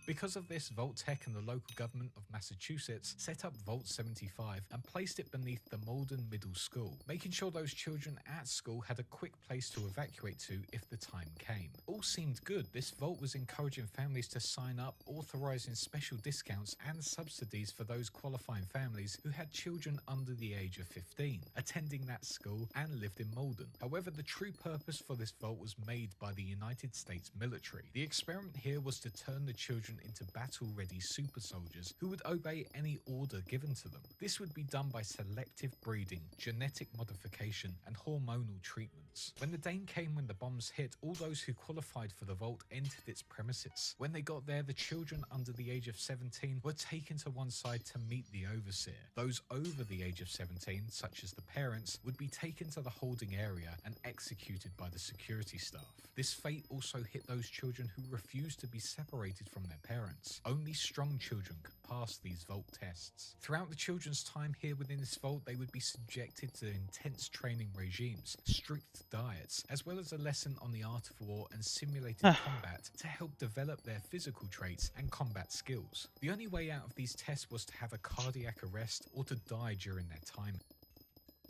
Because of this, Vault-Tec and the local government of Massachusetts set up Vault 75 and placed it beneath the Malden Middle School, making sure those children at school had a quick place to evacuate to if the time came. All seemed good. This vault was encouraging families to sign up, authorizing special discounts and subsidies for those qualifying families who had children under the age of 15, attending that school and lived in Malden. However, the true purpose for this vault was made by the United States military. The experiment here was to turn the children into battle-ready super soldiers who would obey any order given to them. This would be done by selective breeding, genetic modification, and hormonal treatments. When the day came when the bombs hit, all those who qualified for the vault entered its premises. When they got there, the children under the age of 17 were taken to one side to meet the overseer. Those over the age of 17, such as the parents, would be taken to the holding area and executed by the security staff. This fate also hit those children who refused to be separated from their parents. Only strong children could pass these vault tests. Throughout the children's time here within this vault, they would be subjected to intense training regimes, strict diets, as well as a lesson on the art of war and simulated combat to help develop their physical traits and combat skills. The only way out of these tests was to have a cardiac arrest or to die during their time.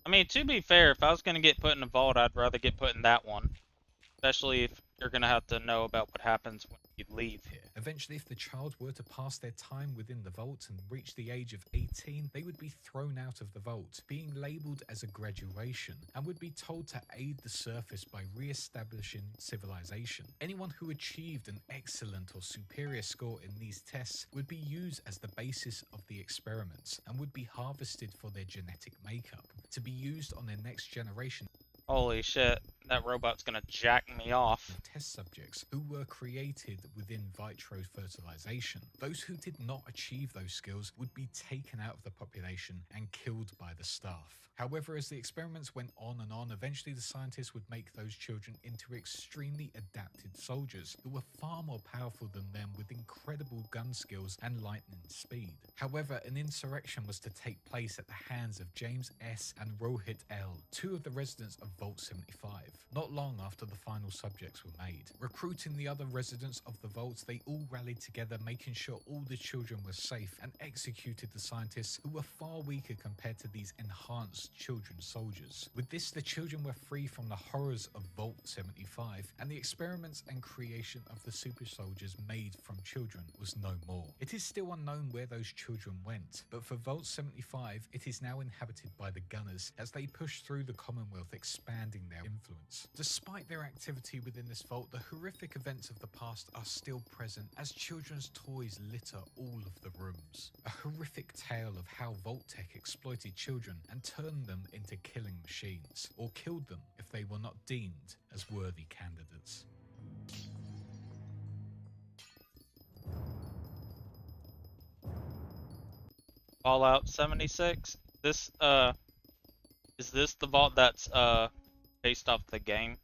I mean, to be fair, if I was gonna get put in a vault, I'd rather get put in that one. Especially if you're gonna have to know about what happens when you leave here. Eventually, if the child were to pass their time within the vault and reach the age of 18, they would be thrown out of the vault, being labelled as a graduation, and would be told to aid the surface by re-establishing civilization. Anyone who achieved an excellent or superior score in these tests would be used as the basis of the experiments and would be harvested for their genetic makeup, to be used on their next generation. Holy shit, that robot's gonna jack me off. Test subjects who were created within vitro fertilization. Those who did not achieve those skills would be taken out of the population and killed by the staff. However, as the experiments went on and on, eventually the scientists would make those children into extremely adapted soldiers who were far more powerful than them with incredible gun skills and lightning speed. However, an insurrection was to take place at the hands of James S. and Rohit L., two of the residents of Vault 75, not long after the final subjects were made. Recruiting the other residents of the vaults, they all rallied together, making sure all the children were safe, and executed the scientists who were far weaker compared to these enhanced children soldiers. With this, the children were free from the horrors of Vault 75, and the experiments and creation of the super soldiers made from children was no more. It is still unknown where those children went, but for Vault 75, it is now inhabited by the Gunners as they push through the Commonwealth, expanding their influence. Despite their activity within this vault, the horrific events of the past are still present as children's toys litter all of the rooms. A horrific tale of how Vault-Tec exploited children and turned them into killing machines, or killed them if they were not deemed as worthy candidates. Fallout 76. This is this the vault that's based off the game?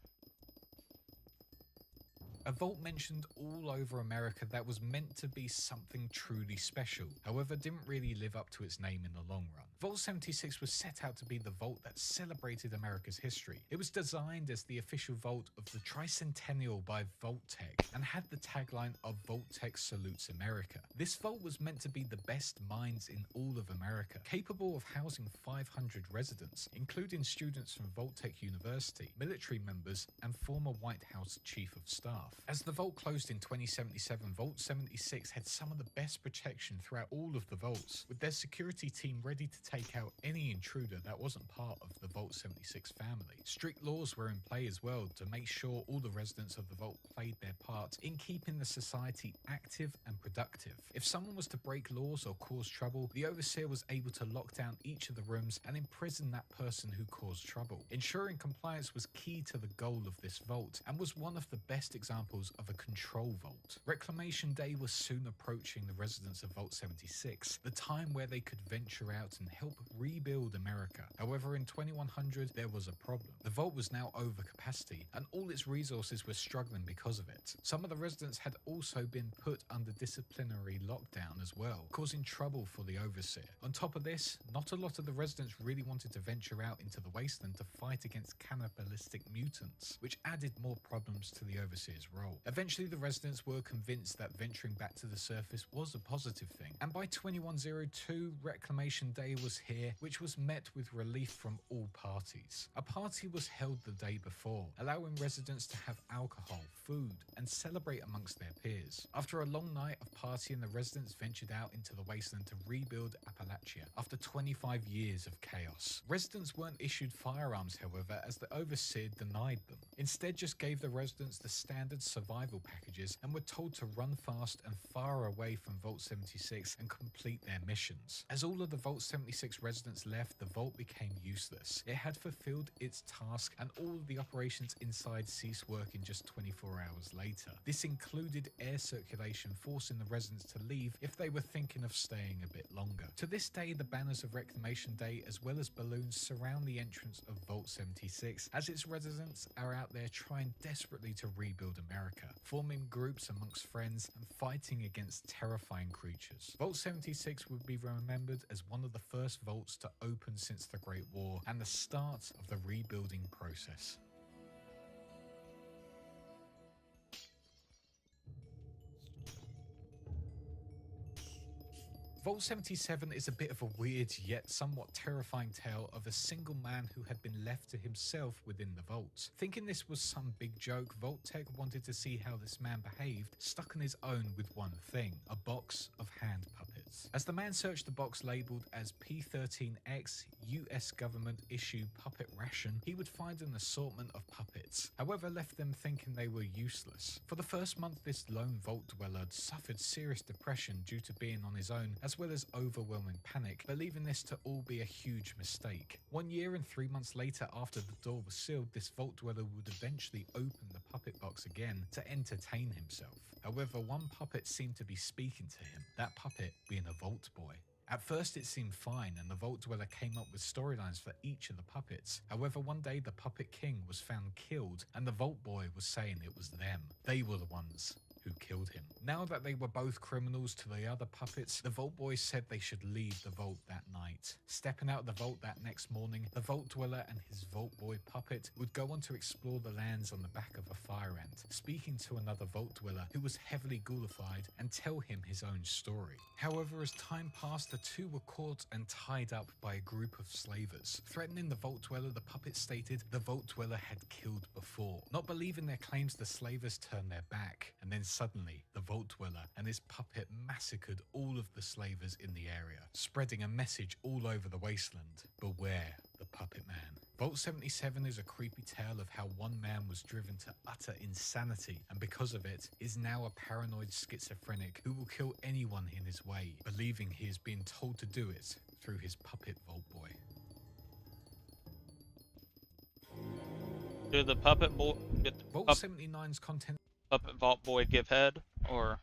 A vault mentioned all over America that was meant to be something truly special, however didn't really live up to its name in the long run. Vault 76 was set out to be the vault that celebrated America's history. It was designed as the official vault of the Tricentennial by Vault-Tec and had the tagline of Vault-Tec Salutes America. This vault was meant to be the best minds in all of America, capable of housing 500 residents, including students from Vault-Tec University, military members, and former White House Chief of Staff. As the vault closed in 2077, Vault 76 had some of the best protection throughout all of the vaults, with their security team ready to take out any intruder that wasn't part of the Vault 76 family. Strict laws were in play as well to make sure all the residents of the vault played their part in keeping the society active and productive. If someone was to break laws or cause trouble, the overseer was able to lock down each of the rooms and imprison that person who caused trouble. Ensuring compliance was key to the goal of this vault and was one of the best examples of a control vault. Reclamation Day was soon approaching the residents of Vault 76, the time where they could venture out and help rebuild America. However, in 2100, there was a problem. The vault was now over capacity, and all its resources were struggling because of it. Some of the residents had also been put under disciplinary lockdown as well, causing trouble for the overseer. On top of this, not a lot of the residents really wanted to venture out into the wasteland to fight against cannibalistic mutants, which added more problems to the overseer's role. Eventually, the residents were convinced that venturing back to the surface was a positive thing, and by 2102, Reclamation Day was here, which was met with relief from all parties. A party was held the day before, allowing residents to have alcohol, food, and celebrate amongst their peers. After a long night of partying, the residents ventured out into the wasteland to rebuild Appalachia after 25 years of chaos. Residents weren't issued firearms, however, as the overseer denied them. Instead, just gave the residents the standard survival packages and were told to run fast and far away from Vault 76 and complete their missions. As all of the Vault 76 residents left, the vault became useless. It had fulfilled its task and all of the operations inside ceased working just 24 hours later. This included air circulation, forcing the residents to leave if they were thinking of staying a bit longer. To this day, the banners of Reclamation Day as well as balloons surround the entrance of Vault 76 as its residents are out there trying desperately to rebuild America, forming groups amongst friends and fighting against terrifying creatures. Vault 76 would be remembered as one of the first vaults to open since the Great War and the start of the rebuilding process. Vault 77 is a bit of a weird yet somewhat terrifying tale of a single man who had been left to himself within the vault. Thinking this was some big joke, Vault Tech wanted to see how this man behaved, stuck on his own with one thing: a box of hand puppets. As the man searched the box labelled as P13X US government issue puppet ration, he would find an assortment of puppets, however left them thinking they were useless. For the first month, this lone vault dweller suffered serious depression due to being on his own, as well as overwhelming panic, believing this to all be a huge mistake. 1 year and 3 months later, after the door was sealed, this vault dweller would eventually open the puppet box again to entertain himself. However, one puppet seemed to be speaking to him, that puppet being a vault boy. At first it seemed fine and the Vault Dweller came up with storylines for each of the puppets. However, one day the Puppet King was found killed and the Vault Boy was saying it was them. They were the ones who killed him. Now that they were both criminals to the other puppets, the Vault Boy said they should leave the vault that night. Stepping out of the vault that next morning, the Vault Dweller and his Vault Boy puppet would go on to explore the lands on the back of a fire ant, speaking to another Vault Dweller who was heavily ghoulified and tell him his own story. However, as time passed, the two were caught and tied up by a group of slavers. Threatening the Vault Dweller, the puppet stated the Vault Dweller had killed before. Not believing their claims, the slavers turned their back, and then suddenly the Vault Dweller and his puppet massacred all of the slavers in the area, spreading a message all over the wasteland: beware the Puppet Man. Vault 77 is a creepy tale of how one man was driven to utter insanity and because of it is now a paranoid schizophrenic who will kill anyone in his way, believing he is being told to do it through his puppet Vault Boy. Did the Puppet Boy get Vault 79's content Puppet Vault Boy give head, or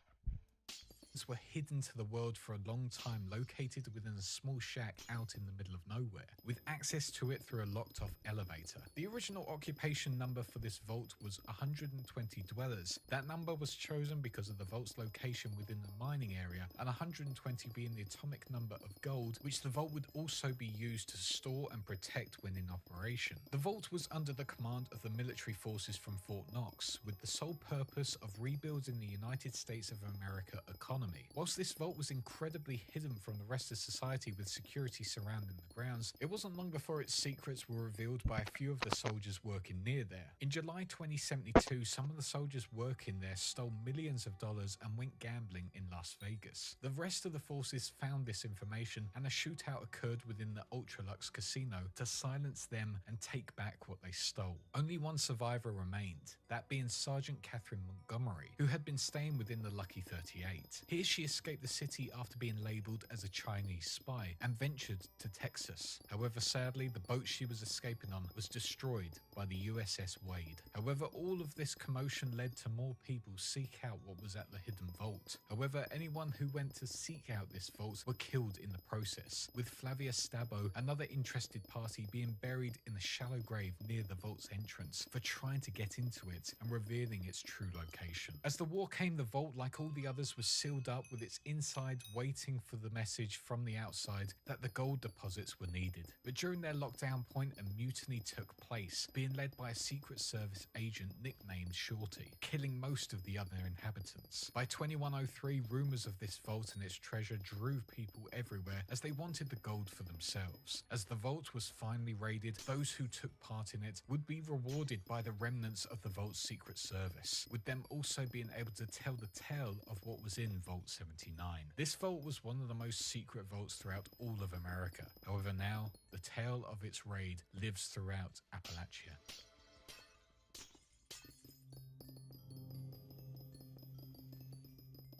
were hidden to the world for a long time, located within a small shack out in the middle of nowhere, with access to it through a locked off elevator. The original occupation number for this vault was 120 dwellers. That number was chosen because of the vault's location within the mining area, and 120 being the atomic number of gold, which the vault would also be used to store and protect when in operation. The vault was under the command of the military forces from Fort Knox, with the sole purpose of rebuilding the United States of America economy. Whilst this vault was incredibly hidden from the rest of society with security surrounding the grounds, it wasn't long before its secrets were revealed by a few of the soldiers working near there. In July 2072, some of the soldiers working there stole millions of dollars and went gambling in Las Vegas. The rest of the forces found this information and a shootout occurred within the Ultralux casino to silence them and take back what they stole. Only one survivor remained, that being Sergeant Catherine Montgomery, who had been staying within the Lucky 38. Here she escaped the city after being labelled as a Chinese spy and ventured to Texas. However, sadly, the boat she was escaping on was destroyed by the USS Wade. However, all of this commotion led to more people seek out what was at the hidden vault. However, anyone who went to seek out this vault were killed in the process, with Flavia Stabbo, another interested party, being buried in a shallow grave near the vault's entrance for trying to get into it and revealing its true location. As the war came, the vault, like all the others, was sealed up with its inside waiting for the message from the outside that the gold deposits were needed. But during their lockdown point, a mutiny took place, being led by a Secret Service agent nicknamed Shorty, killing most of the other inhabitants. By 2103, rumours of this vault and its treasure drew people everywhere as they wanted the gold for themselves. As the vault was finally raided, those who took part in it would be rewarded by the remnants of the vault's Secret Service, with them also being able to tell the tale of what was in Vault 79. This vault was one of the most secret vaults throughout all of America. However, now the tale of its raid lives throughout Appalachia.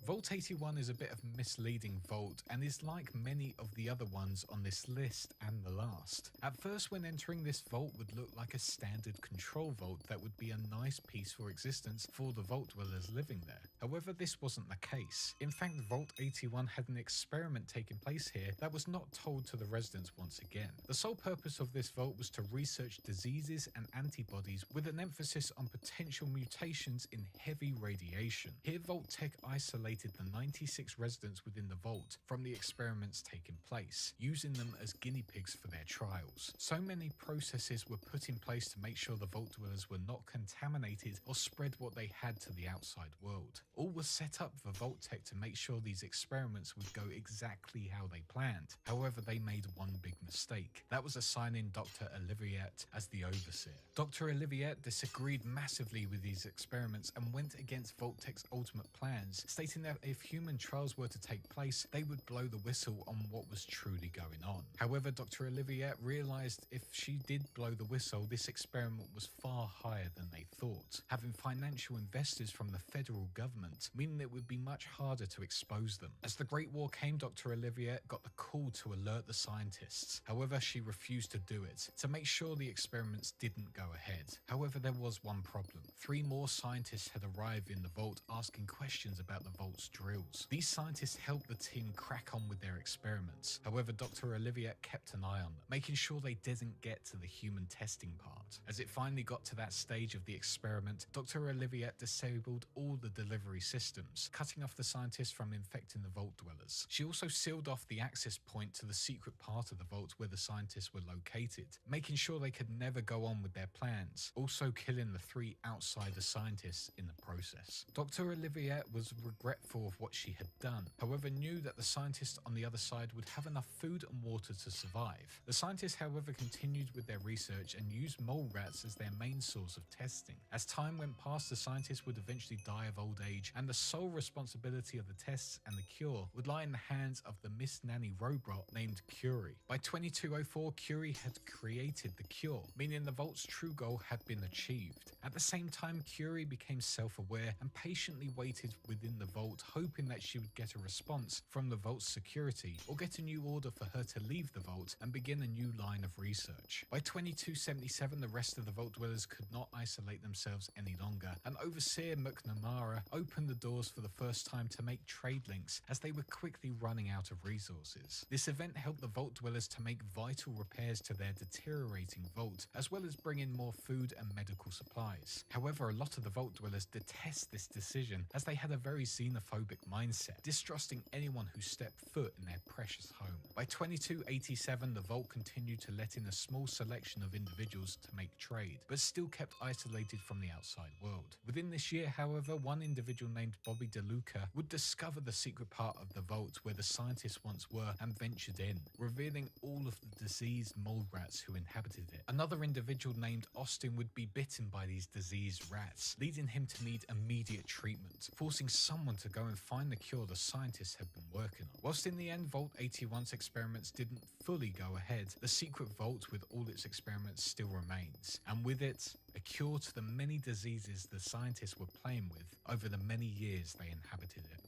Vault 81 is a bit of a misleading vault and is like many of the other ones on this list and the last. At first, when entering this vault would look like a standard control vault that would be a nice peaceful existence for the vault dwellers living there. However, this wasn't the case. In fact, Vault 81 had an experiment taking place here that was not told to the residents once again. The sole purpose of this vault was to research diseases and antibodies with an emphasis on potential mutations in heavy radiation. Here, Vault Tech isolated the 96 residents within the vault from the experiments taking place, using them as guinea pigs for their trials. So many processes were put in place to make sure the vault dwellers were not contaminated or spread what they had to the outside world. All was set up for Vault Tech to make sure these experiments would go exactly how they planned. However, they made one big mistake. That was assigning Dr. Oliviette as the overseer. Dr. Oliviette disagreed massively with these experiments and went against Vault Tech's ultimate plans, stating that if human trials were to take place, they would blow the whistle on what was truly going on. However, Dr. Oliviette realized if she did blow the whistle, this experiment was far higher than they thought, having financial investors from the federal government, meaning it would be much harder to expose them. As the Great War came, Dr. Oliviette got the call to alert the scientists. However, she refused to do it, to make sure the experiments didn't go ahead. However, there was one problem. 3 more scientists had arrived in the vault asking questions about the vault's drills. These scientists helped the team crack on with their experiments. However, Dr. Oliviette kept an eye on them, making sure they didn't get to the human testing part. As it finally got to that stage of the experiment, Dr. Oliviette disabled all the delivery systems, cutting off the scientists from infecting the vault dwellers. She also sealed off the access point to the secret part of the vault where the scientists were located, making sure they could never go on with their plans, also killing the 3 outsider scientists in the process. Dr. Oliviette was regretful of what she had done, however knew that the scientists on the other side would have enough food and water to survive. The scientists, however, continued with their research and used mole rats as their main source of testing. As time went past, the scientists would eventually die of old age, and the sole responsibility of the tests and the cure would lie in the hands of the Miss Nanny robot named Curie. By 2204, Curie had created the cure, meaning the vault's true goal had been achieved. At the same time, Curie became self-aware and patiently waited within the vault, hoping that she would get a response from the vault's security or get a new order for her to leave the vault and begin a new line of research. By 2277, the rest of the vault dwellers could not isolate themselves any longer, and Overseer McNamara opened the doors for the first time to make trade links as they were quickly running out of resources. This event helped the vault dwellers to make vital repairs to their deteriorating vault, as well as bring in more food and medical supplies. However, a lot of the vault dwellers detest this decision as they had a very xenophobic mindset, distrusting anyone who stepped foot in their precious home. By 2287, the vault continued to let in a small selection of individuals to make trade, but still kept isolated from the outside world. Within this year, however, one individual named Bobby DeLuca would discover the secret part of the vault where the scientists once were and ventured in, revealing all of the diseased mole rats who inhabited it. Another individual named Austin would be bitten by these diseased rats, leading him to need immediate treatment, forcing someone to go and find the cure the scientists had been working on. Whilst in the end, Vault 81's experiments didn't fully go ahead, the secret vault with all its experiments still remains, and with it, a cure to the many diseases the scientists were playing with over the many years they inhabited it.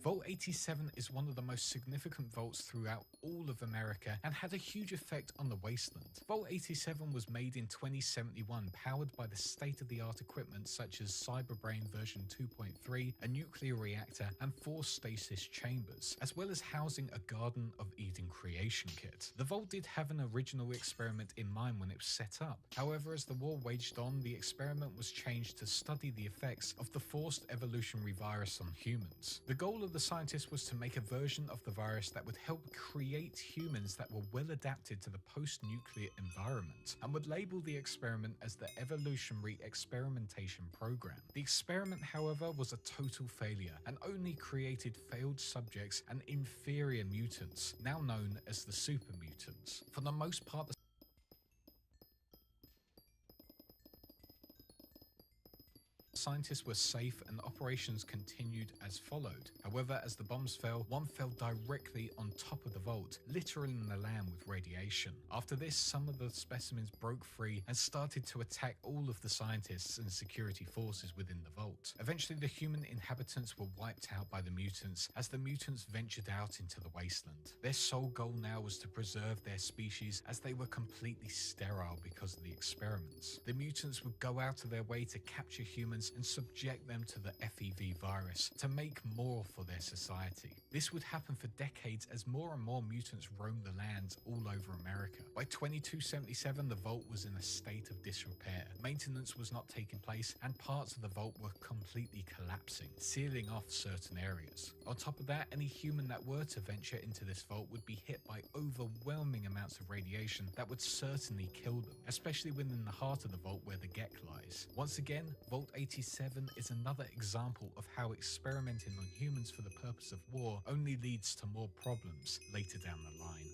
Vault 87 is one of the most significant vaults throughout all of America and had a huge effect on the wasteland. Vault 87 was made in 2071, powered by the state-of-the-art equipment such as Cyberbrain version 2.3, a nuclear reactor, and 4 stasis chambers, as well as housing a Garden of Eden creation kit. The vault did have an original experiment in mind when it was set up. However, as the war waged on, the experiment was changed to study the effects of the forced evolutionary virus on humans. The goal of the scientists was to make a version of the virus that would help create humans that were well adapted to the post-nuclear environment, and would label the experiment as the Evolutionary Experimentation Program. The experiment, however, was a total failure and only created failed subjects and inferior mutants, now known as the super mutants. For the most part, the scientists were safe and operations continued as followed. However, as the bombs fell, one fell directly on top of the vault, littering the land with radiation. After this, some of the specimens broke free and started to attack all of the scientists and security forces within the vault. Eventually, the human inhabitants were wiped out by the mutants as the mutants ventured out into the wasteland. Their sole goal now was to preserve their species as they were completely sterile because of the experiments. The mutants would go out of their way to capture humans and subject them to the FEV virus to make more for their society. This would happen for decades as more and more mutants roamed the lands all over America. By 2277, the vault was in a state of disrepair. Maintenance was not taking place and parts of the vault were completely collapsing, sealing off certain areas. On top of that, any human that were to venture into this vault would be hit by overwhelming amounts of radiation that would certainly kill them, especially within the heart of the vault where the Gek lies. Once again, Vault 87 is another example of how experimenting on humans for the purpose of war only leads to more problems later down the line.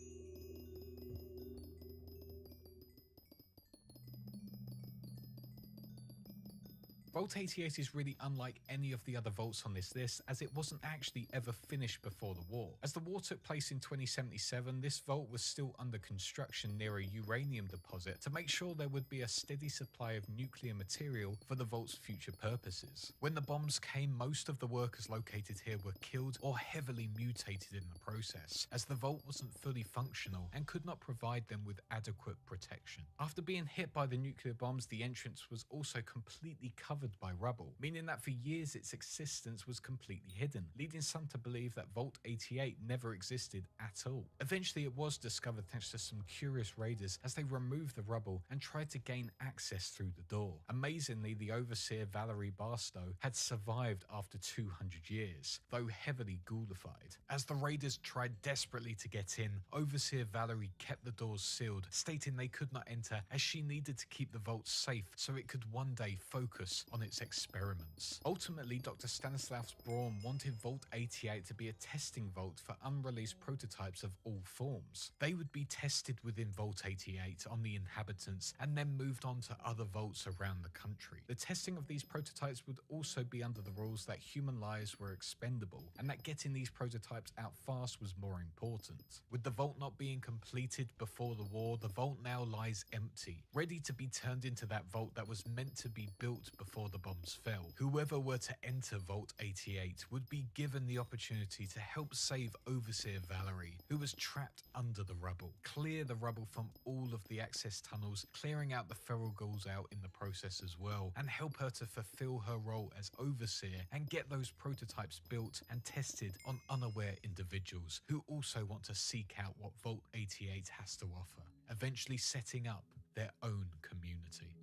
Vault 88 is really unlike any of the other vaults on this list, as it wasn't actually ever finished before the war. As the war took place in 2077, this vault was still under construction near a uranium deposit to make sure there would be a steady supply of nuclear material for the vault's future purposes. When the bombs came, most of the workers located here were killed or heavily mutated in the process, as the vault wasn't fully functional and could not provide them with adequate protection. After being hit by the nuclear bombs, the entrance was also completely covered by rubble, meaning that for years its existence was completely hidden, leading some to believe that Vault 88 never existed at all. Eventually it was discovered thanks to some curious raiders as they removed the rubble and tried to gain access through the door. Amazingly, the overseer Valerie Barstow had survived after 200 years, though heavily ghoulified. As the raiders tried desperately to get in, overseer Valerie kept the doors sealed, stating they could not enter as she needed to keep the vault safe so it could one day focus on its experiments. Ultimately, Dr. Stanislaus Braun wanted Vault 88 to be a testing vault for unreleased prototypes of all forms. They would be tested within Vault 88 on the inhabitants and then moved on to other vaults around the country. The testing of these prototypes would also be under the rules that human lives were expendable and that getting these prototypes out fast was more important. With the vault not being completed before the war, the vault now lies empty, ready to be turned into that vault that was meant to be built before the bombs fell. Whoever were to enter Vault 88 would be given the opportunity to help save Overseer Valerie, who was trapped under the rubble, clear the rubble from all of the access tunnels, clearing out the feral ghouls out in the process as well, and help her to fulfill her role as Overseer and get those prototypes built and tested on unaware individuals who also want to seek out what Vault 88 has to offer, eventually setting up their own community.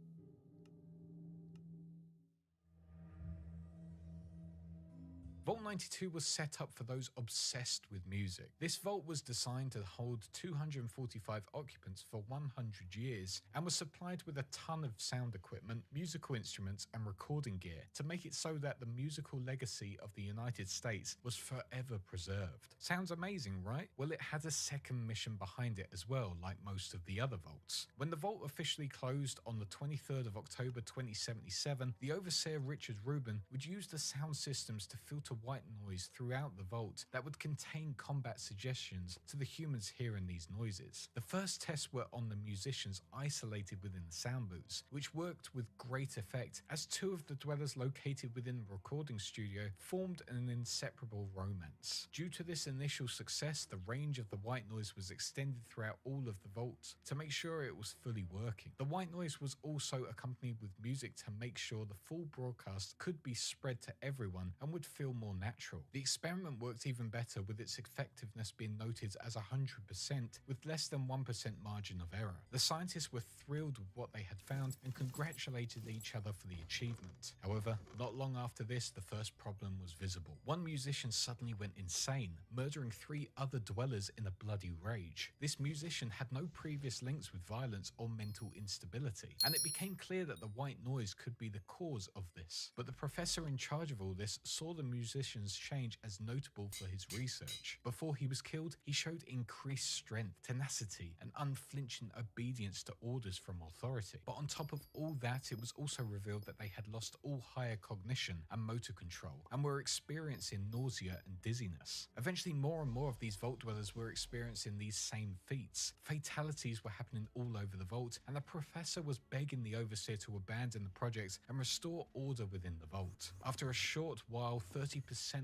Vault 92 was set up for those obsessed with music. This vault was designed to hold 245 occupants for 100 years and was supplied with a ton of sound equipment, musical instruments and recording gear to make it so that the musical legacy of the United States was forever preserved. Sounds amazing, right? Well, it had a second mission behind it as well, like most of the other vaults. When the vault officially closed on the 23rd of October 2077, the overseer Richard Rubin would use the sound systems to filter white noise throughout the vault that would contain combat suggestions to the humans hearing these noises. The first tests were on the musicians isolated within the sound booths, which worked with great effect as two of the dwellers located within the recording studio formed an inseparable romance. Due to this initial success, the range of the white noise was extended throughout all of the vaults to make sure it was fully working. The white noise was also accompanied with music to make sure the full broadcast could be spread to everyone and would feel more natural. The experiment worked even better, with its effectiveness being noted as 100% with less than 1% margin of error. The scientists were thrilled with what they had found and congratulated each other for the achievement. However, not long after this, the first problem was visible. One musician suddenly went insane, murdering 3 other dwellers in a bloody rage. This musician had no previous links with violence or mental instability, and it became clear that the white noise could be the cause of this. But the professor in charge of all this saw the musician physicians change as notable for his research. Before he was killed, he showed increased strength, tenacity, and unflinching obedience to orders from authority. But on top of all that, it was also revealed that they had lost all higher cognition and motor control, and were experiencing nausea and dizziness. Eventually, more and more of these Vault Dwellers were experiencing these same feats. Fatalities were happening all over the vault, and the professor was begging the Overseer to abandon the project and restore order within the vault. After a short while, 30%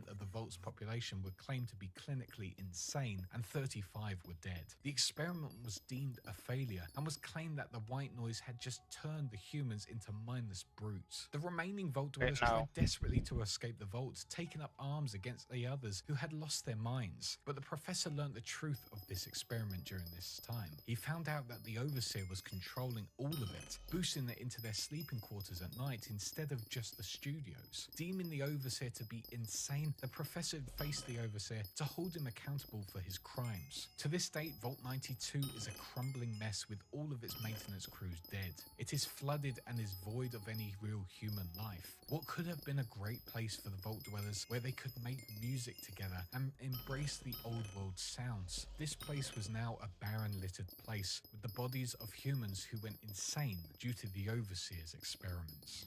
of the vault's population were claimed to be clinically insane, and 35 were dead. The experiment was deemed a failure, and was claimed that the white noise had just turned the humans into mindless brutes. The remaining Vault Dwellers tried desperately to escape the vault, taking up arms against the others who had lost their minds. But the professor learned the truth of this experiment during this time. He found out that the Overseer was controlling all of it, boosting it into their sleeping quarters at night instead of just the studios. Deeming the Overseer to be insane, the professor faced the Overseer to hold him accountable for his crimes. To this date, Vault 92 is a crumbling mess with all of its maintenance crews dead. It is flooded and is void of any real human life. What could have been a great place for the Vault Dwellers where they could make music together and embrace the old world sounds. This place was now a barren littered place with the bodies of humans who went insane due to the Overseer's experiments.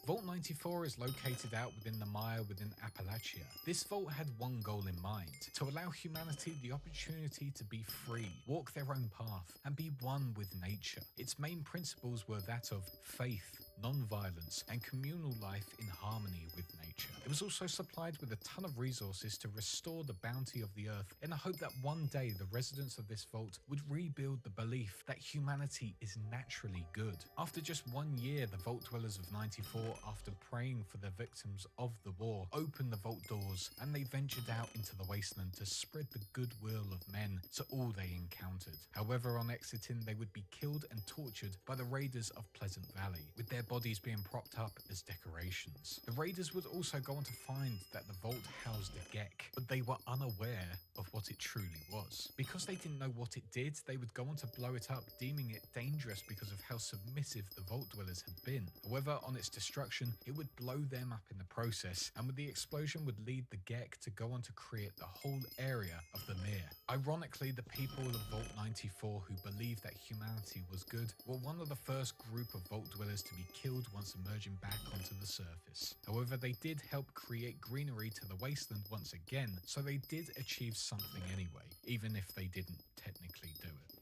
Vault 94 is located out within the mire within Appalachia. This vault had one goal in mind: to allow humanity the opportunity to be free, walk their own path, and be one with nature. Its main principles were that of faith, non-violence, and communal life in harmony with nature. It was also supplied with a ton of resources to restore the bounty of the earth in the hope that one day the residents of this vault would rebuild the belief that humanity is naturally good. After just 1 year, the Vault Dwellers of 94, after praying for the victims of the war, opened the vault doors and they ventured out into the wasteland to spread the goodwill of men to all they encountered. However, on exiting, they would be killed and tortured by the raiders of Pleasant Valley, with their bodies being propped up as decorations. The raiders would also go on to find that the vault housed a Gek, but they were unaware of what it truly was. Because they didn't know what it did, they would go on to blow it up, deeming it dangerous because of how submissive the Vault Dwellers had been. However, on its destruction, it would blow them up in the process, and with the explosion would lead the Gek to go on to create the whole area of the Mir. Ironically, the people of Vault 94 who believed that humanity was good were one of the first group of Vault Dwellers to be killed once emerging back onto the surface. However, they did help create greenery to the wasteland once again, so they did achieve something anyway, even if they didn't technically do it.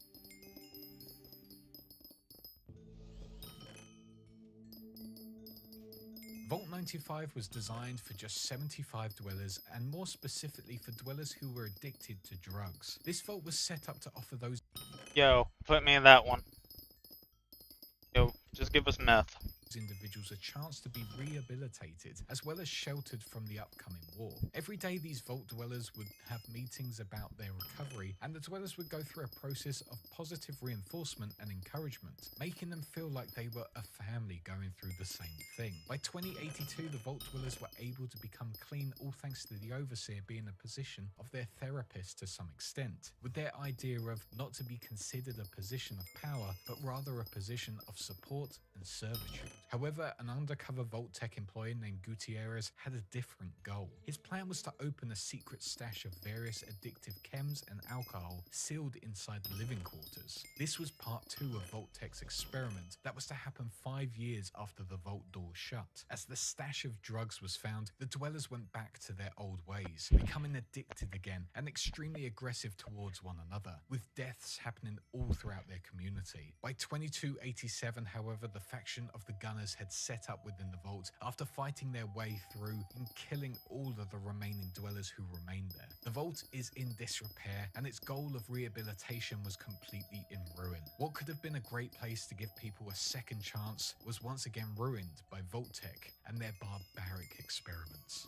Vault 95 was designed for just 75 dwellers, and more specifically for dwellers who were addicted to drugs. This vault was set up to offer those— Yo, put me in that one. Yo, just give us meth. individuals a chance to be rehabilitated as well as sheltered from the upcoming war. Every day these vault dwellers would have meetings about their recovery, and the dwellers would go through a process of positive reinforcement and encouragement, making them feel like they were a family going through the same thing. By 2082, the vault dwellers were able to become clean, all thanks to the Overseer being a position of their therapist to some extent, with their idea of not to be considered a position of power, but rather a position of support and servitude. However, an undercover Vault Tech employee named Gutierrez had a different goal. His plan was to open a secret stash of various addictive chems and alcohol sealed inside the living quarters. This was part 2 of Vault Tech's experiment that was to happen 5 years after the vault door shut. As the stash of drugs was found, the dwellers went back to their old ways, becoming addicted again and extremely aggressive towards one another, with deaths happening all throughout their community. By 2287, however, the faction of the Gunners had set up within the vault after fighting their way through and killing all of the remaining dwellers who remained there. The vault is in disrepair, and its goal of rehabilitation was completely in ruin. What could have been a great place to give people a second chance was once again ruined by Vault Tech and their barbaric experiments.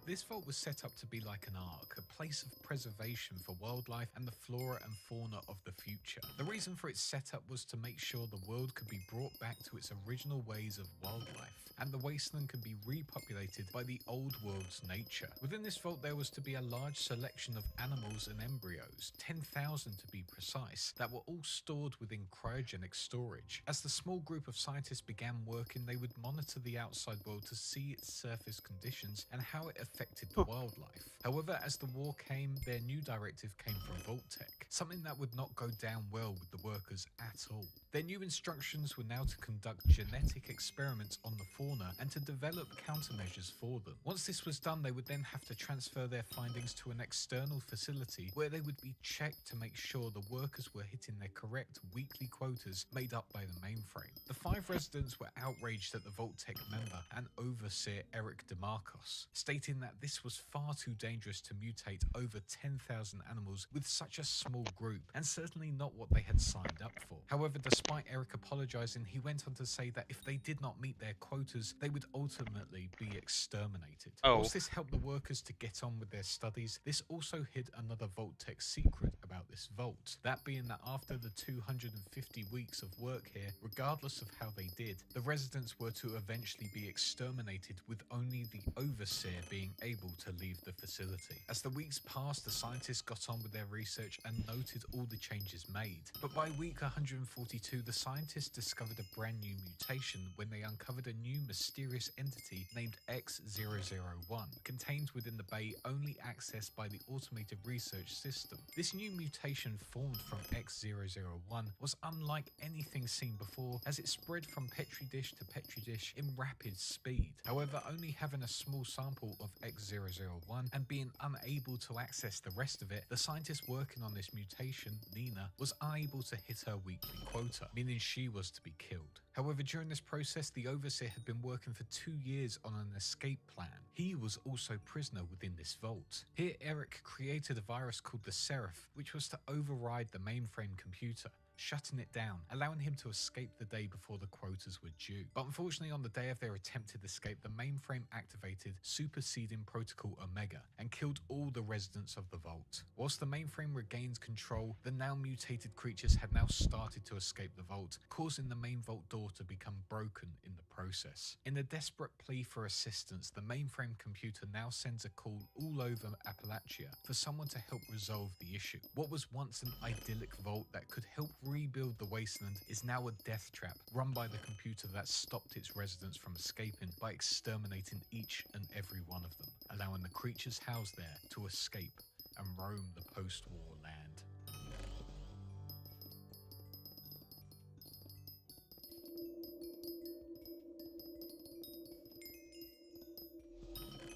This vault was set up to be like an ark, a place of preservation for wildlife and the flora and fauna of the future. The reason for its setup was to make sure the world could be brought back to its original ways of wildlife, and the wasteland could be repopulated by the old world's nature. Within this vault there was to be a large selection of animals and embryos, 10,000 to be precise, that were all stored within cryogenic storage. As the small group of scientists began working, they would monitor the outside world to see its surface conditions and how it affected the wildlife. However, as the war came, their new directive came from Vault-Tec, something that would not go down well with the workers at all. Their new instructions were now to conduct genetic experiments on the fauna and to develop countermeasures for them. Once this was done, they would then have to transfer their findings to an external facility where they would be checked to make sure the workers were hitting their correct weekly quotas made up by the mainframe. The 5 residents were outraged at the Vault-Tec member and overseer Eric DeMarcos, stating that this was far too dangerous to mutate over 10,000 animals with such a small group, and certainly not what they had signed up for. However, despite Eric apologizing, he went on to say that if they did not meet their quotas, they would ultimately be exterminated. Whilst this helped the workers to get on with their studies, this also hid another Vault-Tec secret about this vault. That being that after the 250 weeks of work here, regardless of how they did, the residents were to eventually be exterminated, with only the overseer being able to leave the facility. As the weeks passed, the scientists got on with their research and noted all the changes made. But by week 142, the scientists discovered a brand new mutation when they uncovered a new mysterious entity named X001, contained within the bay only accessed by the automated research system. This new mutation formed from X001 was unlike anything seen before, as it spread from petri dish to petri dish in rapid speed. However, only having a small sample of X001 and being unable to access the rest of it, the scientist working on this mutation, Nina, was unable to hit her weekly quota, meaning she was to be killed. However, during this process, the overseer had been working for 2 years on an escape plan. He was also prisoner within this vault. Here, Eric created a virus called the Seraph, which was to override the mainframe computer, shutting it down, allowing him to escape the day before the quotas were due. But unfortunately, on the day of their attempted escape, the mainframe activated Superseding Protocol Omega and killed all the residents of the vault. Whilst the mainframe regained control, the now mutated creatures had now started to escape the vault, causing the main vault door to become broken in the process. In a desperate plea for assistance, the mainframe computer now sends a call all over Appalachia for someone to help resolve the issue. What was once an idyllic vault that could help rebuild the wasteland is now a death trap run by the computer that stopped its residents from escaping by exterminating each and every one of them, allowing the creatures housed there to escape and roam the post-war land.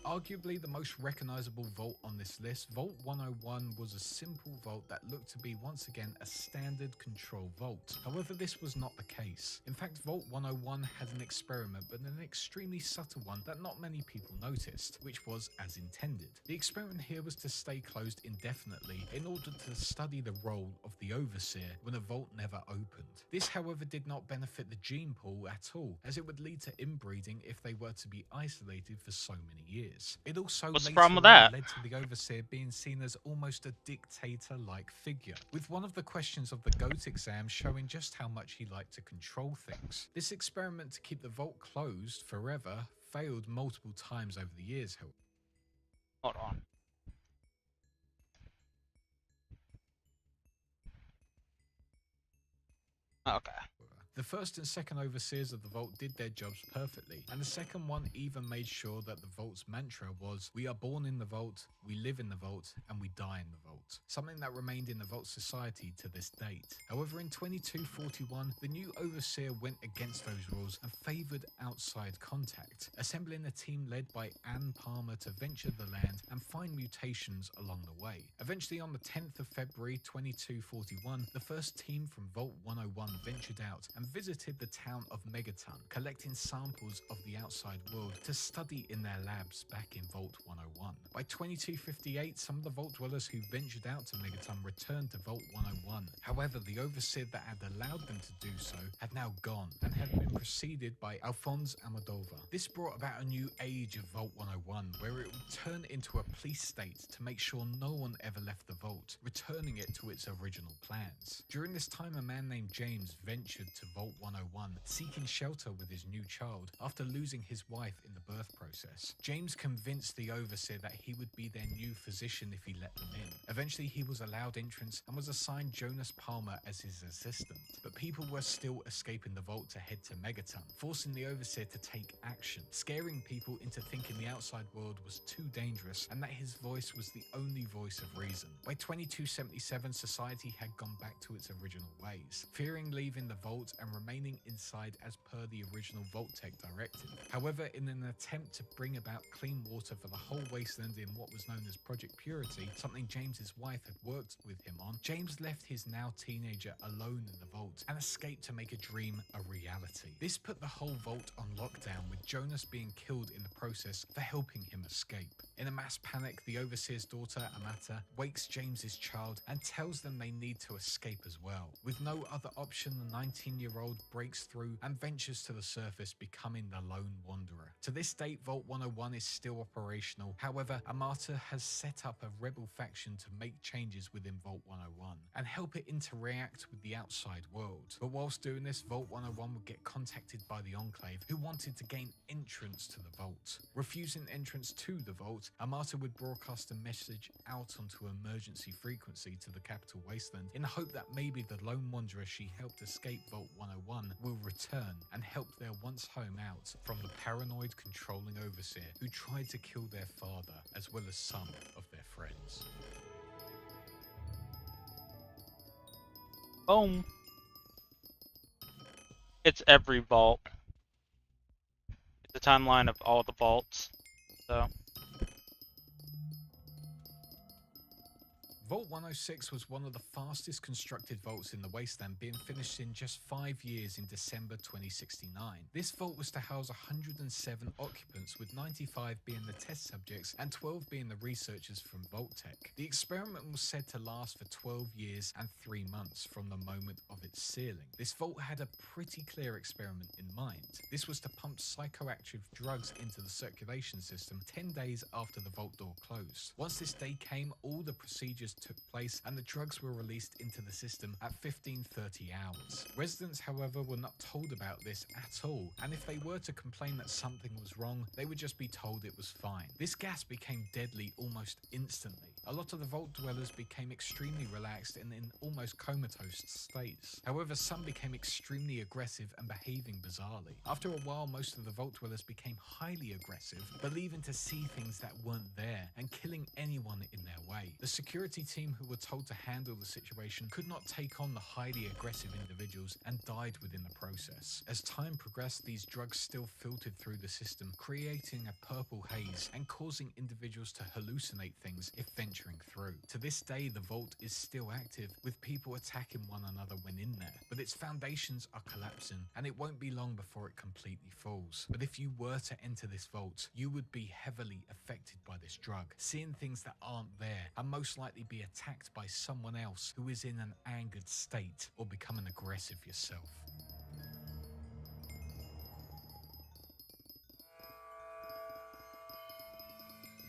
Arguably the most recognizable vault on this list, Vault 101 was a simple vault that looked to be once again a standard control vault. However, this was not the case. In fact, Vault 101 had an experiment, but an extremely subtle one that not many people noticed, which was as intended. The experiment here was to stay closed indefinitely in order to study the role of the overseer when a vault never opened. This, however, did not benefit the gene pool at all, as it would lead to inbreeding if they were to be isolated for so many years. It also What's the later problem with on that? led to the overseer being seen as almost a dictator-like figure, with one of the questions of the GOAT exam showing just how much he liked to control things. This experiment to keep the vault closed forever failed multiple times over the years, however. Hold on. Okay. The first and second overseers of the vault did their jobs perfectly, and the second one even made sure that the vault's mantra was, "We are born in the vault, we live in the vault, and we die in the vault," something that remained in the vault society to this date. However, in 2241, the new overseer went against those rules and favoured outside contact, assembling a team led by Ann Palmer to venture the land and find mutations along the way. Eventually, on the 10th of February 2241, the first team from Vault 101 ventured out and and visited the town of Megaton, collecting samples of the outside world to study in their labs back in Vault 101. By 2258, some of the Vault dwellers who ventured out to Megaton returned to Vault 101. However, the overseer that had allowed them to do so had now gone and had been preceded by Alphonse Amadova. This brought about a new age of Vault 101, where it would turn into a police state to make sure no one ever left the vault, returning it to its original plans. During this time, a man named James ventured to Vault 101, seeking shelter with his new child after losing his wife in the birth process. James convinced the overseer that he would be their new physician if he let them in. Eventually, he was allowed entrance and was assigned Jonas Palmer as his assistant. But people were still escaping the vault to head to Megaton, forcing the overseer to take action, scaring people into thinking the outside world was too dangerous and that his voice was the only voice of reason. By 2277, society had gone back to its original ways, fearing leaving the vault and remaining inside as per the original Vault-Tec directive. However, in an attempt to bring about clean water for the whole wasteland in what was known as Project Purity, something James's wife had worked with him on, James left his now teenager alone in the vault and escaped to make a dream a reality. This put the whole vault on lockdown, with Jonas being killed in the process for helping him escape. In a mass panic, the overseer's daughter, Amata, wakes James's child and tells them they need to escape as well. With no other option, the 19-year-old breaks through and ventures to the surface, becoming the lone wanderer. To this date, Vault 101 is still operational. However, Amata has set up a rebel faction to make changes within Vault 101 and help it interact with the outside world. But whilst doing this, Vault 101 would get contacted by the Enclave, who wanted to gain entrance to the vault. Refusing entrance to the vault, Amata would broadcast a message out onto emergency frequency to the capital wasteland in the hope that maybe the lone wanderer she helped escape Vault 101 will return and help their once home out from the paranoid controlling overseer who tried to kill their father as well as some of their friends. Boom. It's every vault. It's a timeline of all the vaults. So. Vault 106 was one of the fastest constructed vaults in the wasteland, being finished in just 5 years in December 2069. This vault was to house 107 occupants, with 95 being the test subjects and 12 being the researchers from Vault-Tec. The experiment was said to last for 12 years and 3 months from the moment of its sealing. This vault had a pretty clear experiment in mind. This was to pump psychoactive drugs into the circulation system 10 days after the vault door closed. Once this day came, all the procedures took place and the drugs were released into the system at 15:30 hours. Residents, however, were not told about this at all, and if they were to complain that something was wrong, they would just be told it was fine. This gas became deadly almost instantly. A lot of the vault dwellers became extremely relaxed and in almost comatose states. However, some became extremely aggressive and behaving bizarrely. After a while, most of the vault dwellers became highly aggressive, believing to see things that weren't there and killing anyone in their way. The security team who were told to handle the situation could not take on the highly aggressive individuals and died within the process. As time progressed, these drugs still filtered through the system, creating a purple haze and causing individuals to hallucinate things if venturing through. To this day, the vault is still active, with people attacking one another when in there, but its foundations are collapsing and it won't be long before it completely falls. But if you were to enter this vault, you would be heavily affected by this drug, seeing things that aren't there, and most likely be attacked by someone else who is in an angered state or becoming aggressive yourself.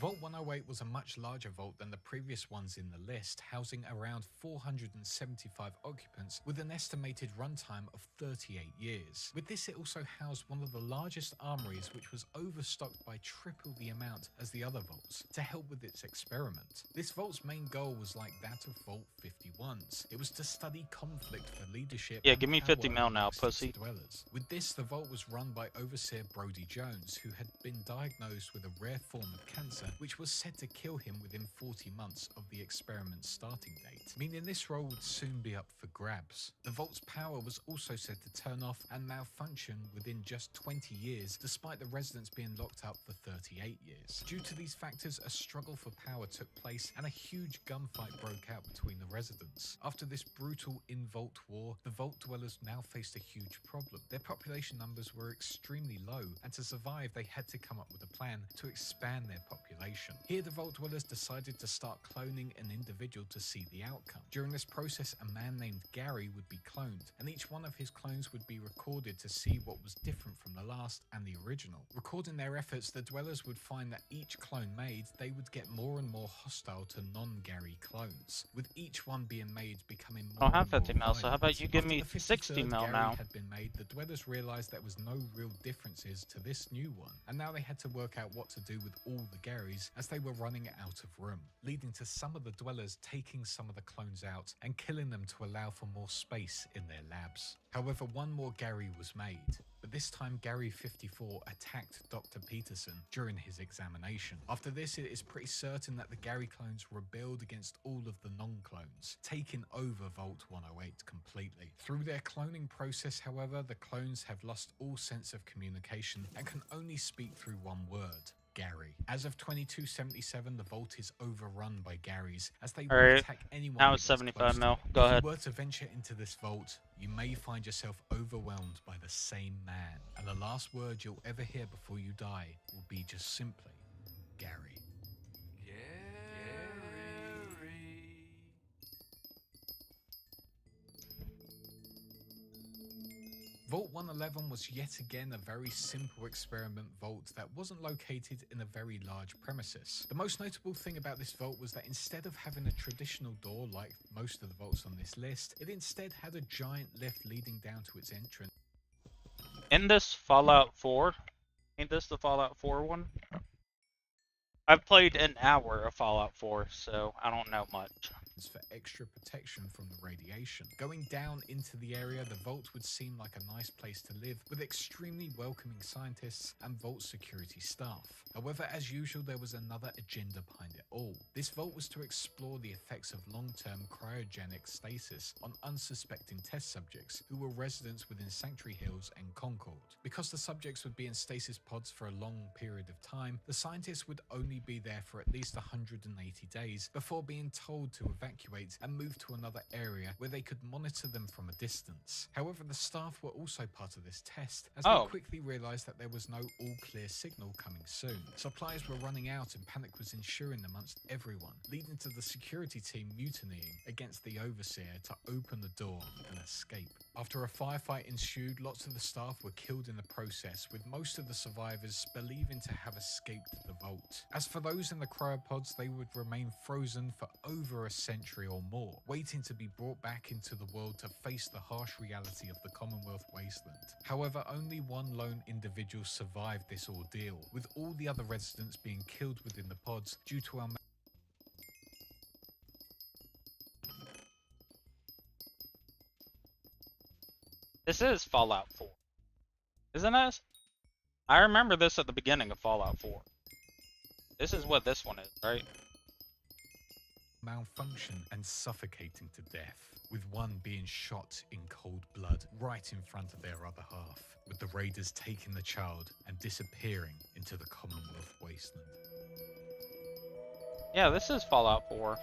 Vault 108 was a much larger vault than the previous ones in the list, housing around 475 occupants with an estimated runtime of 38 years. With this, it also housed one of the largest armories, which was overstocked by triple the amount as the other vaults, to help with its experiment. This vault's main goal was like that of Vault 51's. It was to study conflict for leadership. Yeah, give me 50 mil now, pussy. Dwellers. With this, the vault was run by Overseer Brody Jones, who had been diagnosed with a rare form of cancer which was said to kill him within 40 months of the experiment's starting date, meaning this role would soon be up for grabs. The vault's power was also said to turn off and malfunction within just 20 years, despite the residents being locked up for 38 years. Due to these factors, a struggle for power took place and a huge gunfight broke out between the residents. After this brutal in-vault war, the vault dwellers now faced a huge problem. Their population numbers were extremely low, and to survive they had to come up with a plan to expand their population. Here the vault dwellers decided to start cloning an individual to see the outcome. During this process, a man named Gary would be cloned, and each one of his clones would be recorded to see what was different from the last and the original. Recording their efforts, the dwellers would find that each clone made, they would get more and more hostile to non-Gary clones, with each one being made becoming more I don't have and 50 more mil, so how about you give After me the 60 53rd mil Gary now? had been made, the dwellers realized there was no real differences to this new one, and now they had to work out what to do with all the Garys as they were running out of room, leading to some of the dwellers taking some of the clones out and killing them to allow for more space in their labs. However, one more Gary was made, but this time Gary 54 attacked Dr. Peterson during his examination. After this, it is pretty certain that the Gary clones rebelled against all of the non-clones, taking over Vault 108 completely. Through their cloning process, however, the clones have lost all sense of communication and can only speak through one word: Gary. As of 2277, the vault is overrun by Garys as they will Alright, attack anyone now who it's gets 75 close to mil. them. Go If ahead. you were to venture into this vault, you may find yourself overwhelmed by the same man, and the last word you'll ever hear before you die will be just simply Gary. Vault 111 was yet again a very simple experiment vault that wasn't located in a very large premises. The most notable thing about this vault was that instead of having a traditional door like most of the vaults on this list, it instead had a giant lift leading down to its entrance. In this Fallout 4, ain't this the Fallout 4 one? I've played an hour of Fallout 4, so I don't know much. For extra protection from the radiation. Going down into the area, the vault would seem like a nice place to live, with extremely welcoming scientists and vault security staff. However, as usual, there was another agenda behind it all. This vault was to explore the effects of long-term cryogenic stasis on unsuspecting test subjects who were residents within Sanctuary Hills and Concord. Because the subjects would be in stasis pods for a long period of time, the scientists would only be there for at least 180 days before being told to evacuate and move to another area where they could monitor them from a distance. However, the staff were also part of this test, as they quickly realized that there was no all-clear signal coming soon. Supplies were running out and panic was ensuing amongst everyone, leading to the security team mutinying against the overseer to open the door and escape. After a firefight ensued, lots of the staff were killed in the process, with most of the survivors believing to have escaped the vault. As for those in the cryopods, they would remain frozen for over a century or more, waiting to be brought back into the world to face the harsh reality of the Commonwealth wasteland. However, only one lone individual survived this ordeal, with all the other residents being killed within the pods due to our This is Fallout 4, isn't it? I remember this at the beginning of Fallout 4. This is what this one is, right? malfunction and suffocating to death, with one being shot in cold blood right in front of their other half, with the raiders taking the child and disappearing into the Commonwealth wasteland. Yeah, this is Fallout 4.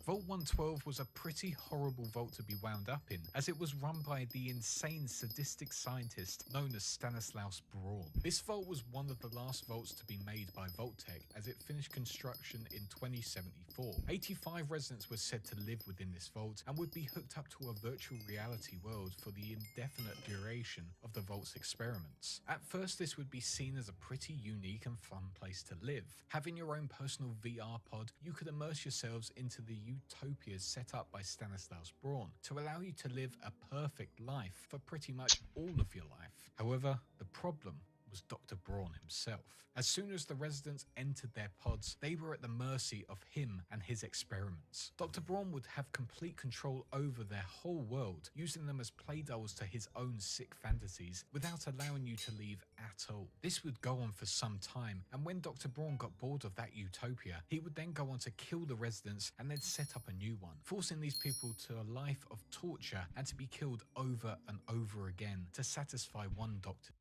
Vault 112 was a pretty horrible vault to be wound up in, as it was run by the insane sadistic scientist known as Stanislaus Braun. This vault was one of the last vaults to be made by Vault-Tec, as it finished construction in 2074. 85 residents were said to live within this vault and would be hooked up to a virtual reality world for the indefinite duration of the vault's experiments. At first, this would be seen as a pretty unique and fun place to live. Having your own personal VR pod, you could immerse yourselves into the utopias set up by Stanislaus Braun to allow you to live a perfect life for pretty much all of your life. However, the problem was Dr. Braun himself. As soon as the residents entered their pods, they were at the mercy of him and his experiments. Dr. Braun would have complete control over their whole world, using them as play dolls to his own sick fantasies without allowing you to leave at all. This would go on for some time, and when Dr. Braun got bored of that utopia, he would then go on to kill the residents and then set up a new one, forcing these people to a life of torture and to be killed over and over again to satisfy one doctor.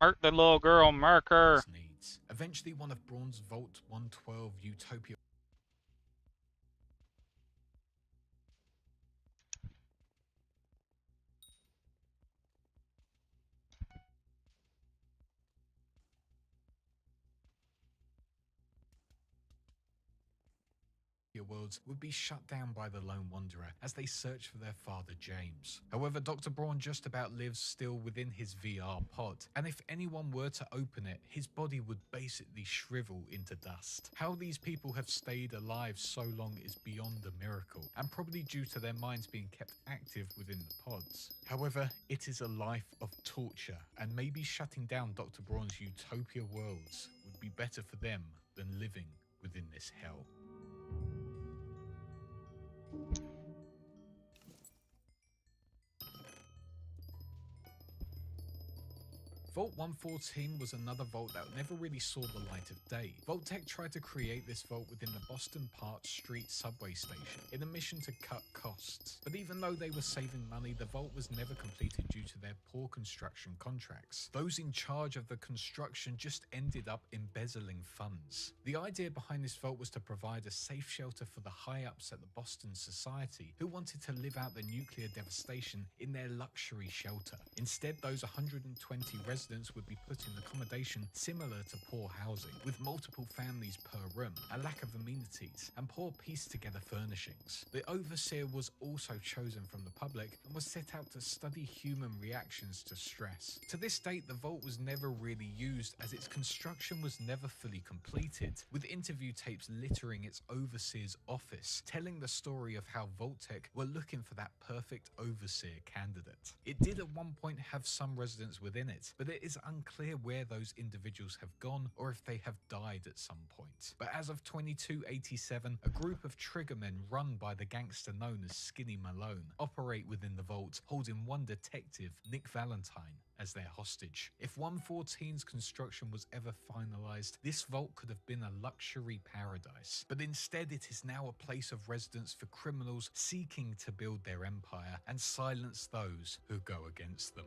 Murk the little girl, murk her. Needs. Eventually, one of Braun's Vault 112 utopia worlds would be shut down by the Lone Wanderer as they search for their father James. However, Dr. Braun just about lives still within his VR pod, and if anyone were to open it, his body would basically shrivel into dust. How these people have stayed alive so long is beyond a miracle, and probably due to their minds being kept active within the pods. However, it is a life of torture, and maybe shutting down Dr. Braun's utopia worlds would be better for them than living within this hell. Vault 114 was another vault that never really saw the light of day. Vault-Tec tried to create this vault within the Boston Park Street subway station in a mission to cut costs. But even though they were saving money, the vault was never completed due to their poor construction contracts. Those in charge of the construction just ended up embezzling funds. The idea behind this vault was to provide a safe shelter for the high-ups at the Boston society who wanted to live out the nuclear devastation in their luxury shelter. Instead, those 120 residents would be put in accommodation similar to poor housing, with multiple families per room, a lack of amenities, and poor pieced-together furnishings. The overseer was also chosen from the public and was set out to study human reactions to stress. To this date, the vault was never really used as its construction was never fully completed, with interview tapes littering its overseer's office, telling the story of how Vault-Tec were looking for that perfect overseer candidate. It did at one point have some residents within it, but it is unclear where those individuals have gone or if they have died at some point. But as of 2287, a group of triggermen run by the gangster known as Skinny Malone operate within the vault, holding one detective, Nick Valentine, as their hostage. If 114's construction was ever finalized, this vault could have been a luxury paradise. But instead, it is now a place of residence for criminals seeking to build their empire and silence those who go against them.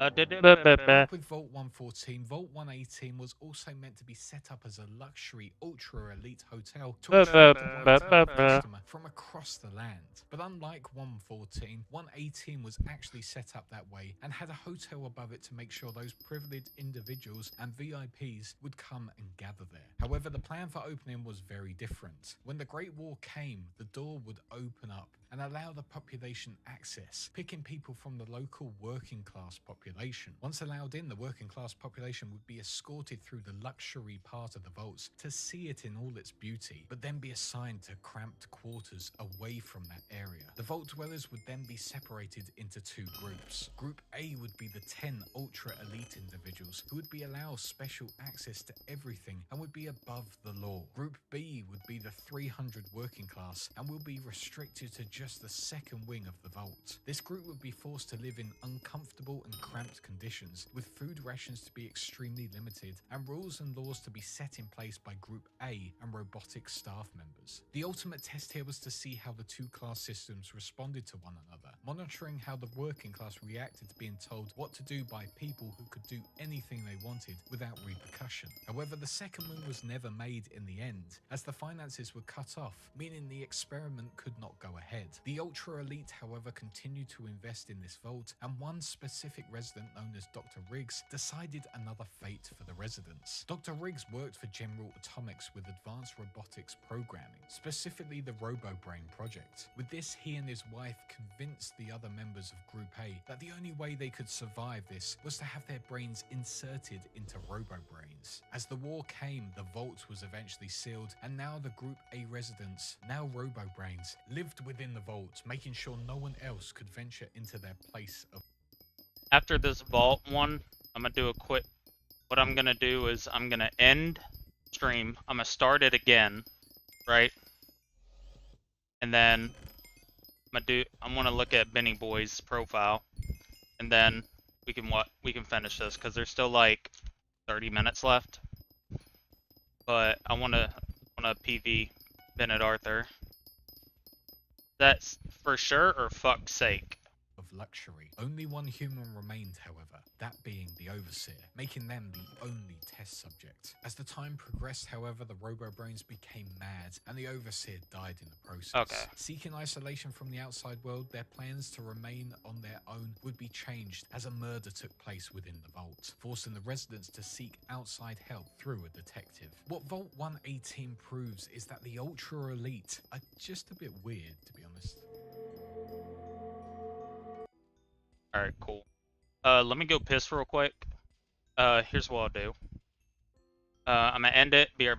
With Vault 114, Vault 118 was also meant to be set up as a luxury, ultra-elite hotel to attract a customer from across the land. But unlike 114, 118 was actually set up that way and had a hotel above it to make sure those privileged individuals and VIPs would come and gather there. However, the plan for opening was very different. When the Great War came, the door would open up and allow the population access, picking people from the local working class population. Once allowed in, the working class population would be escorted through the luxury part of the vaults to see it in all its beauty, but then be assigned to cramped quarters away from that area. The vault dwellers would then be separated into two groups. Group A would be the 10 ultra-elite individuals who would be allowed special access to everything and would be above the law. Group B would be the 300 working class and will be restricted to just the second wing of the vault. This group would be forced to live in uncomfortable and cramped conditions, with food rations to be extremely limited and rules and laws to be set in place by Group A and robotic staff members. The ultimate test here was to see how the two class systems responded to one another, monitoring how the working class reacted to being told what to do by people who could do anything they wanted without repercussion. However, the second wing was never made in the end, as the finances were cut off, meaning the experiment could not go ahead. The ultra-elite, however, continued to invest in this vault, and one specific resident known as Dr. Riggs decided another fate for the residents. Dr. Riggs worked for General Atomics with advanced robotics programming, specifically the RoboBrain project. With this, he and his wife convinced convinced the other members of Group A that the only way they could survive this was to have their brains inserted into robo-brains. As the war came, the vault was eventually sealed, and now the Group A residents, now robo-brains, lived within the vault, making sure no one else could venture into their place of... After this vault one, I'm gonna do a quick... What I'm gonna do is I'm gonna end stream. I'm gonna start it again, right? And then I'm gonna look at Benny Boy's profile, and then we can finish this because there's still like 30 minutes left. But I wanna PV Bennett Arthur. That's for sure or fuck's sake? Of luxury. Only one human remained, however, that being the Overseer, making them the only test subject. As the time progressed, however, the robo-brains became mad, and the Overseer died in the process. Okay. Seeking isolation from the outside world, their plans to remain on their own would be changed as a murder took place within the vault, forcing the residents to seek outside help through a detective. What Vault 118 proves is that the ultra elite are just a bit weird, to be honest. Alright, cool. Let me go piss real quick. Here's what I'll do. I'm gonna end it, be right back.